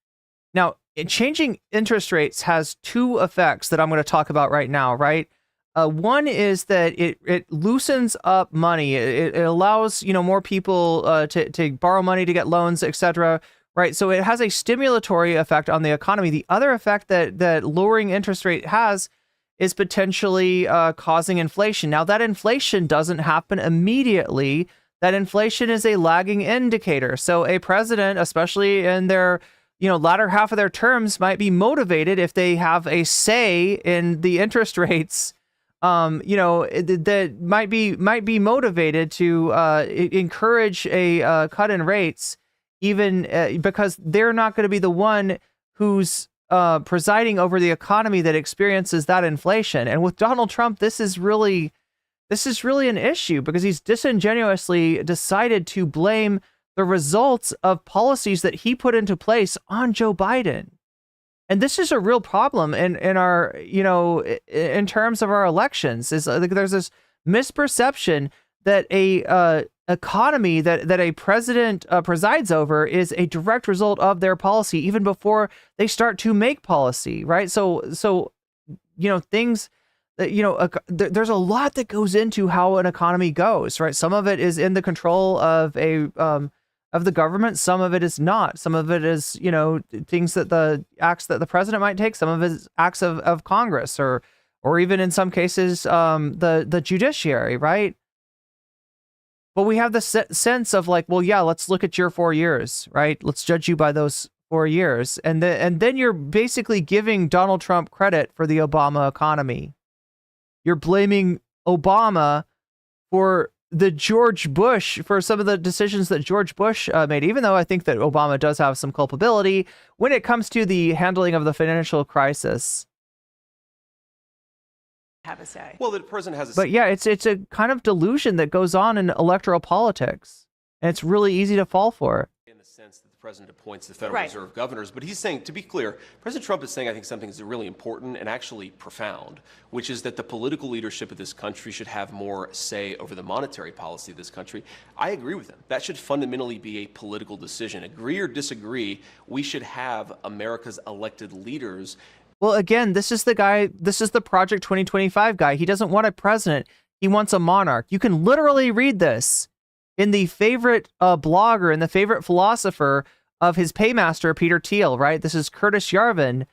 Speaker 1: Now, changing interest rates has two effects that I'm going to talk about right now, right? One is that it loosens up money. It allows, more people to borrow money to get loans, etc. Right? So it has a stimulatory effect on the economy. The other effect that lowering interest rate has is potentially causing inflation. Now, that inflation doesn't happen immediately. That inflation is a lagging indicator. So a president, especially in their latter half of their terms, might be motivated if they have a say in the interest rates. That might be motivated to encourage a cut in rates, even because they're not going to be the one who's presiding over the economy that experiences that inflation. And with Donald Trump, this is really an issue because he's disingenuously decided to blame the results of policies that he put into place on Joe Biden. And this is a real problem in our, in terms of our elections. Is there's this misperception that a economy that a president presides over is a direct result of their policy, even before they start to make policy, right? So things that, there's a lot that goes into how an economy goes, right? Some of it is in the control of of the government. Some of it is not. Some of it is, things that the acts that the president might take. Some of it is acts of Congress or even in some cases, the judiciary, right? But we have the sense of like, well, yeah, let's look at your 4 years, right? Let's judge you by those 4 years. And then you're basically giving Donald Trump credit for the Obama economy. You're blaming Obama for for some of the decisions that George Bush made, even though I think that Obama does have some culpability when it comes to the handling of the financial crisis.
Speaker 11: Have a say.
Speaker 12: Well, the president has a say.
Speaker 1: But yeah, it's a kind of delusion that goes on in electoral politics, and it's really easy to fall for.
Speaker 12: In the sense that the president appoints the Federal Reserve governors, but he's saying, to be clear, President Trump is saying, I think, something that's really important and actually profound, which is that the political leadership of this country should have more say over the monetary policy of this country. I agree with him. That should fundamentally be a political decision. Agree or disagree, we should have America's elected leaders.
Speaker 1: Well, again, this is the guy, this is the Project 2025 guy. He doesn't want a president. He wants a monarch. You can literally read this in the favorite blogger and the favorite philosopher of his paymaster, Peter Thiel, right? This is Curtis Yarvin,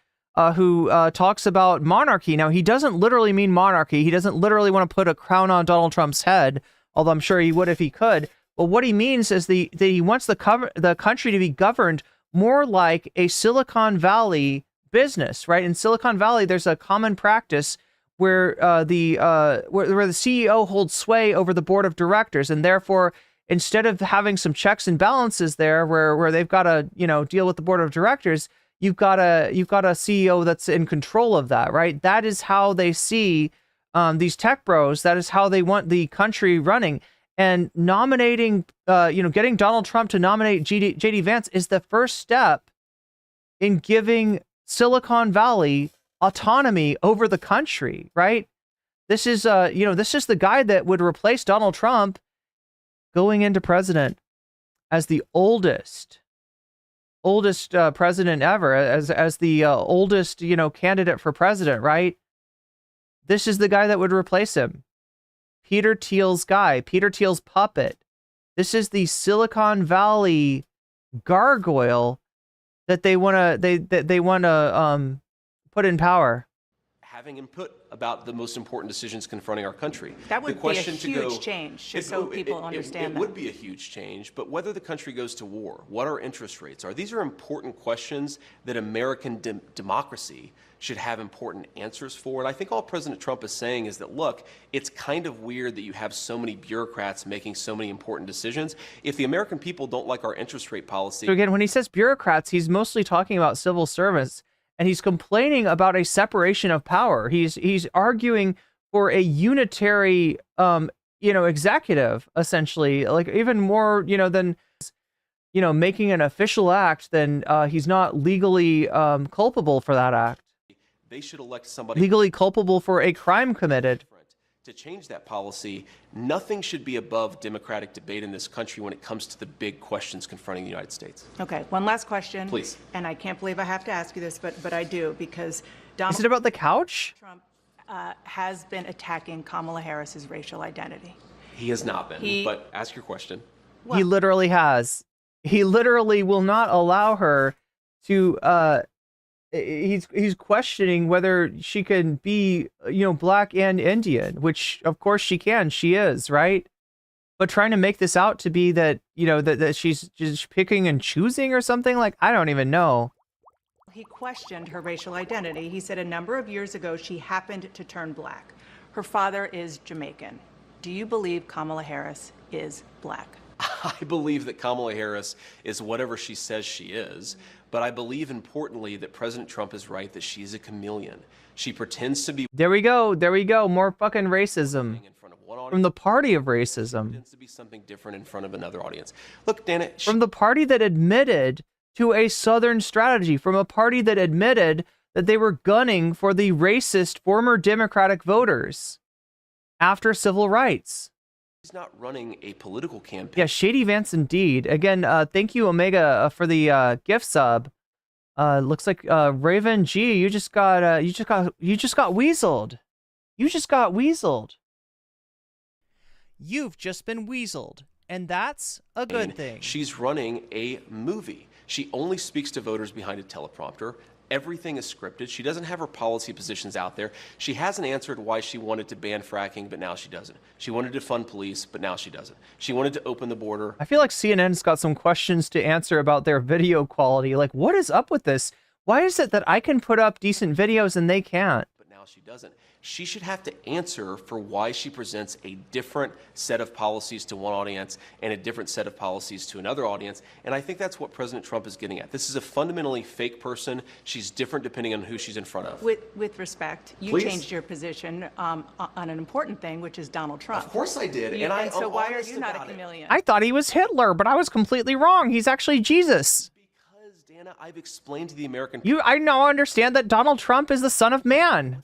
Speaker 1: who talks about monarchy. Now, he doesn't literally mean monarchy. He doesn't literally want to put a crown on Donald Trump's head, although I'm sure he would if he could. But what he means is that he wants the country to be governed more like a Silicon Valley business, right? In Silicon Valley, there's a common practice where the CEO holds sway over the board of directors, and therefore, instead of having some checks and balances there, where they've got to deal with the board of directors, you've got a CEO that's in control of that, right? That is how they see these tech bros. That is how they want the country running. And nominating, getting Donald Trump to nominate JD Vance is the first step in giving Silicon Valley autonomy over the country, right? This is, this is the guy that would replace Donald Trump going into president as the oldest president ever, as the oldest, candidate for president, right? This is the guy that would replace him. Peter Thiel's guy, Peter Thiel's puppet. This is the Silicon Valley gargoyle that they want to put in power.
Speaker 12: Having input about the most important decisions confronting our country.
Speaker 11: That would be a huge change, just so people understand that.
Speaker 12: It would be a huge change, but whether the country goes to war, what our interest rates are, these are important questions that American democracy should have important answers for. And I think all President Trump is saying is that, look, it's kind of weird that you have so many bureaucrats making so many important decisions. If the American people don't like our interest rate policy...
Speaker 1: So again, when he says bureaucrats, he's mostly talking about civil servants. And he's complaining about a separation of power. He's arguing for a unitary, executive, essentially, like even more, than, making an official act, then he's not legally culpable for that act.
Speaker 12: They should elect somebody
Speaker 1: legally culpable for a crime committed.
Speaker 12: To change that policy. Nothing should be above democratic debate in this country when it comes to the big questions confronting the United States.
Speaker 11: Okay, one last question.
Speaker 12: Please.
Speaker 11: And I can't believe I have to ask you this, but I do, because Donald
Speaker 1: Is it about the couch?
Speaker 11: Trump has been attacking Kamala Harris's racial identity.
Speaker 12: He has not been, but ask your question.
Speaker 1: Well, he literally has. He literally will not allow her to he's questioning whether she can be, black and Indian, which of course she can. She is, right? But trying to make this out to be that, that she's just picking and choosing or something, like, I don't even know.
Speaker 11: He questioned her racial identity. He said a number of years ago she happened to turn black. Her father is Jamaican. Do you believe Kamala Harris is black?
Speaker 12: I believe that Kamala Harris is whatever she says she is. But I believe, importantly, that President Trump is right that she's a chameleon. She pretends to be...
Speaker 1: There we go. More fucking racism. From the party of racism.
Speaker 12: Pretends to be something different in front of another audience. Look, Dana...
Speaker 1: From the party that admitted to a Southern strategy. From a party that admitted that they were gunning for the racist former Democratic voters after civil rights.
Speaker 12: He's not running a political campaign.
Speaker 1: Yeah, Shady Vance indeed. Again, thank you, Omega, for the gift sub. Looks like Raven G, you just got weaseled. You just got weaseled. You've just been weaseled, and that's a good thing.
Speaker 12: She's running a movie. She only speaks to voters behind a teleprompter. Everything is scripted. She doesn't have her policy positions out there. She hasn't answered why she wanted to ban fracking, but now she doesn't. She wanted to fund police, but now she doesn't. She wanted to open the border.
Speaker 1: I feel like CNN's got some questions to answer about their video quality. Like, what is up with this? Why is it that I can put up decent videos and they can't?
Speaker 12: But now she doesn't. She should have to answer for why she presents a different set of policies to one audience and a different set of policies to another audience. And I think that's what President Trump is getting at. This is a fundamentally fake person. She's different depending on who she's in front of.
Speaker 11: With respect, you
Speaker 12: Please.
Speaker 11: changed your position on an important thing, which is Donald Trump.
Speaker 12: Of course I did.
Speaker 11: So why are you not a chameleon?
Speaker 1: I thought he was Hitler, but I was completely wrong. He's actually Jesus.
Speaker 12: Anna, I've explained to the American
Speaker 1: I now understand that Donald Trump is the Son of Man.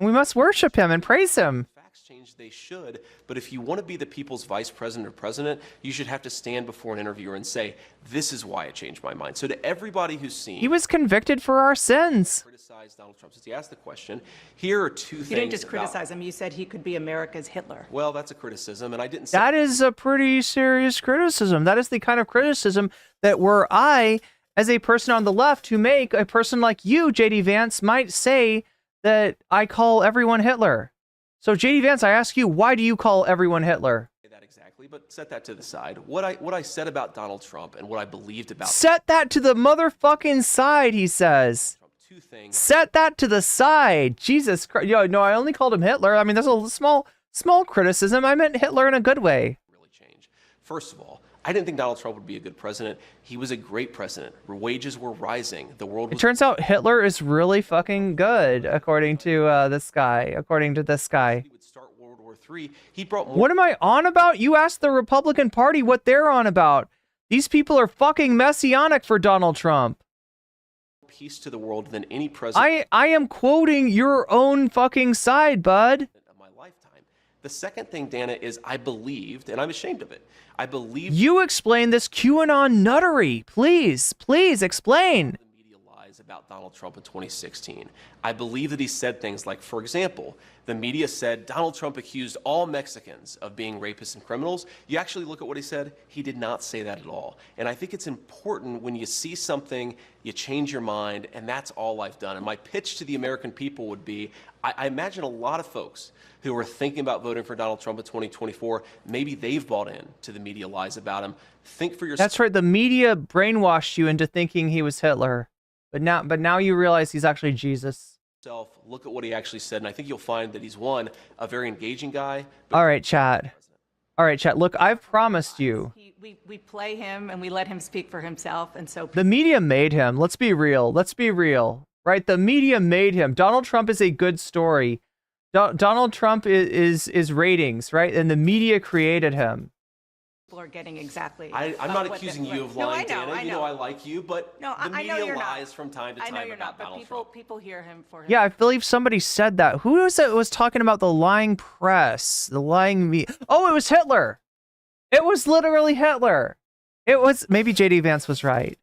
Speaker 1: We must worship him and praise him.
Speaker 12: Facts change, they should. But if you want to be the people's vice president or president, you should have to stand before an interviewer and say, this is why I changed my mind. So to everybody who's seen...
Speaker 1: He was convicted for our sins.
Speaker 12: ...criticize Donald Trump, since he asked the question, here are two things.
Speaker 11: You didn't just criticize him. You said he could be America's Hitler.
Speaker 12: Well, that's a criticism, and I didn't say...
Speaker 1: That is a pretty serious criticism. That is the kind of criticism that were I, as a person on the left who make a person like you, JD Vance, might say that I call everyone Hitler. So JD Vance, I ask you, why do you call everyone Hitler?
Speaker 12: That exactly, but set that to the side. What I said about Donald Trump and what I believed about...
Speaker 1: Set that to the motherfucking side, he says.
Speaker 12: Two things.
Speaker 1: Set that to the side. Jesus Christ. Yo, no, I only called him Hitler. I mean, that's a small criticism. I meant Hitler in a good way.
Speaker 12: Really change. First of all, I didn't think Donald Trump would be a good president. He was a great president. Wages were rising. The world was...
Speaker 1: It turns out Hitler is really fucking good, according to this guy. According to this guy.
Speaker 12: He would start World War III. He brought more...
Speaker 1: What am I on about? You asked the Republican Party what they're on about. These people are fucking messianic for Donald Trump.
Speaker 12: Peace to the world than any president.
Speaker 1: I am quoting your own fucking side, bud.
Speaker 12: Of my lifetime. The second thing, Dana, is I believed, and I'm ashamed of it. I believe
Speaker 1: you explain this QAnon nuttery. Please explain.
Speaker 12: The media lies about Donald Trump in 2016. I believe that he said things like, for example, the media said Donald Trump accused all Mexicans of being rapists and criminals. You actually look at what he said, he did not say that at all. And I think it's important when you see something, you change your mind, and that's all I've done. And my pitch to the American people would be, I imagine a lot of folks who are thinking about voting for Donald Trump in 2024, maybe they've bought in to the media lies about him. Think for yourself.
Speaker 1: That's right. The media brainwashed you into thinking he was Hitler, but now you realize he's actually Jesus.
Speaker 12: Look at what he actually said, and I think you'll find that he's a very engaging guy.
Speaker 1: All right, chat. Look, I've promised you.
Speaker 11: We play him and we let him speak for himself, and so
Speaker 1: the media made him. Let's be real. Right? The media made him. Donald Trump is a good story. Donald Trump is ratings, right? And the media created him.
Speaker 11: People are getting exactly.
Speaker 12: I'm not accusing you of lying, Dana.
Speaker 11: I know.
Speaker 12: You know I like you, but the media lies from time to time
Speaker 11: I know you're not,
Speaker 12: about
Speaker 11: but
Speaker 12: Donald Trump.
Speaker 11: people hear him for him.
Speaker 1: Yeah, I believe somebody said that. Who was talking about the lying press, the lying media? Oh, it was Hitler. It was literally Hitler. It was, maybe JD Vance was right.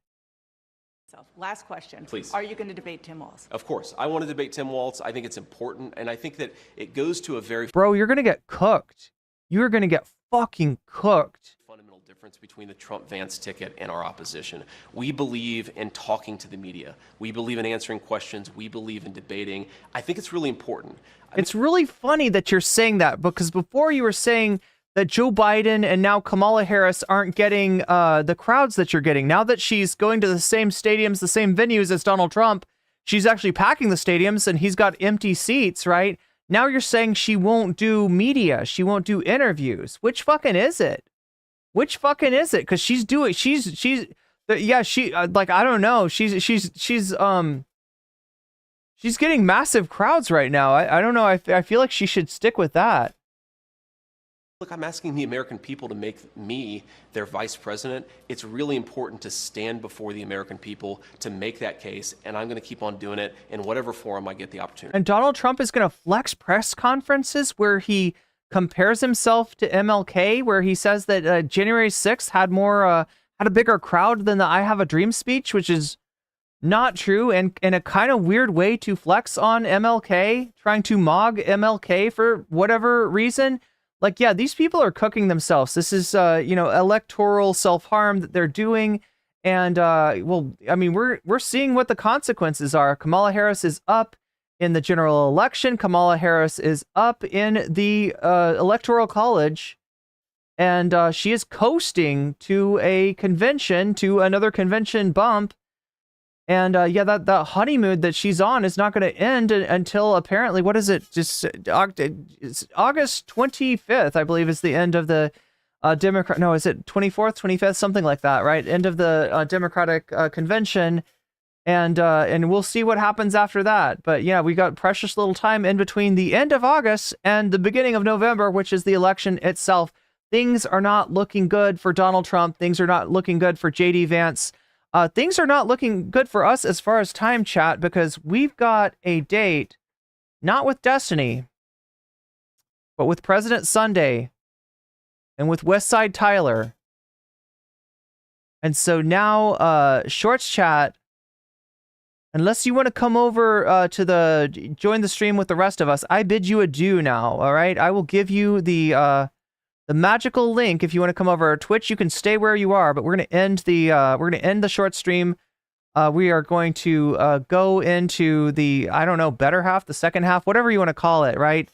Speaker 11: Last question.
Speaker 12: Please.
Speaker 11: Are you going to debate Tim Walz?
Speaker 12: Of course. I want to debate Tim Walz. I think it's important, and I think that it goes to a very...
Speaker 1: Bro, you're going to get cooked. You're going to get fucking cooked.
Speaker 12: Fundamental difference between the Trump-Vance ticket and our opposition. We believe in talking to the media. We believe in answering questions. We believe in debating. I think it's really important.
Speaker 1: It's really funny that you're saying that, because before you were saying that Joe Biden and now Kamala Harris aren't getting the crowds that you're getting. Now that she's going to the same stadiums, the same venues as Donald Trump, she's actually packing the stadiums and he's got empty seats, right? Now you're saying she won't do media. She won't do interviews. Which fucking is it? Because she's like, I don't know. She's getting massive crowds right now. I don't know. I feel like she should stick with that.
Speaker 12: Look, I'm asking the American people to make me their vice president. It's really important to stand before the American people to make that case, and I'm going to keep on doing it in whatever forum I get the opportunity.
Speaker 1: And Donald Trump is going to flex press conferences where he compares himself to MLK, where he says that January 6th had a bigger crowd than the I Have a Dream speech, which is not true, and in a kind of weird way to flex on MLK, trying to mog MLK for whatever reason. Like, yeah, these people are cooking themselves. This is, electoral self-harm that they're doing. And, well, I mean, we're seeing what the consequences are. Kamala Harris is up in the general election. Kamala Harris is up in the Electoral College. And she is coasting to a convention, to another convention bump. And yeah, that honeymoon that she's on is not going to end until apparently, what is it? Just it's August 25th, I believe, is the end of the Democrat. No, is it 24th, 25th, something like that, right? End of the Democratic convention, and we'll see what happens after that. But yeah, we got precious little time in between the end of August and the beginning of November, which is the election itself. Things are not looking good for Donald Trump. Things are not looking good for JD Vance. things are not looking good for us as far as time, chat, because we've got a date, not with Destiny, but with President Sunday and with Westside Tyler. And so now, Shorts chat, unless you want to come over to join the stream with the rest of us, I bid you adieu now, all right? I will give you the magical link if you want to come over. Twitch, you can stay where you are, but we're going to end the short stream. We are going to go into the, I don't know, better half, the second half, whatever you want to call it, right?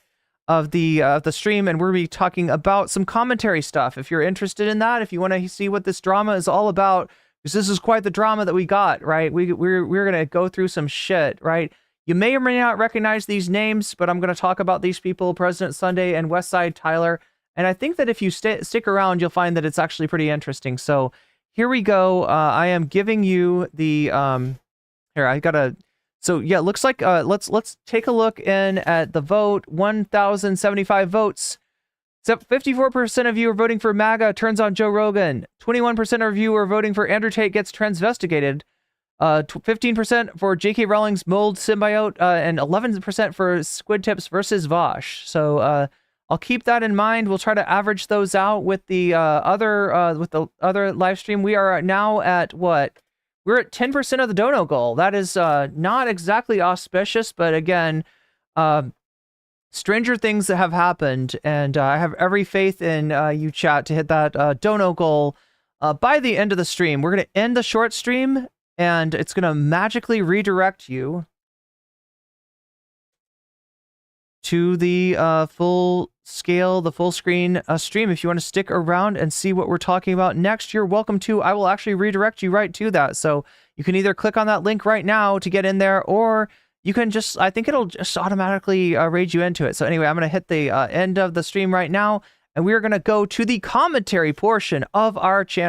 Speaker 1: Of the stream, and we're going to be talking about some commentary stuff. If you're interested in that, if you want to see what this drama is all about, because this is quite the drama that we got, right? We're going to go through some shit, right? You may or may not recognize these names, but I'm going to talk about these people, President Sunday and Westside Tyler. And I think that if you stick around, you'll find that it's actually pretty interesting. So here we go. I am giving you the here. I gotta. So yeah, looks like let's take a look in at the vote. 1,075 votes. 54% of you are voting for MAGA turns on Joe Rogan. 21% of you are voting for Andrew Tate gets transvestigated. 15% for J.K. Rowling's mold symbiote, and 11% for Squid Tips versus Vosh. So I'll keep that in mind. We'll try to average those out with the other live stream. We are now at what? We're at 10% of the dono goal. That is not exactly auspicious, but again, stranger things that have happened, and I have every faith in you, chat, to hit that dono goal by the end of the stream. We're going to end the short stream, and it's going to magically redirect you to the full scale, the full screen stream. If you want to stick around and see what we're talking about next, you're welcome to. I will actually redirect you right to that. So you can either click on that link right now to get in there, or you can just, I think it'll just automatically raid you into it. So anyway, I'm going to hit the end of the stream right now, and we're going to go to the commentary portion of our channel.